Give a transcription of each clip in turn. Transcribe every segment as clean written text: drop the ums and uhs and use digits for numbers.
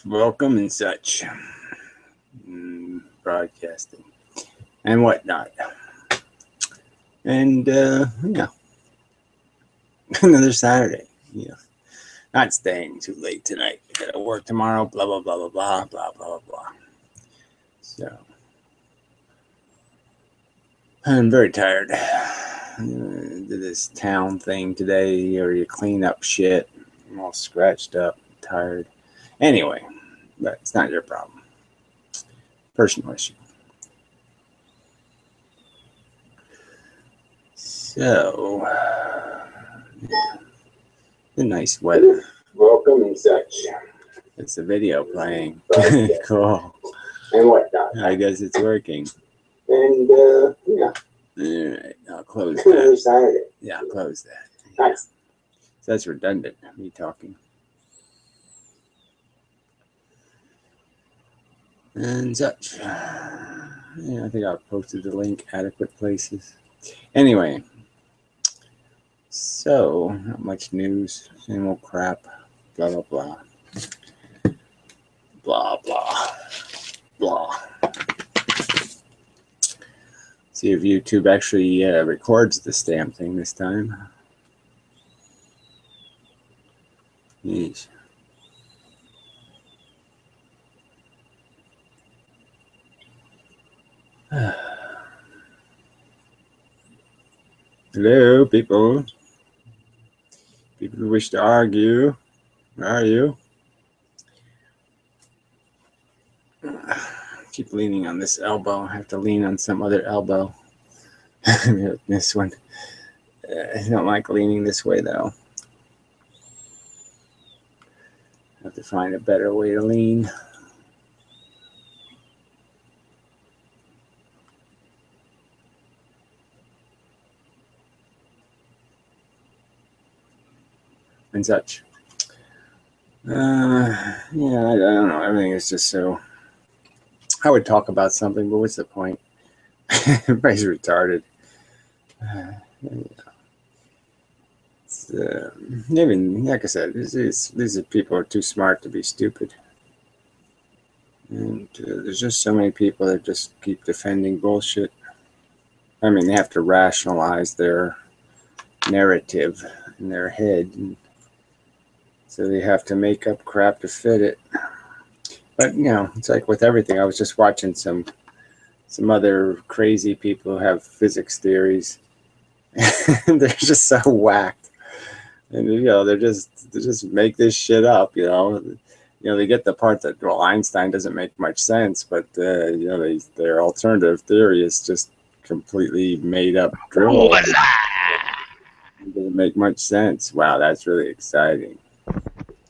Welcome and such. Broadcasting and whatnot. And, yeah. Another Saturday. Yeah. Not staying too late tonight. Gotta work tomorrow, blah, blah, blah, blah, blah, blah, blah, blah. So, I'm very tired. Did this town thing today, or you clean up shit. I'm all scratched up, tired. Anyway, but it's not your problem. Personal issue. So, the nice weather. Welcome and such. It's a video playing. Cool. And whatnot. I guess it's working. And, yeah. Alright, I'll close Another that. Saturday. Yeah, I'll close that. Nice. So that's redundant, me talking. And such. Yeah, I think I posted the link, adequate places. Anyway, so not much news, same old crap, blah blah blah, blah blah blah. See if YouTube actually records this damn thing this time. Yeesh. Hello, people. People who wish to argue. Where are you? Keep leaning on this elbow. I have to lean on some other elbow. This one. I don't like leaning this way, though. I have to find a better way to lean. And such. Yeah, I don't know. Everything is just so. I would talk about something, but what's the point? Everybody's retarded. Even like I said, these are people who are too smart to be stupid, and there's just so many people that just keep defending bullshit. I mean, they have to rationalize their narrative in their head, and so they have to make up crap to fit it. But, you know, it's like with everything. I was just watching some other crazy people who have physics theories. They're just so whacked. And, you know, they just make this shit up, you know. You know, they get the part that, well, Einstein doesn't make much sense, but, you know, their alternative theory is just completely made up drivel. It doesn't make much sense. Wow, that's really exciting.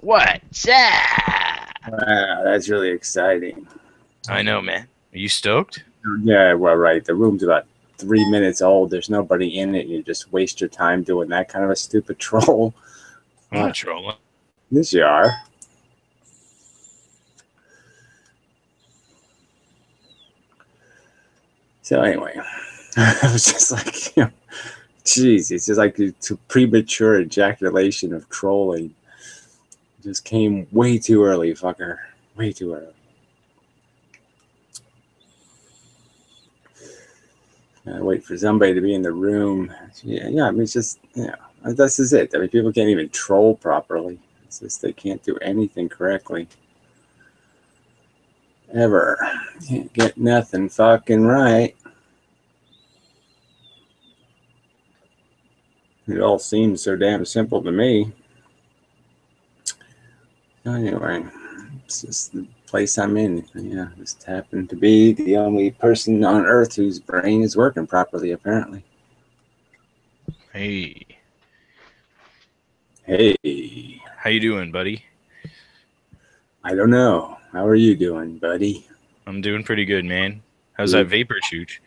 What's up? Wow, that's really exciting. I know, man. Are you stoked? Yeah, well, right. The room's about 3 minutes old. There's nobody in it. You just waste your time doing that kind of a stupid troll. I'm not trolling. Yes, you are. So anyway, I was just like, you know, geez, it's just like a premature ejaculation of trolling. Just came way too early, fucker. Way too early. Gotta wait for somebody to be in the room. Yeah, I mean, it's just, you know, this is it. I mean, people can't even troll properly. It's just they can't do anything correctly. Ever. Can't get nothing fucking right. It all seems so damn simple to me. Anyway, it's just the place I'm in. Yeah, just happened to be the only person on Earth whose brain is working properly, apparently. Hey. Hey. How you doing, buddy? I don't know. How are you doing, buddy? I'm doing pretty good, man. How's that vapor shoot?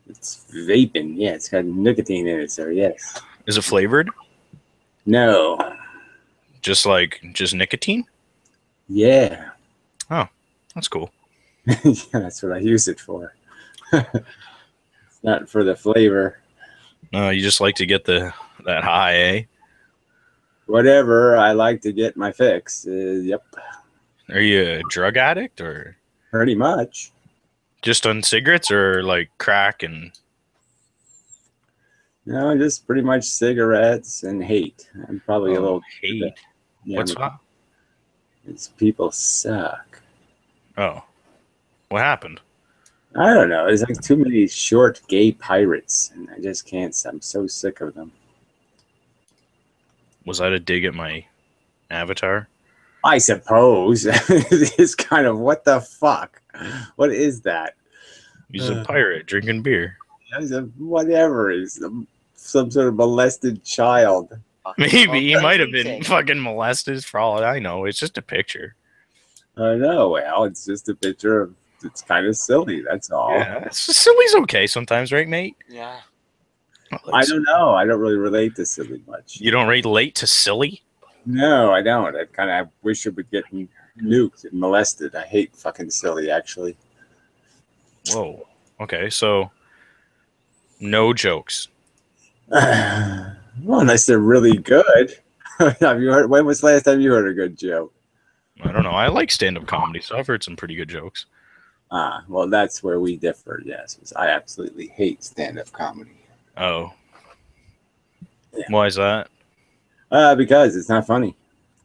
It's vaping. Yeah, it's got nicotine in it, so yes. Is it flavored? No. Just nicotine? Yeah. Oh, that's cool. Yeah, that's what I use it for. It's not for the flavor. No, you just like to get that high, eh? whatever. I like to get my fix. Yep, Are you a drug addict or pretty much. just on cigarettes or like crack and? No, just pretty much cigarettes and hate. I'm probably a little hate. Yeah, What's but up? it's people suck. Oh, what happened? I don't know. There's like too many short gay pirates, and I just can't. I'm so sick of them. Was that a dig at my avatar? I suppose it's kind of what the fuck. What is that? He's a pirate drinking beer. Whatever. He's some sort of molested child. Maybe he might have been fucking molested for all I know. It's just a picture. I know. Well, it's just a picture of. It's kind of silly. That's all. Yeah, silly's okay sometimes, right, mate? Yeah. I don't know. I don't really relate to silly much. You don't relate to silly? No, I don't. I kind of wish it would get nuked and molested. I hate fucking silly, actually. Whoa. Okay, so no jokes. Well, unless they're really good. Have you heard? When was the last time you heard a good joke? I don't know. I like stand-up comedy, so I've heard some pretty good jokes. Ah, well, that's where we differ. Yes, I absolutely hate stand-up comedy. Oh. Yeah. Why is that? Because it's not funny.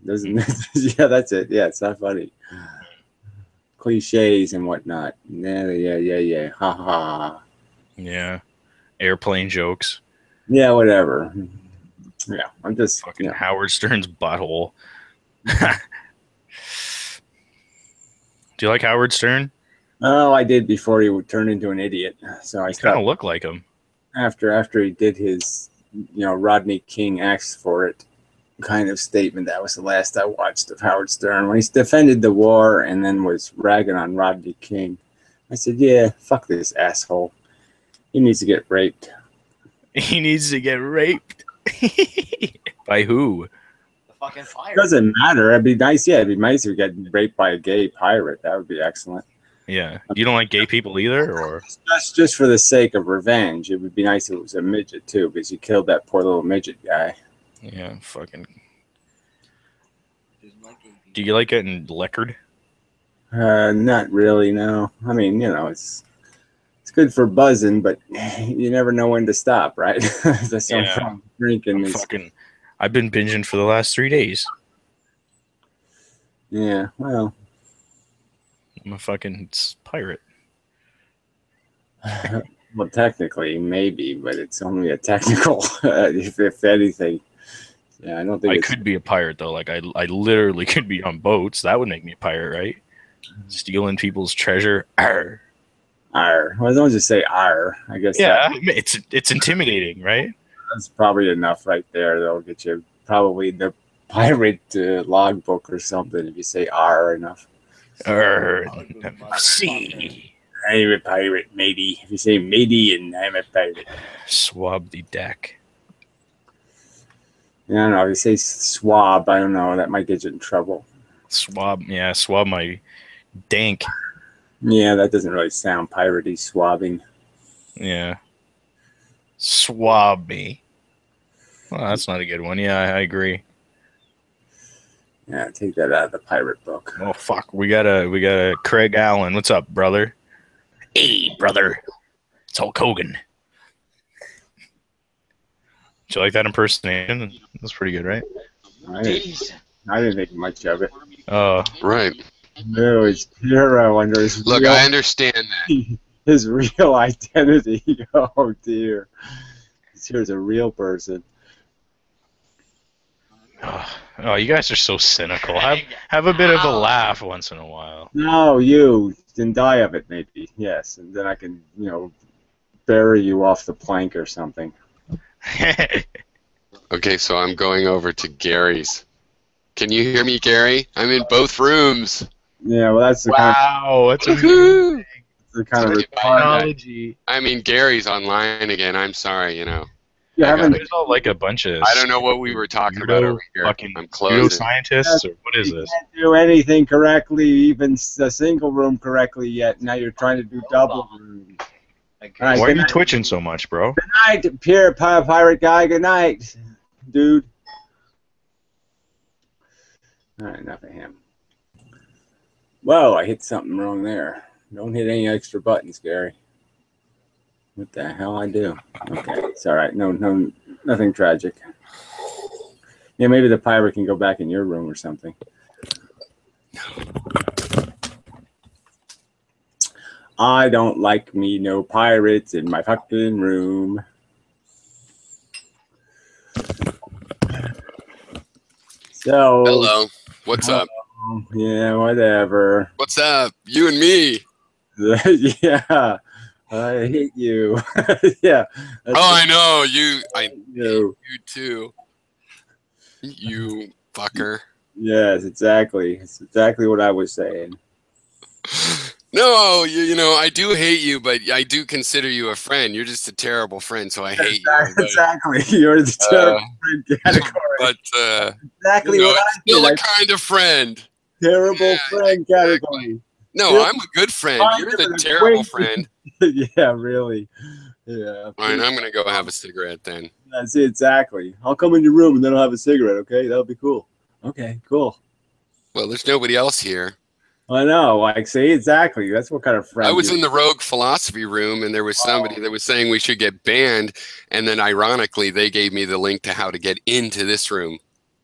Doesn't? Yeah, that's it. Yeah, it's not funny. Cliches and whatnot. Yeah. Ha ha. Yeah. Airplane jokes. Yeah, whatever. Yeah, I'm just Fucking Howard Stern's butthole. Do you like Howard Stern? Oh, I did before he would turn into an idiot. So I Kind stopped of look like him. after he did his, Rodney King asks for it kind of statement. That was the last I watched of Howard Stern when he defended the war and then was ragging on Rodney King. I said, "Yeah, fuck this asshole. He needs to get raped." He needs to get raped. By who? The fucking fire. It doesn't matter. It'd be nice. Yeah, it'd be nice if you get raped by a gay pirate. That would be excellent. Yeah. You don't like gay people either, or? Just for the sake of revenge, it would be nice if it was a midget too, because you killed that poor little midget guy. Yeah, fucking. Do you like getting liquored? Not really. No. I mean, it's good for buzzing, but you never know when to stop, right? That's Yeah. from drinking. I've been binging for the last 3 days. Yeah. Well. I'm a fucking pirate. Well, technically, maybe, but it's only a technical, if anything. Yeah, I don't think I could be a pirate though. Like I literally could be on boats. That would make me a pirate, right? Stealing people's treasure. Arr. Arr. Well, don't just say arr. I guess. Yeah, it's intimidating, right? That's probably enough right there. That'll get you probably the pirate logbook or something if you say arr enough. Arr. See. I'm a pirate, matey. If you say matey and I'm a pirate. Swab the deck. Yeah, I don't know. If you say swab, I don't know. That might get you in trouble. Swab my dank. Yeah, that doesn't really sound piratey, swabbing. Yeah. Swab me. Well, that's not a good one. Yeah, I agree. Yeah, take that out of the pirate book. Oh fuck, we got a Craig Allen. What's up, brother? Hey, brother. It's Hulk Hogan. Did you like that impersonation? That's pretty good, right? I didn't think much of it. Right. No, it's pure. Under his Look, real, I understand that. his real identity. Oh dear, here's a real person. Oh, you guys are so cynical. Have a bit of a laugh once in a while. No, you can die of it, maybe. Yes, and then I can, bury you off the plank or something. Okay, so I'm going over to Gary's. Can you hear me, Gary? I'm in both rooms. Yeah, well, that's the That's Woohoo! kind of technology. I mean, Gary's online again. I'm sorry, You haven't. There's all like a bunch of. I don't know what we were talking about over here. Fucking I'm closing. scientists, or what is You this? can't do anything correctly, even a single room correctly yet. Now you're trying to do double rooms. All right, Why are good you night. twitching so much, bro? Good night, pure pirate guy. Good night, dude. All right, enough of him. Whoa, I hit something wrong there. Don't hit any extra buttons, Gary. What the hell I do? Okay, it's all right. No, nothing tragic. Yeah, maybe the pirate can go back in your room or something. I don't like me no pirates in my fucking room. So. Hello. What's up? Yeah, whatever. What's up? You and me. Yeah, I hate you. Yeah. Oh, I know. I hate you. you too. You fucker. Yes, exactly. It's exactly what I was saying. No, you know, I do hate you, but I do consider you a friend. You're just a terrible friend, so I hate you. But, Exactly. You're the terrible friend category. But exactly you know, what I still did. a kind of friend. Terrible friend category. No, I'm a good friend. You're the terrible friend. Yeah, really. Yeah. All right, I'm gonna go have a cigarette then. That's it, exactly. I'll come in your room and then I'll have a cigarette. Okay, that'll be cool. Okay, cool. Well, there's nobody else here. I know. Like, see, exactly. That's what kind of friend. I was in the rogue philosophy room, and there was somebody that was saying we should get banned, and then ironically, they gave me the link to how to get into this room.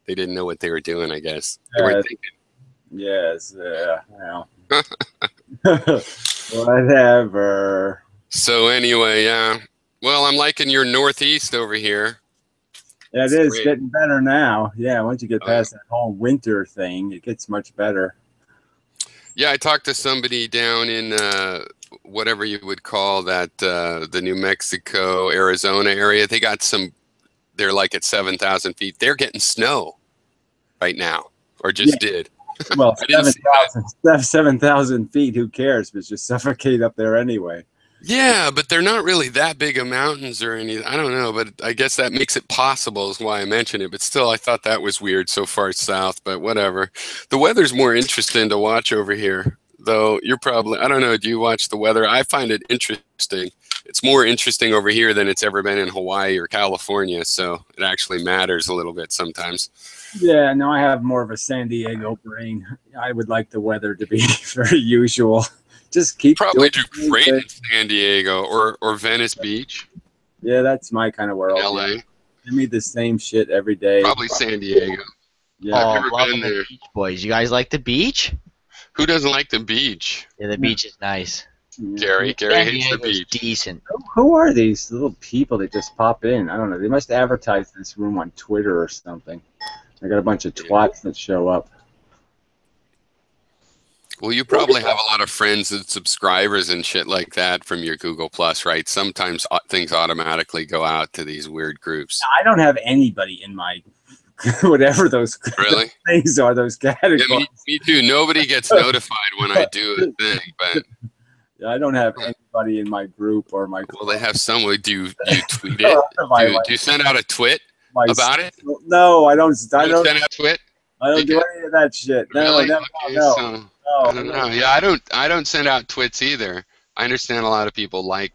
They didn't know what they were doing, I guess. They were thinking. Yes. Well. Whatever. So anyway, yeah. Well, I'm liking your northeast over here. Yeah, it is getting better now. Yeah, once you get past yeah. that whole winter thing, it gets much better. Yeah, I talked to somebody down in whatever you would call that, the New Mexico, Arizona area. They got they're like at 7,000 feet. They're getting snow right now, or just did. Well, 7,000 feet, who cares? It's just suffocate up there anyway. Yeah, but they're not really that big of mountains or anything. I don't know, but I guess that makes it possible is why I mentioned it. But still, I thought that was weird so far south, but whatever. The weather's more interesting to watch over here, though. You're probably, I don't know, do you watch the weather? I find it interesting. It's more interesting over here than it's ever been in Hawaii or California, so it actually matters a little bit sometimes. Yeah, no, I have more of a San Diego brain. I would like the weather to be very usual. Just keep probably do great in San Diego or Venice Beach. Yeah, that's my kind of world. LA. Yeah. Give me the same shit every day. Probably San Diego. Yeah, I've never been there. Beach boys, you guys like the beach? Who doesn't like the beach? Yeah, the beach is nice. Gary hates the beach. Decent. Who are these little people that just pop in? I don't know. They must advertise this room on Twitter or something. I got a bunch of twats that show up. Well, you probably have a lot of friends and subscribers and shit like that from your Google Plus, right? Sometimes things automatically go out to these weird groups. I don't have anybody in my whatever those things are, those categories. Yeah, me too. Nobody gets notified when I do a thing, but yeah, I don't have anybody in my group or my. Well, they have some. Do you tweet it? Do you send out a twit about it? No, I don't. I don't send out twit. I don't do any of that shit. No, really? no, Okay, no. So, I don't know. Yeah, I don't send out twits either. I understand a lot of people like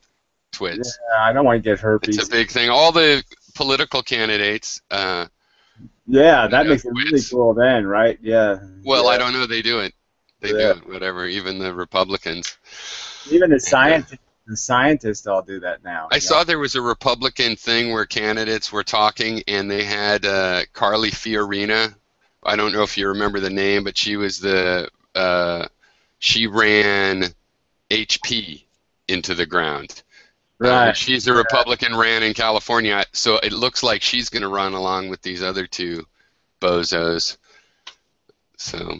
twits. Yeah, I don't want to get herpes. It's a big thing. All the political candidates. Yeah, that makes it really cool then, right? Yeah. Well, yeah. I don't know. They do it. They do it. Whatever. Even the Republicans. Even the scientists all do that now. I saw there was a Republican thing where candidates were talking, and they had Carly Fiorina. I don't know if you remember the name, but she was she ran HP into the ground. Right. She's a Republican, ran in California, so it looks like she's going to run along with these other two bozos. So.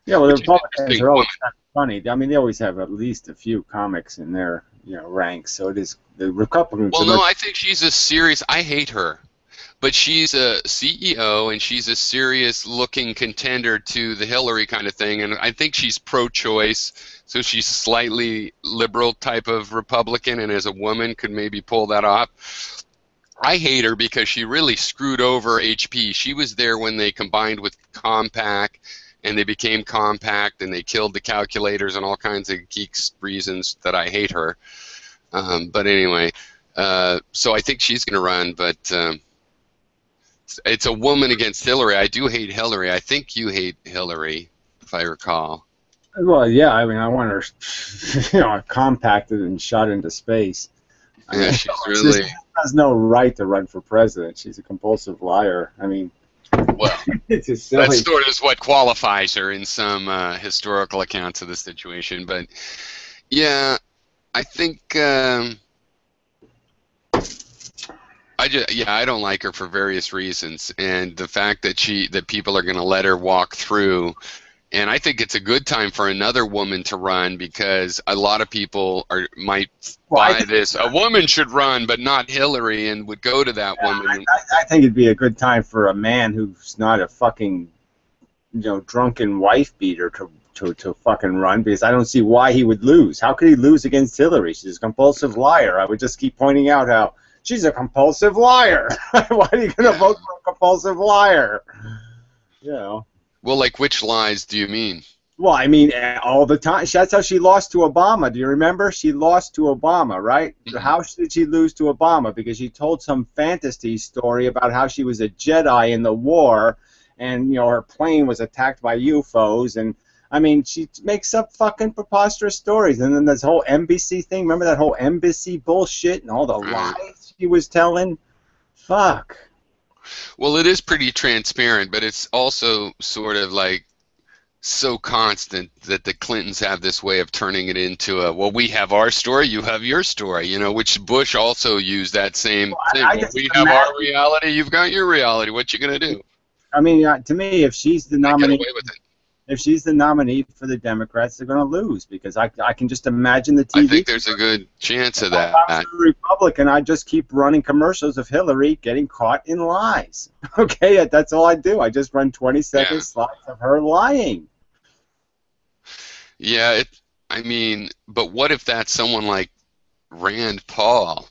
Yeah, well, the Republicans are always kind of funny. I mean, they always have at least a few comics in their ranks. So it is the Republicans. Well, no, I think she's a serious. I hate her. But she's a CEO, and she's a serious-looking contender to the Hillary kind of thing, and I think she's pro-choice, so she's slightly liberal type of Republican, and as a woman could maybe pull that off. I hate her because she really screwed over HP. She was there when they combined with Compaq, and they became Compact, and they killed the calculators and all kinds of geeks reasons that I hate her. But anyway, so I think she's going to run, but... it's a woman against Hillary. I do hate Hillary. I think you hate Hillary, if I recall. Well, yeah, I mean, I want her, compacted and shot into space. I Yeah, mean, she's she really has no right to run for president. She's a compulsive liar. I mean, well. it's just That silly. sort of is what qualifies her in some historical accounts of the situation. But yeah, I think I don't like her for various reasons, and the fact that people are going to let her walk through. And I think it's a good time for another woman to run because a lot of people might buy this. A woman should run, but not Hillary, and would go to that woman. I think it'd be a good time for a man who's not a fucking, drunken wife beater to fucking run, because I don't see why he would lose. How could he lose against Hillary? She's a compulsive liar. I would just keep pointing out how she's a compulsive liar. Why are you going to vote for a compulsive liar? Well, like which lies do you mean? Well, I mean, all the time. That's how she lost to Obama. Do you remember? She lost to Obama, right? Mm-hmm. How did she lose to Obama? Because she told some fantasy story about how she was a Jedi in the war, and her plane was attacked by UFOs, and I mean, she makes up fucking preposterous stories. And then this whole embassy thing. Remember that whole embassy bullshit and all the lies she was telling? Fuck. Well, it is pretty transparent, but it's also sort of like so constant that the Clintons have this way of turning it into we have our story, you have your story, which Bush also used that same thing. We have our reality, you've got your reality. What you gonna do? I mean, to me, if she's the nominee, get away with it. If she's the nominee for the Democrats, they're going to lose, because I can just imagine the TV. I think there's a good chance of that. If I was a Republican, I'd just keep running commercials of Hillary getting caught in lies. Okay, that's all I do. I just run 20-second slides of her lying. Yeah, but what if that's someone like Rand Paul?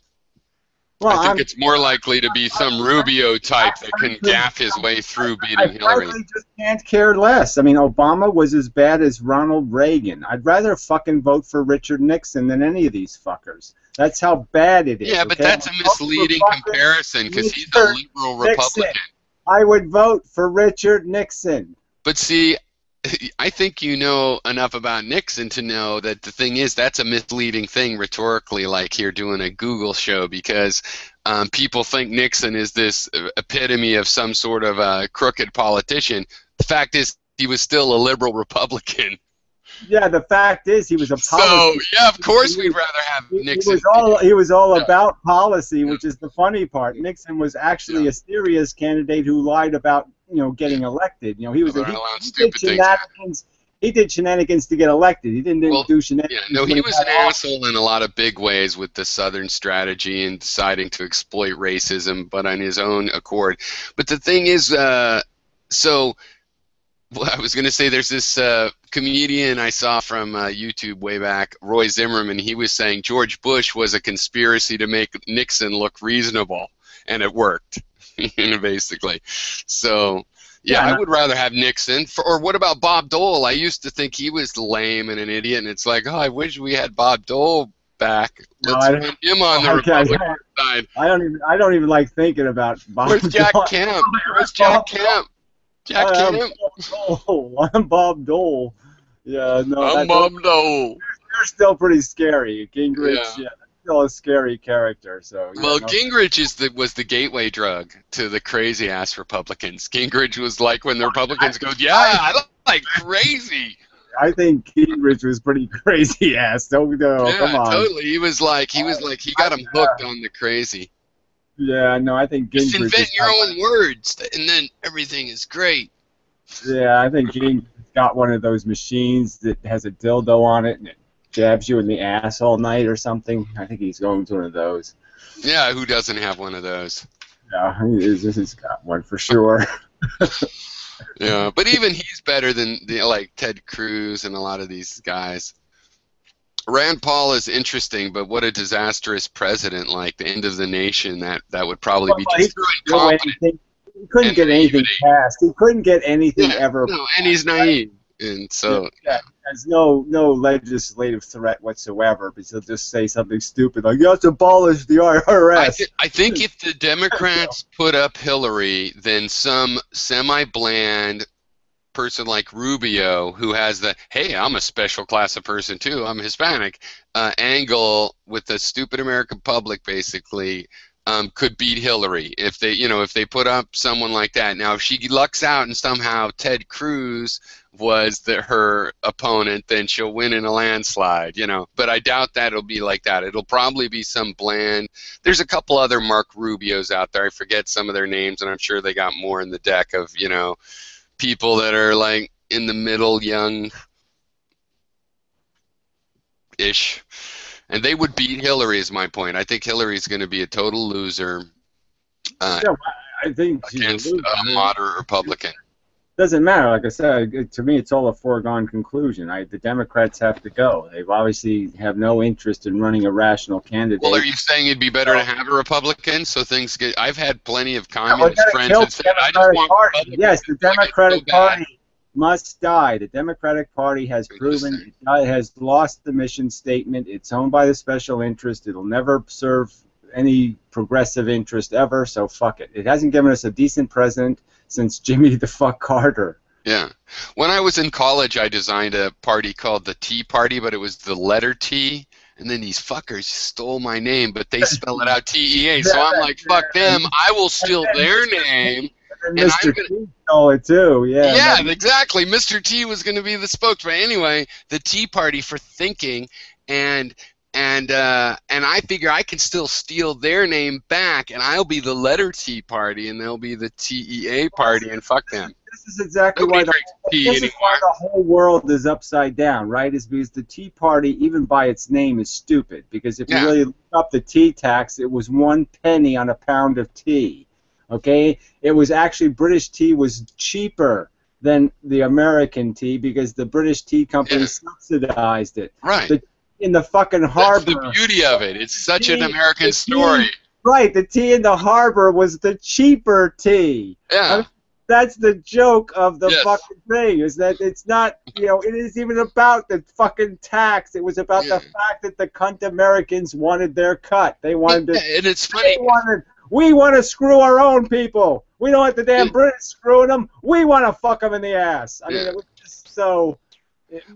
Well, I think it's more likely to be some Rubio type that can gaff his way through beating Hillary. I just can't care less. I mean, Obama was as bad as Ronald Reagan. I'd rather fucking vote for Richard Nixon than any of these fuckers. That's how bad it is. Yeah, but that's a misleading comparison because he's a liberal Republican. I would vote for Richard Nixon. But see, I think you know enough about Nixon to know that the thing is that's a misleading thing rhetorically, like you're doing a Google show, because people think Nixon is this epitome of some sort of crooked politician. The fact is he was still a liberal Republican. Yeah, the fact is he was a policy. So, yeah, of course we'd rather have Nixon. He was all about policy, which is the funny part. Nixon was actually a serious candidate who lied about, getting elected. He was he did shenanigans to get elected. He didn't do shenanigans. Yeah, no, he was an asshole in a lot of big ways with the Southern strategy and deciding to exploit racism, but on his own accord. But the thing is, well, I was going to say there's this comedian I saw from YouTube way back, Roy Zimmerman. He was saying George Bush was a conspiracy to make Nixon look reasonable, and it worked, basically. So, yeah, I would rather have Nixon. Or what about Bob Dole? I used to think he was lame and an idiot, and it's like, I wish we had Bob Dole back. Let's put him on the Republican side. I don't even like thinking about Bob Dole. Where's Jack Kemp? Where's Jack Kemp? Jack Kemp. I'm Bob Dole. Yeah, no. I'm Bob Dole. They're still pretty scary. Gingrich, still a scary character. So. Well, Gingrich was the gateway drug to the crazy ass Republicans. Gingrich was like when the Republicans go, I like crazy. I think Gingrich was pretty crazy ass. Come on. Totally. He got him hooked on the crazy. Yeah, no, I think Gingrich. Just invent your own words, and then everything is great. Yeah, I think Gingrich got one of those machines that has a dildo on it, and it jabs you in the ass all night or something. I think he's going to one of those. Yeah, who doesn't have one of those? Yeah, he's got one for sure. Yeah, but even he's better than like Ted Cruz and a lot of these guys. Rand Paul is interesting, but what a disastrous president, like the end of the nation, that would probably be just incompetent. He couldn't get anything passed. He couldn't get anything ever No, and he's naive. And so yeah, has no legislative threat whatsoever, because he'll just say something stupid like, "You have to abolish the IRS." I think if the Democrats put up Hillary, then some semi-bland person like Rubio, who has the "hey, I'm a special class of person too, I'm Hispanic" angle with the stupid American public, basically, could beat Hillary if they put up someone like that. Now, if she lucks out and somehow Ted Cruz was her opponent, then she'll win in a landslide, But I doubt that it'll be like that. It'll probably be some bland. There's a couple other Mark Rubios out there. I forget some of their names, and I'm sure they got more in the deck of, people that are like in the middle, young-ish. And they would beat Hillary, is my point. I think Hillary's going to be a total loser Yeah, I think she's against a loser. a moderate Republican. Doesn't matter. Like I said, to me, it's all a foregone conclusion. The Democrats have to go. They obviously have no interest in running a rational candidate. Well, are you saying it'd be better to have a Republican so things get? I've had plenty of we're communist gonna friends kill that the said, "I just want Democratic Party." Republicans." Yes, the Like, it's so Democratic bad. Party must die. The Democratic Party has proven it has lost the mission statement. It's owned by the special interest. It'll never serve any progressive interest ever, so fuck it. It hasn't given us a decent president since Jimmy the fuck Carter. Yeah. When I was in college, I designed a party called the Tea Party, but it was the letter T, and then these fuckers stole my name, but they spell it out TEA. So I'm like, fuck them. I will steal their name. And And Mr. T stole it too. Yeah. Yeah, exactly. Mr. T was going to be the spokesman. Anyway, the Tea Party for thinking, and I figure I can still steal their name back, and I'll be the letter T Party, and they'll be the TEA Party, and fuck them. This is exactly Nobody why drinks tea this is anymore. why the whole world is upside down, right? Is because the Tea Party, even by its name, is stupid. Because if you Yeah. really look up the tea tax, it was 1 penny on a pound of tea. Okay, it was actually British tea was cheaper than the American tea because the British tea company subsidized it. Right. In the fucking That's harbor. the beauty of it. It's such an tea- American the story. tea- Right, the tea in the harbor was the cheaper tea. Yeah. That's the joke of the Yes. fucking thing, is that it's not, it isn't even about the fucking tax. It was about the fact that the cunt Americans wanted their cut. They wanted to. And it's funny. We want to screw our own people. We don't want the damn British screwing them. We want to fuck them in the ass. I mean, it was just so.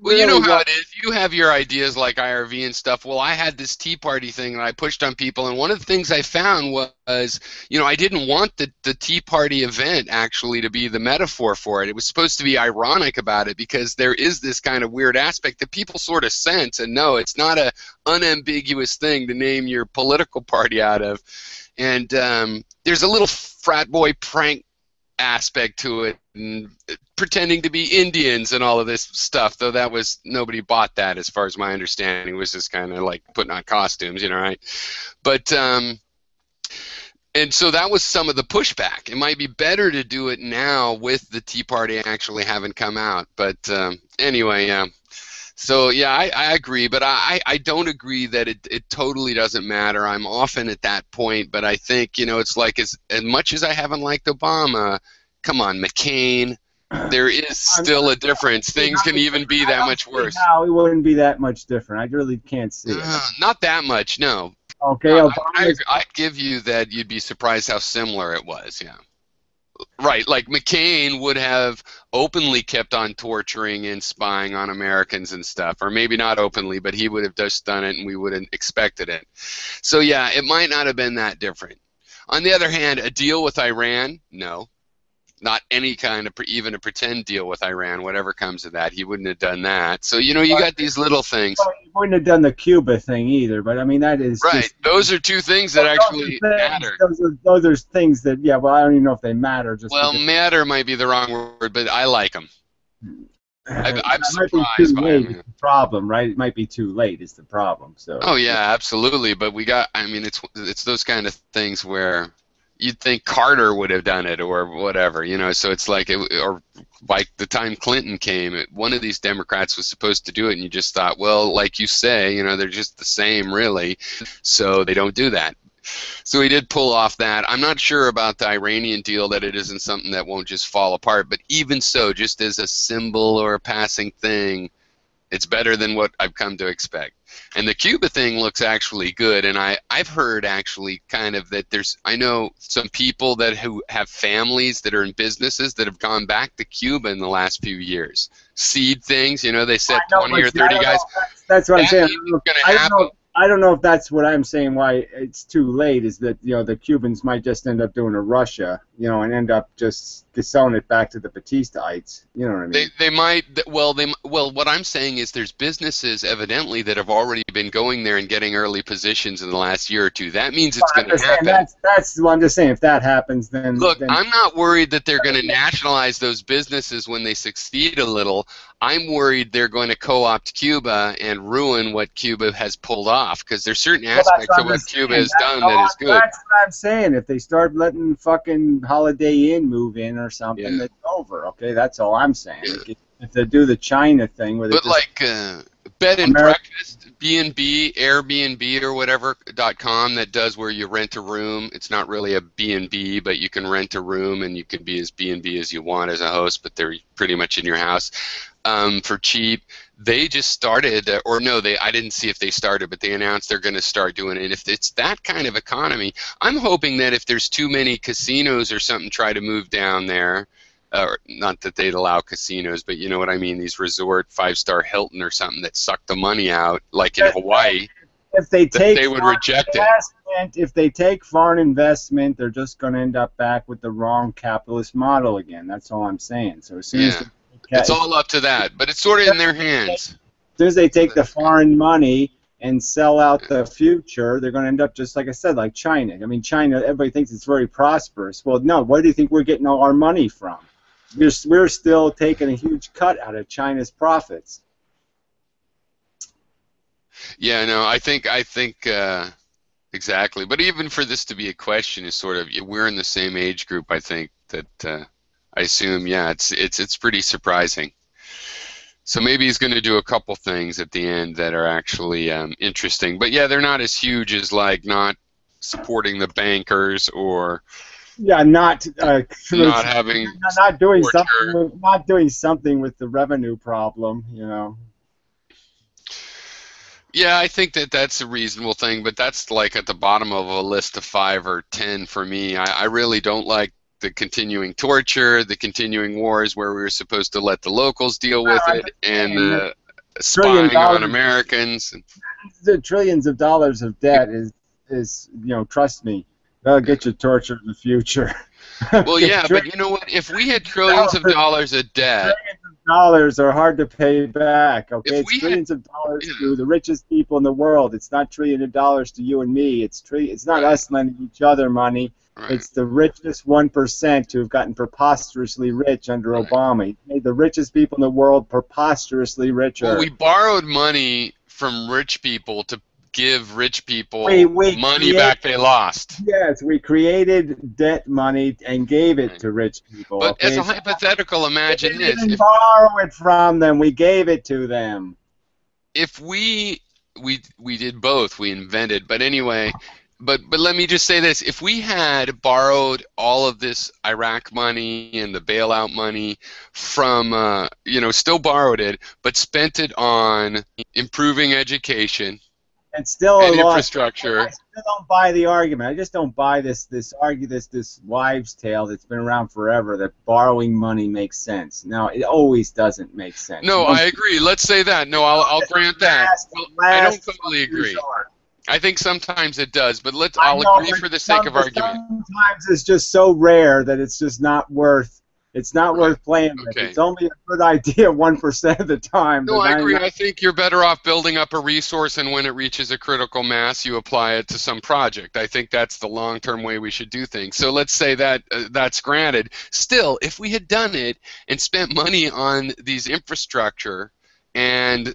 Well, you know how it is. You have your ideas like IRV and stuff. Well, I had this Tea Party thing that I pushed on people, and one of the things I found was, I didn't want the Tea Party event actually to be the metaphor for it. It was supposed to be ironic about it because there is this kind of weird aspect that people sort of sense and know. It's not a unambiguous thing to name your political party out of. And there's a little frat boy prank aspect to it, and pretending to be Indians and all of this stuff, though that was, nobody bought that as far as my understanding. It was just kind of like putting on costumes, right? But and so that was some of the pushback. It might be better to do it now with the Tea Party actually having come out, but anyway, so yeah, I agree, but I don't agree that it totally doesn't matter. I'm often at that point, but I think, it's like as much as I haven't liked Obama, come on, McCain, there is still a difference. Things can even be that much worse. No, it wouldn't be that much different. I really can't see it. Not that much, no. Okay, I give you that you'd be surprised how similar it was, yeah. Right, like McCain would have openly kept on torturing and spying on Americans and stuff, or maybe not openly, but he would have just done it and we would have expected it. So yeah, it might not have been that different. On the other hand, a deal with Iran, no. Not any kind of, even a pretend deal with Iran, whatever comes of that. He wouldn't have done that. So, you got these little things. Well, he wouldn't have done the Cuba thing either, but I mean, that is right. just, those are two things that actually matter. Those are things that, well, I don't even know if they matter. Well, matter might be the wrong word, but I like them. I'm surprised by them. it. It's the problem, right? It might be too late is the problem. So. Oh, yeah, absolutely. But it's those kind of things where you'd think Carter would have done it or whatever, so it's like, or like the time Clinton came, one of these Democrats was supposed to do it, and you just thought, well, like you say, they're just the same, really, so they don't do that. So he did pull off that. I'm not sure about the Iranian deal, that it isn't something that won't just fall apart. But even so, just as a symbol or a passing thing, it's better than what I've come to expect. And the Cuba thing looks actually good. And I've heard actually kind of that I know some people who have families that are in businesses that have gone back to Cuba in the last few years. Seed things, they said 20 or 30 guys. That's what I'm saying. I I don't know if that's what I'm saying. Why it's too late is that the Cubans might just end up doing a Russia, and end up just selling it back to the Batistaites. You know what I mean? They might. Well, what I'm saying is there's businesses evidently that have already been going there and getting early positions in the last year or two. That means it's going to happen. That's what I'm just saying. If that happens, then look, I'm not worried that they're going to nationalize those businesses when they succeed a little. I'm worried they're going to co-opt Cuba and ruin what Cuba has pulled off, because there's certain aspects of what Cuba has done that is good. That's what I'm saying. If they start letting fucking Holiday Inn move in or something, it's over. Okay, that's all I'm saying. Yeah. If they do the China thing, where but like bed and breakfast, B&B, Airbnb or whatever.com, that does where you rent a room. It's not really a B&B, but you can rent a room and you can be as B&B as you want as a host, but they're pretty much in your house for cheap. They just started, I didn't see if they started, but they announced they're going to start doing it. And if it's that kind of economy, I'm hoping that if there's too many casinos or something try to move down there, not that they'd allow casinos, but you know what I mean, these resort 5-star Hilton or something that suck the money out, like in Hawaii, if they would reject it. If they take foreign investment, they're just going to end up back with the wrong capitalist model again. That's all I'm saying. So as soon as it's all up to that, but it's sort of in their hands. As soon as they take the foreign money and sell out the future, they're going to end up just like I said, like China. I mean, China, everybody thinks it's very prosperous. Well, no, where do you think we're getting all our money from? We're still taking a huge cut out of China's profits. Yeah, no, I think exactly. But even for this to be a question is sort of, we're in the same age group. I think that I assume, it's pretty surprising. So maybe he's going to do a couple things at the end that are actually interesting. But yeah, they're not as huge as like not supporting the bankers or. Yeah, not doing something with the revenue problem, Yeah, I think that's a reasonable thing, but that's like at the bottom of a list of 5 or 10 for me. I really don't like the continuing torture, the continuing wars where we were supposed to let the locals deal with it, and spying on Americans. The trillions of dollars of debt is trust me. That'll get you tortured in the future. Well, yeah, but you know what? If we had trillions of dollars of debt... Trillions of dollars are hard to pay back, okay? It's trillions of dollars to the richest people in the world. It's not trillions of dollars to you and me. It's not us lending each other money. Right. It's the richest 1% who've gotten preposterously rich under Obama. He made the richest people in the world preposterously richer. Well, we borrowed money from rich people to give rich people money back they lost. Yes, we created debt money and gave it to rich people. But as a hypothetical, imagine this. We didn't borrow it from them. We gave it to them. If we did both, we invented. But anyway, but let me just say this. If we had borrowed all of this Iraq money and the bailout money from, still borrowed it, but spent it on improving education, and still and infrastructure. I still don't buy the argument. I just don't buy this wives' tale that's been around forever that borrowing money makes sense. No, it always doesn't make sense. No, I agree. Let's say that. No, I'll grant that. Well, I don't totally agree. I think sometimes it does, but I'll agree for the sake of argument. Sometimes it's just so rare that it's just not worth. It's not worth playing with. It's only a good idea 1% of the time. No, I agree. I think you're better off building up a resource, and when it reaches a critical mass, you apply it to some project. I think that's the long-term way we should do things. So let's say that that's granted. Still, if we had done it and spent money on these infrastructure and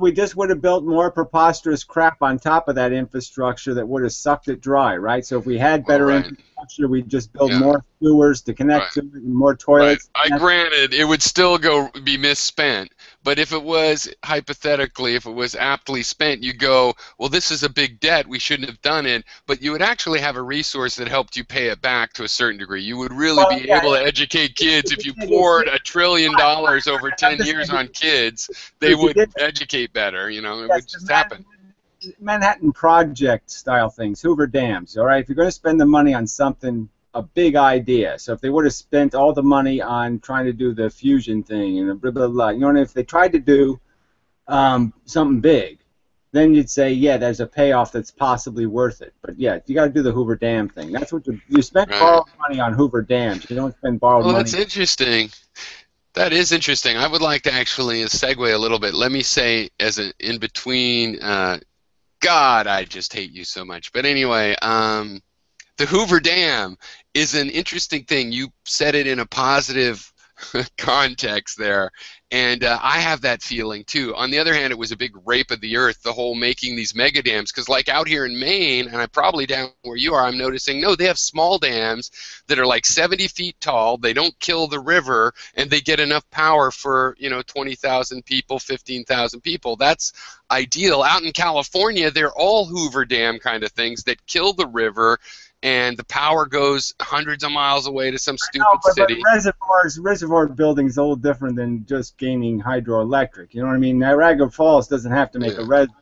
we just would have built more preposterous crap on top of that infrastructure that would have sucked it dry, right? So if we had better infrastructure, we'd just build more sewers to connect to it and more toilets. I granted it would still be misspent, But if it was, hypothetically, if it was aptly spent, you go, well, this is a big debt, we shouldn't have done it, but you would actually have a resource that helped you pay it back to a certain degree. You would really Well, be yeah, able to educate kids. If you poured $1 trillion over I'm 10 just years saying, on kids, they if you would did, educate better, you know, it yes, would just happen. Manhattan Project style things, Hoover Dams. All right, if you're going to spend the money on something, a big idea. So if they would have spent all the money on trying to do the fusion thing and blah blah blah, you know, and if they tried to do something big, then you'd say, yeah, there's a payoff that's possibly worth it. But yeah, you got to do the Hoover Dam thing. That's what you spend Right. borrowed money on Hoover Dams. You don't spend borrowed Well, money. that's interesting. That is interesting. I would like to actually segue a little bit. Let me say, as an in between, God, I just hate you so much. But anyway, the Hoover Dam is an interesting thing. You said it in a positive context there, and I have that feeling too. On the other hand, it was a big rape of the earth, the whole making these mega dams, because like out here in Maine, and I probably down where you are, I'm noticing, no, they have small dams that are like 70 feet tall, they don't kill the river, and they get enough power for, you know, 20,000 people, 15,000 people. That's ideal. Out in California, they're all Hoover Dam kind of things that kill the river, and the power goes hundreds of miles away to some stupid city. But reservoir building is a little different than just gaining hydroelectric. You know what I mean? Niagara Falls doesn't have to make a reservoir.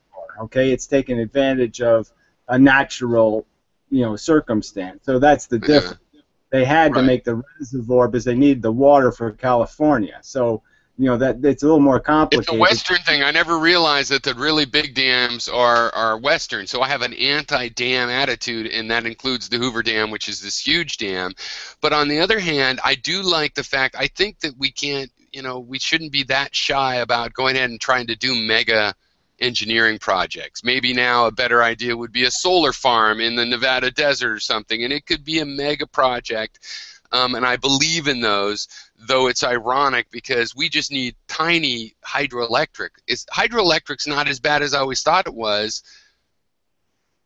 Okay, it's taking advantage of a natural, you know, circumstance. So that's the difference. They had to make the reservoir because they needed the water for California. So, you know, that it's a little more complicated. It's a Western thing. I never realized that the really big dams are Western. So I have an anti-dam attitude, and that includes the Hoover Dam, which is this huge dam. But on the other hand, I do like the fact, I think that we can't, you know, we shouldn't be that shy about going ahead and trying to do mega engineering projects. Maybe now a better idea would be a solar farm in the Nevada desert or something, and it could be a mega project. And I believe in those, though it's ironic because we just need tiny hydroelectric. Hydroelectric's not as bad as I always thought it was.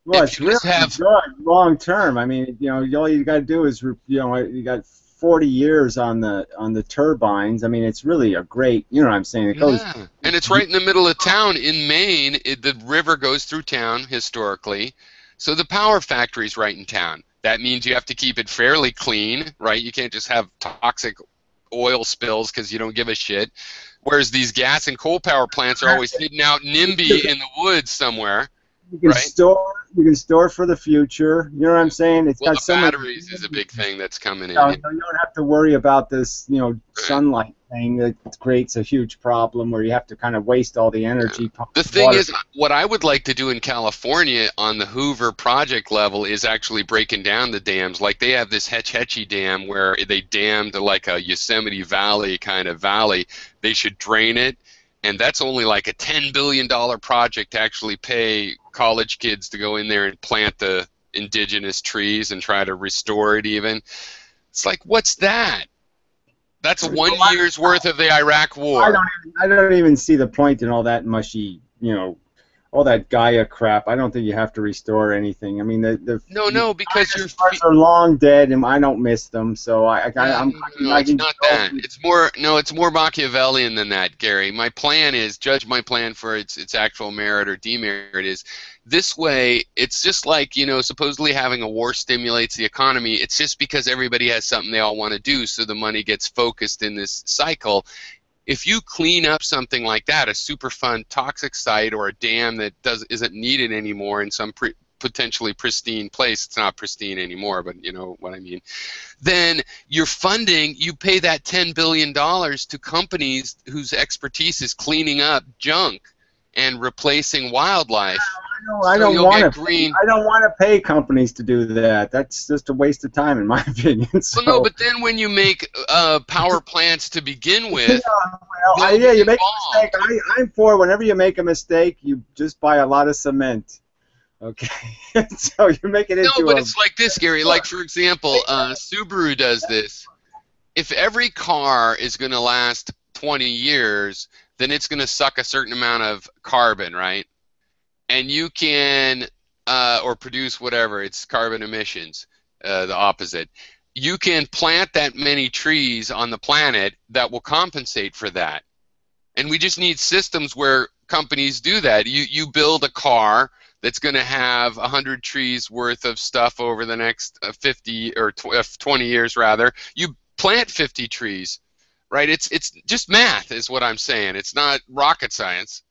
Well, it's really good long term. I mean, you know, all you got to do is, you know, you got 40 years on the turbines. I mean, it's really a great, you know what I'm saying? It goes. Yeah, and it's right in the middle of town in Maine. The river goes through town historically, so the power factory's right in town. That means you have to keep it fairly clean, right? You can't just have toxic oil spills because you don't give a shit. Whereas these gas and coal power plants are always hidden out NIMBY in the woods somewhere. You can store for the future. You know what I'm saying? It's got the batteries is a big thing that's coming in. You don't have to worry about this, you know, sunlight thing that creates a huge problem where you have to kind of waste all the energy. The thing is, what I would like to do in California on the Hoover project level is actually breaking down the dams. Like they have this Hetch Hetchy Dam where they dammed like a Yosemite Valley kind of valley. They should drain it. And that's only like a $10 billion project to actually pay college kids to go in there and plant the indigenous trees and try to restore it even. It's like, what's that? That's 1 year's worth of the Iraq War. I don't even see the point in all that mushy, you know, all that Gaia crap. I don't think you have to restore anything. I mean, no, because your stars are long dead, and I don't miss them. So it's not that. It's more Machiavellian than that, Gary. My plan is, judge my plan for its actual merit or demerit is, this way, it's just like, you know, supposedly having a war stimulates the economy. It's just because everybody has something they all want to do, so the money gets focused in this cycle. If you clean up something like that, a Superfund toxic site or a dam that isn't needed anymore in some potentially pristine place, it's not pristine anymore, but you know what I mean, then you're funding, you pay that $10 billion to companies whose expertise is cleaning up junk and replacing wildlife. I don't want to pay companies to do that. That's just a waste of time, in my opinion. So. Well, no, but then when you make power plants to begin with, you make a mistake. I'm for whenever you make a mistake, you just buy a lot of cement. Okay, so you make it into. No, but it's like this, Gary. Like for example, Subaru does this. If every car is going to last 20 years, then it's going to suck a certain amount of carbon, right? And you can, or produce whatever, it's carbon emissions, the opposite. You can plant that many trees on the planet that will compensate for that. And we just need systems where companies do that. You build a car that's going to have 100 trees worth of stuff over the next 50 or 20 years, rather. You plant 50 trees, right? It's just math is what I'm saying. It's not rocket science.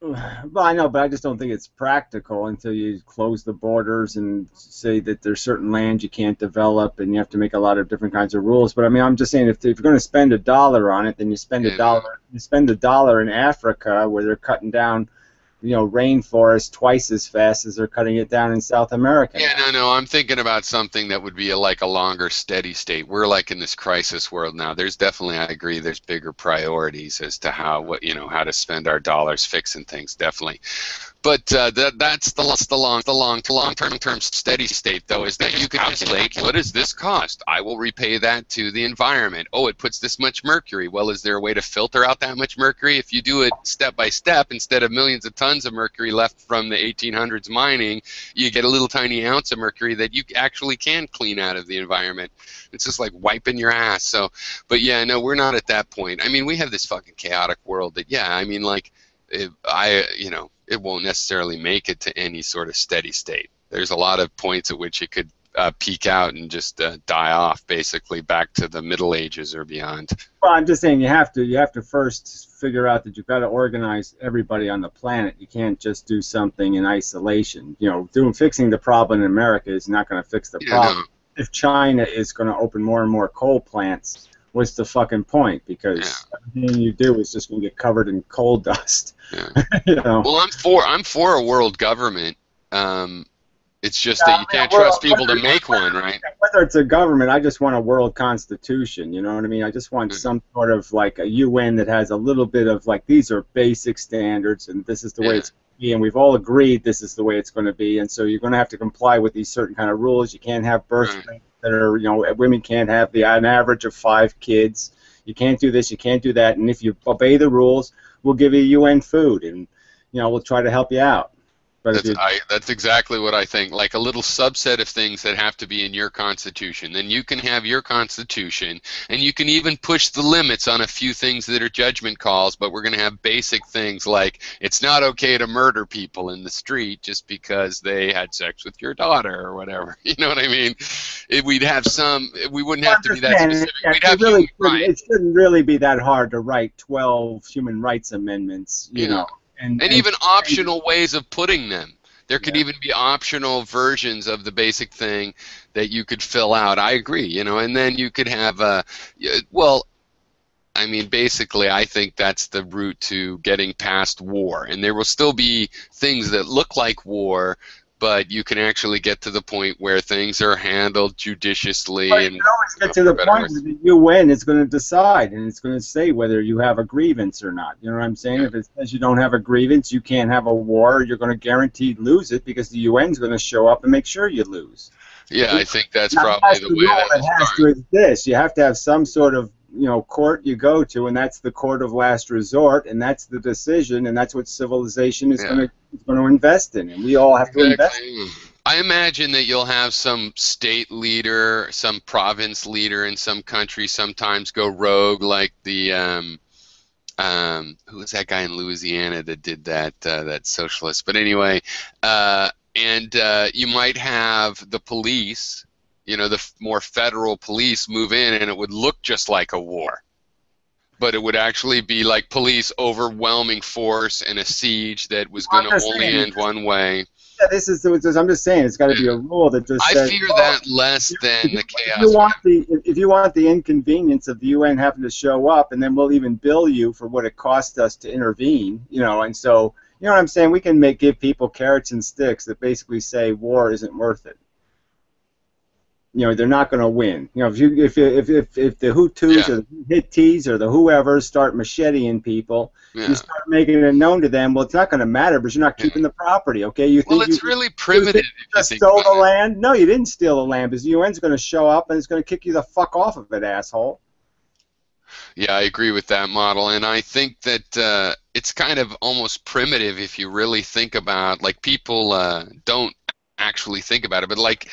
Well, I know, but I just don't think it's practical until you close the borders and say that there's certain land you can't develop, and you have to make a lot of different kinds of rules. But I mean, I'm just saying, if you're going to spend $1 on it, then you spend a dollar. You spend $1 in Africa, where they're cutting down, rainforest twice as fast as they're cutting it down in South America. Yeah, no. I'm thinking about something that would be like a longer steady state. We're like in this crisis world now. There's definitely, I agree, there's bigger priorities as to how to spend our dollars fixing things. Definitely. But that's the long-term steady state, though, is that you can calculate, what does this cost? I will repay that to the environment. Oh, it puts this much mercury. Well, is there a way to filter out that much mercury? If you do it step by step, instead of millions of tons of mercury left from the 1800s mining, you get a little tiny ounce of mercury that you actually can clean out of the environment. It's just like wiping your ass. So, but yeah, no, we're not at that point. I mean, we have this fucking chaotic world that, yeah, I mean, like, it won't necessarily make it to any sort of steady state. There's a lot of points at which it could peak out and just die off, basically back to the Middle Ages or beyond. Well, I'm just saying you have to first figure out that you've got to organize everybody on the planet. You can't just do something in isolation. Fixing the problem in America is not going to fix the problem. No. If China is going to open more and more coal plants, what's the fucking point? Because everything you do is just going to get covered in coal dust. Yeah. Well, I'm for a world government. It's just that you can't trust people to make one, right? Whether it's a government, I just want a world constitution. You know what I mean? I just want some sort of like a UN that has a little bit of like, these are basic standards, and this is the way it's going to be, and we've all agreed this is the way it's going to be, and so you're going to have to comply with these certain kind of rules. You can't have birth rates that are, women can't have an average of 5 kids. You can't do this, you can't do that, and if you obey the rules, we'll give you UN food, and we'll try to help you out. That's exactly what I think. Like a little subset of things that have to be in your constitution. Then you can have your constitution, and you can even push the limits on a few things that are judgment calls, but we're going to have basic things like it's not okay to murder people in the street just because they had sex with your daughter or whatever. You know what I mean? We'd have we wouldn't have to be that specific. We'd have human rights. It shouldn't really be that hard to write 12 human rights amendments, you know. And even optional ways of putting them. There could even be optional versions of the basic thing that you could fill out. I agree, and then you could have basically I think that's the route to getting past war. And there will still be things that look like war, but you can actually get to the point where things are handled judiciously. But you can always get to the point where the UN is going to decide, and it's going to say whether you have a grievance or not. You know what I'm saying? If it says you don't have a grievance, you can't have a war, you're going to guaranteed lose it because the UN is going to show up and make sure you lose. Yeah, I think that's probably the way that has to exist. You have to have some sort of court you go to, and that's the court of last resort, and that's the decision, and that's what civilization is going to invest in, and we all have to invest in. I imagine that you'll have some state leader, some province leader in some country sometimes go rogue, like the who was that guy in Louisiana that did that socialist? But anyway, and you might have the police. The more federal police move in, and it would look just like a war. But it would actually be like police overwhelming force and a siege that was going to only end one way. Yeah, I'm just saying, it's got to be a rule that just says... I fear that less than the chaos. If you want the inconvenience of the UN having to show up, and then we'll even bill you for what it cost us to intervene, and so, you know what I'm saying? We can give people carrots and sticks that basically say war isn't worth it. They're not going to win. If the Hutus or the Hittites or the whoever start macheting people, you start making it known to them. Well, it's not going to matter, but you're not keeping the property. Okay? It's really primitive. You stole the land? No, you didn't steal the land, because the UN's going to show up and it's going to kick you the fuck off of it, asshole. Yeah, I agree with that model, and I think that it's kind of almost primitive if you really think about, like, people don't actually think about it. But like,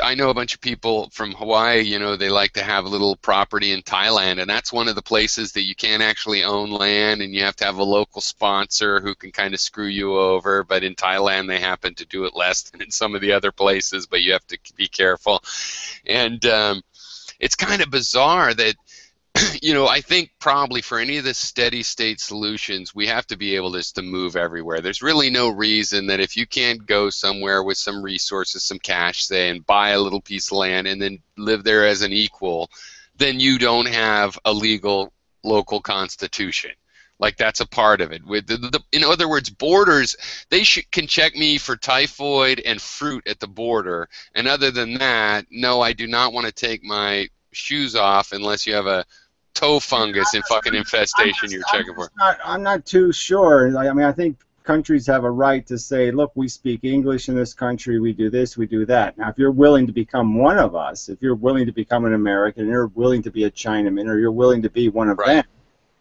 I know a bunch of people from Hawaii, you know, they like to have a little property in Thailand, and that's one of the places that you can't actually own land, and you have to have a local sponsor who can kind of screw you over. But in Thailand, they happen to do it less than in some of the other places, but you have to be careful. And it's kind of bizarre that, you know, I think probably for any of the steady state solutions, we have to be able just to move everywhere. There's really no reason that if you can't go somewhere with some resources, some cash, say, and buy a little piece of land and then live there as an equal, then you don't have a legal local constitution. Like, that's a part of it. With in other words, borders, they can check me for typhoid and fruit at the border. And other than that, no, I do not want to take my shoes off unless you have a toe fungus and fucking infestation you're checking for. I'm not too sure. Like, I mean, I think countries have a right to say, look, we speak English in this country, we do this, we do that. Now, if you're willing to become one of us, if you're willing to become an American, you're willing to be a Chinaman, or you're willing to be one of them,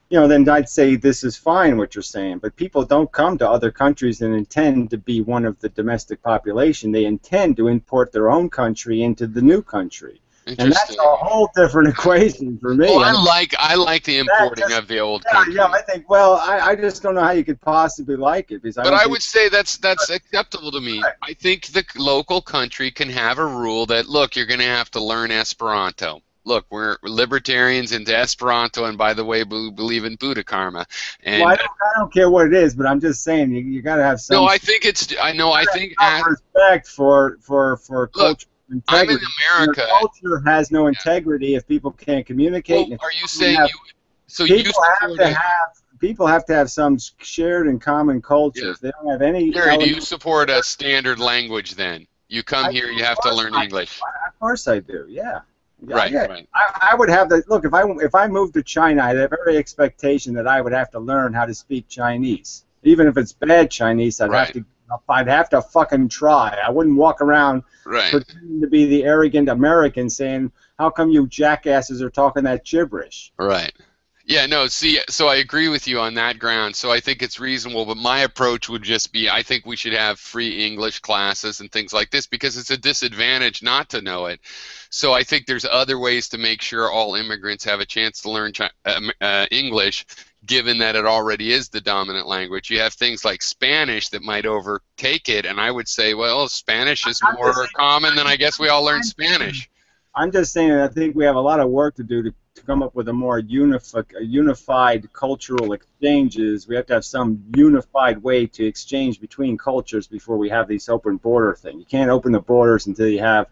you know, then I'd say this is fine what you're saying. But people don't come to other countries and intend to be one of the domestic population. They intend to import their own country into the new country. And that's a whole different equation for me. Well, I like the importing of the old country. Yeah, I think, well, I just don't know how you could possibly like it. Because I would say that's acceptable to me. I think the local country can have a rule that, look, you're going to have to learn Esperanto. Look, we're libertarians into Esperanto, and by the way, we believe in Buddha karma. And well, I don't care what it is, but I'm just saying you got to have some. No, I think it's. I know. I think respect for culture. Integrity. I'm in America. Your culture has no integrity if people can't communicate. Well, are you saying people have to have some shared and common culture. Yeah. If they don't have any. Gary, do you support a standard language then? You come here, you have to learn English. Of course I do. Yeah. Right. I would have the look. If I moved to China, I'd have every expectation that I would have to learn how to speak Chinese. Even if it's bad Chinese, I'd have to fucking try. I wouldn't walk around pretending to be the arrogant American saying, how come you jackasses are talking that gibberish? Right. Yeah, no, see, so I agree with you on that ground. So I think it's reasonable, but my approach would just be, I think we should have free English classes and things like this because it's a disadvantage not to know it. So I think there's other ways to make sure all immigrants have a chance to learn English, given that it already is the dominant language. You have things like Spanish that might overtake it, and I would say, well, Spanish is more common than I guess we all learn Spanish. I'm just saying that I think we have a lot of work to do to come up with a more unified cultural exchanges. We have to have some unified way to exchange between cultures before we have these open border thing. You can't open the borders until you have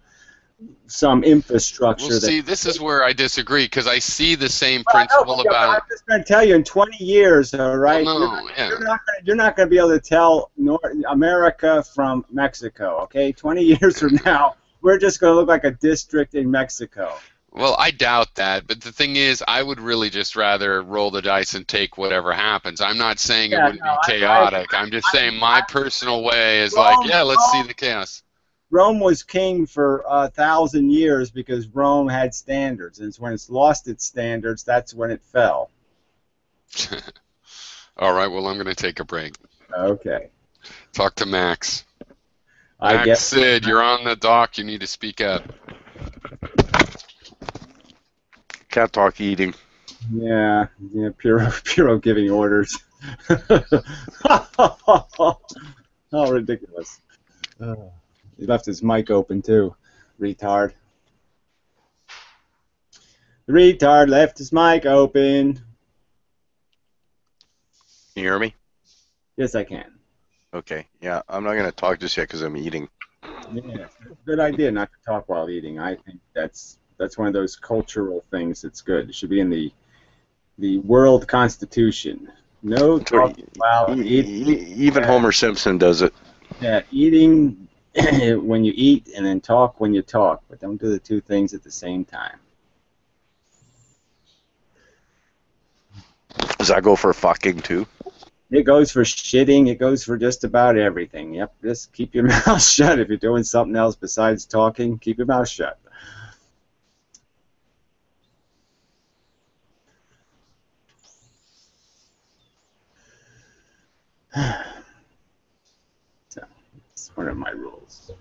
some infrastructure. Well, see, this is where I disagree because I see the same principle about. I'm just going to tell you, in 20 years, all right, you're not going to be able to tell America from Mexico. Okay, 20 years from now, we're just going to look like a district in Mexico. Well, I doubt that, but the thing is, I would really just rather roll the dice and take whatever happens. I'm not saying it wouldn't be chaotic. I'm just saying my personal way is let's see the chaos. Rome was king for 1,000 years because Rome had standards, and it's when it's lost its standards, that's when it fell. All right, well, I'm going to take a break. Okay. Talk to Max. Max Sid, you're on the dock. You need to speak up. Can't talk eating. Yeah, Puro giving orders. Oh, ridiculous. He left his mic open too. Retard. The retard left his mic open. Can you hear me? Yes, I can. Okay. Yeah, I'm not going to talk just yet because I'm eating. Yeah, good idea not to talk while eating. I think that's one of those cultural things that's good. It should be in the world constitution. No talking while eating. Even Homer Simpson does it. Yeah, eating when you eat and then talk when you talk, but don't do the two things at the same time. Does that go for fucking too? It goes for shitting. It goes for just about everything. Yep, just keep your mouth shut. If you're doing something else besides talking, keep your mouth shut. So, it's one of my rules.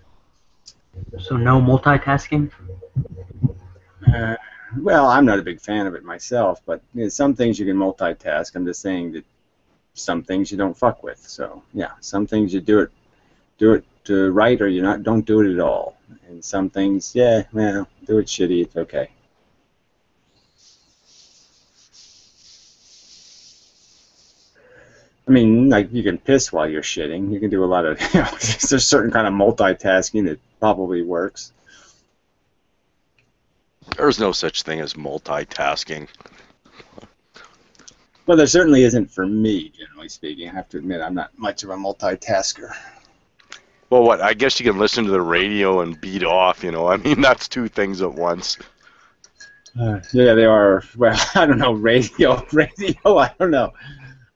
So no multitasking? Uh, well, I'm not a big fan of it myself, but some things you can multitask. I'm just saying that some things you don't fuck with. So yeah, some things you do it right, or you not don't do it at all. And some things, yeah, well, do it shitty. It's okay. I mean, like you can piss while you're shitting. You can do a lot of. There's certain kind of multitasking that probably works. There's no such thing as multitasking. Well, there certainly isn't for me, generally speaking. I have to admit, I'm not much of a multitasker. Well, what? I guess you can listen to the radio and beat off, you know. I mean, that's two things at once. Yeah, they are. Well, I don't know. Radio. I don't know.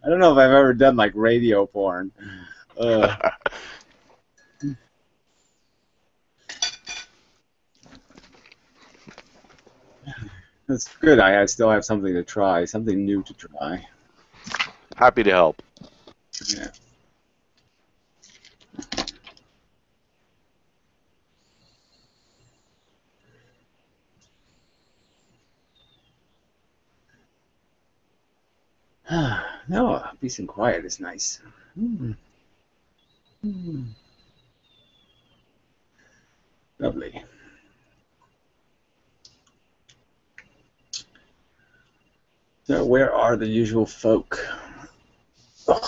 I don't know if I've ever done like radio porn. That's good. I still have something to try, something new to try. Happy to help. Yeah. No, peace and quiet is nice. Lovely. So, where are the usual folk? Ugh.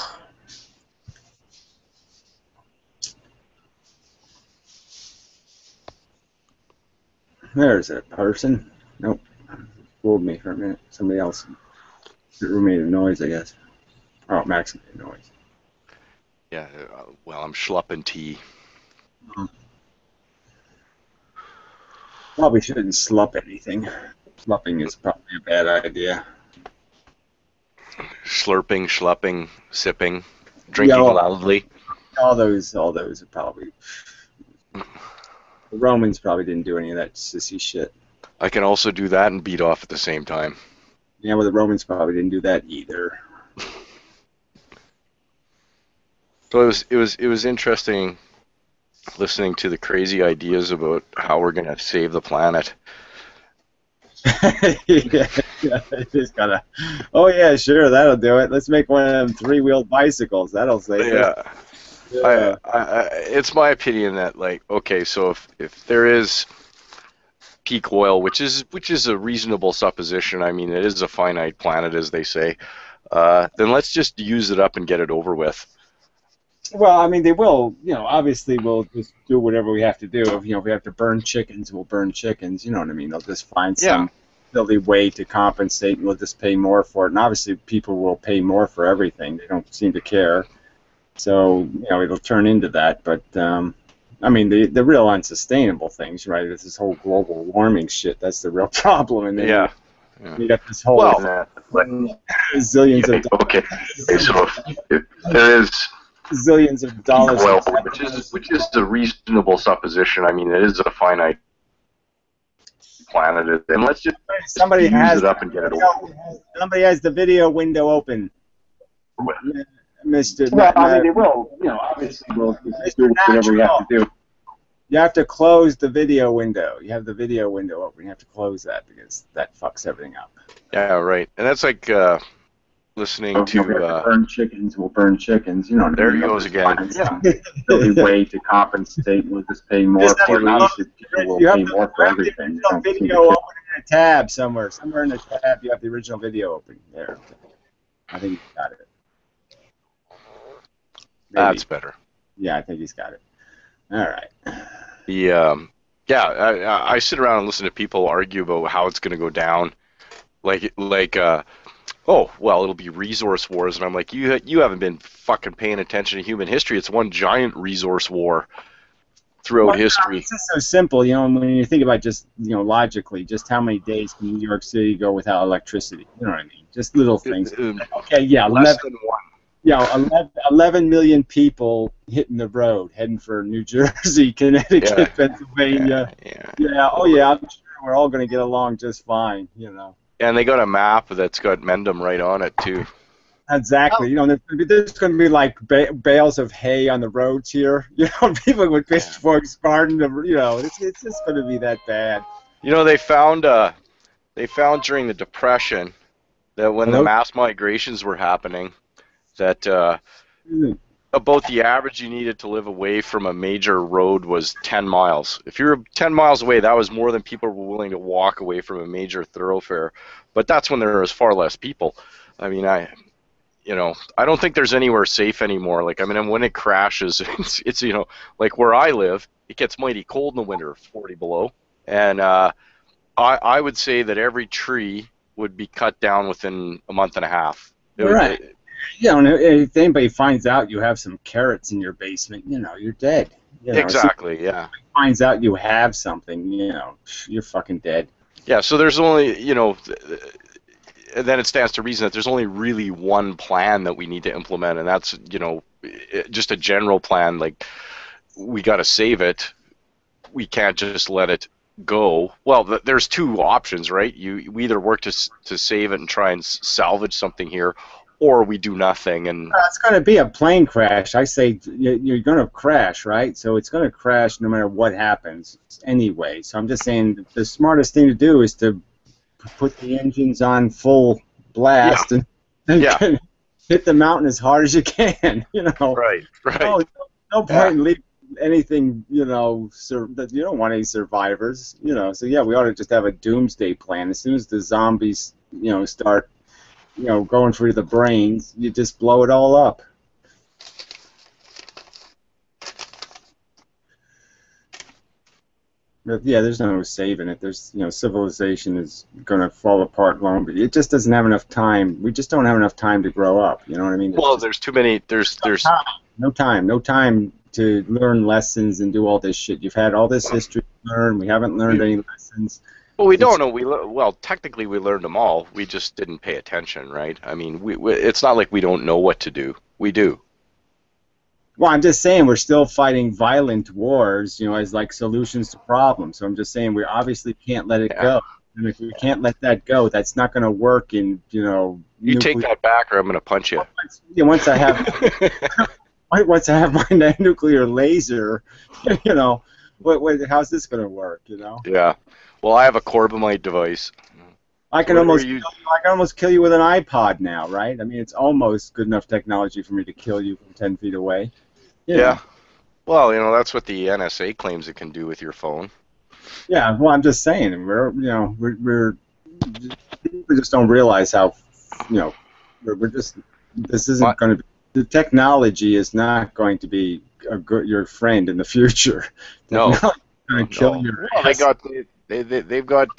There's a person. Nope. Fooled me for a minute. Somebody else. The room made a noise, I guess. Oh, Max made a noise. Yeah, well, I'm schlepping tea. Probably shouldn't slup anything. Slupping is probably a bad idea. Slurping, schlepping, sipping, drinking loudly. All those are probably. The Romans probably didn't do any of that sissy shit. I can also do that and beat off at the same time. Yeah, well, the Romans probably didn't do that either. So it was interesting listening to the crazy ideas about how we're gonna save the planet. Yeah, just gotta. Oh yeah, sure, that'll do it. Let's make one of them three-wheeled bicycles. That'll save it. Yeah. It's my opinion that, like, okay, so if there is peak oil, which is a reasonable supposition. I mean, it is a finite planet, as they say. Then let's just use it up and get it over with. Well, I mean, they will. Obviously, we'll just do whatever we have to do. If we have to burn chickens, we'll burn chickens. You know what I mean? They'll just find some silly way to compensate, and we'll just pay more for it. And obviously, people will pay more for everything. They don't seem to care. So it'll turn into that. But I mean, the real unsustainable things, right? It's this whole global warming shit. That's the real problem. And then you got this whole zillions of okay. So if there is zillions of dollars, oil, which is a reasonable supposition. I mean, it is a finite planet, and let's just somebody use it up and get it over. Somebody has the video window open. Mr. Well, I mean, they will. Obviously, we'll do whatever we have to do. You have to close the video window. You have the video window open. You have to close that because that fucks everything up. Yeah, right. And that's like listening to burn chickens. We'll burn chickens. There he goes again. Silly way to compensate. We'll just pay more for it. Obviously, people will pay more for everything. Video open in a tab somewhere. Somewhere in the tab, you have the original video open. There. I think you got it. Maybe. That's better. Yeah, I think he's got it. All right. I sit around and listen to people argue about how it's going to go down. Oh, well, it'll be resource wars. And I'm like, you haven't been fucking paying attention to human history. It's one giant resource war throughout history. It's just so simple, when you think about just, logically, just how many days can New York City go without electricity? You know what I mean? Just little things. Okay, yeah. Less than one. Yeah, 11 million people hitting the road, heading for New Jersey, Connecticut, Pennsylvania. Yeah. Oh, yeah, I'm sure we're all going to get along just fine, And they got a map that's got Mendham right on it, too. Exactly. You know, there's going to be like bales of hay on the roads here. You know, people with pitchforks guarding them. You know, it's just going to be that bad. You know, they found during the Depression that when the mass migrations were happening, that about the average you needed to live away from a major road was 10 miles. If you were 10 miles away, that was more than people were willing to walk away from a major thoroughfare. But that's when there was far less people. I mean, I don't think there's anywhere safe anymore. Like, I mean, when it crashes, it's you know, like where I live, it gets mighty cold in the winter, 40 below. And I would say that every tree would be cut down within a month and a half. Right. You know, if anybody finds out you have some carrots in your basement, you know, you're dead. You know, exactly, yeah. Finds out you have something, you know, you're fucking dead. Yeah, so there's only, you know, and then it stands to reason that there's only really one plan that we need to implement, and that's, you know, just a general plan. Like, we got to save it. We can't just let it go. Well, there's two options, right? We either work to save it and try and salvage something here, or we do nothing. And it's going to be a plane crash. I say you're going to crash, right? So it's going to crash no matter what happens anyway. So I'm just saying the smartest thing to do is to put the engines on full blast and hit the mountain as hard as you can. You know. Right. No point in leaving anything. You know, that you don't want any survivors. You know. So yeah, we ought to just have a doomsday plan. As soon as the zombies, you know, start, you know, going for the brains, you just blow it all up. But yeah, there's no saving it. There's, you know, civilization is going to fall apart long, but it just doesn't have enough time. We just don't have enough time to grow up. You know what I mean? Well, there's too many. There's no time to learn lessons and do all this shit. You've had all this history to learn. We haven't learned any lessons. Well, we don't know. Well, technically, we learned them all. We just didn't pay attention, right? I mean, it's not like we don't know what to do. We do. Well, I'm just saying we're still fighting violent wars, you know, as like solutions to problems. So I'm just saying we obviously can't let it go. And if we can't let that go, that's not going to work in, you know. You take that back, or I'm going to punch you. Yeah, once I have my nuclear laser, you know, how's this going to work? You know. Yeah. Well, I have a Corbomite device. I can almost kill you with an iPod now, right? I mean, it's almost good enough technology for me to kill you from 10 feet away. Yeah. Well, you know, that's what the NSA claims it can do with your phone. Yeah. Well, I'm just saying, we just don't realize how, you know, this isn't going to be. The technology is not going to be your friend in the future. No. Going to kill your ass. They've got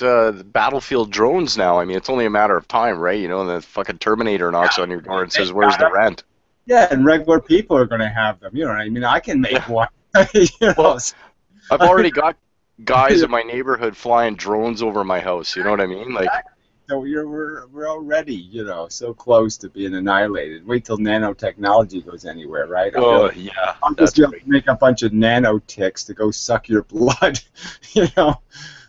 battlefield drones now. I mean, it's only a matter of time, right? You know, and the fucking Terminator knocks on your door and says, "Where's the rent?" Yeah, and regular people are going to have them. You know what I mean? I can make one. You know? Well, I've already got guys in my neighborhood flying drones over my house. You know what I mean? Like, so we're already, you know, so close to being annihilated. Wait till nanotechnology goes anywhere, right? Yeah. I'll just be able to make a bunch of nanoticks to go suck your blood. You know,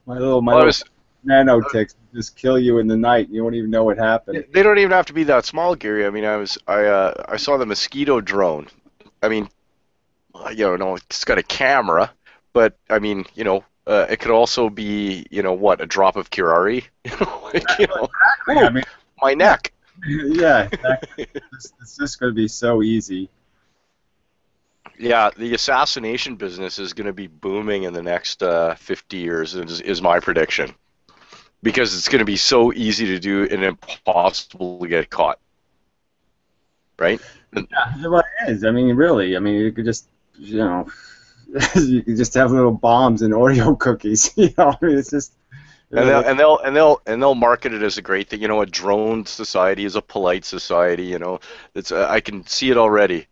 my little nanoticks just kill you in the night. You won't even know what happened. They don't even have to be that small, Gary. I mean, I saw the mosquito drone. I mean, you know, it's got a camera, but I mean, you know, it could also be, you know, what, a drop of curare. You know, exactly. I mean, my neck. Yeah, exactly. It's just going to be so easy. Yeah, the assassination business is going to be booming in the next 50 years, is my prediction. Because it's going to be so easy to do and impossible to get caught. Right? Yeah, well, it is. I mean, really. I mean, you could just, you know, you could just have little bombs and Oreo cookies. You know, I mean, it's just. And they'll market it as a great thing. You know, a drone society is a polite society. You know, it's I can see it already.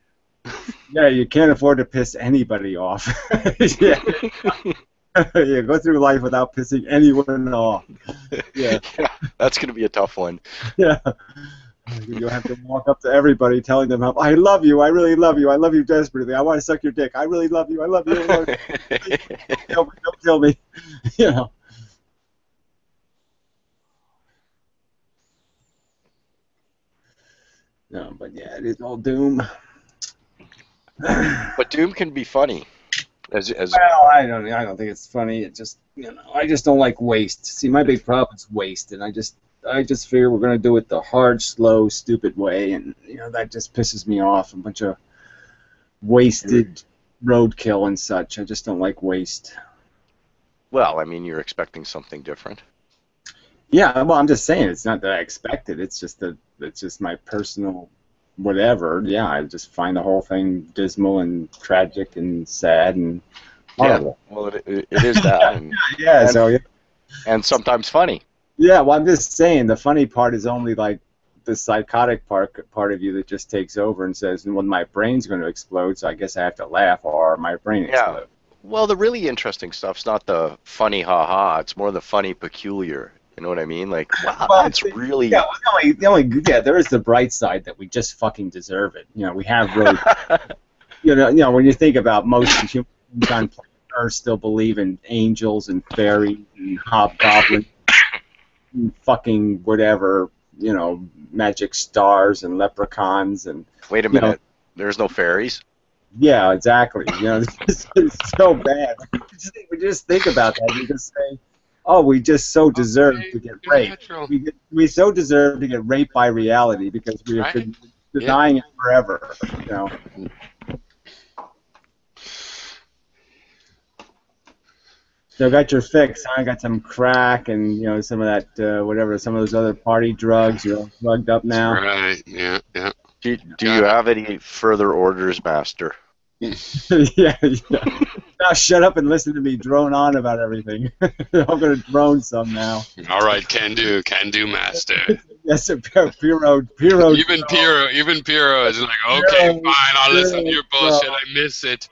Yeah, you can't afford to piss anybody off. Yeah. Yeah, go through life without pissing anyone off. Yeah. Yeah, that's going to be a tough one. Yeah. You'll have to walk up to everybody telling them, I love you, I really love you, I love you desperately, I want to suck your dick, I really love you, I love you. Don't kill me. You know. No, but yeah, it is all doom. But Doom can be funny. As Well, I don't think it's funny. It just, I just don't like waste. See, my big problem is waste, and I just figure we're gonna do it the hard, slow, stupid way, and that just pisses me off. A bunch of wasted roadkill and such. I just don't like waste. well, I mean, you're expecting something different. Yeah, well, I'm just saying it's not that I expect it. It's just my personal whatever. Yeah, I just find the whole thing dismal and tragic and sad and horrible. Yeah, well, it is that, Yeah, and, so and sometimes funny. yeah, well, I'm just saying the funny part is only like the psychotic part of you that just takes over and says, well, my brain's going to explode, so I guess I have to laugh or my brain Yeah. explodes. Well, the really interesting stuff's not the funny ha-ha. It's more the funny peculiar. You know what I mean? Like, wow, Well, that's really... Yeah, there is the bright side that we just fucking deserve it. We have really, when you think about most humans on planet Earth still believe in angels and fairies and hobgoblins, and fucking whatever, magic stars and leprechauns and. Wait a minute. There's no fairies? Yeah, exactly. It's so bad. We just think about that. We just say, "Oh, we just so deserve to get raped. We so deserve to get raped by reality because we have been denying it forever." So got your fix. I got some crack and some of that whatever, some of those other party drugs. You're all drugged up now. Right. Yeah. Yeah. Do you have any further orders, Master? yeah. Now shut up and listen to me drone on about everything. I'm gonna drone some now. All right, can do, master. Yes, Piro. Even Piro is like, okay, fine, I'll listen to your bullshit. I miss it.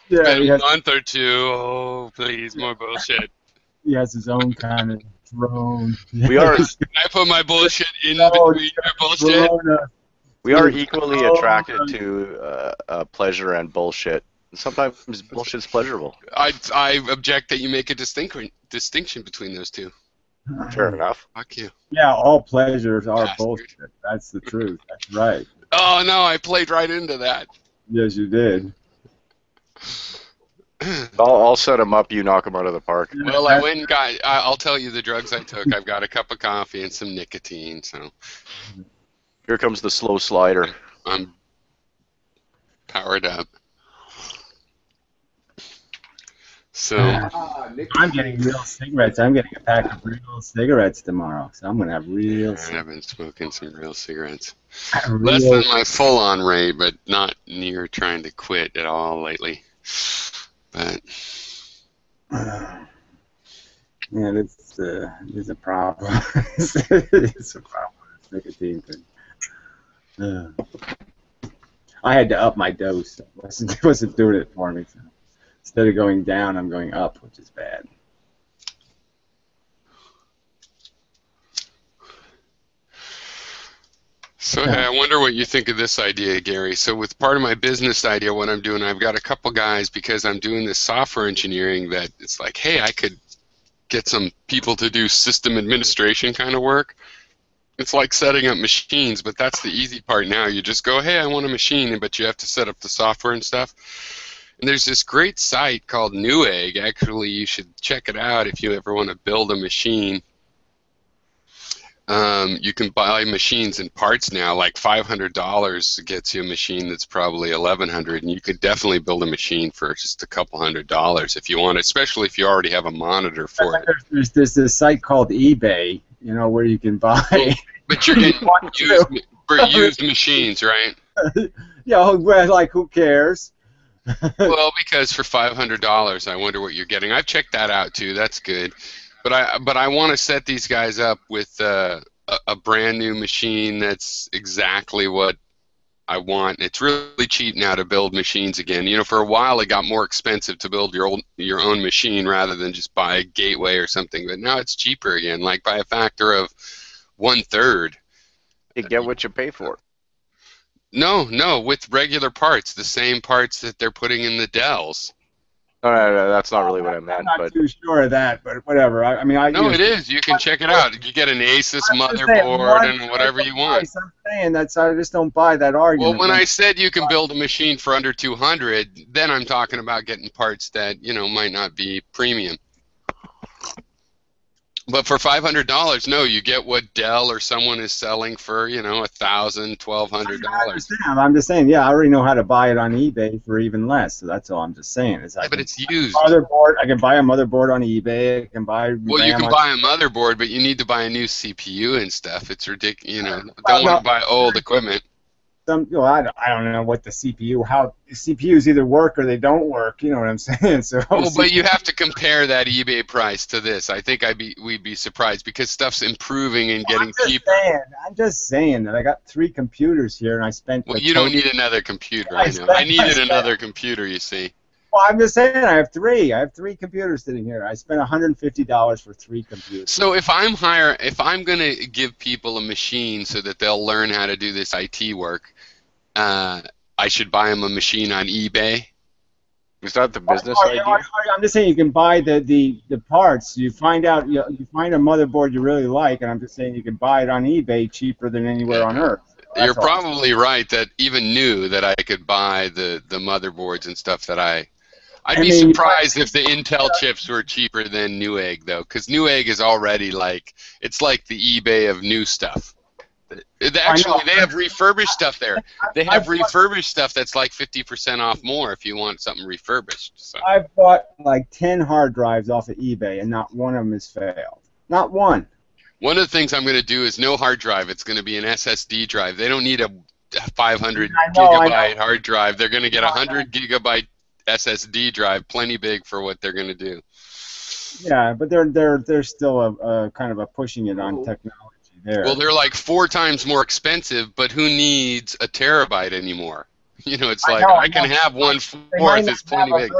It's been a month or two. Oh, please, more bullshit. He has his own kind of drone. We are. Can I put my bullshit in between your bullshit? We are equally attracted to pleasure and bullshit. Sometimes bullshit's pleasurable. I object that you make a distinction between those two. Fair enough. Fuck you. Yeah, all pleasures are bullshit. That's the truth. That's right. Oh no, I played right into that. Yes, you did. I'll set him up. You knock him out of the park. Well, I went and got. I'll tell you the drugs I took. I've got a cup of coffee and some nicotine. So here comes the slow slider. I'm powered up. So I'm getting real cigarettes. I'm getting a pack of real cigarettes tomorrow. So I'm gonna have real. I've been smoking some real cigarettes. Less than my full-on rate, but not near trying to quit at all lately. But yeah, it's a problem. It's a problem. Nicotine thing. I had to up my dose. It wasn't doing it for me. So instead of going down, I'm going up, which is bad. So hey, I wonder what you think of this idea, Gary. So with part of my business idea, what I'm doing, I've got a couple guys because I'm doing this software engineering that it's like, hey, I could get some people to do system administration kind of work. It's like setting up machines, but that's the easy part now. You just go, hey, I want a machine, but you have to set up the software and stuff. And there's this great site called Newegg. Actually, you should check it out if you ever want to build a machine. You can buy machines and parts now, like $500 gets you a machine that's probably $1,100, and you could definitely build a machine for just a couple $100 if you want, especially if you already have a monitor for it. There's this site called eBay, where you can buy. But you're getting used machines, right? Yeah, well, like who cares? Well, because for $500, I wonder what you're getting. I've checked that out too. That's good. But I want to set these guys up with a brand new machine that's exactly what I want. It's really cheap now to build machines again. For a while it got more expensive to build your own machine rather than just buy a gateway or something. But now it's cheaper again, like by a factor of 1/3. You get what you pay for. No, with regular parts, the same parts that they're putting in the Dells. No, that's not really what I I'm meant. not But too sure of that, but whatever. I mean, No, it is. You can check it out. You get an Asus I'm just saying, motherboard one and whatever you want. price. I'm saying that's. I just don't buy that Well, argument. when I said you can build a machine for under 200, then I'm talking about getting parts that, might not be premium. But for $500, no, you get what Dell or someone is selling for, $1,000, $1,200. I understand. I'm just saying, yeah, I already know how to buy it on eBay for even less. So that's all I'm just saying. Is Yeah, but it's used. motherboard. I can buy a motherboard on eBay. I can buy. Well, you RAM can on- buy a motherboard, but you need to buy a new CPU and stuff. It's ridiculous. Don't Well, want to buy old equipment. I don't know what the CPU. How CPUs either work or they don't work. You know what I'm saying? So. Well, but you have to compare that eBay price to this. I think we'd be surprised because stuff's improving and getting cheaper. I'm just saying that I got 3 computers here and I spent. Well, you don't need another computer. I know. I needed another computer. You see. Well, I'm just saying I have 3. I have 3 computers sitting here. I spent $150 for 3 computers. So if I'm going to give people a machine so that they'll learn how to do this IT work, I should buy them a machine on eBay. is that the business idea? I'm just saying you can buy the parts. You find out you find a motherboard you really like, and I'm just saying you can buy it on eBay cheaper than anywhere on earth. You're probably right that even new that I could buy the motherboards and stuff that I'd be surprised if the Intel chips were cheaper than Newegg though, because Newegg is already it's like the eBay of new stuff. Actually, they have refurbished stuff there. They have refurbished stuff that's like 50% off more if you want something refurbished. So. I've bought like 10 hard drives off of eBay, and not one of them has failed. Not one. One of the things I'm going to do is no hard drive. It's going to be an SSD drive. They don't need a 500 gigabyte hard drive. They're going to get a 100 gigabyte SSD drive, plenty big for what they're going to do. Yeah, but they're still a kind of a pushing it on technology there. Well, they're like 4 times more expensive, but who needs a terabyte anymore? It's like I can have 1/4. It's plenty big.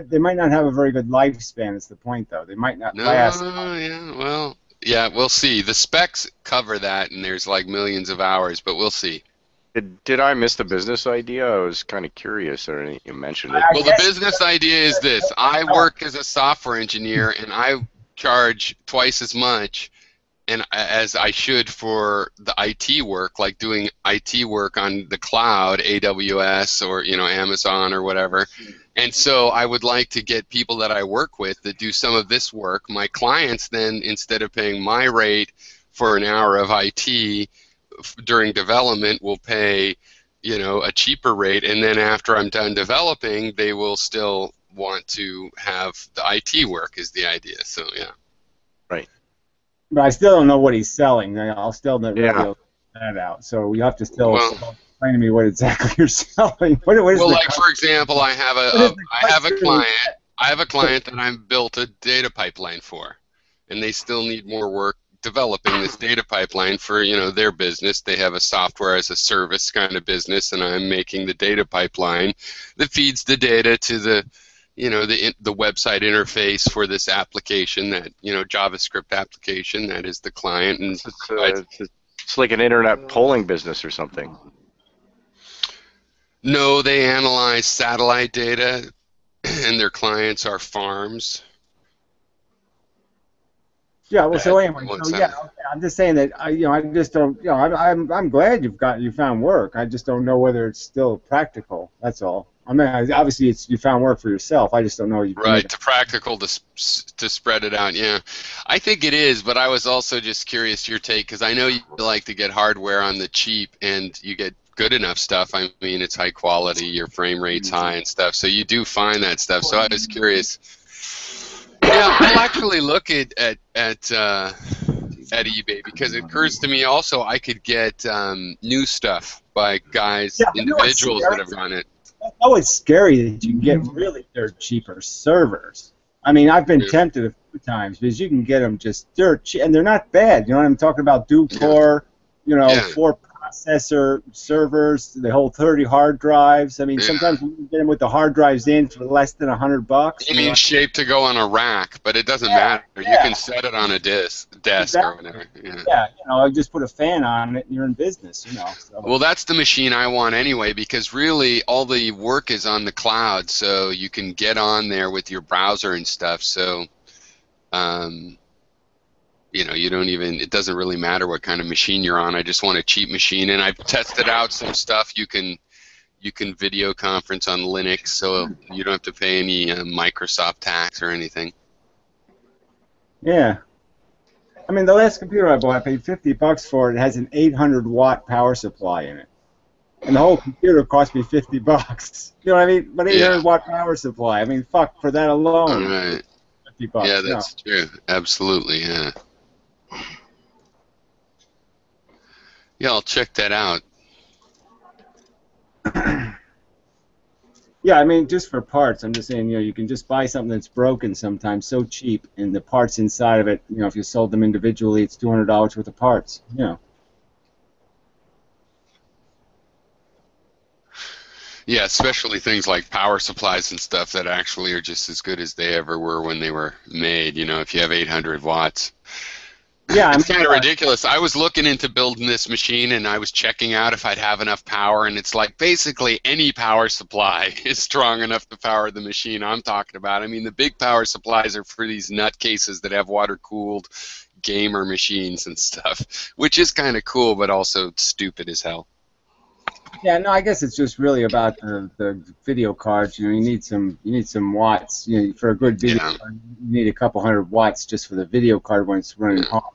They might not have a very good lifespan. Is the point, though? They might not last. Yeah. Well, yeah, we'll see. The specs cover that, and there's like millions of hours, but we'll see. Did I miss the business idea? I was kind of curious, or you mentioned it. Well, the business idea is this. I work as a software engineer, and I charge twice as much as I should for the IT work, like doing IT work on the cloud, AWS or Amazon or whatever. And so I would like to get people that I work with that do some of this work. My clients then, instead of paying my rate for an hour of IT during development, will pay a cheaper rate, and then after I'm done developing, they will still want to have the IT work is the idea. So yeah. Right. But I still don't know what he's selling. I'll still never figure that out. So you have to still explain to me what exactly you're selling. What is for example, I have a client that I've built a data pipeline for, and they still need more work developing this data pipeline for their business. They have a software as a service kind of business, and I'm making the data pipeline that feeds the data to the website interface for this application, that JavaScript application that is the client, and it's like an internet polling business or something. No, they analyze satellite data, and their clients are farms. Yeah. Well, so anyway, I'm just saying that I just don't. I'm glad you found work. I just don't know whether it's still practical. That's all. I mean, obviously, you found work for yourself. I just don't know. Right, practical to spread it out. Yeah, I think it is, but I was also just curious your take, because I know you like to get hardware on the cheap, and you get good enough stuff. I mean, it's high quality, your frame rate's high and stuff, so you do find that stuff. So I was curious. Yeah, I'll actually look at eBay, because it occurs to me also I could get new stuff by guys, individuals that have run it. Oh, it's scary that you can get really dirt cheaper servers. I mean, I've been tempted a few times because you can get them just dirt cheap, and they're not bad. You know what I'm talking about? Dual core, 4 processor, servers, the whole 30 hard drives. I mean, Yeah. sometimes we can get them with the hard drives in for less than $100. You mean shape to go on a rack, but it doesn't matter. You can set it on a desk or whatever. Yeah. Yeah, I just put a fan on it and you're in business, So. Well, that's the machine I want anyway, because really all the work is on the cloud, so you can get on there with your browser and stuff. So, you don't even, it doesn't really matter what kind of machine you're on. I just want a cheap machine, and I've tested out some stuff. You can video conference on Linux, so you don't have to pay any Microsoft tax or anything. Yeah. I mean, the last computer I bought, I paid $50 for it. It has an 800-watt power supply in it. And the whole computer cost me $50. You know what I mean? But 800-watt power supply. I mean, fuck, for that alone. Right. $50. Yeah, that's true. Absolutely, yeah. Yeah, I'll check that out. Yeah, I mean, just for parts, I'm just saying, you can just buy something that's broken sometimes so cheap, and the parts inside of it, if you sold them individually, it's $200 worth of parts, Yeah, especially things like power supplies and stuff that actually are just as good as they ever were when they were made, if you have 800 watts. Yeah, it's kind of ridiculous. I was looking into building this machine, and I was checking out if I'd have enough power, and it's like basically any power supply is strong enough to power the machine I'm talking about. I mean, the big power supplies are for these nutcases that have water-cooled gamer machines and stuff, which is kind of cool, but also stupid as hell. Yeah, no, I guess it's just really about the video cards. You need some watts. For a good video card, you need a couple hundred watts just for the video card when it's running hot.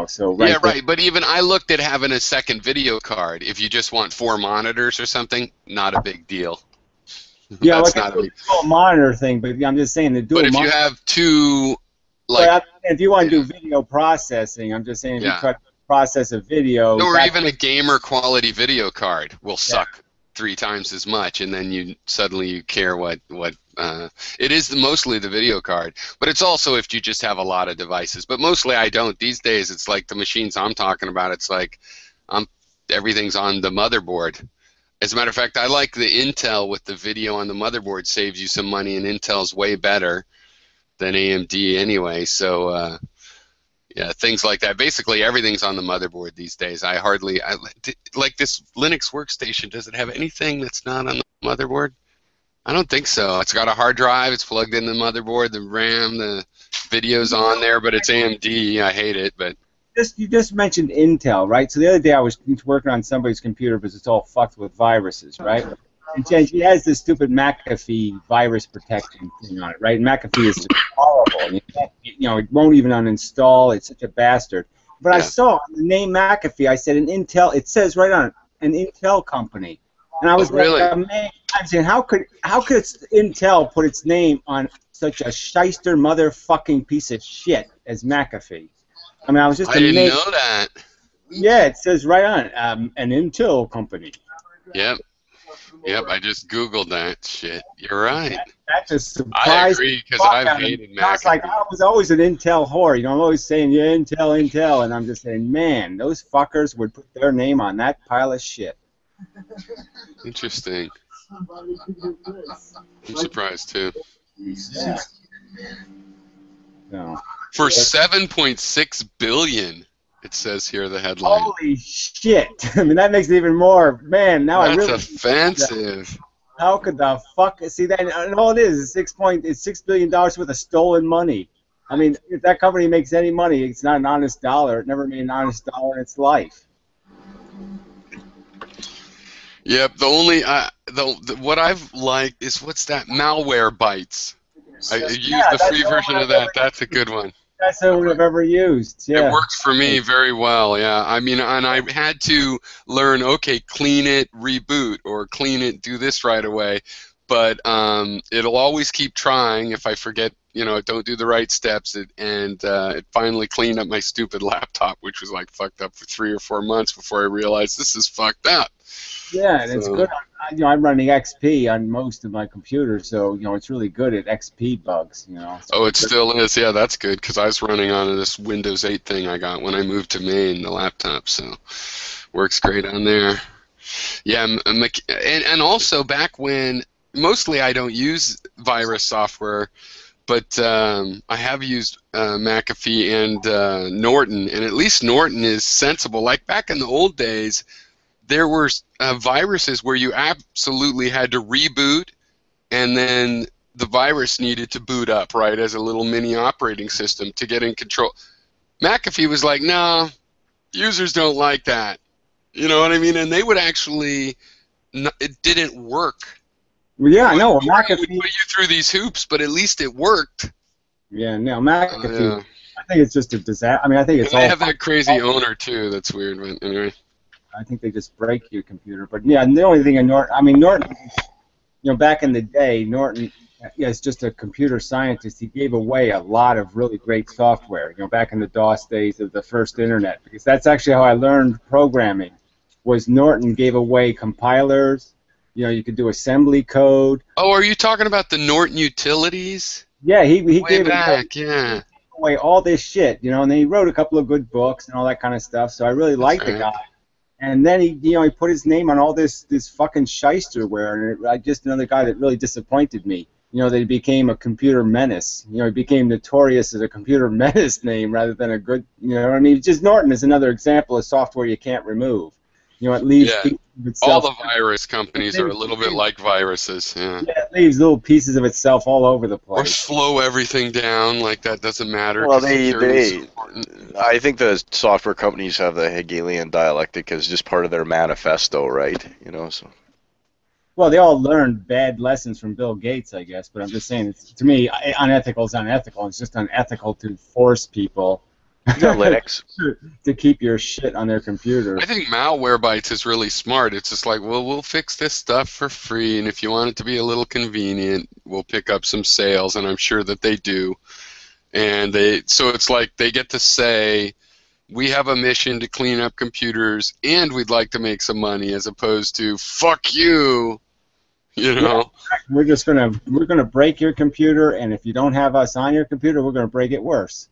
So right. Right. But even I looked at having a second video card. If you just want 4 monitors or something, not a big deal. Yeah, that's not a dual monitor thing. But I'm just saying the dual. But if you have 2, like, if you want to do video processing, I'm just saying if you try to process a video, or even a gamer quality video card will suck 3 times as much, and then you suddenly care what it is mostly the video card, but it's also if you just have a lot of devices. But mostly I don't. These days it's like the machines I'm talking about. It's like everything's on the motherboard. As a matter of fact, I like the Intel with the video on the motherboard. Saves you some money, and Intel's way better than AMD anyway. So yeah, things like that. Basically everything's on the motherboard these days. I like this Linux workstation. Does it have anything that's not on the motherboard? I don't think so. It's got a hard drive. It's plugged in the motherboard, the RAM, the video's on there, but it's AMD. I hate it, but you just mentioned Intel, right? So the other day I was working on somebody's computer because it's all fucked with viruses, right? And she has this stupid McAfee virus protection thing on it, right? And McAfee is just horrible. It won't even uninstall. It's such a bastard. But I saw the name McAfee. I said an Intel. It says right on it, an Intel company. And I was really amazed. I'm saying, how could Intel put its name on such a shyster motherfucking piece of shit as McAfee? I mean, I was just amazed. I didn't know that. Yeah, it says right on it, an Intel company. Yep. Yep, I just Googled that shit. You're right. That just surprised I agree, because I've hated McAfee. I was always an Intel whore. I'm always saying, yeah, Intel, and I'm just saying, man, those fuckers would put their name on that pile of shit. Interesting. I'm surprised too. Yeah. No. For $7.6 billion, it says here the headline. Holy shit! I mean, that makes it even more. Man, now That's I really. That's offensive. How could the fuck see that? And all it is $6 billion worth of stolen money. I mean, if that company makes any money, it's not an honest dollar. It never made an honest dollar in its life. Yep. The only what I've liked is what's that? Malware Bytes. I use the free version of that. That's a good one. That's the one I've ever used. Yeah. It works for me very well. Yeah. I mean, and I had to learn. Okay, clean it, reboot, or clean it, do this right away. But it'll always keep trying if I forget. Don't do the right steps. It finally cleaned up my stupid laptop, which was like fucked up for 3 or 4 months before I realized this is fucked up. Yeah, and it's good. I'm running XP on most of my computers, so it's really good at XP bugs. Oh, it still is. Yeah, that's good because I was running on this Windows 8 thing I got when I moved to Maine, the laptop. So, Works great on there. Yeah, and also back when mostly I don't use virus software, but I have used McAfee and Norton, and at least Norton is sensible. Like back in the old days, there were viruses where you absolutely had to reboot, and then the virus needed to boot up, right, as a little mini operating system to get in control. McAfee was like, no, users don't like that. You know what I mean? And they would actually, it didn't work. Well, yeah, I know. Norton would McAfee. put you through these hoops, but at least it worked. Yeah, no, McAfee. Yeah. I think it's just a disaster. I mean, I think it's And they all. have that crazy owner too. That's weird, but anyway. I think they just break your computer. But yeah, the only thing in Norton, I mean, Norton, back in the day, Norton, is just a computer scientist. He gave away a lot of really great software, back in the DOS days of the first internet, because that's actually how I learned programming, was Norton gave away compilers. You could do assembly code. Oh, are you talking about the Norton utilities? Yeah, he Way gave back, yeah. away all this shit, and then he wrote a couple of good books and all that kind of stuff, so I really liked the guy. And then he put his name on all this fucking shysterware, and another guy that really disappointed me. That he became a computer menace. He became notorious as a computer menace name rather than a good. I mean, just Norton is another example of software you can't remove. It leaves pieces of itself. All the virus companies are a little bit like viruses. Yeah, it leaves little pieces of itself all over the place. Or slow everything down, like that doesn't matter. Well, I think the software companies have the Hegelian dialectic as just part of their manifesto, right? So. Well, they all learned bad lessons from Bill Gates, I guess, but I'm just saying, to me, unethical is unethical. It's just unethical to force people Linux to keep your shit on their computer. I think Malwarebytes is really smart. It's just like, well, we'll fix this stuff for free, and if you want it to be a little convenient, we'll pick up some sales, and I'm sure that they do. And so it's like they get to say, we have a mission to clean up computers, and we'd like to make some money, as opposed to, fuck you. Yeah, we're gonna break your computer, and if you don't have us on your computer, we're gonna break it worse.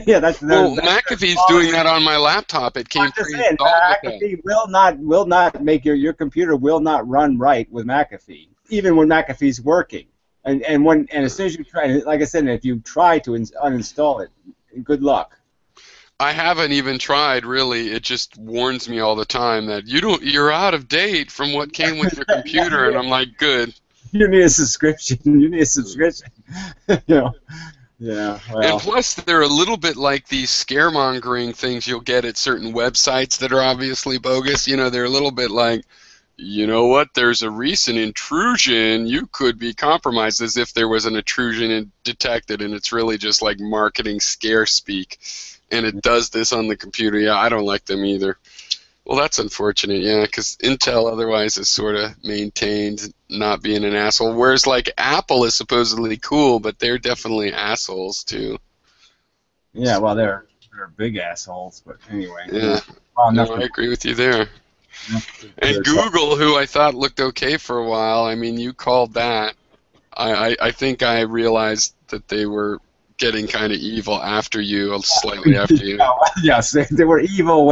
Yeah, that's McAfee's doing that on my laptop. It came pre-installed. McAfee will not make your computer will not run right with McAfee, even when McAfee's working. And as soon as you try, like I said, if you try to uninstall it, good luck. I haven't even tried, really. It just warns me all the time that you're out of date from what came with your computer, and I'm like, good. You need a subscription. Yeah. Well. And plus, they're a little bit like these scaremongering things you'll get at certain websites that are obviously bogus. They're a little bit like, you know what, there's a recent intrusion, you could be compromised, as if there was an intrusion detected, and it's really just like marketing scare speak. And it does this on the computer. Yeah, I don't like them either. Well, that's unfortunate, yeah, because Intel otherwise is sort of maintained not being an asshole, whereas like Apple is supposedly cool, but they're definitely assholes too. Yeah, well, they're big assholes, but anyway. Yeah, well, no, I agree with you there. And Google, who I thought looked okay for a while, I mean, you called that. I think I realized that they were getting kind of evil after you, slightly after you. Yes, they were evil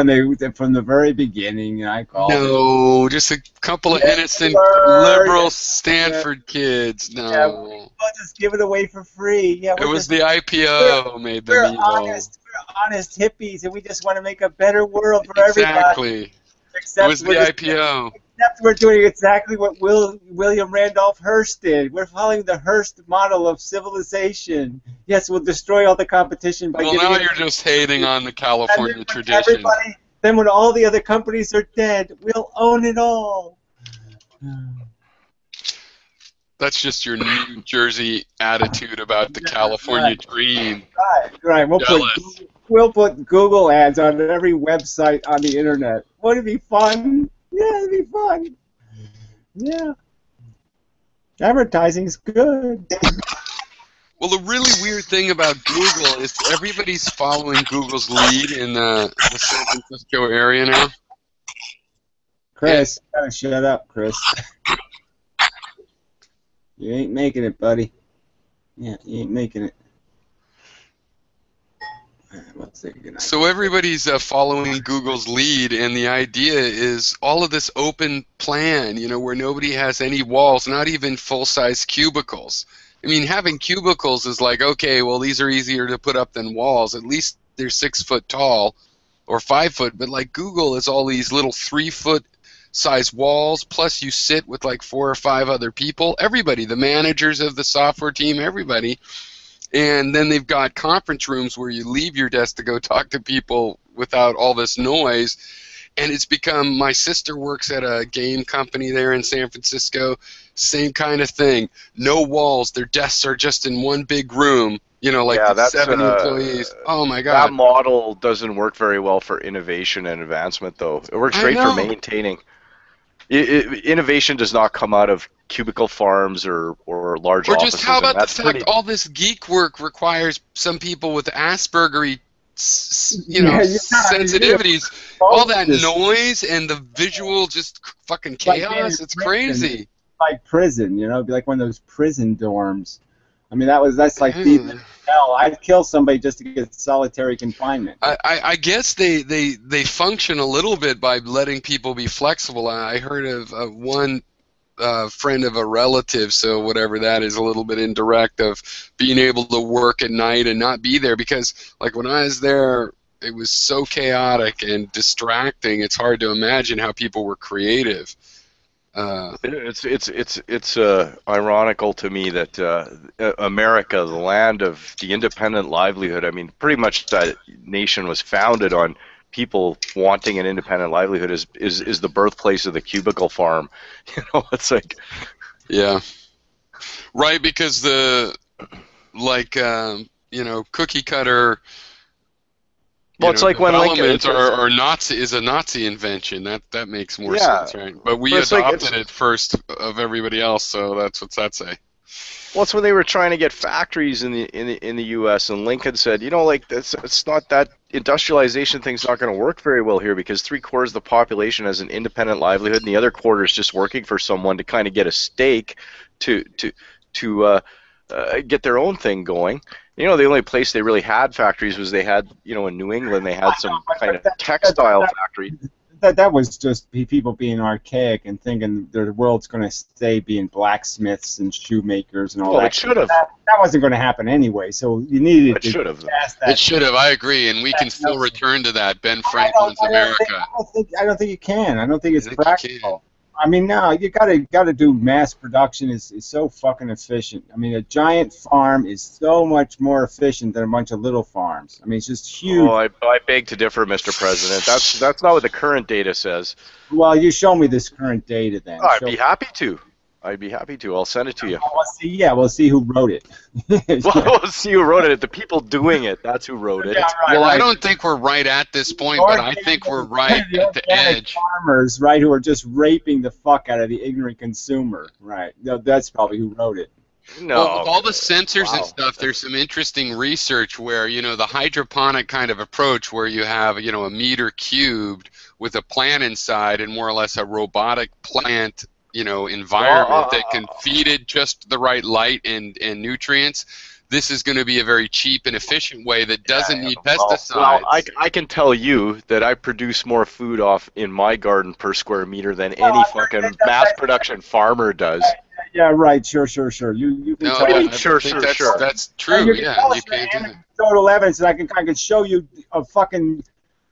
from the very beginning. I called. No, just a couple of innocent liberal Stanford kids. No. Yeah, we'll just give it away for free. Yeah, it was the IPO made them evil. We're honest hippies, and we just want to make a better world for everybody. Exactly. It was the IPO. Except we're doing exactly what William Randolph Hearst did. We're following the Hearst model of civilization. Yes, we'll destroy all the competition by Well, now you're just hating on the California tradition. Then when all the other companies are dead, we'll own it all. That's just your New Jersey attitude about the California dream. Right. We'll put Google ads on every website on the internet. Wouldn't it be fun? Yeah, it'd be fun. Yeah. Advertising's good. Well, the really weird thing about Google is everybody's following Google's lead in the San Francisco area now. Chris, you gotta shut up, Chris. You ain't making it, buddy. Yeah, you ain't making it. What's the good So everybody's following Google's lead, and the idea is all of this open plan, where nobody has any walls, not even full-size cubicles. I mean, having cubicles is like, okay, well, these are easier to put up than walls. At least they're 6 foot tall or 5 foot, but like Google is all these little 3 foot size walls, plus you sit with like 4 or 5 other people, everybody, the managers of the software team, everybody. And then they've got conference rooms where you leave your desk to go talk to people without all this noise. And it's become, my sister works at a game company there in San Francisco, same kind of thing. No walls, their desks are just in one big room, like Yeah, that's, 70 employees. Oh my That God. model doesn't work very well for innovation and advancement, though. It works I great for know. maintaining. Innovation does not come out of cubicle farms or large Or offices. just how about the that's fact pretty... all this geek work requires some people with Aspergery, Yeah, sensitivities, all that noise and the visual just fucking chaos. It's crazy. Like prison, it'd be like one of those prison dorms. I mean, that's like deep hell. I'd kill somebody just to get solitary confinement. I guess they function a little bit by letting people be flexible. I heard of one friend of a relative, so whatever that is, a little bit indirect, of being able to work at night and not be there, because like when I was there, it was so chaotic and distracting. It's hard to imagine how people were creative. It's ironical to me that America, the land of the independent livelihood, I mean, pretty much that nation was founded on people wanting an independent livelihood, is the birthplace of the cubicle farm. It's like, yeah, right, because the cookie cutter. Well, it's like when Lincoln is a Nazi invention. That makes more sense, right? But we adopted it first of everybody else, so what's that say? Well, it's when they were trying to get factories in the U.S. and Lincoln said, it's not that industrialization thing's not going to work very well here, because 3/4 of the population has an independent livelihood, and the other quarter is just working for someone to kind of get a stake to get their own thing going. The only place they really had factories was they had, in New England, they had some kind of textile factory. That was just people being archaic and thinking the world's going to stay being blacksmiths and shoemakers and all that. Well, it should have. That wasn't going to happen anyway, so you needed to should have. It should have, I agree, and we can still return to that, Ben Franklin's America. I don't think you can. I don't think it's practical. I mean, no, you gotta do mass production. Is so fucking efficient. I mean, a giant farm is so much more efficient than a bunch of little farms. I mean, it's just huge. Oh, I beg to differ, Mr. President. That's not what the current data says. Well, you show me this current data then. Oh, I'd be happy to. I'll send it to you. We'll see who wrote it. We'll see who wrote it. The people doing it, that's who wrote it. Yeah, right, I don't think we're right at this point, but I think we're right at the edge. Farmers, right, who are just raping the fuck out of the ignorant consumer, right? No, that's probably who wrote it. No. Well, with all the sensors and stuff, there's some interesting research where, the hydroponic kind of approach where you have, a meter cubed with a plant inside and more or less a robotic plant environment that can feed it just the right light and nutrients. This is going to be a very cheap and efficient way that doesn't need pesticides. Well, I can tell you that I produce more food off in my garden per square meter than any fucking mass production farmer does. Yeah, right. Sure. You can tell me. Sure. That's true. You can't do that. Total evidence, and I can show you a fucking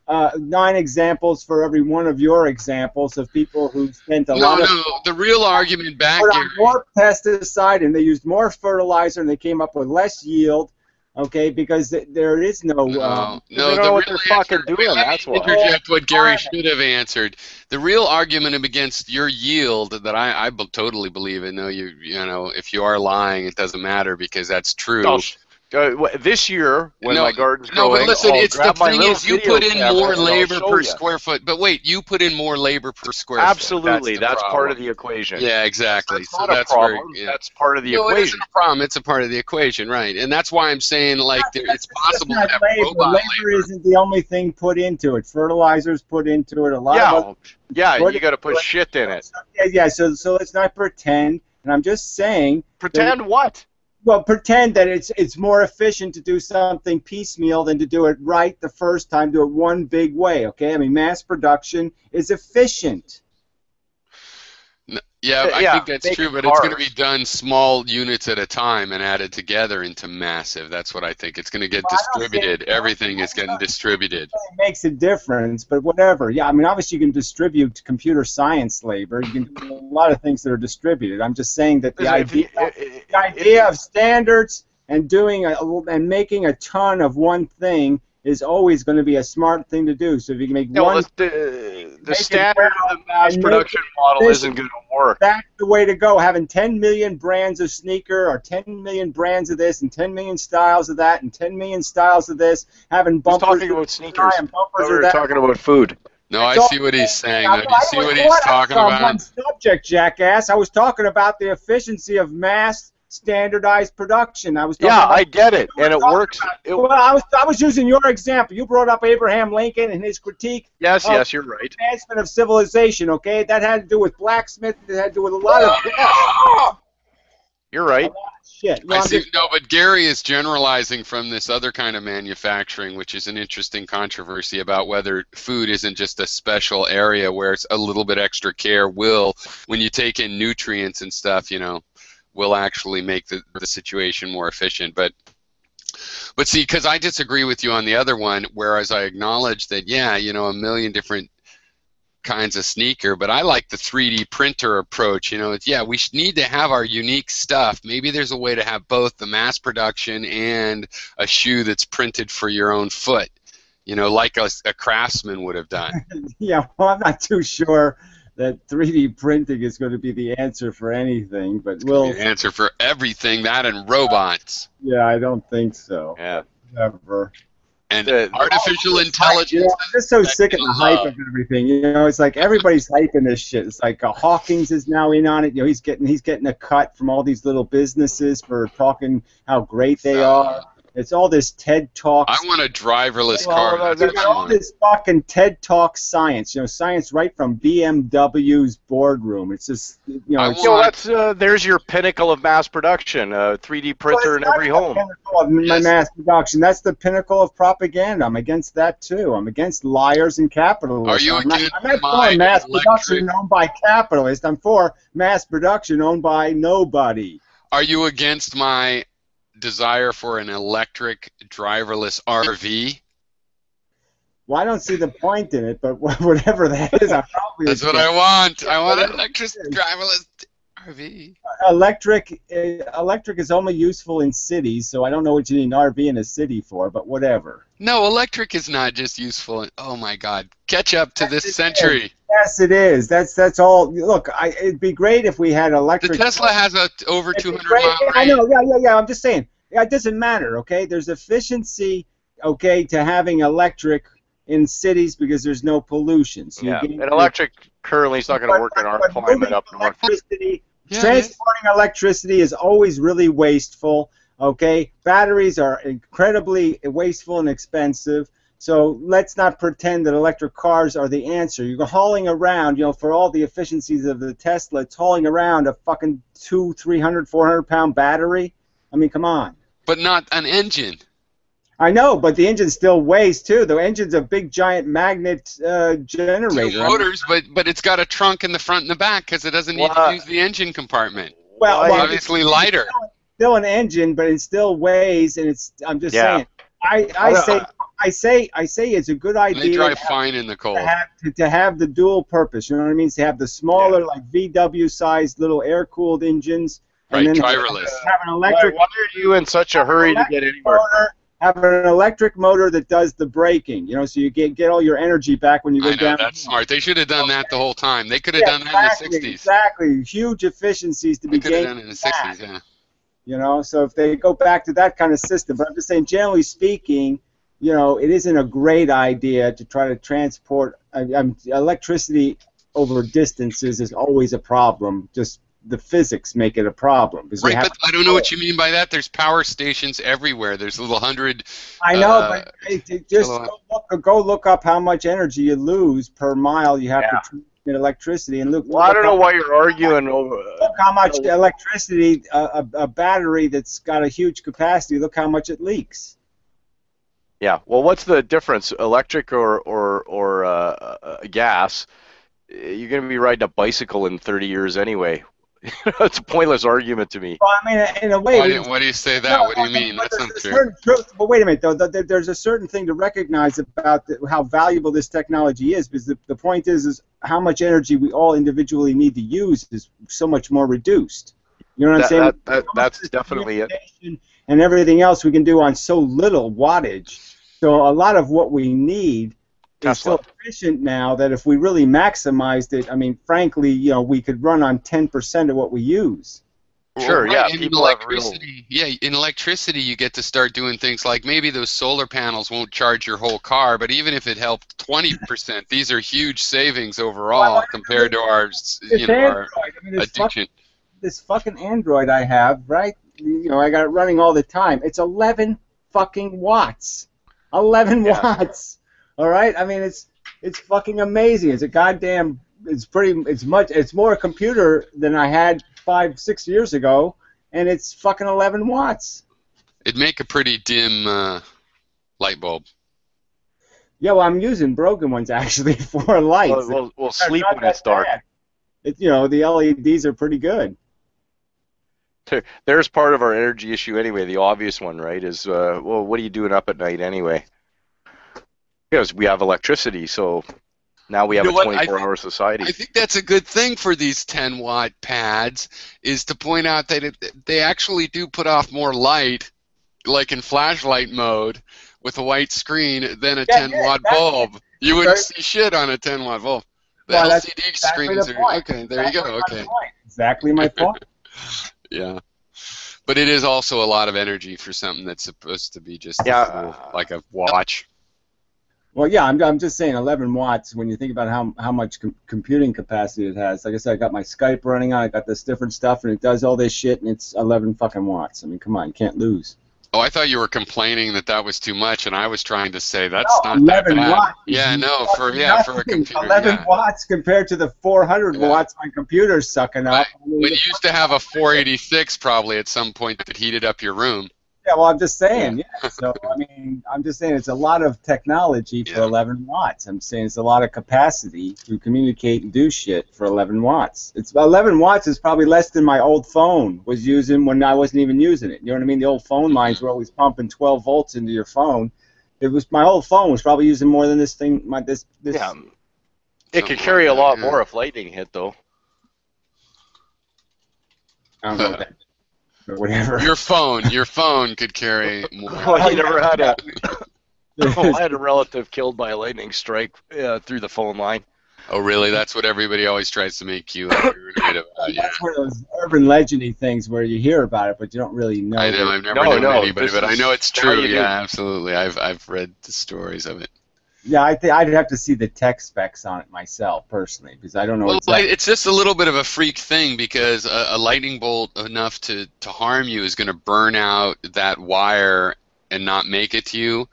9 examples for every one of your examples of people who spent a lot of... No, the real argument back here... more pesticide, and they used more fertilizer, and they came up with less yield, okay, because there is no... No, they don't know what they're fucking doing, that's why. Interject what Gary should have answered. The real argument against your yield that I totally believe in, if you are lying, it doesn't matter because that's true. Oh, this year, when my garden's growing, but listen, I'll it's grab the my thing little is you video put in camera more and I'll labor show per you. square foot. But wait, you put in more labor per square Absolutely, foot. that's part of the equation. Yeah, exactly. That's not a problem. That's part of the equation. It isn't a problem. It's a part of the equation, right? And that's why I'm saying, it's possible to have robot labor isn't the only thing put into it. Fertilizers put into it. A lot of you got to put shit in it. Yeah. So let's not pretend. And I'm just saying. Pretend what? Well, pretend that it's more efficient to do something piecemeal than to do it right the first time. Do it one big way, okay? I mean, mass production is efficient. Yeah, I Yeah, think that's making true, but it's going to cars. be done small units at a time and added together into massive. That's what I think. It's going to get Well, I don't see distributed. Everything is getting distributed. It makes a difference, but whatever. Yeah, I mean, obviously you can distribute computer science labor. You can do a lot of things that are distributed. I'm just saying that the idea of standards and and making a ton of one thing is always going to be a smart thing to do. So if you can make one, the standard of the mass production model isn't going to work. That's the way to go. Having 10 million brands of sneaker or 10 million brands of this and 10 million styles of that and 10 million styles of this, having bumpers. He's talking about sneakers. We're talking about food. No, I see what he's saying. Do you see what he's talking about? One subject, jackass. I was talking about the efficiency of mass standardized production. I was talking about, I get it, and it works. Well, I was using your example. You brought up Abraham Lincoln and his critique. Yes, you're right. Advancement of civilization. Okay, that had to do with blacksmith. It had to do with a lot of. You're right. Shit. I see. No, but Gary is generalizing from this other kind of manufacturing, which is an interesting controversy about whether food isn't just a special area where it's a little bit extra care will, when you take in nutrients and stuff, will actually make the situation more efficient. But see, because I disagree with you on the other one, whereas I acknowledge that, a million different kinds of sneaker, but I like the 3D printer approach. We need to have our unique stuff. Maybe there's a way to have both the mass production and a shoe that's printed for your own foot, like a craftsman would have done. Yeah, well, I'm not too sure that 3D printing is going to be the answer for anything, but the answer for everything, that and robots. Yeah, I don't think so. Yeah. Never. And artificial intelligence. I'm just so sick of the hype of everything. It's like everybody's hyping this shit. It's like Hawkins is now in on it. He's getting a cut from all these little businesses for talking how great they are. It's all this TED Talk. I want a driverless car. There's all this fucking TED Talk science. Science right from BMW's boardroom. It's just, there's your pinnacle of mass production. A 3D printer in every home. Of mass production. That's the pinnacle of propaganda. I'm against that too. I'm against liars and capitalists. Are you against I'm not for mass production owned by capitalists. I'm for mass production owned by nobody. Are you against my desire for an electric driverless RV? Well, I don't see the point in it, but whatever that is, I'm probably. That's what I want. I want an electric driverless RV. Electric is only useful in cities, so I don't know what you need an RV in a city for, but whatever. No, electric is not just useful. Oh my God, catch up to this century. Yes, it is. That's all. Look, it'd be great if we had electric. The Tesla has a over 200 mile range. I know. Yeah. I'm just saying. It doesn't matter. Okay, there's efficiency. Okay, to having electric in cities because there's no pollution. So and electric currently is not going to work in our climate up north. Transporting electricity is always really wasteful. Okay, batteries are incredibly wasteful and expensive. So let's not pretend that electric cars are the answer. You're hauling around, for all the efficiencies of the Tesla, it's hauling around a fucking 200, 300, 400-pound battery. I mean, come on. But not an engine. I know, but the engine still weighs too. The engine's a big giant magnet generator. Two motors, but it's got a trunk in the front and the back because it doesn't need to use the engine comparment. Well, it's obviously lighter. Still an engine, but it still weighs, and it's. I'm just saying. I say it's a good idea. They drive fine in the cold. To have the dual purpose. You know what I mean? To have the smaller, like VW-sized little air-cooled engines. Right, and then driverless. Have an electric. Why are you in such a hurry to get anywhere? Have an electric motor that does the braking, so you get all your energy back when you go down. That's smart. They should have done that the whole time. They could have done that in the 60s. Exactly. Huge efficiencies to be gained. They could have done it in the 60s, yeah. So if they go back to that kind of system. But I'm just saying, generally speaking, it isn't a great idea to try to transport electricity over distances is always a problem. Just the physics make it a problem. Right, but I don't know what you mean by that. There's power stations everywhere. There's little 100. I know, but just go look up how much energy you lose per mile you have to in electricity, and look. Well, I don't know why you're arguing over. Look how much electricity a battery that's got a huge capacity. Look how much it leaks. Yeah. Well, what's the difference, electric or gas? You're going to be riding a bicycle in 30 years anyway. It's a pointless argument to me. Well, I mean, in a way. Why do you say that? What do you mean? That's unfair. But wait a minute, though. There's a certain thing to recognize about how valuable this technology is, because the point is how much energy we all individually need to use is so much more reduced. You know what I'm saying? That's definitely it. And everything else we can do on so little wattage. So a lot of what we need is so efficient now that if we really maximized it, I mean, frankly, you know, we could run on 10% of what we use. Sure, Well, yeah. in People have electricity, in electricity, you get to start doing things like maybe those solar panels won't charge your whole car, but even if it helped 20%, these are huge savings overall compared to our, our addiction. This fucking Android I have, right? You know, I got it running all the time. It's 11 fucking watts. 11 watts. All right? I mean, it's fucking amazing. It's a goddamn, it's more a computer than I had 5-6 years ago, and it's fucking 11 watts. It'd make a pretty dim light bulb. Yeah, well, I'm using broken ones actually for lights. We'll sleep when it's dark. You know, the LEDs are pretty good. There's part of our energy issue anyway. The obvious one, right, is, well, what are you doing up at night anyway? Because we have electricity, so now we have a 24-hour society. I think that's a good thing for these 10-watt pads, is to point out that they actually do put off more light, like in flashlight mode, with a white screen than a 10-watt bulb. You wouldn't see shit on a 10-watt bulb. The LCD screens are... Okay, there you go, okay. Exactly my point. Yeah. But it is also a lot of energy for something that's supposed to be just like a watch. Well, yeah, I'm just saying 11 watts when you think about how much computing capacity it has. Like I said, I got my Skype running on, I got this different stuff, and it does all this shit, and it's 11 fucking watts. I mean, come on, you can't lose. Oh, I thought you were complaining that was too much, and I was trying to say that's not 11 that bad. Watts. Yeah, no, for a computer. 11 watts compared to the 400 watts my computer's sucking up. When you used to have a 486 probably at some point that heated up your room. Yeah, well, I'm just saying, So, I mean, I'm just saying it's a lot of technology for 11 watts. I'm saying it's a lot of capacity to communicate and do shit for 11 watts. 11 watts is probably less than my old phone was using when I wasn't even using it. You know what I mean? The old phone lines were always pumping 12 volts into your phone. My old phone was probably using more than this thing. Yeah. It could carry a lot more if lightning hit, though. I don't know what that. Or whatever. Your phone could carry more. Well, you never had I had a relative killed by a lightning strike through the phone line. Oh, really? That's what everybody always tries to make you about. That's one of those urban legendy things where you hear about it, but you don't really know. I've never known anybody, but I know it's true. Yeah, absolutely. I've read the stories of it. Yeah, I'd have to see the tech specs on it myself, personally, because I don't know. Well, it's just a little bit of a freak thing, because a lightning bolt enough to harm you is going to burn out that and not make it to you.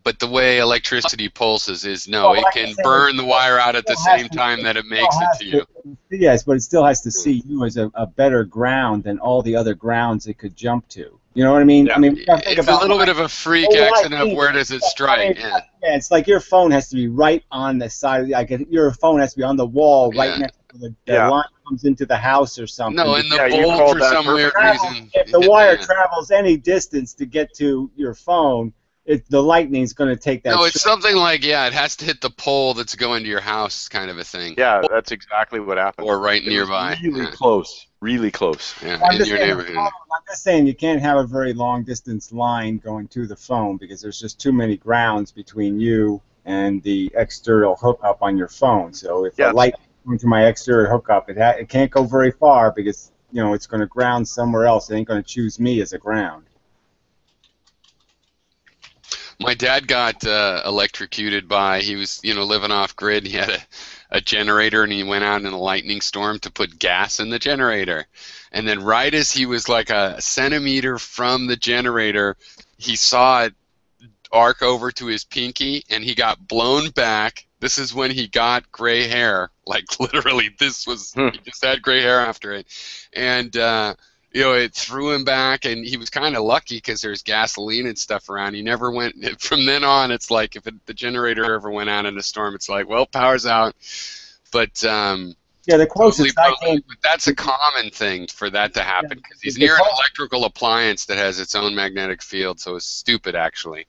But the way electricity pulses is it can burn the wire out at the same time that it makes it to you. Yes, but it still has to see you as a better ground than all the other grounds it could jump to. You know what I mean? Yeah. I mean, it's a little bit of a freak accident of where does it strike. Yeah, it's like your phone has to be right on the side. Your phone has to be on the wall right next to the line comes into the house or something. No, and the bulb for some weird reason. If the wire travels any distance to get to your phone, the lightning's going to take that. No, it's something like, it has to hit the pole that's going to your house, kind of a thing. Yeah, that's exactly what happened. Or right nearby. Really close. Really close. Yeah, in your neighborhood. I'm just saying you can't have a very long distance line going to the phone because there's just too many grounds between you and the external hookup on your phone. So if the light going to my exterior hookup, it can't go very far because it's going to ground somewhere else. It ain't going to choose me as a ground. My dad got electrocuted he was, living off grid. He had a generator, and he went out in a lightning storm to put gas in the generator. And then right as he was like a centimeter from the generator, he saw it arc over to his pinky, and he got blown back This is when he got gray hair. Like literally, he just had gray hair after it, and it threw him back. And he was kind of lucky because there's gasoline and stuff around. He never went. From then on, it's like if the generator ever went out in a storm, it's like, well, power's out. But the closest I came. but that's a common thing for that to happen because he's near an electrical appliance that has its own magnetic field. So it's stupid, actually.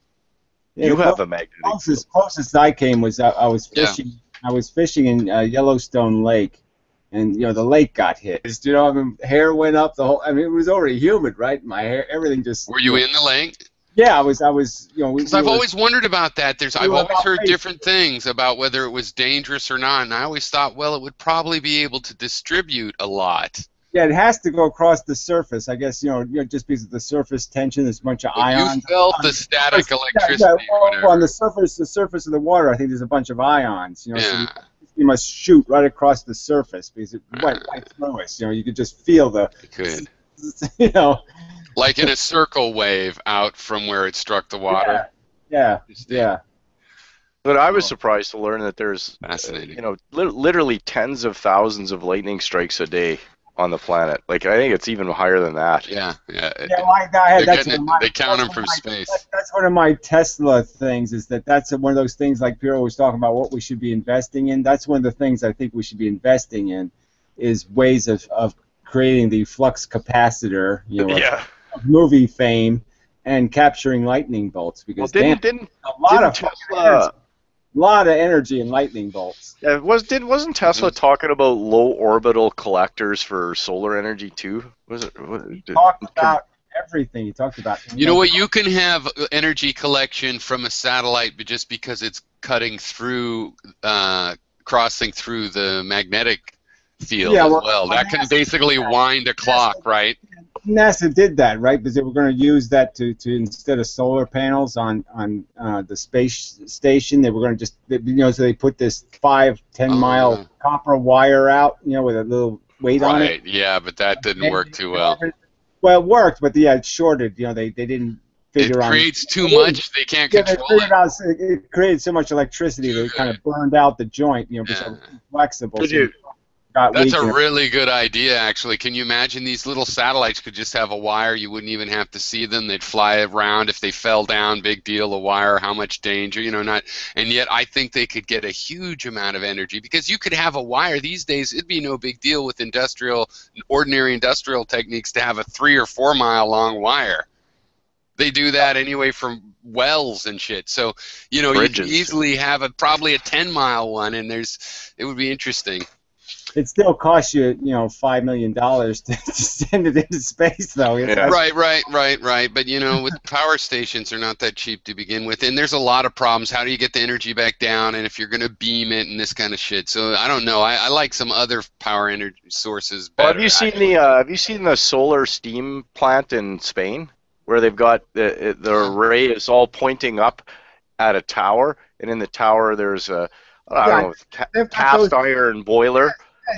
You have a magnetic field. Closest I came was I was fishing. I was fishing in Yellowstone Lake, and the lake got hit. Hair went up. It was already humid, right? My hair, everything just. Were you in the lake? Yeah, I was. Because I've always wondered about that. I've always heard different things about whether it was dangerous or not, and I always thought, well, it would probably be able to distribute a lot. Yeah, it has to go across the surface. I guess just because of the surface tension, there's a bunch of ions. You felt the static electricity. On the surface of the water, I think there's a bunch of ions. So you must shoot right across the surface because it went right through us. You could just feel the. You could. Like in a circle wave out from where it struck the water. Yeah. But I was surprised to learn that there's, fascinating. Literally tens of thousands of lightning strikes a day on the planet. Like I think it's even higher than that. Yeah. They count them from space. That's one of my Tesla things. That's one of those things like Piero was talking about. What we should be investing in. That's one of the things I think we should be investing in, is ways of creating the flux capacitor. Of movie fame and capturing lightning bolts because a lot of energy in lightning bolts. Wasn't Tesla talking about low orbital collectors for solar energy too? He talked about everything. He talked about. You know what? You can have energy collection from a satellite, but just because it's cutting through, crossing through the magnetic field as well. That can basically wind a clock, right? NASA did that, right? Because they were going to use that to instead of solar panels on the space station, they were going to just so they put this 5-10 mile copper wire out, with a little weight on it. Right. Yeah, but that didn't work too well. Well, it worked, but it shorted. They didn't figure out. It creates too much. They can't control it. It created so much electricity that it kind of burned out the joint. Because it was flexible. That's a really good idea, actually. Can you imagine these little satellites could just have a wire? You wouldn't even have to see them. They'd fly around. If they fell down, big deal, a wire, how much danger, and yet I think they could get a huge amount of energy because you could have a wire. These days, it'd be no big deal with ordinary industrial techniques to have a 3 or 4 mile long wire. They do that anyway from wells and shit. So, you could easily have probably a 10-mile one, and it would be interesting. It still costs you, $5 million to send it into space, though. Right. But with power stations, they're not that cheap to begin with, and there's a lot of problems. How do you get the energy back down? And if you're going to beam it and this kind of shit, so I don't know. I like some other power energy sources better. Well, have you seen the solar steam plant in Spain, where they've got the array is all pointing up at a tower, and in the tower there's a cast iron boiler.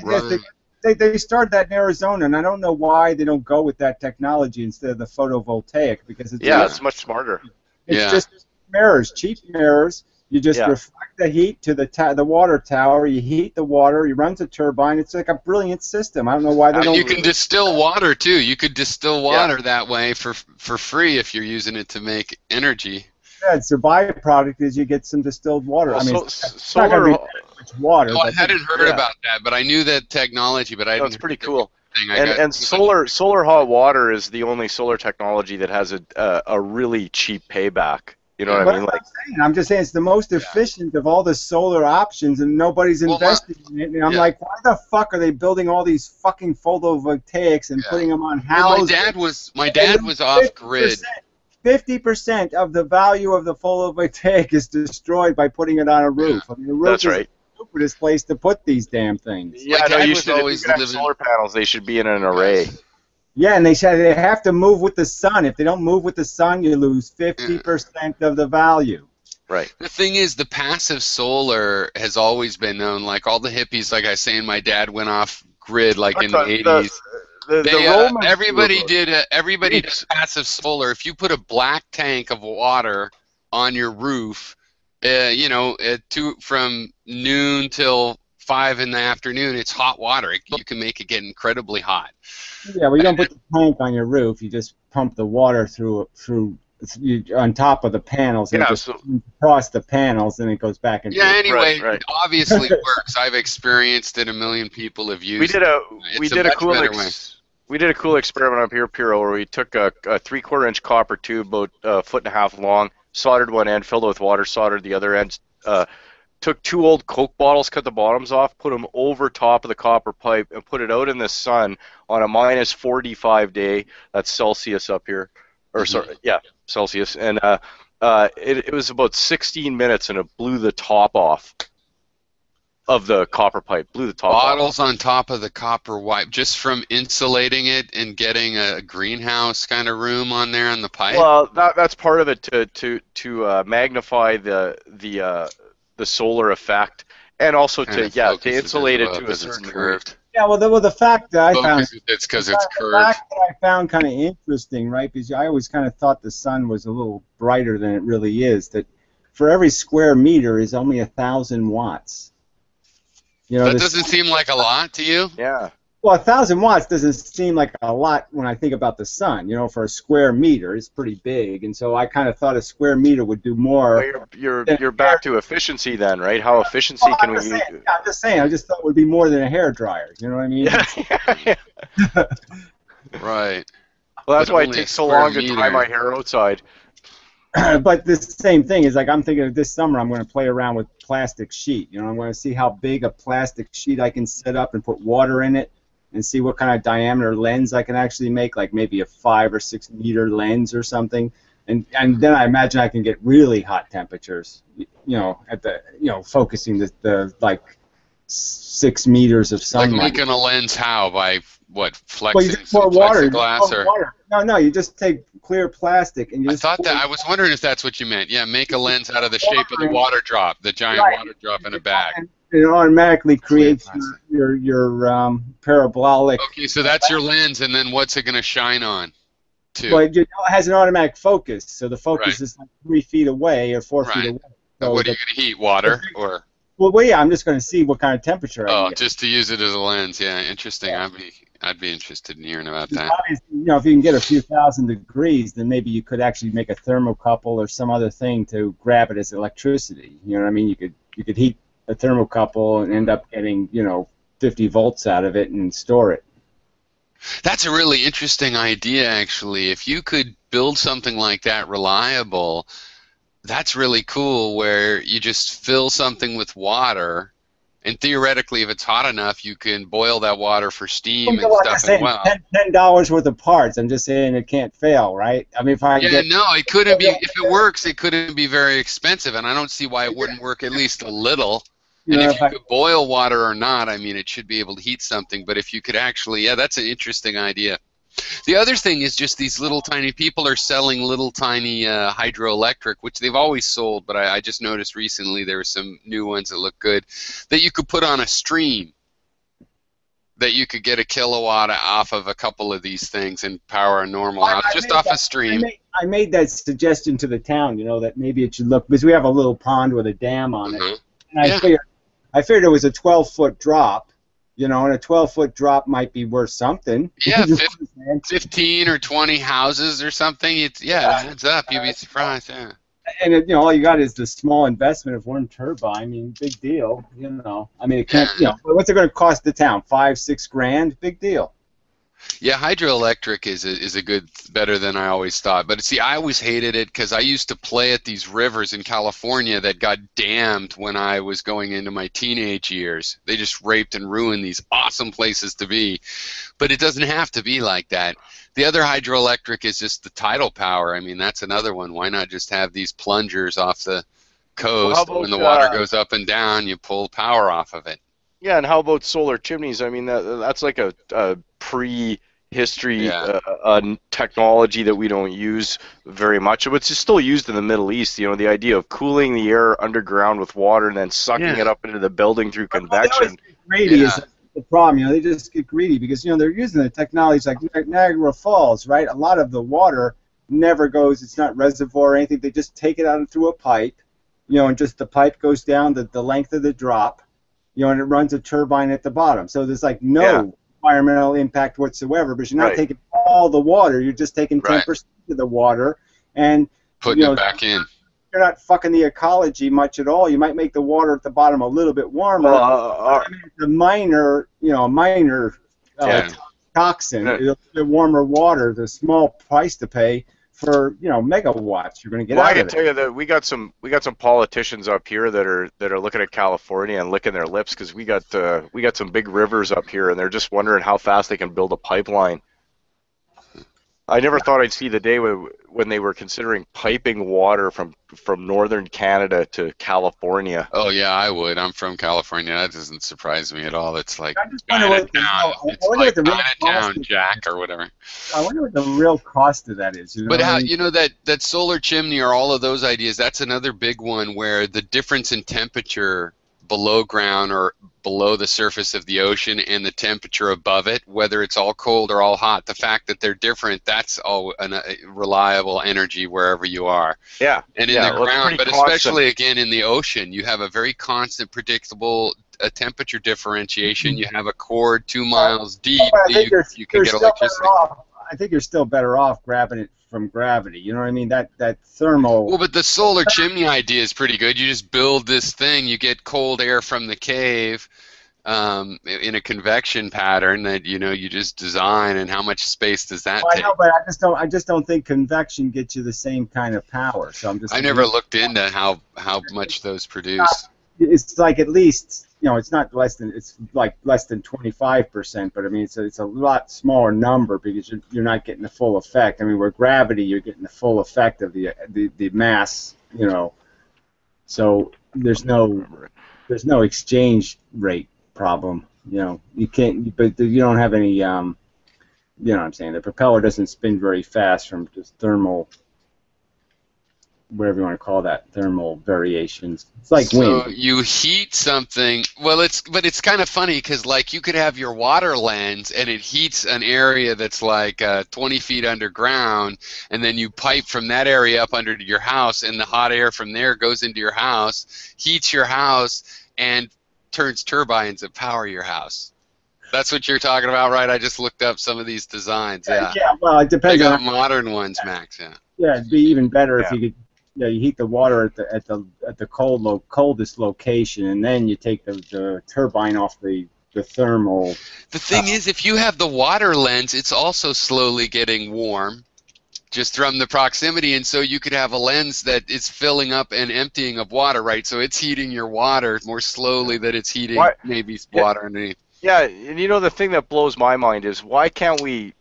Yes, they started that in Arizona, and I don't know why they don't go with that technology instead of the photovoltaic because it's much smarter. It's just mirrors, cheap mirrors. You just reflect the heat to the water tower. You heat the water. You run the turbine. It's like a brilliant system. I don't know why they don't. You can distill water too. You could distill water that way for free if you're using it to make energy. Yeah, it's a byproduct is you get some distilled water. Well, it's not going to be much water. I hadn't heard about that, but I knew that technology. But it's pretty cool. And solar hot water is the only solar technology that has a really cheap payback. You know what I mean? I'm just saying it's the most efficient of all the solar options, and nobody's investing in it. And I'm like, why the fuck are they building all these fucking photovoltaics and putting them on houses? My dad was off grid. 50% of the value of the photovoltaic is destroyed by putting it on a roof. I mean, the roof is the stupidest place to put these damn things. Yeah, you should always have solar panels. They should be in an array. Yeah, and they have to move with the sun. If they don't move with the sun, you lose 50% of the value. Right. The thing is, the passive solar has always been known. Like all the hippies, like I was saying, my dad went off grid like in the 80s. Everybody does passive solar. If you put a black tank of water on your roof, from noon till 5 in the afternoon, it's hot water. You can make it get incredibly hot. Yeah, well, you don't put the tank on your roof. You just pump the water through on top of the panels, and Yeah, it just so across the panels, and it goes back into Yeah, the anyway, right. it obviously works. I've experienced it. A million people have used we did it. a It's a much better way. we did a cool experiment up here, Piro, where we took a 3/4 inch copper tube, about a foot and a half long, soldered one end, filled it with water, soldered the other end. Took 2 old Coke bottles, cut the bottoms off, put them over top of the copper pipe, and put it out in the sun on a minus 45 day. That's Celsius up here, or sorry, yeah, Celsius. And it was about 16 minutes, and it blew the top off of the copper pipe. Blew the top off. Bottles on top of the copper wipe, just from insulating it and getting a greenhouse kind of room on there on the pipe. Well, that's part of it to magnify the solar effect, and also to insulate it too, as it's curved. Yeah, well, the fact that I found it's because it's the curved. fact that I found kind of interesting, right? Because I always kind of thought the sun was a little brighter than it really is. That for every square meter is only 1,000 watts. That doesn't seem like a lot to you? Yeah. Well, 1,000 watts doesn't seem like a lot when I think about the sun. For a square meter, it's pretty big, and so I kind of thought a square meter would do more. Well, you're back to efficiency then, right? How efficiency can we use? I'm just saying. I just thought it would be more than a hair dryer. You know what I mean? Yeah. Right. Well, that's why it takes so long to dry my hair outside. But the same thing is like I'm thinking of this summer I'm going to play around with plastic sheet. I'm going to see how big a plastic sheet I can set up and put water in it, and see what kind of diameter lens I can actually make, like maybe a 5 or 6 meter lens or something, and then I imagine I can get really hot temperatures. At the focusing the like 6 meters of sunlight. Like making a lens how? By what? Flexing well, you just pour water. Plexiglass or water. No, you just take clear plastic and you just. I was wondering if that's what you meant. Yeah, make a lens out of the shape of the water drop, the giant water drop in a bag. It automatically creates your parabolic. Okay, so that's your lens, and then what's it going to shine on? Well, it has an automatic focus, so the focus is like 3 feet away or 4 feet away. So what are you going to heat? Water or? Well, yeah, I'm just going to see what kind of temperature I get. Just to use it as a lens. Yeah, interesting. Yeah. I'd be interested in hearing about that. Obviously, if you can get a few thousand degrees, then maybe you could actually make a thermocouple or some other thing to grab it as electricity. You know what I mean? You could heat a thermocouple and end up getting 50 volts out of it and store it. That's a really interesting idea, actually. If you could build something like that reliable, that's really cool, where you just fill something with water, and theoretically, if it's hot enough, you can boil that water for steam and stuff as well. $10 worth of parts. I'm just saying it can't fail, right? I mean, it couldn't be. If it works, it couldn't be very expensive, and I don't see why it wouldn't work at least a little. And if you could boil water or not, I mean, it should be able to heat something. But if you could actually, that's an interesting idea. The other thing is just these little tiny people are selling little tiny hydroelectric, which they've always sold, but I just noticed recently there were some new ones that look good, that you could put on a stream, that you could get a kilowatt off of a couple of these things and power a normal house, just off a stream. I made that suggestion to the town, that maybe it should look, because we have a little pond with a dam on it. And I figured it was a 12-foot drop, and a 12-foot drop might be worth something. Yeah, 15 or 20 houses or something. It adds up. You'd be surprised, yeah. And all you got is the small investment of one turbine. I mean, big deal. I mean, it can't. What's it going to cost the town? $5-6 grand? Big deal. Yeah, hydroelectric is a good, better than I always thought. But see, I always hated it because I used to play at these rivers in California that got dammed when I was going into my teenage years. They just raped and ruined these awesome places to be. But it doesn't have to be like that. The other hydroelectric is just the tidal power. I mean, that's another one. Why not just have these plungers off the coast? Well, when the water goes up and down, you pull power off of it. Yeah, and how about solar chimneys? I mean, that's like a pre-history technology that we don't use very much. But it's still used in the Middle East. The idea of cooling the air underground with water and then sucking it up into the building through convection. Greedy is the problem. They just get greedy because they're using the technologies like Niagara Falls, right? A lot of the water never goes. It's not reservoir or anything. They just take it out through a pipe. and just the pipe goes down the length of the drop, and it runs a turbine at the bottom. So there's like no environmental impact whatsoever, because you're not taking all the water, you're just taking 10% of the water and putting it back in. You're not fucking the ecology much at all. You might make the water at the bottom a little bit warmer. It's a minor, toxin. A little bit warmer water. The small price to pay for megawatts you're going to get out of it. I can tell you that we got some politicians up here that are looking at California and licking their lips because we got some big rivers up here, and they're just wondering how fast they can build a pipeline. I never thought I'd see the day when they were considering piping water from northern Canada to California. Oh yeah, I would. I'm from California. That doesn't surprise me at all. It's like Chinatown. It's like Chinatown, Jack, or whatever. I wonder what the real cost of that is. But how that solar chimney or all of those ideas? That's another big one where the difference in temperature below ground or below the surface of the ocean and the temperature above it, whether it's all cold or all hot, the fact that they're different, that's all reliable energy wherever you are. Yeah. And in the ground, but especially again in the ocean, you have a very constant, predictable temperature differentiation. You have a cord 2 miles deep. You can get electricity. I think you're still better off grabbing it from gravity. You know what I mean? That thermal. Well, but the solar chimney idea is pretty good. You just build this thing. You get cold air from the cave in a convection pattern that you just design. And how much space does that take? I know, but I just don't think convection gets you the same kind of power. So I'm just. I never looked into how much those produce. It's like at least. It's not less than, it's like less than 25%, but I mean, it's a lot smaller number because you're not getting the full effect. I mean, where gravity, you're getting the full effect of the mass, so there's no exchange rate problem, you can't, but you don't have any, you know what I'm saying, the propeller doesn't spin very fast from just thermal, whatever you want to call that, thermal variations. It's like wind. So you heat something. Well, it's kind of funny because like you could have your water lens and it heats an area that's like 20 feet underground, and then you pipe from that area up under your house, and the hot air from there goes into your house, heats your house, and turns turbines that power your house. That's what you're talking about, right? I just looked up some of these designs. Yeah. Yeah. Well, it depends. They got modern ones, Max. Yeah. Yeah, it'd be even better if you could. Yeah, you heat the water at the coldest location, and then you take the turbine off the thermal. The thing is, if you have the water lens, it's also slowly getting warm, just from the proximity, and so you could have a lens that is filling up and emptying of water, right? So it's heating your water more slowly than it's heating maybe water underneath. Yeah, and the thing that blows my mind is why can't we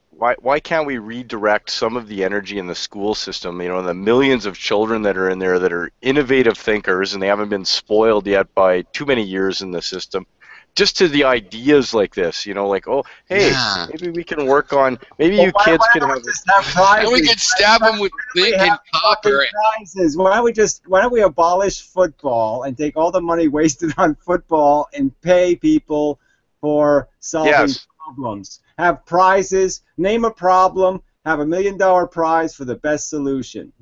redirect some of the energy in the school system, the millions of children that are in there that are innovative thinkers and they haven't been spoiled yet by too many years in the system, just to the ideas like this, like, oh, hey, maybe we can work on, maybe you kids can have prizes. And we could stab them with zinc and copper. Prizes. Why don't we abolish football and take all the money wasted on football and pay people for solving problems? Have prizes, name a problem, have $1 million prize for the best solution.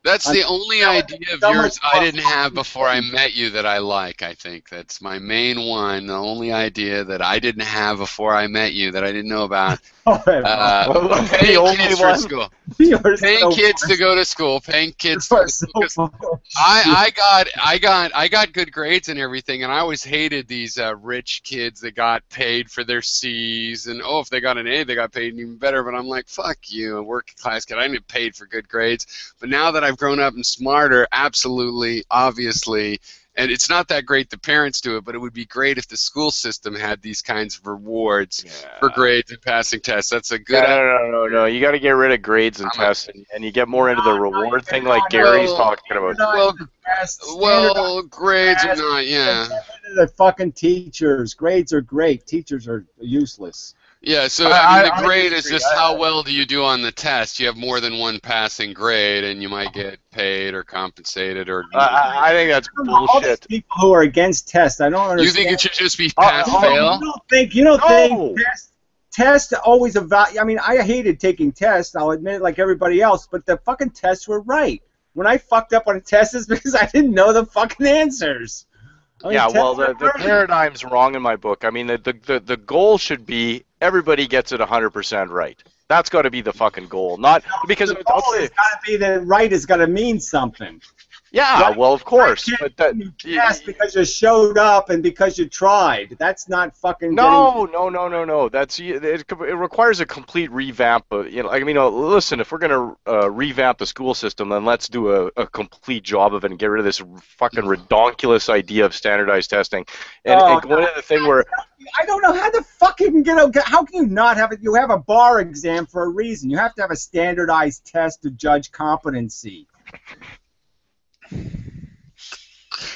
That's the only idea of yours I didn't have before I met you that I like, I think. That's my main one, the only idea that I didn't have before I met you that I didn't know about. Paying kids for school. Paying kids to go to school. Paying kids to school. I got good grades and everything, and I always hated these rich kids that got paid for their C's, and if they got an A, they got paid even better. But I'm like, fuck you, a working class kid. I didn't get paid for good grades. But now that I've grown up and smarter, absolutely, obviously, and it's not that great the parents do it, but it would be great if the school system had these kinds of rewards for grades and passing tests. That's a good No. You got to get rid of grades and tests, and you get more into the reward thing like Gary's talking about. Well, grades are not, The fucking teachers. Grades are great. Teachers are useless. Yeah, so the grade is just how well do you do on the test. You have more than one passing grade, and you might get paid or compensated. Or I think that's bullshit. All these people who are against tests, I don't understand. You think it should just be pass-fail? You don't think tests always evaluate. I mean, I hated taking tests. I'll admit it, like everybody else. But the fucking tests were right. when I fucked up on a test, it's because I didn't know the fucking answers. I mean, Yeah, tests well, are the great. paradigm's wrong in my book. I mean, the goal should be everybody gets it 100% right. That's got to be the fucking goal. Not because The I'll goal tell you, has got to be that right has got to mean something. yeah, Right. well, of course, Right but that can't you pass because you showed up and because you tried. That's not fucking no. That's it requires a complete revamp. I mean, listen, if we're gonna revamp the school system, then let's do a complete job of it and get rid of this fucking redonkulous idea of standardized testing. And go into the thing where I don't know how the fuck you can how can you not have it? You have a bar exam for a reason. You have to have a standardized test to judge competency.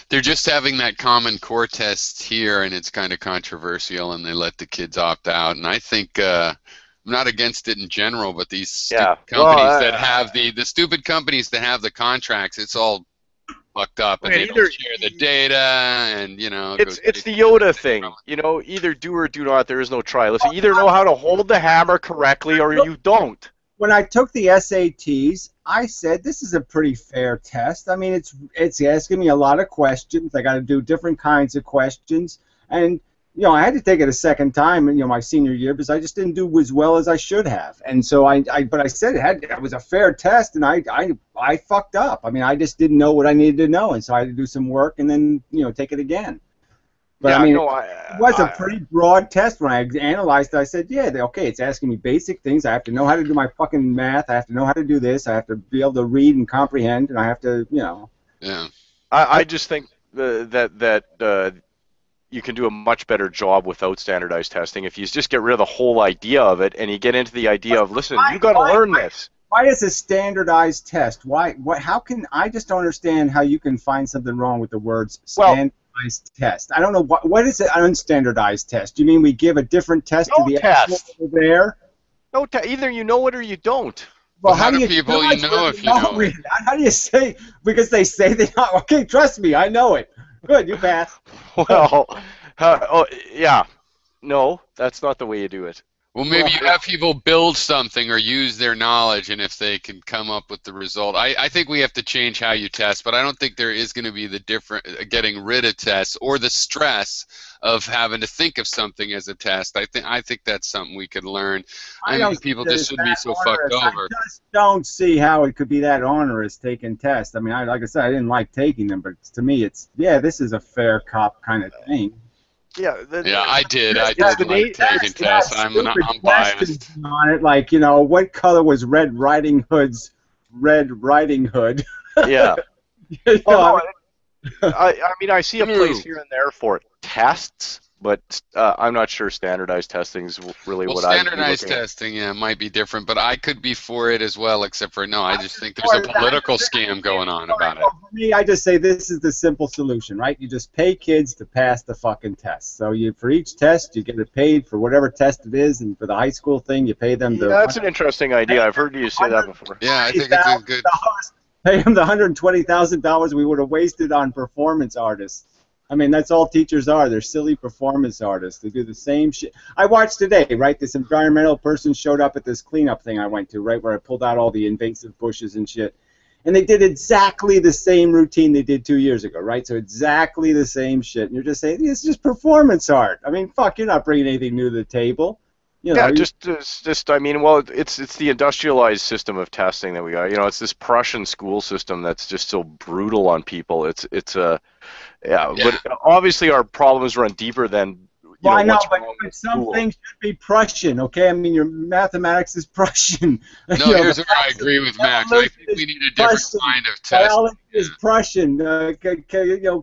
They're just having that Common Core test here, and it's kind of controversial, and they let the kids opt out. And I think I'm not against it in general, but these stupid companies that have the stupid companies that have the contracts, it's all fucked up, and they don't share the data, and it's the Yoda thing. Either do or do not. There is no try. Listen, either know how to hold the hammer correctly, or you don't. When I took the SATs, I said this is a pretty fair test. I mean, it's asking me a lot of questions. I got to do different kinds of questions, and I had to take it a second time in my senior year because I just didn't do as well as I should have. And so but I said it was a fair test, and I fucked up. I mean, I just didn't know what I needed to know, and so I had to do some work and then take it again. But yeah, I mean, no, it was a pretty broad test. When I analyzed it, I said, yeah, okay, it's asking me basic things. I have to know how to do my fucking math. I have to know how to do this. I have to be able to read and comprehend, and I have to, Yeah. I just think that you can do a much better job without standardized testing if you just get rid of the whole idea of it and you get into the idea of, listen, you got to learn this. Why is a standardized test? How can I just don't understand how you can find something wrong with the words standardized test? I don't know what is an unstandardized test. Do you mean we give a different test to the test there? No, either you know it or you don't. Well, how do people if you know it? How do you say? Because they say they know. Okay, trust me, I know it. Good, you pass. Well, yeah, no, that's not the way you do it. Well, maybe you have people build something or use their knowledge, and if they can come up with the result. I think we have to change how you test, but I don't think there is going to be the getting rid of tests or the stress of having to think of something as a test. I think that's something we could learn. I mean, people just shouldn't be so fucked over. I just don't see how it could be that onerous taking tests. I mean, like I said, I didn't like taking them, but to me, this is a fair cop kind of thing. Yeah, I did like taking tests. I'm biased on it. Like, what color was Red Riding Hood's Red Riding Hood? Yeah. Well, I mean, I see a place here and there for tests, but I'm not sure standardized testing is really what I. Standardized testing, might be different, but I could be for it as well. Except for I just think there's a political scam going on about it. For me, I just say this is the simple solution, right? You just pay kids to pass the fucking test. So for each test, you get it paid for whatever test it is, and for the high school thing, you pay them. That's an interesting idea. I've heard you say that before. Yeah, I think it's a good. Pay them the $120,000 we would have wasted on performance artists. I mean, that's all teachers are. They're silly performance artists. They do the same shit. I watched today, right? This environmental person showed up at this cleanup thing I went to, right, where I pulled out all the invasive bushes and shit. And they did exactly the same routine they did 2 years ago, right? So exactly the same shit. And you're just saying, it's just performance art. I mean, fuck, you're not bringing anything new to the table. I mean, well, it's the industrialized system of testing that we got. It's this Prussian school system that's just so brutal on people. But obviously our problems run deeper than. Well, I know, but some things should be Prussian, okay? I mean, your mathematics is Prussian. No, here's where I agree with Max. I think we need a different kind of test. Biology is Prussian.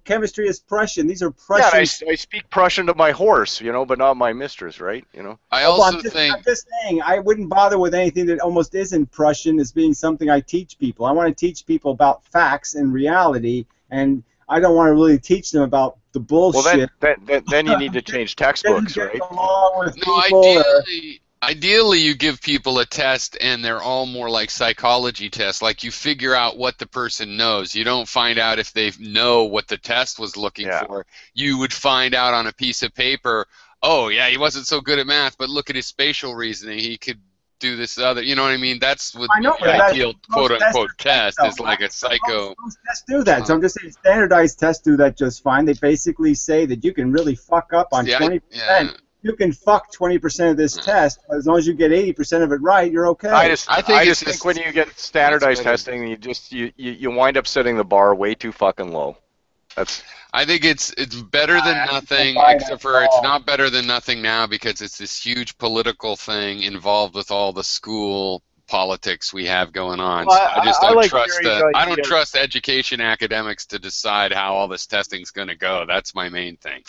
Chemistry is Prussian. These are Prussian. Yeah, I speak Prussian to my horse, but not my mistress, right? I also think. I'm just saying, I wouldn't bother with anything that almost isn't Prussian as being something I teach people. I want to teach people about facts and reality, and I don't want to really teach them about the bullshit. Well, then you need to change textbooks, right? Ideally, you give people a test, and they're all more like psychology tests. Like you figure out what the person knows. You don't find out if they know what the test was looking for. You would find out on a piece of paper, oh, yeah, he wasn't so good at math, but look at his spatial reasoning. He could do this other. You know what I mean? That's what I know, the but ideal quote most unquote tests test is though. like a psycho. Most tests do that. So I'm just saying standardized tests do that just fine. They basically say that you can really fuck up on 20%. Yeah. You can fuck 20% of this test, but as long as you get 80% of it right, you're okay. I just it's think just- when you get standardized better. testing, you wind up setting the bar way too fucking low. I think it's better than nothing, buy that except for it's at all. not better than nothing now because it's this huge political thing involved with all the school politics we have going on. Well, So I just I don't like trust Gary's I don't idea. trust education academics to decide how all this testing's going to go. That's my main thing.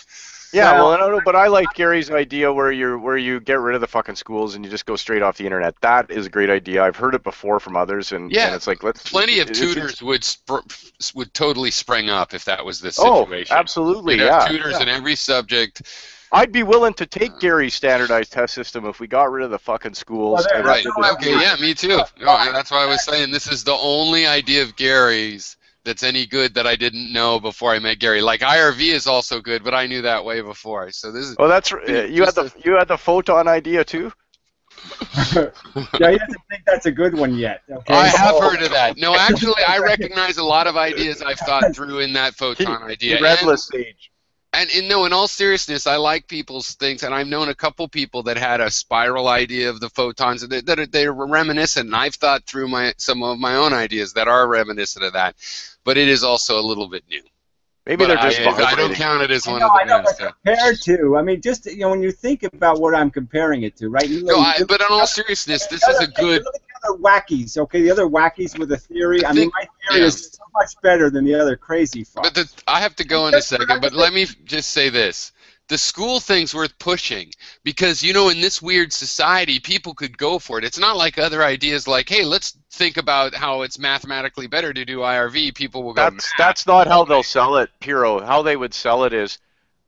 Yeah, Well- well, no, but I like Gary's idea where you get rid of the fucking schools and you just go straight off the internet. That is a great idea. I've heard it before from others, and it's like Plenty of it's- tutors would totally spring up if that was the Oh, situation. absolutely, You'd have yeah. tutors in every subject. I'd be willing to take Gary's standardized test system if we got rid of the fucking schools. Well, and Right. did this Okay. Yeah. Me too. No, that's why I was saying this is the only idea of Gary's that's any good that I didn't know before I met Gary. Like IRV is also good, but I knew that way before. So this is. Oh, that's you had the photon idea too. Yeah, he doesn't think that's a good one yet. Okay? I have heard of that. No, actually, I recognize a lot of ideas I've thought through in that photon idea. Sage. And in all seriousness, I like people's things, and I've known a couple people that had a spiral idea of the photons that they're reminiscent. And I've thought through some of my own ideas that are reminiscent of that, but it is also a little bit new. Maybe But they're just. I don't count it as one No, of I the know, best. but compared to, I mean, just when you think about what I'm comparing it to, right? No, but in all seriousness, this is a good. Look at the other wackies, okay? The other wackies with a theory. I mean, think- my theory is so much better than the other crazy fucks. But I have to go in a second, but let me just say this. The school thing's worth pushing because, in this weird society, people could go for it. It's not like other ideas like, hey, let's think about how it's mathematically better to do IRV. People will go, That's not how they'll sell it, Piro. How they would sell it is,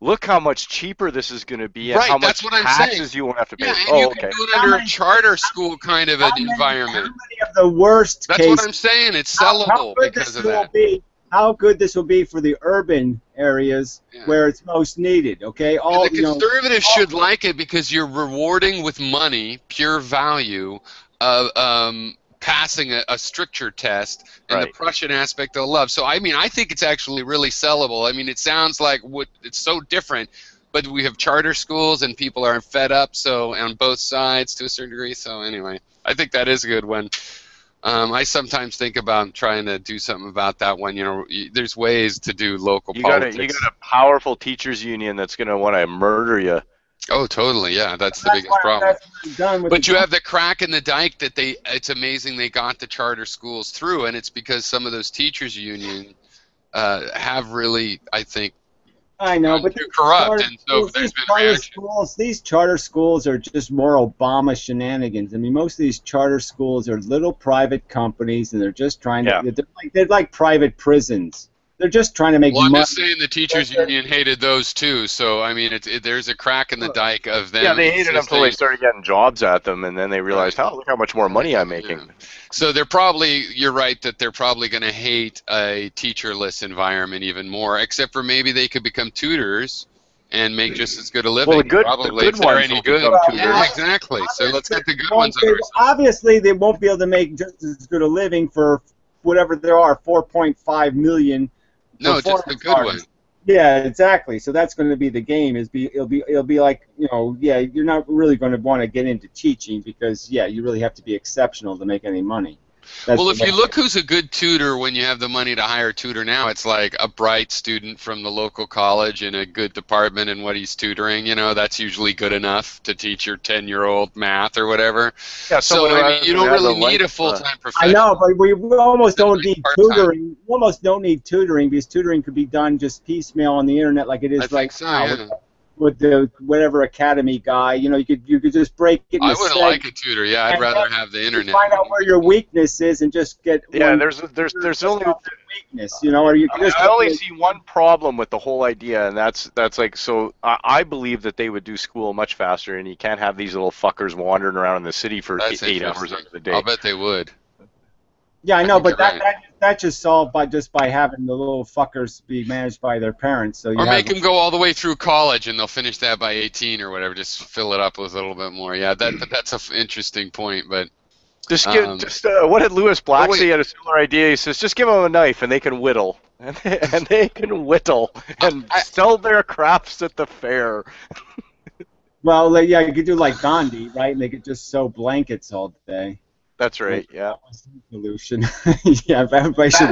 look how much cheaper this is going to be and Right, how that's much what I'm taxes saying. you won't have to pay. yeah, and Oh, you okay. can do it under a charter school kind of an environment. How many of the worst That's cases, what I'm saying. It's how sellable good because this of will that. be, how good this will be for the urban areas Yeah. where it's most needed, okay? All, And the conservatives should like it because you're rewarding with money, pure value, passing a stricture test, and the Right. Prussian aspect they'll love. So, I mean, I think it's actually really sellable. I mean, it sounds like it's so different, but we have charter schools and people are fed up, so on both sides to a certain degree. So, anyway, I think that is a good one. I sometimes think about trying to do something about that one. There's ways to do local politics. You got a powerful teachers union that's going to want to murder you. Oh, totally. Yeah, that's the biggest problem. But you have the crack in the dike that it's amazing they got the charter schools through, and it's because some of those teachers union have really, I think, I know, but too corrupt, and so there's been reaction. these charter schools are just more Obama shenanigans. I mean, most of these charter schools are little private companies, and they're just trying to. They're like private prisons. They're just trying to make Well, I'm money. just saying the teachers union hated those too. So I mean, there's a crack in the dike of them. Yeah, they hated them until they existing. started getting jobs at them, and then they realized, oh, look how much more money I'm making. Yeah. So you're right that they're probably going to hate a teacherless environment even more, except for maybe they could become tutors and make just as good a living. Well, the good probably, if ones they're any will good. become tutors. Yeah, exactly. So let's get the good Won't ones be- on our side. Obviously, they won't be able to make just as good a living for whatever there are, 4.5 million. No, just the good ones. Yeah, exactly. So that's going to be the game. It'll be like, you're not really going to want to get into teaching because you really have to be exceptional to make any money. Well, if you look who's a good tutor when you have the money to hire a tutor now, it's like a bright student from the local college in a good department in what he's tutoring. That's usually good enough to teach your 10-year-old math or whatever. Yeah, So, I mean, you don't really need a full-time professional. I know, but we almost don't Somebody need part-time. tutoring. We almost don't need tutoring because tutoring could be done just piecemeal on the internet like it is I right think so, now yeah. with the whatever academy guy. You could just break it in I a wouldn't segment. like a tutor. Yeah, I'd And rather then have the You internet. find out where your weakness is and just get Yeah, one there's only weakness, or you can just I only see one problem with the whole idea, and that's like, so I believe that they would do school much faster, and you can't have these little fuckers wandering around in the city for That's 8 hours interesting. out of the day. I'll bet they would. Yeah, I know, think but you're That's just solved by having the little fuckers be managed by their parents. So you Or have, make them go all the way through college, and they'll finish that by 18 or whatever. Just fill it up with a little bit more. Yeah, that's an interesting point. But what did Lewis Black oh, wait. say? He had a similar idea. He says, just give them a knife and they can whittle. And they can whittle and sell their crafts at the fair. well, yeah, you could do like Gandhi, right? And they could just sew blankets all day. That's right, yeah. Solution. Yeah, everybody should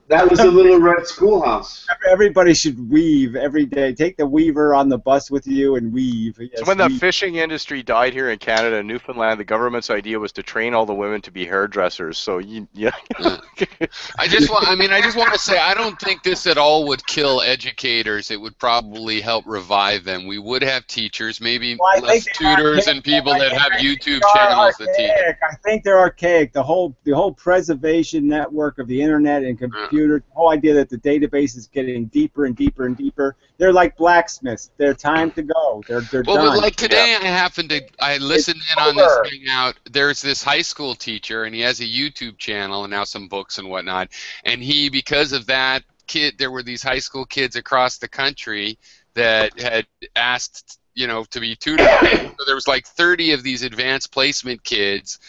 That was the Little Red Schoolhouse. Everybody should weave every day. Take the weaver on the bus with you and weave. Yes, So when the weave. fishing industry died here in Canada and Newfoundland, the government's idea was to train all the women to be hairdressers. So I just want to say I don't think this at all would kill educators. It would probably help revive them. We would have teachers, maybe less tutors and people that have YouTube channels that teach. I think they're archaic. The whole preservation network of the internet and computer. The whole idea that the database is getting deeper and deeper and deeper. They're like blacksmiths. They're time to go. They're done. But like today, I listened in on this hangout. There's this high school teacher, and he has a YouTube channel and now some books and whatnot. And because of that kid, there were these high school kids across the country that had asked, to be tutored. So there was like 30 of these advanced placement kids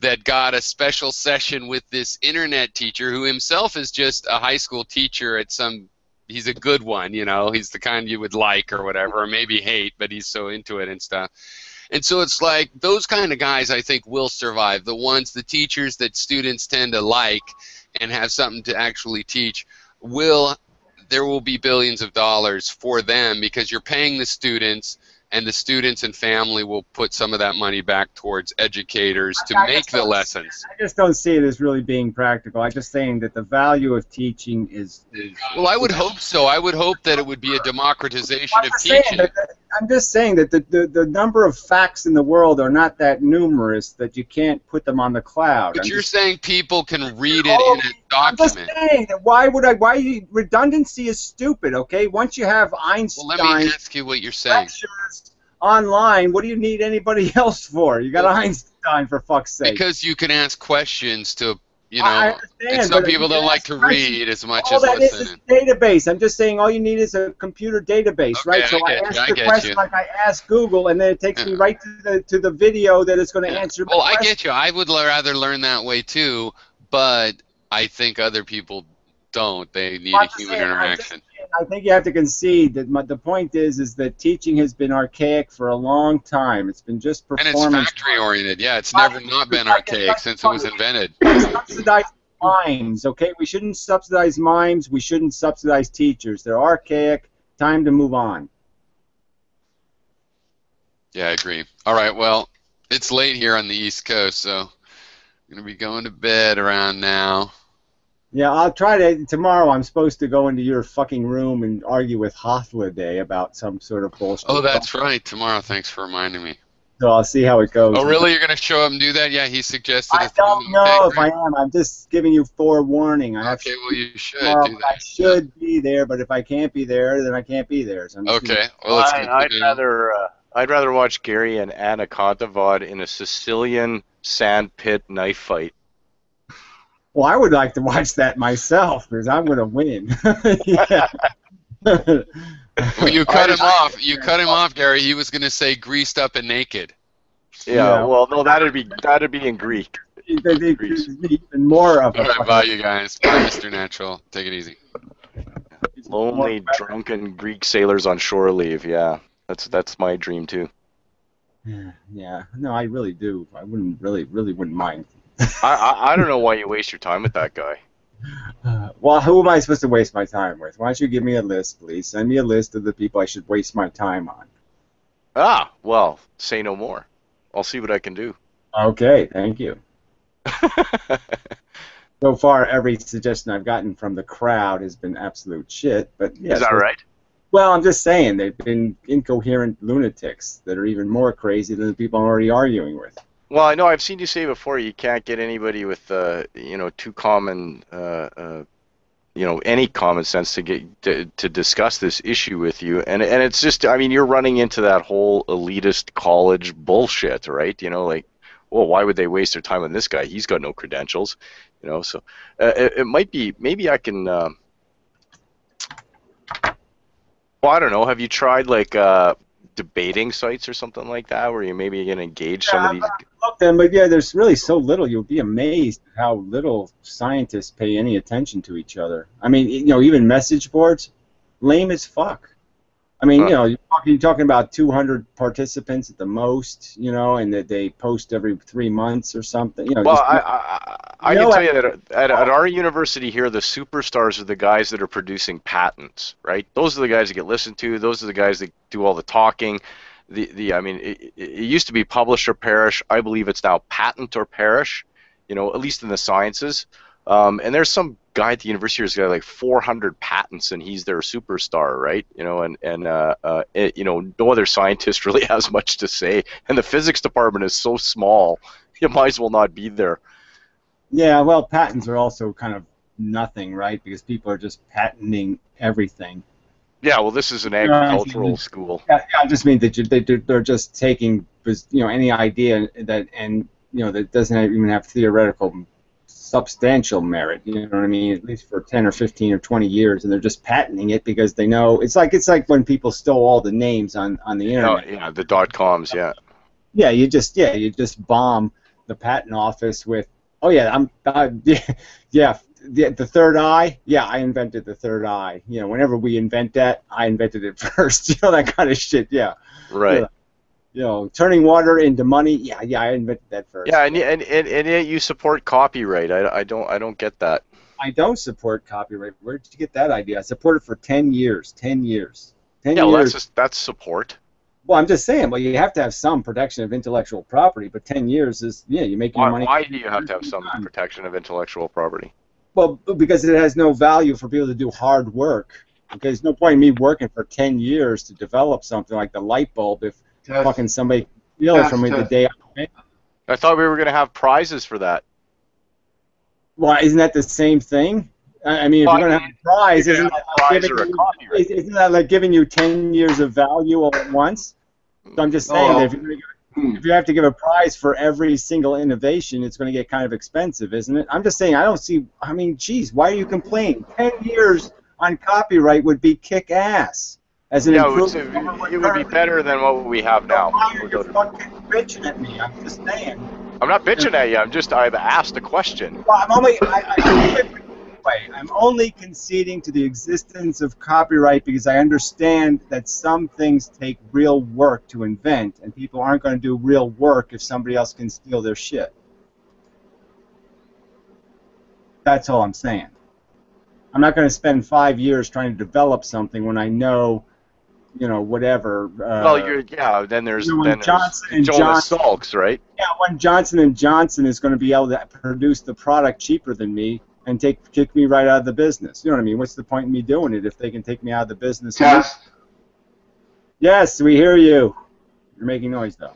that got a special session with this internet teacher who himself is just a high school teacher at he's a good one, he's the kind you would like or whatever, or maybe hate, but he's so into it and stuff. And so it's like those kind of guys I think will survive. The teachers that students tend to like and have something to actually teach there will be billions of dollars for them because you're paying the students, and the students and family will put some of that money back towards educators to make the lessons. I just don't see it as really being practical. I'm just saying that the value of teaching is well, I would hope so. I would hope that it would be a democratization of teaching. I'm just saying that the number of facts in the world are not that numerous that you can't put them on the cloud. But you're saying people can read it in a document. I'm just saying that redundancy is stupid, okay? Once you have Einstein well, let me ask you what you're saying. Online, what do you need anybody else for? You got Einstein, for fuck's sake. Because you can ask questions to, I and some people don't like to read as much as listen. All that is a database. I'm just saying all you need is a computer database, right? So I ask the question like I ask Google, and then it takes me right to the video that it's going to answer my question. I get you. I would rather learn that way too, but I think other people don't. They need a human interaction. I think you have to concede that the point is that teaching has been archaic for a long time. It's been just performance. And it's factory-oriented. Yeah, it's never not been archaic since it was invented. Subsidize mimes, okay? We shouldn't subsidize mimes. We shouldn't subsidize teachers. They're archaic. Time to move on. Yeah, I agree. All right, well, it's late here on the East Coast, so I'm going to be going to bed around now. Yeah, I'll try to. Tomorrow I'm supposed to go into your fucking room and argue with Hothliday about some sort of bullshit. Oh, that's right. Tomorrow. Thanks for reminding me. So I'll see how it goes. Oh, really? You're going to show up and do that? Yeah, he suggested it. I don't know if I am. I'm just giving you forewarning. Okay, well, you should do that. I should be there, but if I can't be there, then I can't be there. So okay. Well, let's I'd rather watch Gary and Anna Kontavad in a Sicilian sandpit knife fight. Well, I would like to watch that myself because I'm going to win. Yeah. Well, you cut him off. You cut him off, Gary. He was going to say greased up and naked. Yeah. Well, no, that'd be in Greek. Even more of. All right, bye, you guys. Bye, Mr. Natural. Take it easy. Lonely, drunken Greek sailors on shore leave. Yeah, that's my dream too. Yeah. No, I really do. I wouldn't wouldn't mind. I don't know why you waste your time with that guy. Well, who am I supposed to waste my time with? Why don't you give me a list, please? Send me a list of the people I should waste my time on. Well, say no more. I'll see what I can do. Okay, thank you. So far, every suggestion I've gotten from the crowd has been absolute shit. But yes, is that right? Well, I'm just saying they've been incoherent lunatics that are even more crazy than the people I'm already arguing with. Well, I know I've seen you say before you can't get anybody with too common any common sense to get to discuss this issue with you, and it's just, I mean, you're running into that whole elitist college bullshit, right? Like, well, why would they waste their time on this guy? He's got no credentials. You know, so it might be. Maybe I can. Well, I don't know. Have you tried like debating sites or something like that, where you maybe can engage some of these? Look them, but yeah, there's really so little. You'll be amazed at how little scientists pay any attention to each other. I mean, you know, even message boards, lame as fuck. I mean, you know, you're talking about 200 participants at the most, you know, and that they post every 3 months or something. You know, Well, just, I can tell you that at our university here, the superstars are the guys that are producing patents, right? Those are the guys that get listened to. Those are the guys that do all the talking. I mean, it used to be publish or perish. I believe it's now patent or perish, you know, at least in the sciences. And there's some guy at the university who's got like 400 patents, and he's their superstar, right? You know, you know, no other scientist really has much to say, and the physics department is so small, you might as well not be there. Yeah, well, patents are also kind of nothing, right? Because people are just patenting everything. Yeah, well, this is an agricultural school. Yeah, I just mean that they're just taking, you know, any idea that, and you know, that doesn't even have theoretical substantial merit, you know what I mean, at least for 10 or 15 or 20 years, and they're just patenting it because they know it's like when people stole all the names on the internet. Oh, yeah, the .coms, yeah. Yeah, you just bomb the patent office with, oh yeah, the third eye. Yeah, I invented the third eye. You know, whenever we invent that, I invented it first. You know, that kind of shit. Yeah. Right. You know, turning water into money. Yeah, I invented that first. Yeah, and yet you support copyright. I don't get that. I don't support copyright. Where did you get that idea? I support it for 10 years. 10 years. 10 yeah, well, years. That's support. Well, I'm just saying. Well, you have to have some protection of intellectual property, but 10 years is, yeah, you make your money. Why do you have to have some protection of intellectual property? Well, because it has no value for people to do hard work. Okay, there's no point in me working for 10 years to develop something like the light bulb if fucking somebody steal it from me the day I made it. I thought we were going to have prizes for that. Well, isn't that the same thing? I mean, if you're going to have a prize, isn't that like giving you 10 years of value all at once? So I'm just saying that if you have to give a prize for every single innovation, it's going to get kind of expensive, isn't it? I'm just saying, I don't see, I mean, geez, why are you complaining? 10 years on copyright would be kick-ass. As an improvement. It would be better than what we have now. Why are you fucking bitching at me? I'm just saying. I'm not bitching at you. I've asked a question. Well, I'm only conceding to the existence of copyright because I understand that some things take real work to invent, and people aren't going to do real work if somebody else can steal their shit. That's all I'm saying. I'm not going to spend 5 years trying to develop something when I know, you know, whatever. Then there's Johnson Jonas Salks, right? Yeah, when Johnson & Johnson is going to be able to produce the product cheaper than me and kick me right out of the business. You know what I mean? What's the point in me doing it if they can take me out of the business? Test. Yes, we hear you. You're making noise, though.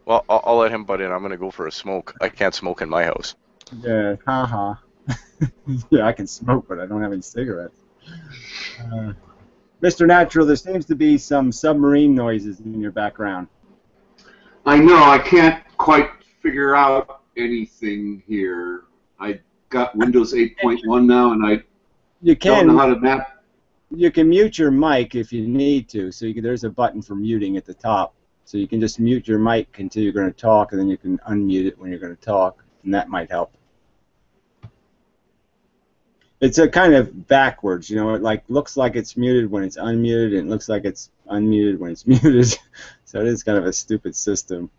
Well, I'll let him butt in. I'm going to go for a smoke. I can't smoke in my house. Yeah, haha. Yeah, I can smoke, but I don't have any cigarettes. Mr. Natural, there seems to be some submarine noises in your background. I know, I can't quite figure out anything here. I got Windows 8.1 now, and I don't know how to map. You can mute your mic if you need to. So there's a button for muting at the top. So you can just mute your mic until you're going to talk, and then you can unmute it when you're going to talk, and that might help. It's a kind of backwards, you know. It like looks like it's muted when it's unmuted, and it looks like it's unmuted when it's muted. So it is kind of a stupid system.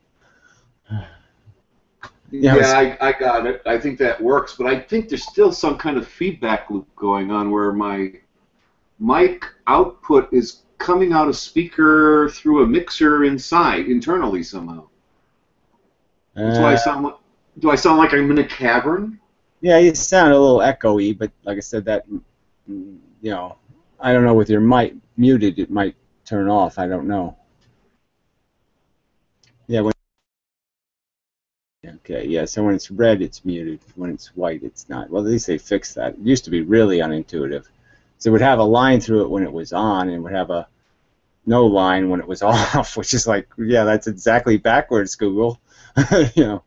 Yeah, I got it. I think that works, but I think there's still some kind of feedback loop going on where my mic output is coming out a speaker through a mixer internally somehow. Do I sound like I'm in a cavern? Yeah, you sound a little echoey, but like I said, that, you know, I don't know, with your mic muted, it might turn off. I don't know. Yeah. Okay. Yeah. So when it's red, it's muted. When it's white, it's not. Well, at least they fixed that. It used to be really unintuitive. So it would have a line through it when it was on, and it would have a no line when it was off, which is like, yeah, that's exactly backwards, Google. You know.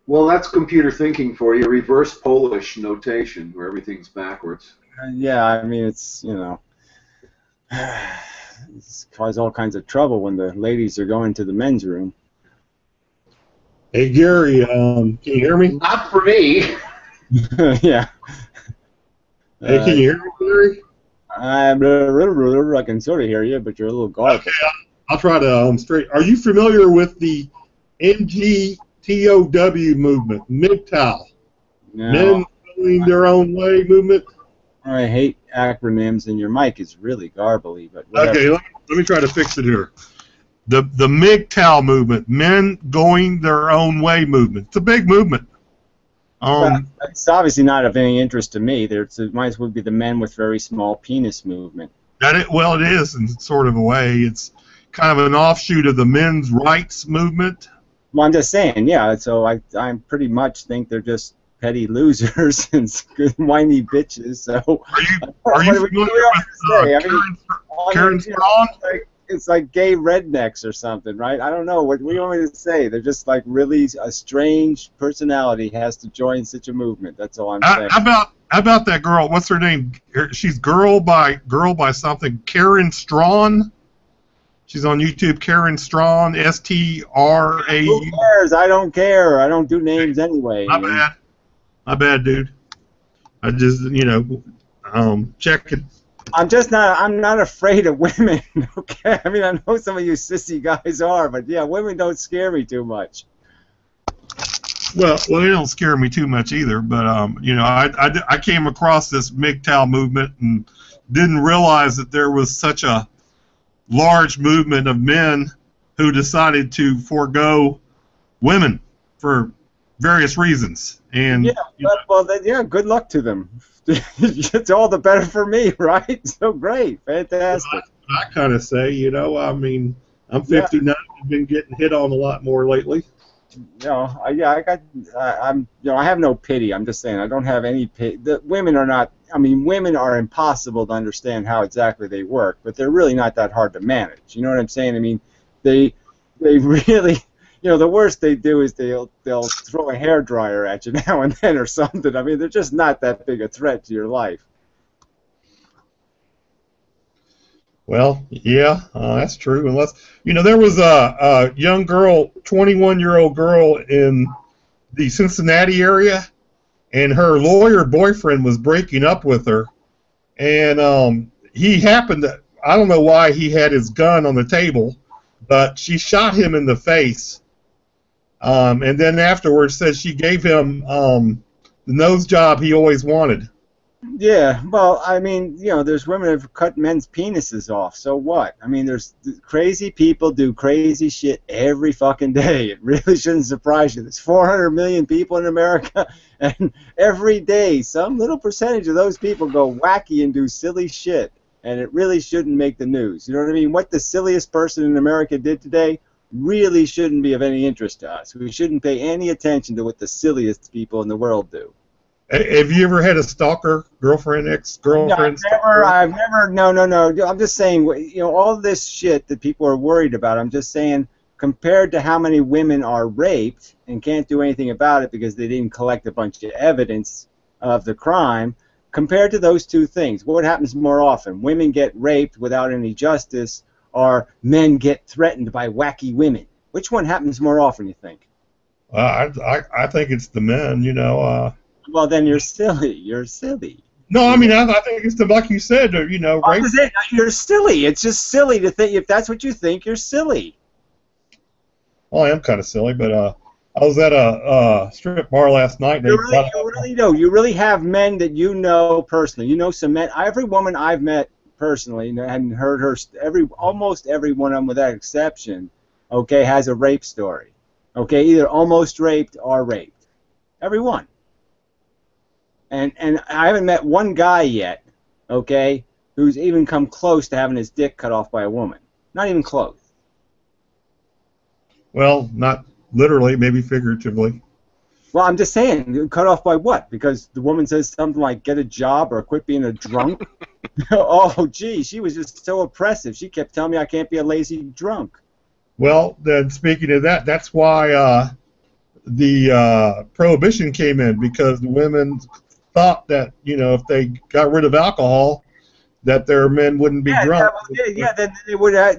Well, that's computer thinking for you. Reverse Polish notation, where everything's backwards. Yeah, I mean, it's, it's cause all kinds of trouble when the ladies are going to the men's room. Hey Gary, can you hear me? Not for me. Yeah. Hey, can you hear me, Gary? I can sort of hear you, but you're a little garbled. Okay, I'll try to straight. Are you familiar with the MGTOW movement, MGTOW? No, Men Going Their Own Way movement? I hate acronyms, and your mic is really garbly, but whatever. Okay, let me try to fix it here. The MGTOW movement, Men Going Their Own Way movement. It's a big movement. Well, it's obviously not of any interest to me. It might as well be the men with very small penis movement. Well, it is in sort of a way. It's kind of an offshoot of the men's rights movement. Well, I'm just saying, yeah. So I pretty much think they're just petty losers and whiny bitches. So are you familiar with Karen Strawn? It's like gay rednecks or something, right? I don't know. What do you want me to say? They're just like really a strange personality has to join such a movement. That's all I'm saying. How about that girl? What's her name? She's girl by something. Karen Strawn. She's on YouTube. Karen Strawn. STRAU. Who cares? I don't care. I don't do names anyway. My bad. My bad, dude. I just check it. I'm not afraid of women, okay? I mean, I know some of you sissy guys are, but yeah, women don't scare me too much. Well, they don't scare me too much either, but, I came across this MGTOW movement and didn't realize that there was such a large movement of men who decided to forego women for various reasons. And yeah, good luck to them. It's all the better for me, right? So great, fantastic. I kind of say, I mean, I'm 59. I've been getting hit on a lot more lately. I have no pity. I'm just saying, I don't have any pity. The women are not. I mean, women are impossible to understand how exactly they work, but they're really not that hard to manage. You know what I'm saying? I mean, they really. The worst they do is they'll throw a hairdryer at you now and then or something. I mean, they're just not that big a threat to your life. Well, yeah, that's true. Unless, there was a young girl, 21-year-old girl in the Cincinnati area, and her lawyer boyfriend was breaking up with her, and he happened to, I don't know why he had his gun on the table, but she shot him in the face. And then afterwards said she gave him the nose job he always wanted. Yeah, well, I mean, there's women who have cut men's penises off. So what? I mean, there's crazy people do crazy shit every fucking day. It really shouldn't surprise you. There's 400 million people in America, and every day some little percentage of those people go wacky and do silly shit, and it really shouldn't make the news. You know what I mean? What the silliest person in America did today really shouldn't be of any interest to us. We shouldn't pay any attention to what the silliest people in the world do. Have you ever had a stalker, girlfriend, ex-girlfriend? No, I've never, no. I'm just saying, all this shit that people are worried about, I'm just saying, compared to how many women are raped and can't do anything about it because they didn't collect a bunch of evidence of the crime, compared to those two things, what happens more often? Women get raped without any justice, or men get threatened by wacky women? Which one happens more often, you think? I think it's the men, Well, then you're silly. You're silly. No, I mean, I think it's like you said, rape. You're silly. It's just silly to think. If that's what you think, you're silly. Well, I am kind of silly, but I was at a strip bar last night. You really have men that you know personally. You know some men. Every woman I've met personally and heard her. Almost every one of them, without exception, okay, has a rape story. Okay, either almost raped or raped. Every one. And I haven't met one guy yet, okay, who's even come close to having his dick cut off by a woman. Not even close. Well, not literally, maybe figuratively. Well, I'm just saying, cut off by what? Because the woman says something like, get a job or quit being a drunk? Oh, gee, she was just so oppressive. She kept telling me I can't be a lazy drunk. Well, then speaking of that, that's why the prohibition came in, because the women thought that, you know, if they got rid of alcohol, that their men wouldn't be drunk. Then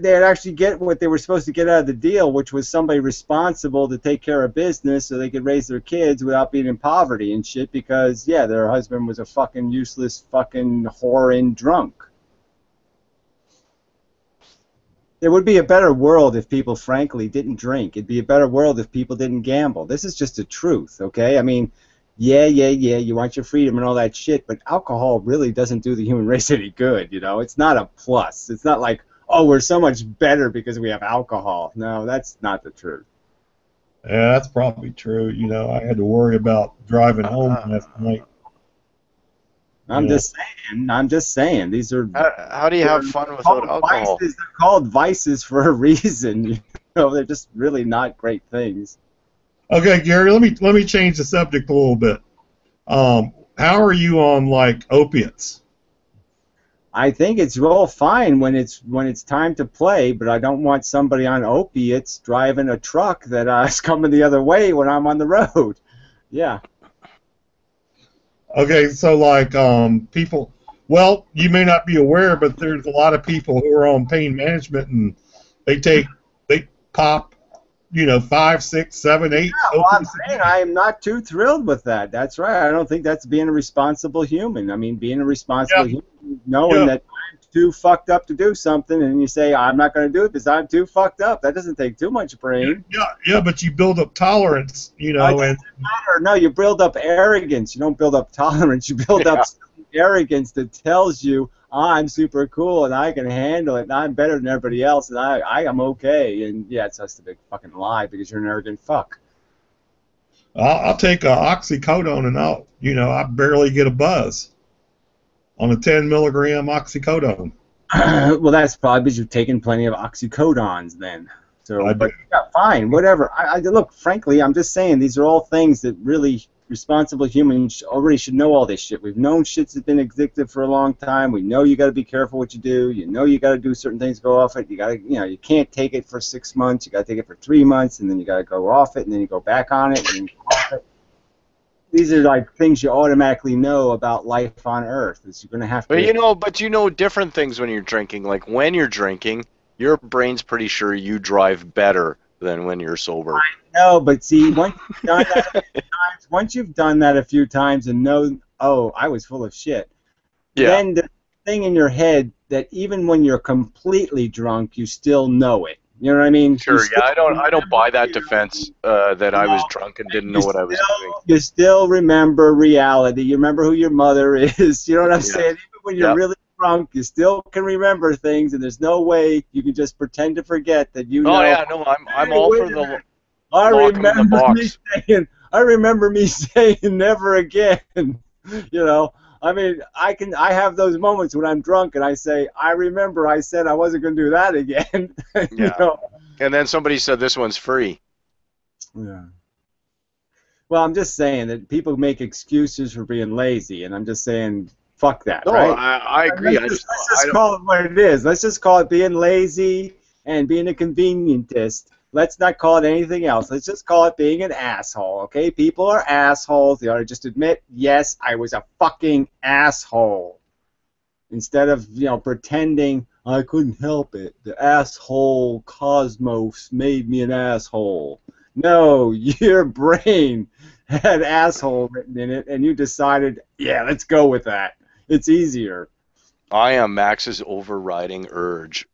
they'd actually get what they were supposed to get out of the deal, which was somebody responsible to take care of business so they could raise their kids without being in poverty and shit, because, yeah, their husband was a fucking useless fucking whore and drunk. There would be a better world if people, frankly, didn't drink. It'd be a better world if people didn't gamble. This is just the truth, okay? I mean, yeah, you want your freedom and all that shit, but alcohol really doesn't do the human race any good, you know? It's not a plus. It's not like, oh, we're so much better because we have alcohol. No, that's not the truth. Yeah, that's probably true. You know, I had to worry about driving home last night. I'm just saying. These are. How do you have fun without alcohol? Vices. They're called vices for a reason. You know, they're just really not great things. Okay, Gary, let me change the subject a little bit. How are you on, like, opiates? I think it's all fine when it's time to play, but I don't want somebody on opiates driving a truck that is coming the other way when I'm on the road. Yeah. Okay, so like people, well, you may not be aware, but there's a lot of people who are on pain management, and they pop, you know, 5, 6, 7, 8. Yeah, well, I'm saying I am not too thrilled with that. That's right. I don't think that's being a responsible human. I mean, being a responsible human, knowing that I'm too fucked up to do something, and you say I'm not going to do it because I'm too fucked up. That doesn't take too much brain. Yeah, but you build up tolerance, you know, and no, you build up arrogance. You don't build up tolerance. You build up arrogance that tells you I'm super cool and I can handle it and I'm better than everybody else and I am okay. And yeah, it's just a big fucking lie because you're an arrogant fuck. I'll take oxycodone and I barely get a buzz on a 10 milligram oxycodone. Well, that's probably because you've taken plenty of oxycodons then. So, but yeah, fine, whatever. Look, frankly, I'm just saying these are all things that really responsible humans already should know all this shit. We've known shit's been addictive for a long time. We know you got to be careful what you do. You know you got to do certain things, go off it. You got to, you can't take it for 6 months. You got to take it for 3 months, and then you got to go off it, and then you go back on it, and then you go off it. These are like things you automatically know about life on Earth. Is you're gonna have to. But you know different things when you're drinking. Like when you're drinking, your brain's pretty sure you drive better than when you're sober. I know, but see, once you've done that a few times and know, oh, I was full of shit, then the thing in your head that even when you're completely drunk, you still know it. You know what I mean? Sure, yeah, I don't buy that defense that I was drunk and didn't know what I was doing. You still remember reality. You remember who your mother is. You know what I'm saying? Even when you're really drunk, you still can remember things, and there's no way you can just pretend to forget that you know. Oh yeah, no, I'm all for the I lock 'em in the box. I remember me saying never again. You know, I mean, I have those moments when I'm drunk and I say, I remember I said I wasn't going to do that again. You know? And then somebody said this one's free. Yeah. Well, I'm just saying that people make excuses for being lazy, and I'm just saying, fuck that. No, right? I agree. Let's just call it what it is. Let's just call it being lazy and being a convenientist. Let's not call it anything else. Let's just call it being an asshole, okay? People are assholes. They ought to just admit, yes, I was a fucking asshole. Instead of, pretending I couldn't help it. The asshole cosmos made me an asshole. No, your brain had asshole written in it, and you decided, yeah, let's go with that. It's easier. I am Max's overriding urge.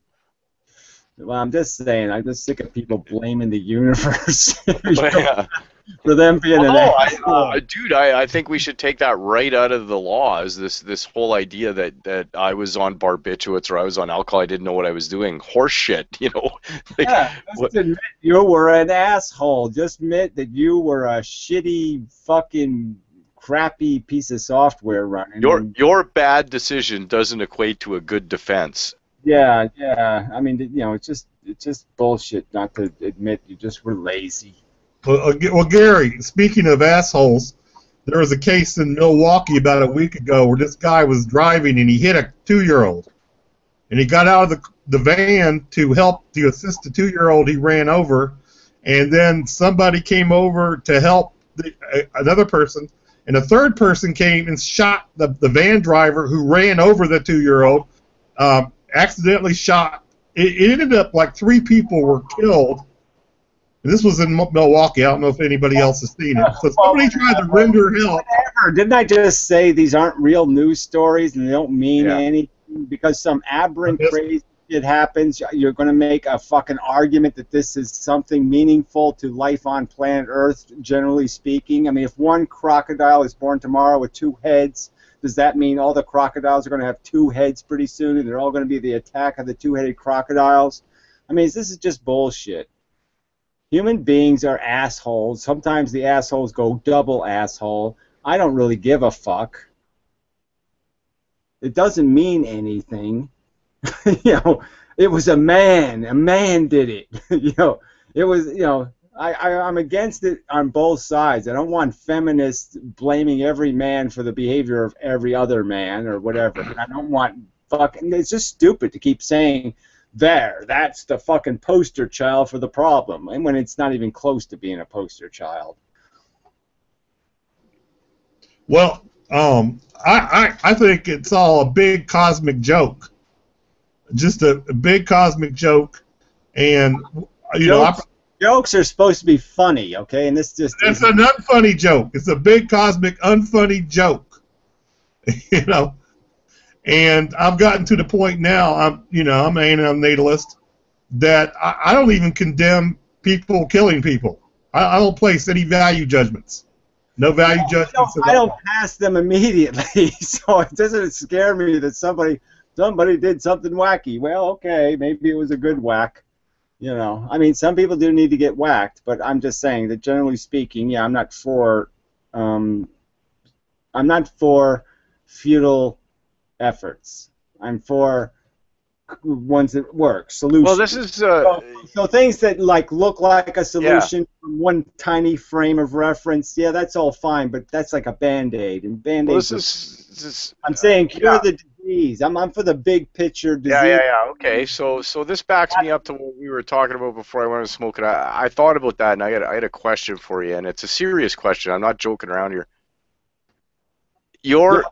Well, I'm just saying, I'm just sick of people blaming the universe for them being an asshole. Dude, I think we should take that right out of the law, is this whole idea that I was on barbiturates or I was on alcohol, I didn't know what I was doing. Horse shit, Just admit you were an asshole. Just admit that you were a shitty fucking crappy piece of software running. Your bad decision doesn't equate to a good defense. Yeah. I mean, it's just bullshit not to admit you just were lazy. Well, Gary, speaking of assholes, there was a case in Milwaukee about a week ago where this guy was driving and he hit a 2-year-old. And he got out of the van to assist the 2-year-old he ran over, and then somebody came over to help another person, and a third person came and shot the van driver who ran over the 2-year-old, accidentally shot. It ended up like 3 people were killed. This was in Milwaukee. I don't know if anybody else has seen it. So somebody tried to render help. Whatever. Didn't I just say these aren't real news stories and they don't mean anything? Because some aberrant, crazy shit happens, you're going to make a fucking argument that this is something meaningful to life on planet Earth, generally speaking. I mean, if one crocodile is born tomorrow with 2 heads, does that mean all the crocodiles are going to have 2 heads pretty soon and they're all going to be the attack of the 2-headed crocodiles? I mean, this is just bullshit. Human beings are assholes. Sometimes the assholes go double asshole. I don't really give a fuck. It doesn't mean anything. You know, it was a man. A man did it. You know, it was, you know, I'm against it on both sides. I don't want feminists blaming every man for the behavior of every other man or whatever. But I don't want fucking, it's just stupid to keep saying, that's the fucking poster child for the problem, and when it's not even close to being a poster child. Well, I think it's all a big cosmic joke, just a big cosmic joke, and jokes are supposed to be funny, okay? And this just it's an unfunny joke. It's a big cosmic unfunny joke, you know. And I've gotten to the point now, I'm an natalist, that I don't even condemn people killing people. I don't place any value judgments. No value judgments at all. I don't pass them immediately, so it doesn't scare me that somebody did something wacky. Well, okay, maybe it was a good whack. You know, I mean, some people do need to get whacked, but I'm just saying that generally speaking, yeah, I'm not for futile efforts. I'm for ones that work, solutions. Well, this is so things that look like a solution from one tiny frame of reference. Yeah, that's all fine, but that's like a band-aid, and band-aids. I'm saying cure the disease. I'm for the big picture disease. Yeah. Okay, so this backs me up to what we were talking about before I went to smoke it. I thought about that, and I had a question for you, and it's a serious question. I'm not joking around here. Your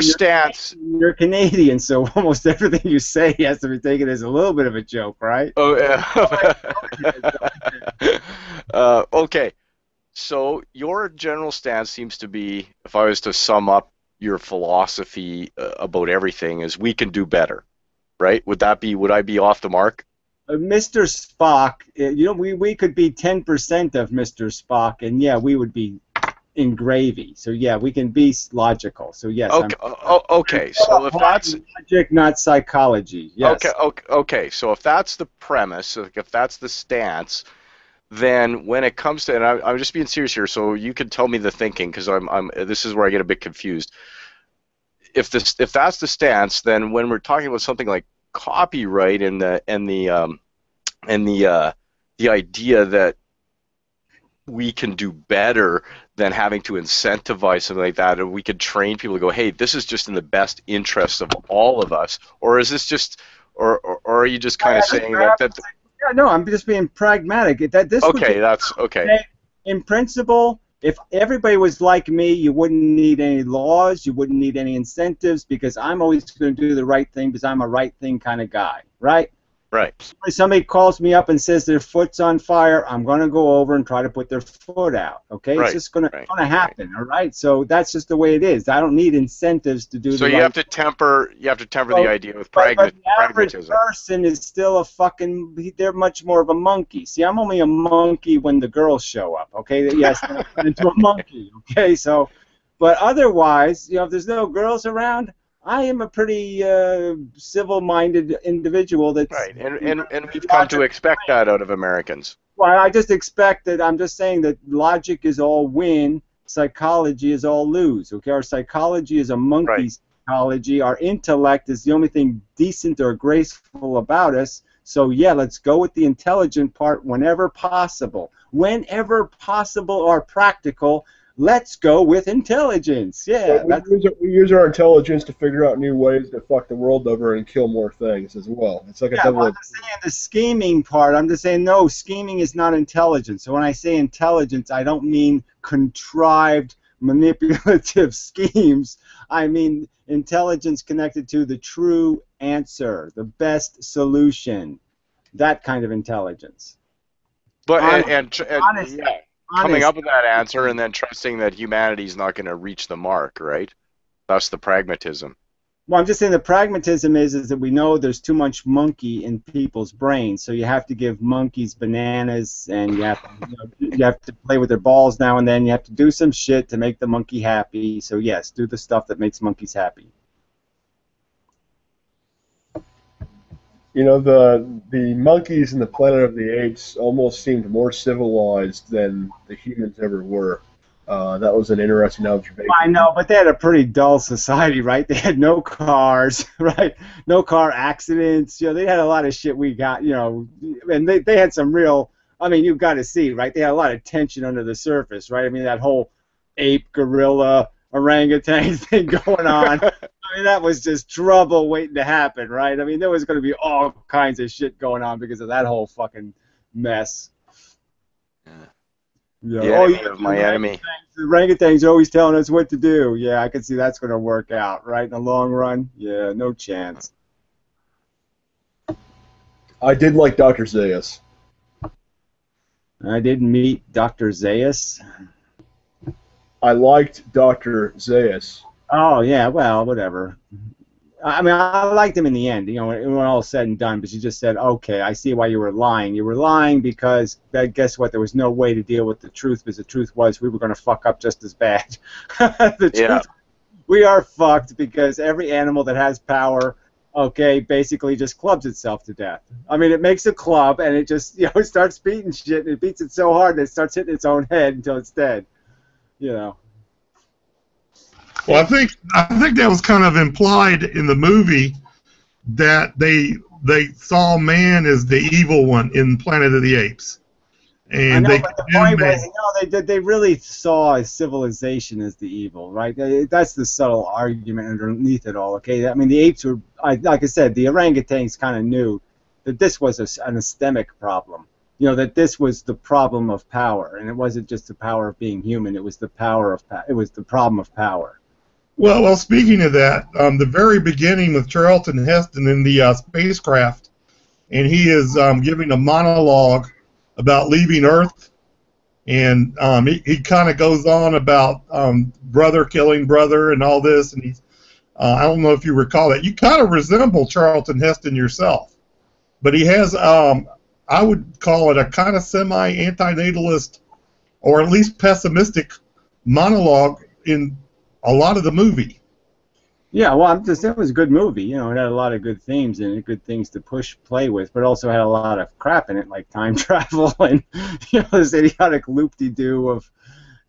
stance. You're Canadian, so almost everything you say has to be taken as a little bit of a joke, right? Oh yeah. Okay. So your general stance seems to be, if I was to sum up your philosophy about everything, is we can do better, right? Would I be off the mark? Mr. Spock, you know, we could be 10% of Mr. Spock, and yeah, we would be in gravy. So yeah, we can be logical. So yes. Okay. So if that's logic, not psychology. Yes. Okay. So if that's the premise, if that's the stance, then when it comes to, and I'm just being serious here, so you can tell me the thinking, because this is where I get a bit confused. If that's the stance, then when we're talking about something like copyright and the idea that we can do better than having to incentivize something like that, and we could train people to go, hey, this is just in the best interest of all of us, or is this just, or are you just kind of saying that? Yeah, no, I'm just being pragmatic. That's okay. In principle, if everybody was like me, you wouldn't need any laws, you wouldn't need any incentives, because I'm always going to do the right thing because I'm a right thing kind of guy, right? Right. If somebody calls me up and says their foot's on fire, I'm going to go over and try to put their foot out. Okay, right. It's just going to happen. All right. So that's just the way it is. I don't need incentives to do. So you have to temper. You have to temper the idea with pragmatism. The average person is still a fucking. They're much more of a monkey. See, I'm only a monkey when the girls show up. Okay. Yes, I turn into a monkey. Okay. So, but otherwise, you know, if there's no girls around, I am a pretty civil-minded individual. That's right, and we've come to expect that out of Americans. Well, I just expect that. I'm just saying that logic is all win, psychology is all lose. Okay, our psychology is a monkey psychology. Our intellect is the only thing decent or graceful about us. So yeah, let's go with the intelligent part whenever possible or practical. let's go with intelligence. Yeah, But we use our intelligence to figure out new ways to fuck the world over and kill more things as well. It's like a double. Well, I'm just saying the scheming part. I'm just saying no, scheming is not intelligence. So when I say intelligence, I don't mean contrived, manipulative schemes. I mean intelligence connected to the true answer, the best solution, that kind of intelligence. But Honest. coming up with that answer and then trusting that humanity's not going to reach the mark, right? That's the pragmatism. Well, I'm just saying the pragmatism is that we know there's too much monkey in people's brains, so you have to give monkeys bananas, and you have to play with their balls now and then. You have to do some shit to make the monkey happy. So yes, do the stuff that makes monkeys happy. You know, the monkeys in the Planet of the Apes almost seemed more civilized than the humans ever were. That was an interesting observation. I know, but they had a pretty dull society, right? They had no cars, right? No car accidents. You know, they had a lot of shit we got, you know, and they had some real, I mean, you've got to see, right? They had a lot of tension under the surface, right? I mean, that whole ape, gorilla, orangutan thing going on. I mean, that was just trouble waiting to happen, right? I mean, there was going to be all kinds of shit going on because of that whole fucking mess. Yeah. The enemy of my enemy. The orangutans are always telling us what to do. Yeah, I can see that's going to work out, right? In the long run, yeah, no chance. I did like Dr. Zaius. I didn't meet Dr. Zaius. I liked Dr. Zaius. Oh, yeah, well, whatever. I mean, I liked him in the end, you know, when all said and done, but she just said, okay, I see why you were lying. You were lying because, guess what, there was no way to deal with the truth, because the truth was we were going to fuck up just as bad. Truth, we are fucked because every animal that has power, okay, basically just clubs itself to death. I mean, it makes a club, and it just, you know, it starts beating shit, and it beats it so hard that it starts hitting its own head until it's dead, you know. Well, I think that was kind of implied in the movie that they saw man as the evil one in Planet of the Apes, and but the point was, they really saw civilization as the evil, right? That's the subtle argument underneath it all. Okay, I mean the apes were, like I said, the orangutans kind of knew that this was an epistemic problem. You know, that this was the problem of power, and it wasn't just the power of being human. It was the problem of power. Well, speaking of that, the very beginning with Charlton Heston in the spacecraft, and he is giving a monologue about leaving Earth, and he kind of goes on about brother killing brother and all this, and he's I don't know if you recall that. You kind of resemble Charlton Heston yourself, but he has I would call it a kind of semi-antinatalist or at least pessimistic monologue in a lot of the movie. Yeah, well, it was a good movie. You know, it had a lot of good themes in it, good things to play with, but also had a lot of crap in it, like time travel and, you know, this idiotic loop-de-doo of,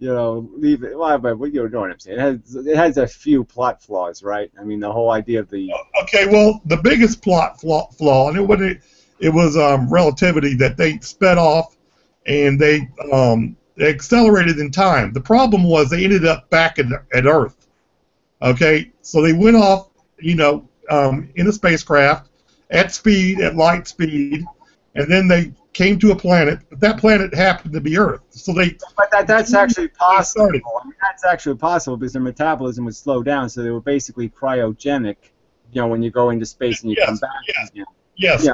you know, leave it. Well, but you know what I'm saying. It has a few plot flaws, right? I mean, the whole idea of the. Okay, well, the biggest plot flaw, and it was relativity, that they sped off and they accelerated in time. The problem was they ended up back at Earth. Okay, so they went off, you know, in a spacecraft at light speed, and then they came to a planet, but that planet happened to be Earth. So But that's actually possible. I mean, that's actually possible because their metabolism would slow down, so they were basically cryogenic. You know, when you go into space and you come back. Yes,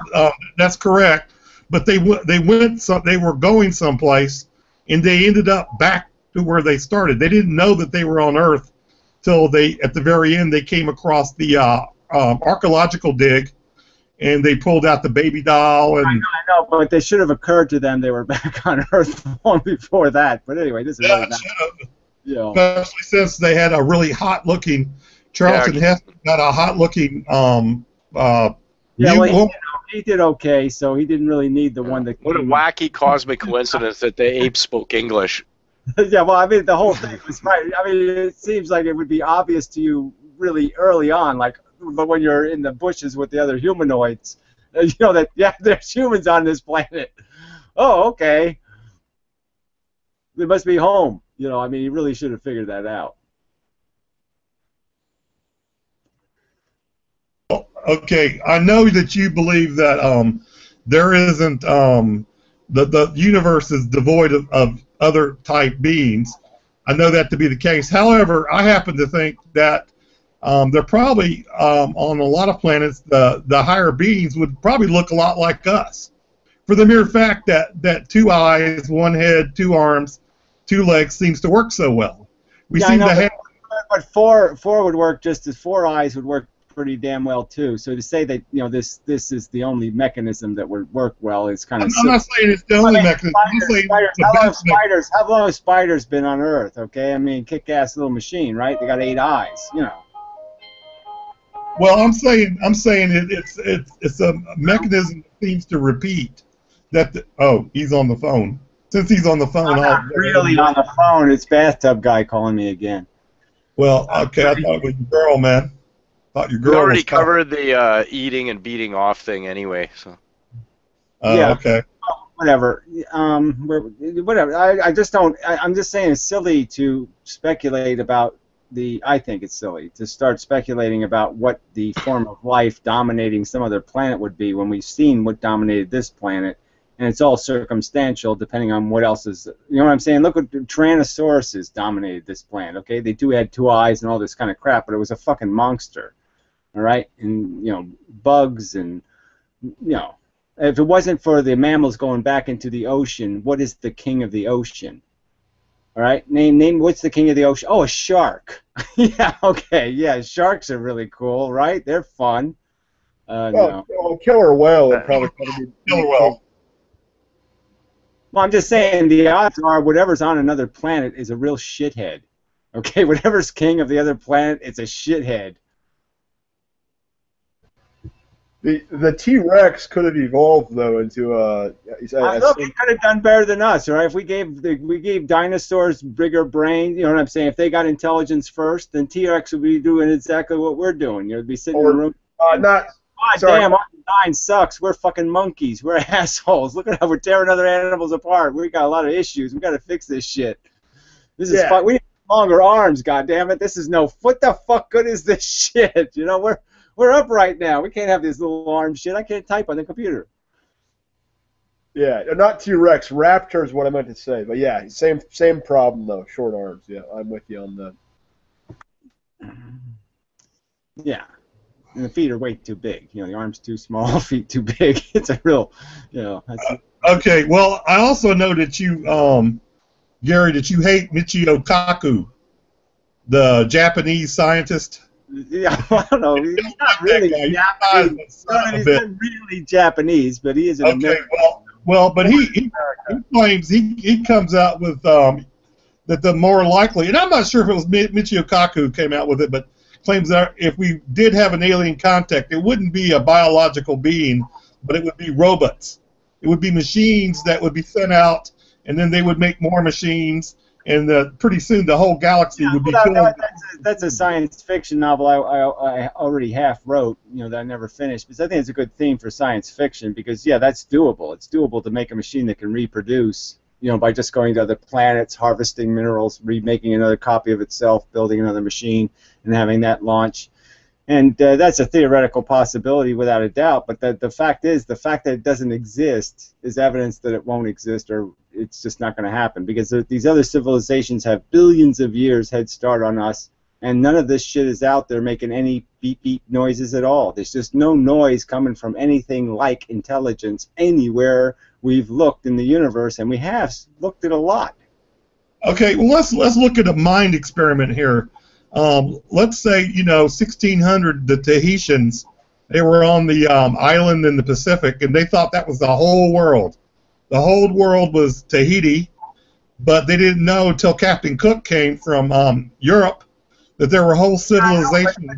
that's correct. But they were going someplace, and they ended up back to where they started. They didn't know that they were on Earth till at the very end, they came across the archaeological dig, and they pulled out the baby doll. And I know, but they should have occurred to them they were back on Earth long before that. But anyway, this is really not. Yeah. Especially since they had a really hot-looking Charlton Heston got a hot-looking. He did okay, so he didn't really need the one that. What a wacky cosmic coincidence that the apes spoke English. Yeah, well, I mean, the whole thing was right. I mean, it seems like it would be obvious to you really early on, but when you're in the bushes with the other humanoids, you know that there's humans on this planet. Oh, okay. They must be home. You know, I mean, he really should have figured that out. Okay, I know that you believe that there isn't the universe is devoid of other type beings. I know that to be the case. However, I happen to think that they're probably on a lot of planets the higher beings would probably look a lot like us, for the mere fact that 2 eyes, 1 head, 2 arms, 2 legs seems to work so well. We Yeah, I seem know, to have. but four would work just as 4 eyes would work pretty damn well too. So to say that this is the only mechanism that would work well is kind of. I'm not saying it's the only mechanism. I'm saying How long have spiders been on Earth? Okay, I mean, kick-ass little machine, right? They got 8 eyes, you know. Well, I'm saying it's a mechanism that seems to repeat. He's on the phone. Since he's on the phone, I'm not really on the phone. It's bathtub guy calling me again. Well, okay, I thought it was your girl, man. Thought your girl We already was calling. covered the eating and beating off thing anyway. So. Yeah. Okay. Whatever. Whatever. I just don't. I'm just saying it's silly to speculate about I think it's silly to start speculating about what the form of life dominating some other planet would be when we've seen what dominated this planet, and it's all circumstantial depending on what else is. You know what I'm saying? Look what Tyrannosauruses dominated this planet. Okay, they had 2 eyes and all this kind of crap, but it was a fucking monster. All right, and bugs and if it wasn't for the mammals going back into the ocean, what is the king of the ocean? All right, name what's the king of the ocean? Oh, a shark. Yeah, okay, yeah, sharks are really cool, right? They're fun. No. Killer whale would probably be Killer whale. Well, I'm just saying the odds are whatever's on another planet is a real shithead. Okay, whatever's king of the other planet, it's a shithead. The T-Rex could have evolved though into Look, he could have done better than us, all right? If we gave dinosaurs bigger brains, you know what I'm saying? If they got intelligence first, then T-Rex would be doing exactly what we're doing. You'd be sitting in a room. God damn, our design sucks. We're fucking monkeys. We're assholes. Look at how we're tearing other animals apart. We got a lot of issues. We got to fix this shit. This is fun. We need longer arms. God damn it. This is what the fuck good is this shit? You know, we're up right now. We can't have this little arm shit. I can't type on the computer. Yeah, not T-Rex. Raptor is what I meant to say. But yeah, same problem though. Short arms. Yeah, I'm with you on that. Yeah. And the feet are way too big. The arms too small, feet too big. It's a real, Okay, well, I also know that you, Gary, that you hate Michio Kaku, the Japanese scientist. Yeah, I don't know. He's not really Japanese. He's not really Japanese, but he is an American. Well, but he claims he comes out with that the more likely, and I'm not sure if it was Michio Kaku who came out with it, but claims that if we did have an alien contact, it wouldn't be a biological being, but it would be robots. It would be machines that would be sent out, and then they would make more machines, and pretty soon the whole galaxy would be filled. That's a science fiction novel I already half wrote, that I never finished. Because I think it's a good theme for science fiction because, yeah, that's doable. It's doable to make a machine that can reproduce, by just going to other planets, harvesting minerals, remaking another copy of itself, building another machine, and having that launch. And that's a theoretical possibility without a doubt, but the fact that it doesn't exist is evidence that it won't exist or it's just not going to happen because these other civilizations have billions of years head start on us, and none of this shit is out there making any beep-beep noises at all. There's just no noise coming from anything like intelligence anywhere we've looked in the universe, and we have looked at a lot. Okay, well, let's look at a mind experiment here. Let's say, 1600, the Tahitians, they were on the island in the Pacific, and they thought that was the whole world. The whole world was Tahiti, but they didn't know until Captain Cook came from Europe that there were whole civilizations.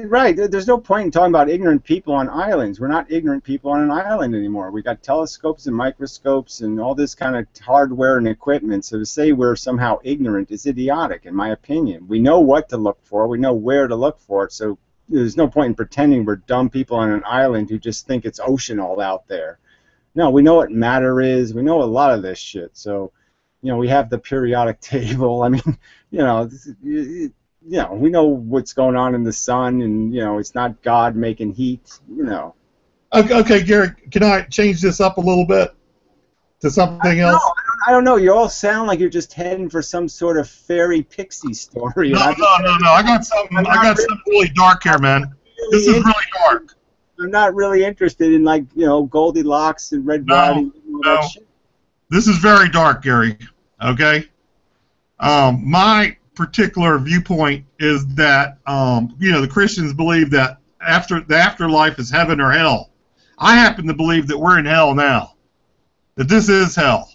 Right. There's no point in talking about ignorant people on islands. We're not ignorant people on an island anymore. We got telescopes and microscopes and all this kind of hardware and equipment. So to say we're somehow ignorant is idiotic, in my opinion. We know what to look for. We know where to look for it. So there's no point in pretending we're dumb people on an island who just think it's ocean all out there. No, we know what matter is. We know a lot of this shit. So, we have the periodic table. I mean, we know what's going on in the sun, and it's not God making heat. Okay, Gary, can I change this up a little bit to something else? I don't know. You all sound like you're just heading for some sort of fairy pixie story. No. I got something really dark here, man. This is really dark. I'm not really interested in Goldilocks and Red Riding and all that shit. This is very dark, Gary. Okay. My particular viewpoint is that the Christians believe that the afterlife is heaven or hell. I happen to believe that we're in hell now. That this is hell.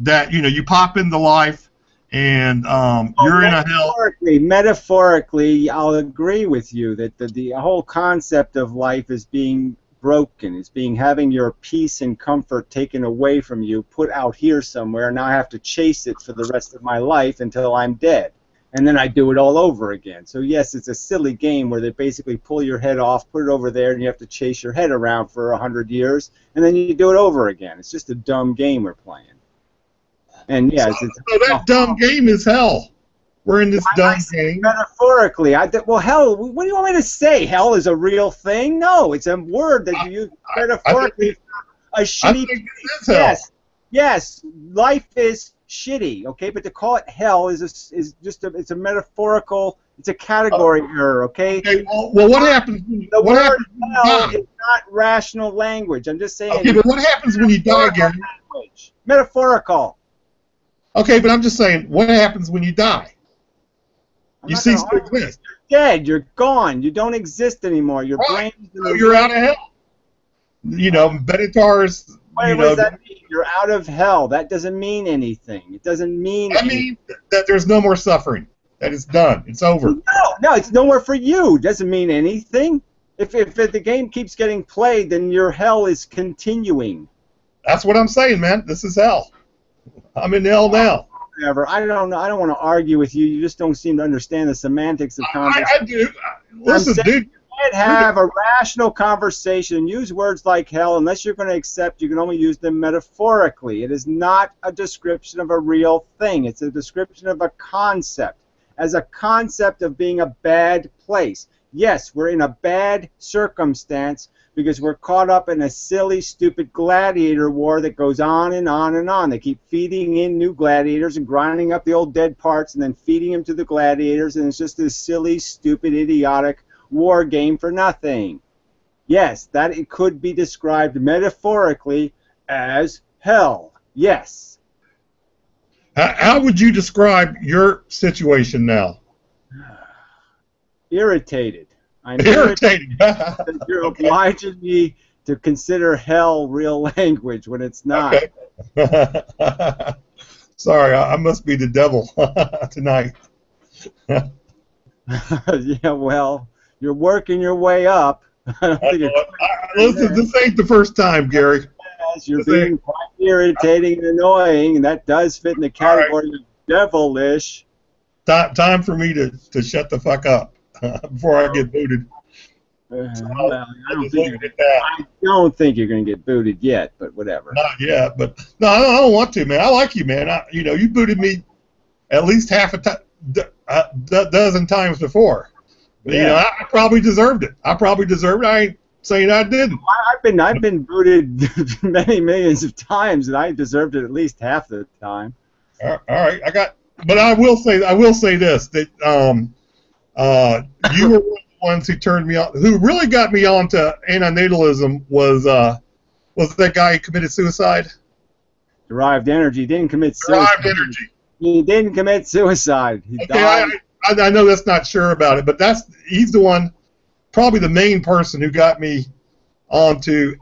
That you pop into life and you're in a hell. Metaphorically, I'll agree with you that the whole concept of life is being broken. It's having your peace and comfort taken away from you, put out here somewhere. Now I have to chase it for the rest of my life until I'm dead. And then I do it all over again. So yes, it's a silly game where they basically pull your head off, put it over there, and you have to chase your head around for 100 years, and then you do it over again. It's just a dumb game we're playing. And yeah, so that dumb game is hell. We're in this dumb game. Metaphorically, well, hell. What do you want me to say? Hell is a real thing? No, it's a word that you use metaphorically. A shitty. Yes, life is shitty. Okay, but to call it hell is it's a metaphorical. It's a category error. Okay. Well, what happens? The word hell is not rational language. I'm just saying. Okay, but what happens when you die, Gary? Metaphorical. Okay, but I'm just saying, what happens when you die? You cease to exist. You're dead. You're gone. You don't exist anymore. Your brain. So you're out of hell. Benatar's. What does that mean? You're out of hell. That doesn't mean anything. It doesn't mean. That means that there's no more suffering. That it's done. It's over. No, it's nowhere for you. It doesn't mean anything. If the game keeps getting played, then your hell is continuing. That's what I'm saying, man. This is hell. I'm in hell now. Whatever. I don't know. I don't want to argue with you. You just don't seem to understand the semantics of conversation. I do. Listen, dude. You can't have a rational conversation. Use words like hell unless you're going to accept. You can only use them metaphorically. It is not a description of a real thing. It's a description of a concept. As a concept of being a bad place. Yes, we're in a bad circumstance because we're caught up in a silly, stupid gladiator war that goes on and on and on. They keep feeding in new gladiators and grinding up the old dead parts and then feeding them to the gladiators, and it's just this silly, stupid, idiotic war game for nothing. Yes, that it could be described metaphorically as hell. Yes. How would you describe your situation now? Irritated. I'm irritated. You're obliging me to consider hell real language when it's not. Okay. Sorry, I must be the devil tonight. Yeah, well, you're working your way up. Listen, this ain't the first time, Gary. Yes, you're being quite irritating and annoying, and that does fit in the category of devilish. Time for me to shut the fuck up before I get booted. Well, I don't think you're going to get booted yet, but whatever. Not yet, but no, I don't want to, man. I like you, man. You booted me at least half a dozen times before. Yeah. I probably deserved it. I ain't saying I didn't. I've been booted many millions of times, and I deserved it at least half the time. All right, but I will say this, that you were one of the ones who turned me on, who really got me onto antinatalism was that guy who committed suicide. Derived energy didn't commit suicide. Derived energy. He didn't commit suicide. He died. I know that's not sure about it, but he's the one, probably the main person who got me onto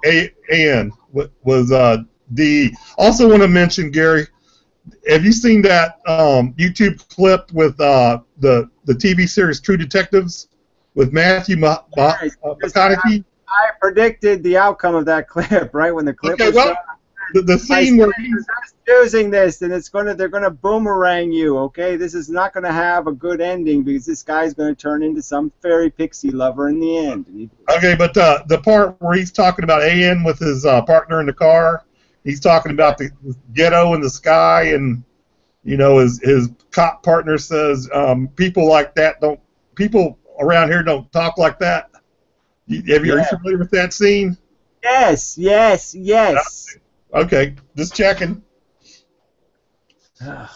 AN was DE. Also want to mention, Gary, have you seen that YouTube clip with the TV series True Detectives with Matthew McConaughey? I predicted the outcome of that clip right when the clip was shot. The scene where he's using this, and they're gonna boomerang you. Okay, this is not gonna have a good ending because this guy's gonna turn into some fairy pixie lover in the end. Okay, but the part where he's talking about AN with his partner in the car, he's talking about the ghetto and the sky, and his cop partner says, people like that people around here don't talk like that. Are you familiar with that scene? Yes. Okay, just checking. My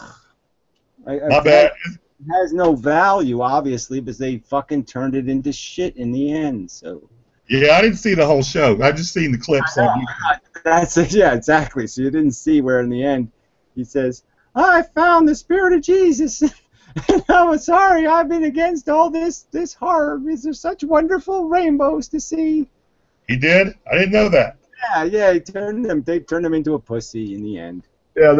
bad. It has no value, obviously, because they fucking turned it into shit in the end. So. Yeah, I didn't see the whole show. I just seen the clips on YouTube. That's it. Yeah, exactly. So you didn't see where in the end he says, "I found the spirit of Jesus." I'm sorry, I've been against all this horror. These are such wonderful rainbows to see. He did? I didn't know that. Yeah. They turned him into a pussy in the end. Yeah,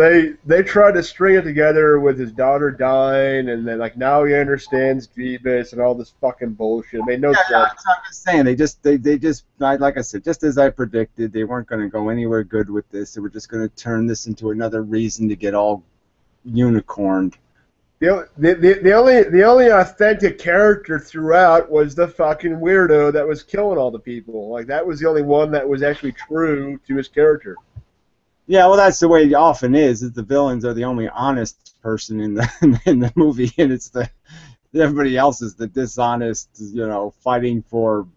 they tried to string it together with his daughter dying, and then like now he understands Jeebus and all this fucking bullshit. It made no sense. I'm just saying they just like I said, just as I predicted, they weren't going to go anywhere good with this. They were just going to turn this into another reason to get all unicorned. The only authentic character throughout was the fucking weirdo that was killing all the people. Like that was the only one that was actually true to his character. Yeah, well, that's the way it often is the villains are the only honest person in the movie, and it's everybody else is the dishonest, fighting for,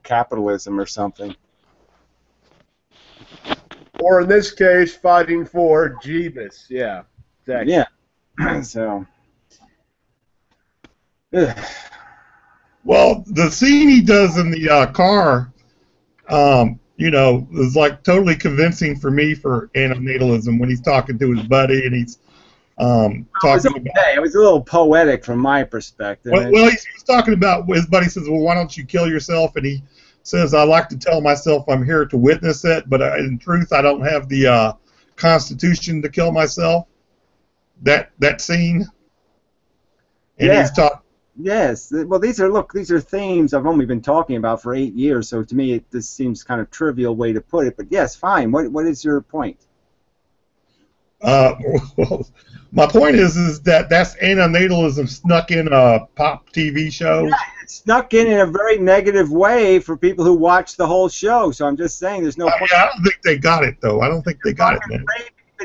capitalism or something. Or in this case, fighting for Jeebus. Yeah, exactly. Yeah. So. Ugh. Well, the scene he does in the car, is like totally convincing for me for antinatalism when he's talking to his buddy and he's talking about. It was a little poetic from my perspective. Well, he was talking about his buddy says, "Well, why don't you kill yourself?" And he says, "I like to tell myself I'm here to witness it, but in truth, I don't have the constitution to kill myself." That scene. And he's talking. Yes. Well, these are themes I've only been talking about for 8 years, so to me this seems kind of trivial way to put it, but yes, fine. What is your point? Well, my point is that that's antinatalism snuck in a pop TV show. Yeah, it snuck in a very negative way for people who watch the whole show, so I'm just saying there's no point. I don't think they got it, though. I don't think they got it, man.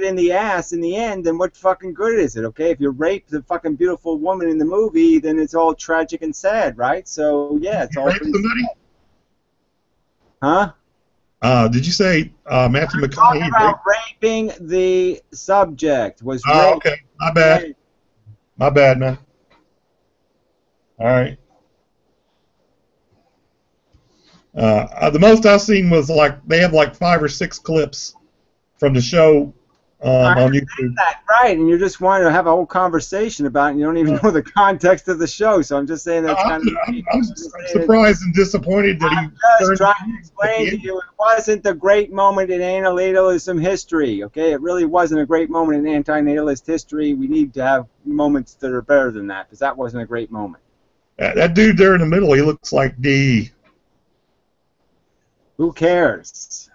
In the ass in the end, then what fucking good is it? Okay, if you rape the fucking beautiful woman in the movie, then it's all tragic and sad, right? So yeah, it's all pretty sad. Huh? Did you say Matthew McConaughey? Talking about raping the subject was. Oh, okay. My bad. My bad, man. All right. The most I've seen was they have 5 or 6 clips from the show. On YouTube. That, right, and you're just wanting to have a whole conversation about it, and you don't even know the context of the show, so I'm just saying that's I'm surprised and disappointed that I'm just trying to explain to you it wasn't the great moment in antinatalism history, okay? It really wasn't a great moment in antinatalist history. We need to have moments that are better than that, because that wasn't a great moment. That dude there in the middle, he looks like D. Who cares?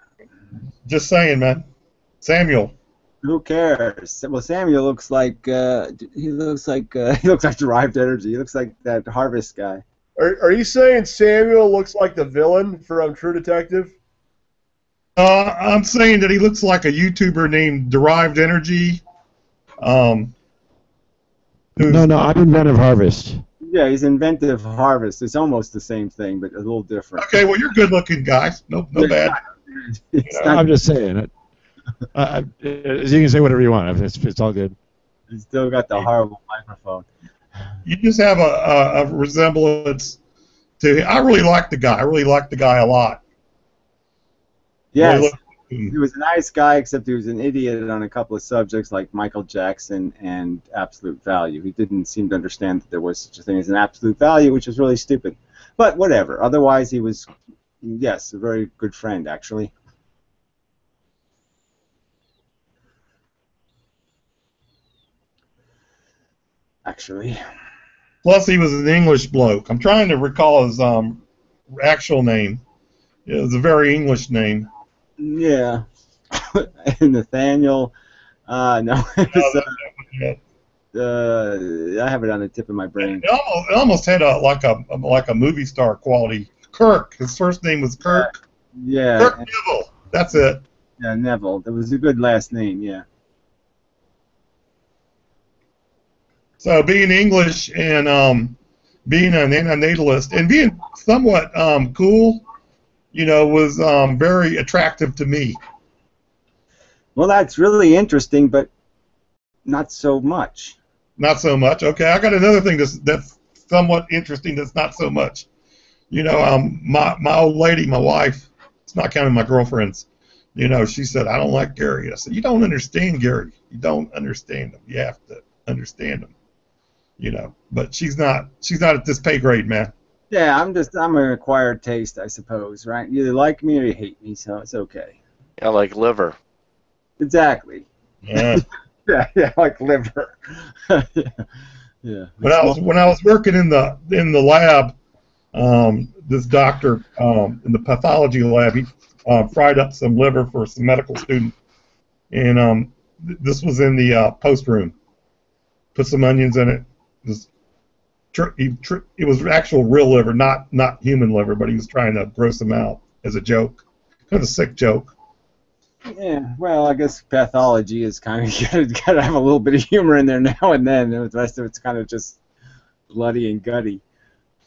Just saying, man. Samuel. Who cares? Well, Samuel looks like he looks like Derived Energy. He looks like that Harvest guy. Are you saying Samuel looks like the villain from True Detective? I'm saying that he looks like a YouTuber named Derived Energy. No, I'm Inventive Harvest. Yeah, he's Inventive Harvest. It's almost the same thing, but a little different. Okay, well, you're good-looking guys. No bad. I'm just saying. You can say whatever you want. It's all good. He's still got the horrible microphone. You just have a resemblance to him. I really like the guy. I really like the guy a lot. Yes, he was a nice guy, except he was an idiot on a couple of subjects like Michael Jackson and absolute value. He didn't seem to understand that there was such a thing as an absolute value, which was really stupid. But whatever. Otherwise, he was, yes, a very good friend, actually. Plus, he was an English bloke. I'm trying to recall his actual name. It was a very English name. Yeah. Nathaniel. No. It was, I have it on the tip of my brain. It almost had like a movie star quality. Kirk. His first name was Kirk. Yeah. Kirk Neville. That's it. Yeah, Neville. That was a good last name. Yeah. So being English and being an antinatalist and being somewhat cool, was very attractive to me. Well, that's really interesting, but not so much. Not so much. Okay, I got another thing that's somewhat interesting. That's not so much. My old lady, my wife, it's not counting my girlfriends. She said, I don't like Gary. I said, you don't understand Gary. You don't understand him. You have to understand him. But she's not at this pay grade, man. Yeah, I'm an acquired taste, I suppose, right? You either like me or you hate me, so it's okay. Yeah, like liver. Exactly. Yeah. yeah, like liver. yeah. When I was working in the lab, this doctor in the pathology lab, he fried up some liver for some medical student, and this was in the post room. Put some onions in it. It was actual real liver, not human liver, but he was trying to gross them out as a joke, kind of a sick joke. Yeah, well, I guess pathology is kind of got to have a little bit of humor in there now and then. The rest of it's kind of just bloody and gutty.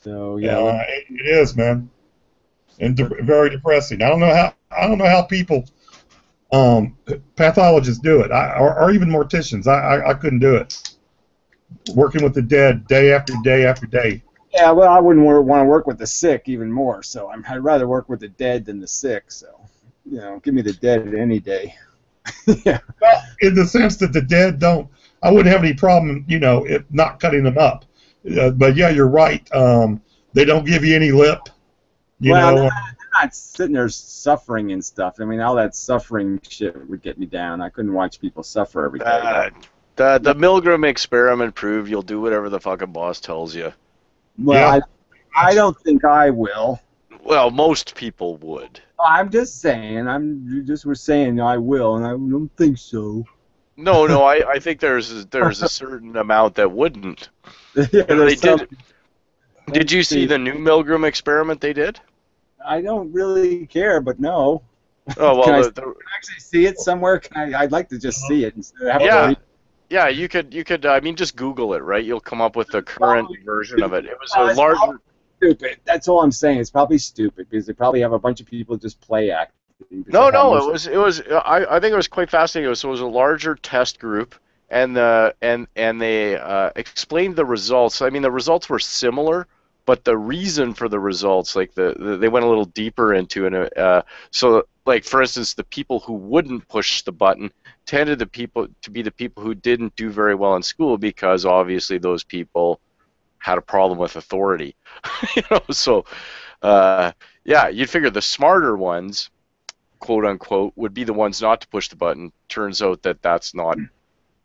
So yeah, it is, man, and very depressing. I don't know how people, pathologists do it, or even morticians. I couldn't do it. Working with the dead day after day after day. Yeah, well, I wouldn't want to work with the sick even more. So I'd rather work with the dead than the sick. So. Give me the dead any day. Yeah. Well, in the sense that the dead I wouldn't have any problem, if not cutting them up. But yeah, you're right. They don't give you any lip. They're not sitting there suffering and stuff. I mean, all that suffering shit would get me down. I couldn't watch people suffer every day. The Milgram experiment proved you'll do whatever the fucking boss tells you. Well, yeah. I don't think I will. Well, most people would. I'm just saying. You just were saying I will, and I don't think so. No, I think there's a certain amount that wouldn't. Yeah, they did. Did you see the new Milgram experiment they did? I don't really care, but no. Oh well, can I actually see it somewhere? I'd like to just see it instead of having Yeah, you could. I mean, just Google it, right? You'll come up with the current version of it. It was a larger. Stupid. That's all I'm saying. It's probably stupid because they probably have a bunch of people just play acting. No, it was. I think it was quite fascinating. It was a larger test group, and they explained the results. I mean, the results were similar, but the reason for the results, like they went a little deeper into it. So, like for instance, the people who wouldn't push the button tended to be the people who didn't do very well in school because obviously those people had a problem with authority. So yeah, you'd figure the smarter ones, quote unquote, would be the ones not to push the button. Turns out that that's not,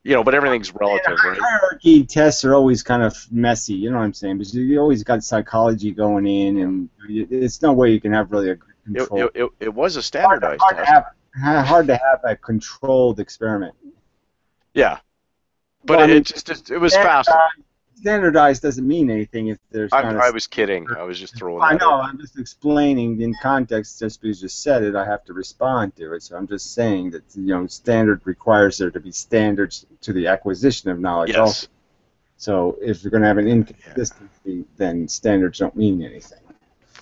but everything's relative, right? Hierarchy tests are always kind of messy, you know what I'm saying? Because you always got psychology going in, and it's no way you can have really a good control. It was a standardized test. Hard to have a controlled experiment. Yeah, but it was fast. Standardized doesn't mean anything if there's. I was kidding. I was just throwing. I know. I'm just explaining in context. Just because you said it, I have to respond to it. So I'm just saying that standard requires there to be standards to the acquisition of knowledge. Yes. Also. So if you're going to have an inconsistency, then standards don't mean anything.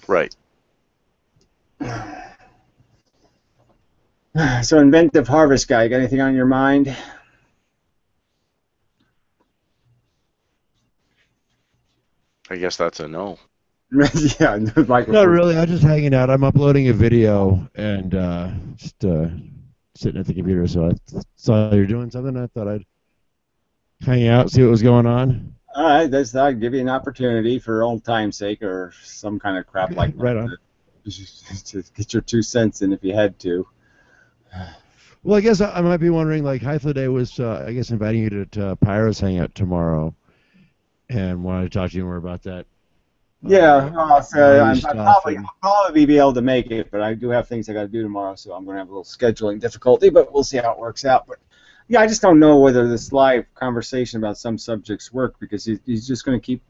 Right. So inventive harvest guy, you got anything on your mind? I guess that's a no. Yeah, not really. I'm just hanging out. I'm uploading a video and just sitting at the computer. So I saw you're doing something. I thought I'd hang out, see what was going on. All right, I'll give you an opportunity for old time's sake or some kind of crap like that. Right on. To get your 2 cents in if you had to. Well, I guess I might be wondering, like, Hythloday was, I guess, inviting you to Pyro's Hangout tomorrow, and wanted to talk to you more about that. Yeah, I'll probably be able to make it, but I do have things I got to do tomorrow, so I'm going to have a little scheduling difficulty, but we'll see how it works out. But yeah, I just don't know whether this live conversation about some subjects work because he's just going to keep.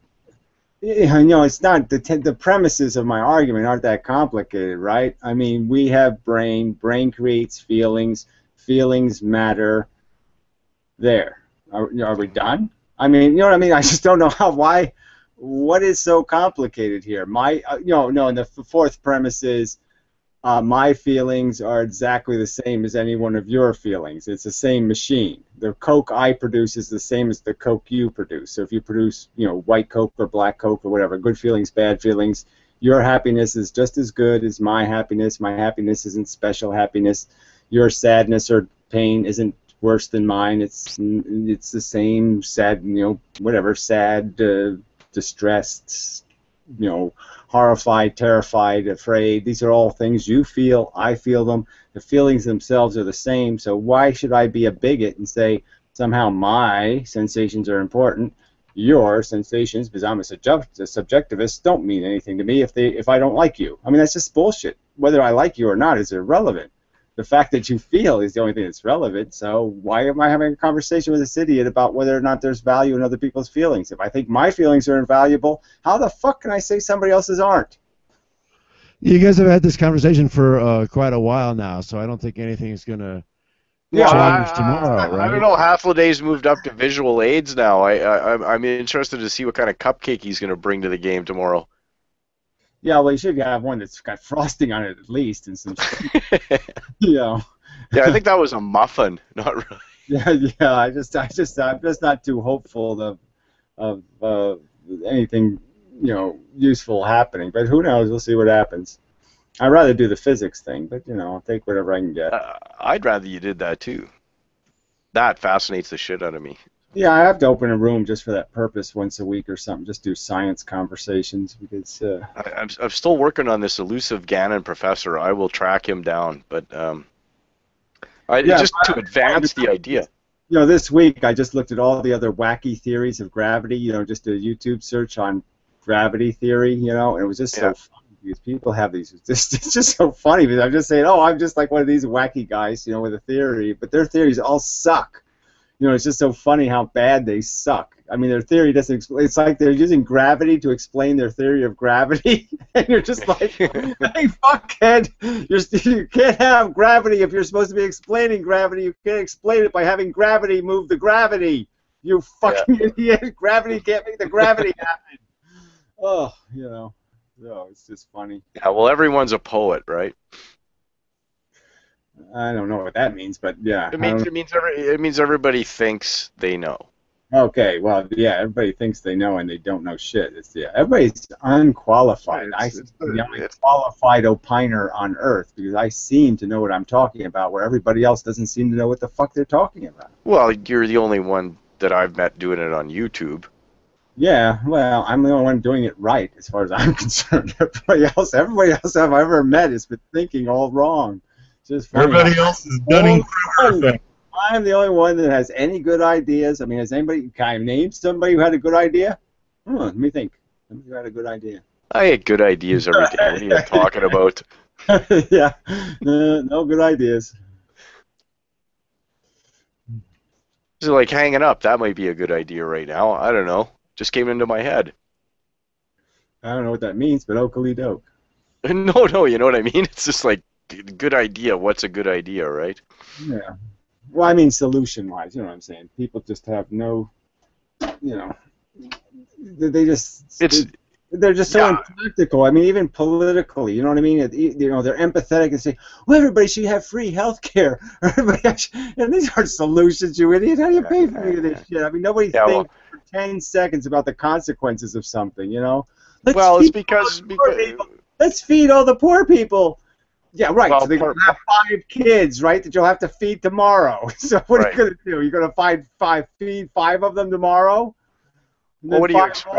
It's not the premises of my argument aren't that complicated, right? I mean, we have brain creates feelings matter. There, are we done? I mean, you know what I mean? I just don't know why. What is so complicated here? No, and the fourth premise is my feelings are exactly the same as any one of your feelings. It's the same machine. The Coke I produce is the same as the Coke you produce. So if you produce, white Coke or black Coke or whatever, good feelings, bad feelings, your happiness is just as good as my happiness. My happiness isn't special happiness. Your sadness or pain isn't worse than mine. It's the same sad, whatever, sad, distressed, horrified, terrified, afraid. These are all things you feel. I feel them. The feelings themselves are the same. So why should I be a bigot and say somehow my sensations are important? Your sensations, because I'm a subjectivist, don't mean anything to me if I don't like you. I mean, that's just bullshit. Whether I like you or not is irrelevant. The fact that you feel is the only thing that's relevant. So why am I having a conversation with this idiot about whether or not there's value in other people's feelings? If I think my feelings are invaluable, how the fuck can I say somebody else's aren't? You guys have had this conversation for quite a while now, so I don't think anything is going to change tomorrow, right? I don't know. Hathaway's moved up to visual aids now. I'm interested to see what kind of cupcake he's going to bring to the game tomorrow. Yeah, well, you should have one that's got frosting on it at least, and some, Yeah, I think that was a muffin, not really. Yeah. I'm just not too hopeful of anything, useful happening. But who knows? We'll see what happens. I'd rather do the physics thing, but I'll take whatever I can get. I'd rather you did that too. That fascinates the shit out of me. Yeah, I have to open a room just for that purpose once a week or something. Just do science conversations because. I'm still working on this elusive Gannon professor. I will track him down, but just to advance the idea. This week I just looked at all the other wacky theories of gravity. Just a YouTube search on gravity theory. And it was just so funny because people have these. It's just so funny because I'm just saying, oh, I'm just like one of these wacky guys, with a theory, but their theories all suck. It's just so funny how bad they suck. I mean, their theory doesn't explain. It's like they're using gravity to explain their theory of gravity, and you're just like, hey, fuckhead, you can't have gravity if you're supposed to be explaining gravity. You can't explain it by having gravity move the gravity. You fucking idiot. Gravity can't make the gravity happen. Oh, it's just funny. Yeah, well, everyone's a poet, right? I don't know what that means, but yeah. It means everybody thinks they know. Okay, well, yeah, everybody thinks they know and they don't know shit. Everybody's unqualified. I'm the only qualified opiner on Earth because I seem to know what I'm talking about, where everybody else doesn't seem to know what the fuck they're talking about. Well, you're the only one that I've met doing it on YouTube. Yeah, well, I'm the only one doing it right as far as I'm concerned. Everybody else I've ever met has been thinking all wrong. Everybody else is Dunning-Kruger thing. I'm the only one that has any good ideas. I mean, can I name somebody who had a good idea? Let me think. Somebody who had a good idea. I had good ideas every day. What are you talking about? Yeah, no good ideas. So, like hanging up, that might be a good idea right now. I don't know. Just came into my head. I don't know what that means, but okey doke. No, you know what I mean? It's just like, good idea. What's a good idea, right? Yeah. Well, I mean, solution-wise, you know what I'm saying? People just have no, they just they're just so impractical. I mean, even politically, you know what I mean? They're empathetic and say, well, everybody should have free health care. And these aren't solutions, you idiot. How do you pay for any of this shit? I mean, nobody thinks for 10 seconds about the consequences of something, It's because let's feed all the poor people. Yeah, right. Well, so they're going to have 5 kids, right, that you'll have to feed tomorrow. So what are you going to do? You're going to feed 5 of them tomorrow? Well, what do you expect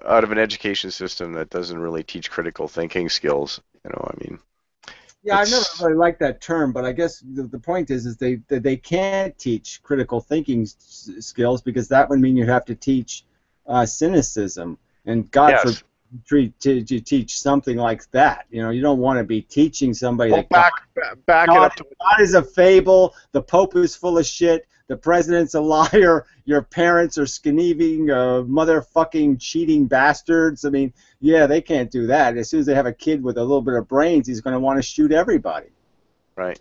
out of an education system that doesn't really teach critical thinking skills? Yeah, I've never really liked that term, but I guess the point is they can't teach critical thinking skills because that would mean you'd have to teach cynicism. And God forbid to teach something like that. You don't want to be teaching somebody that back it up to God is a fable, the Pope is full of shit, the president's a liar, your parents are scheming, motherfucking cheating bastards. I mean, yeah, they can't do that. As soon as they have a kid with a little bit of brains, he's going to want to shoot everybody. Right.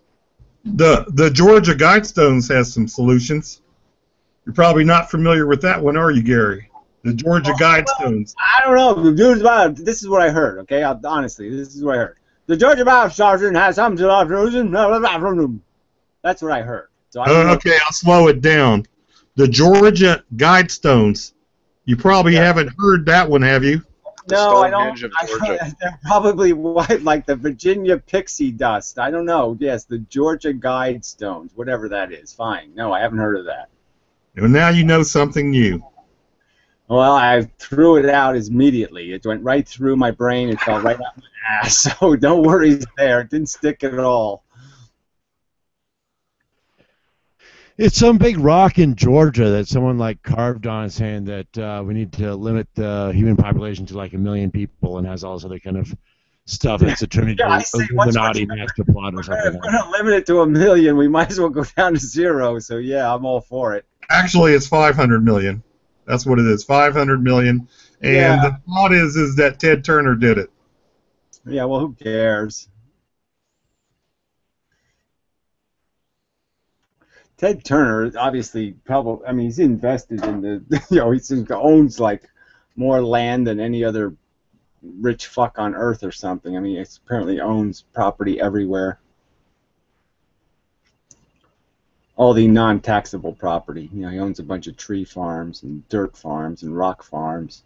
The Georgia Guidestones has some solutions. You're probably not familiar with that one, are you, Gary? The Georgia Guidestones. I don't know. The dude's about. This is what I heard. Okay, honestly, this is what I heard. The Georgia Bible Sergeant has some. That's what I heard. So Okay, I'll slow it down. The Georgia Guidestones. You probably haven't heard that one, have you? No, I don't. They're probably white, like the Virginia pixie dust. I don't know. Yes, the Georgia Guidestones, whatever that is. Fine. No, I haven't heard of that. Well, now you know something new. Well, I threw it out immediately. It went right through my brain. It fell right out my ass. So don't worry, it's there. It didn't stick at all. It's some big rock in Georgia that someone like carved on, saying that we need to limit the human population to like 1 million people, and has all this other kind of stuff. It's a Trinity Illuminati master plot or something. If we're going to limit it to 1 million, we might as well go down to 0. So yeah, I'm all for it. Actually, it's 500 million. That's what it is, 500 million. And the thought is that Ted Turner did it. Yeah, well, who cares? Ted Turner, obviously, probably. I mean, he's invested in the. He owns like more land than any other rich fuck on earth or something. I mean, he apparently owns property everywhere. All the non-taxable property. He owns a bunch of tree farms and dirt farms and rock farms,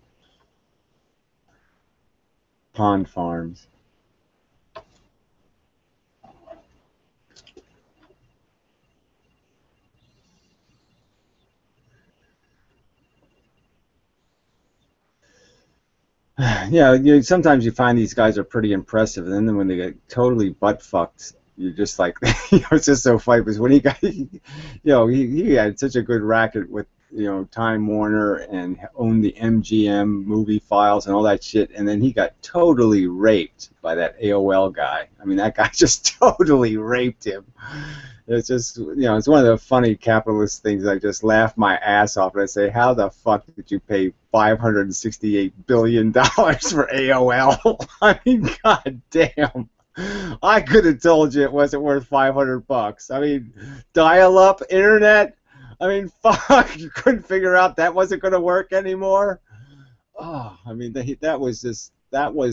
pond farms. Yeah, sometimes you find these guys are pretty impressive, and then when they get totally butt fucked, you're just like, it's just so funny. Because when he got, he had such a good racket with, Time Warner and owned the MGM movie files and all that shit, and then he got totally raped by that AOL guy. I mean, that guy just totally raped him. It's just, it's one of the funny capitalist things. I just laugh my ass off and I say, how the fuck did you pay $568 billion for AOL? I mean, god damn. I could have told you it wasn't worth $500. I mean, dial-up internet? I mean, fuck, you couldn't figure out that wasn't going to work anymore? Oh, I mean, that was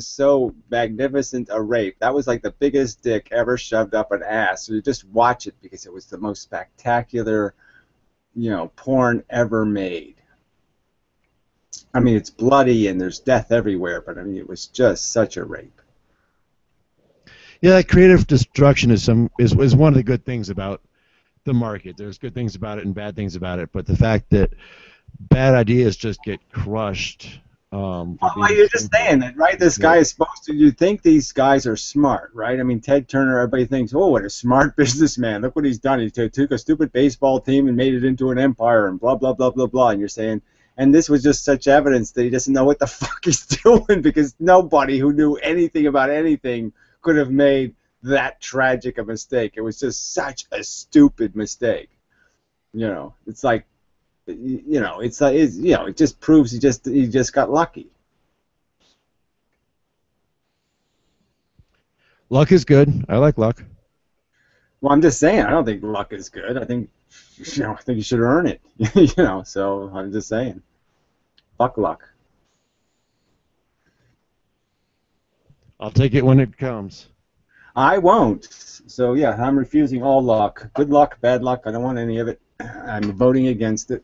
so magnificent a rape. That was like the biggest dick ever shoved up an ass. So you just watch it because it was the most spectacular, porn ever made. I mean, it's bloody and there's death everywhere, but I mean, it was just such a rape. Yeah, that creative destruction is one of the good things about the market. There's good things about it and bad things about it, but the fact that bad ideas just get crushed. You're just saying that, right? This guy is supposed to. You think these guys are smart, right? I mean, Ted Turner. Everybody thinks, oh, what a smart businessman! Look what he's done. He took a stupid baseball team and made it into an empire, and blah blah blah blah blah. And you're saying, and this was just such evidence that he doesn't know what the fuck he's doing, because nobody who knew anything about anything could have made that tragic a mistake. It was just such a stupid mistake. It's like. It just proves he just got lucky. Luck is good. I like luck. Well, I'm just saying, I don't think luck is good. I think you should earn it. So I'm just saying, fuck luck. I'll take it when it comes. I won't. So yeah, I'm refusing all luck. Good luck, bad luck. I don't want any of it. I'm voting against it.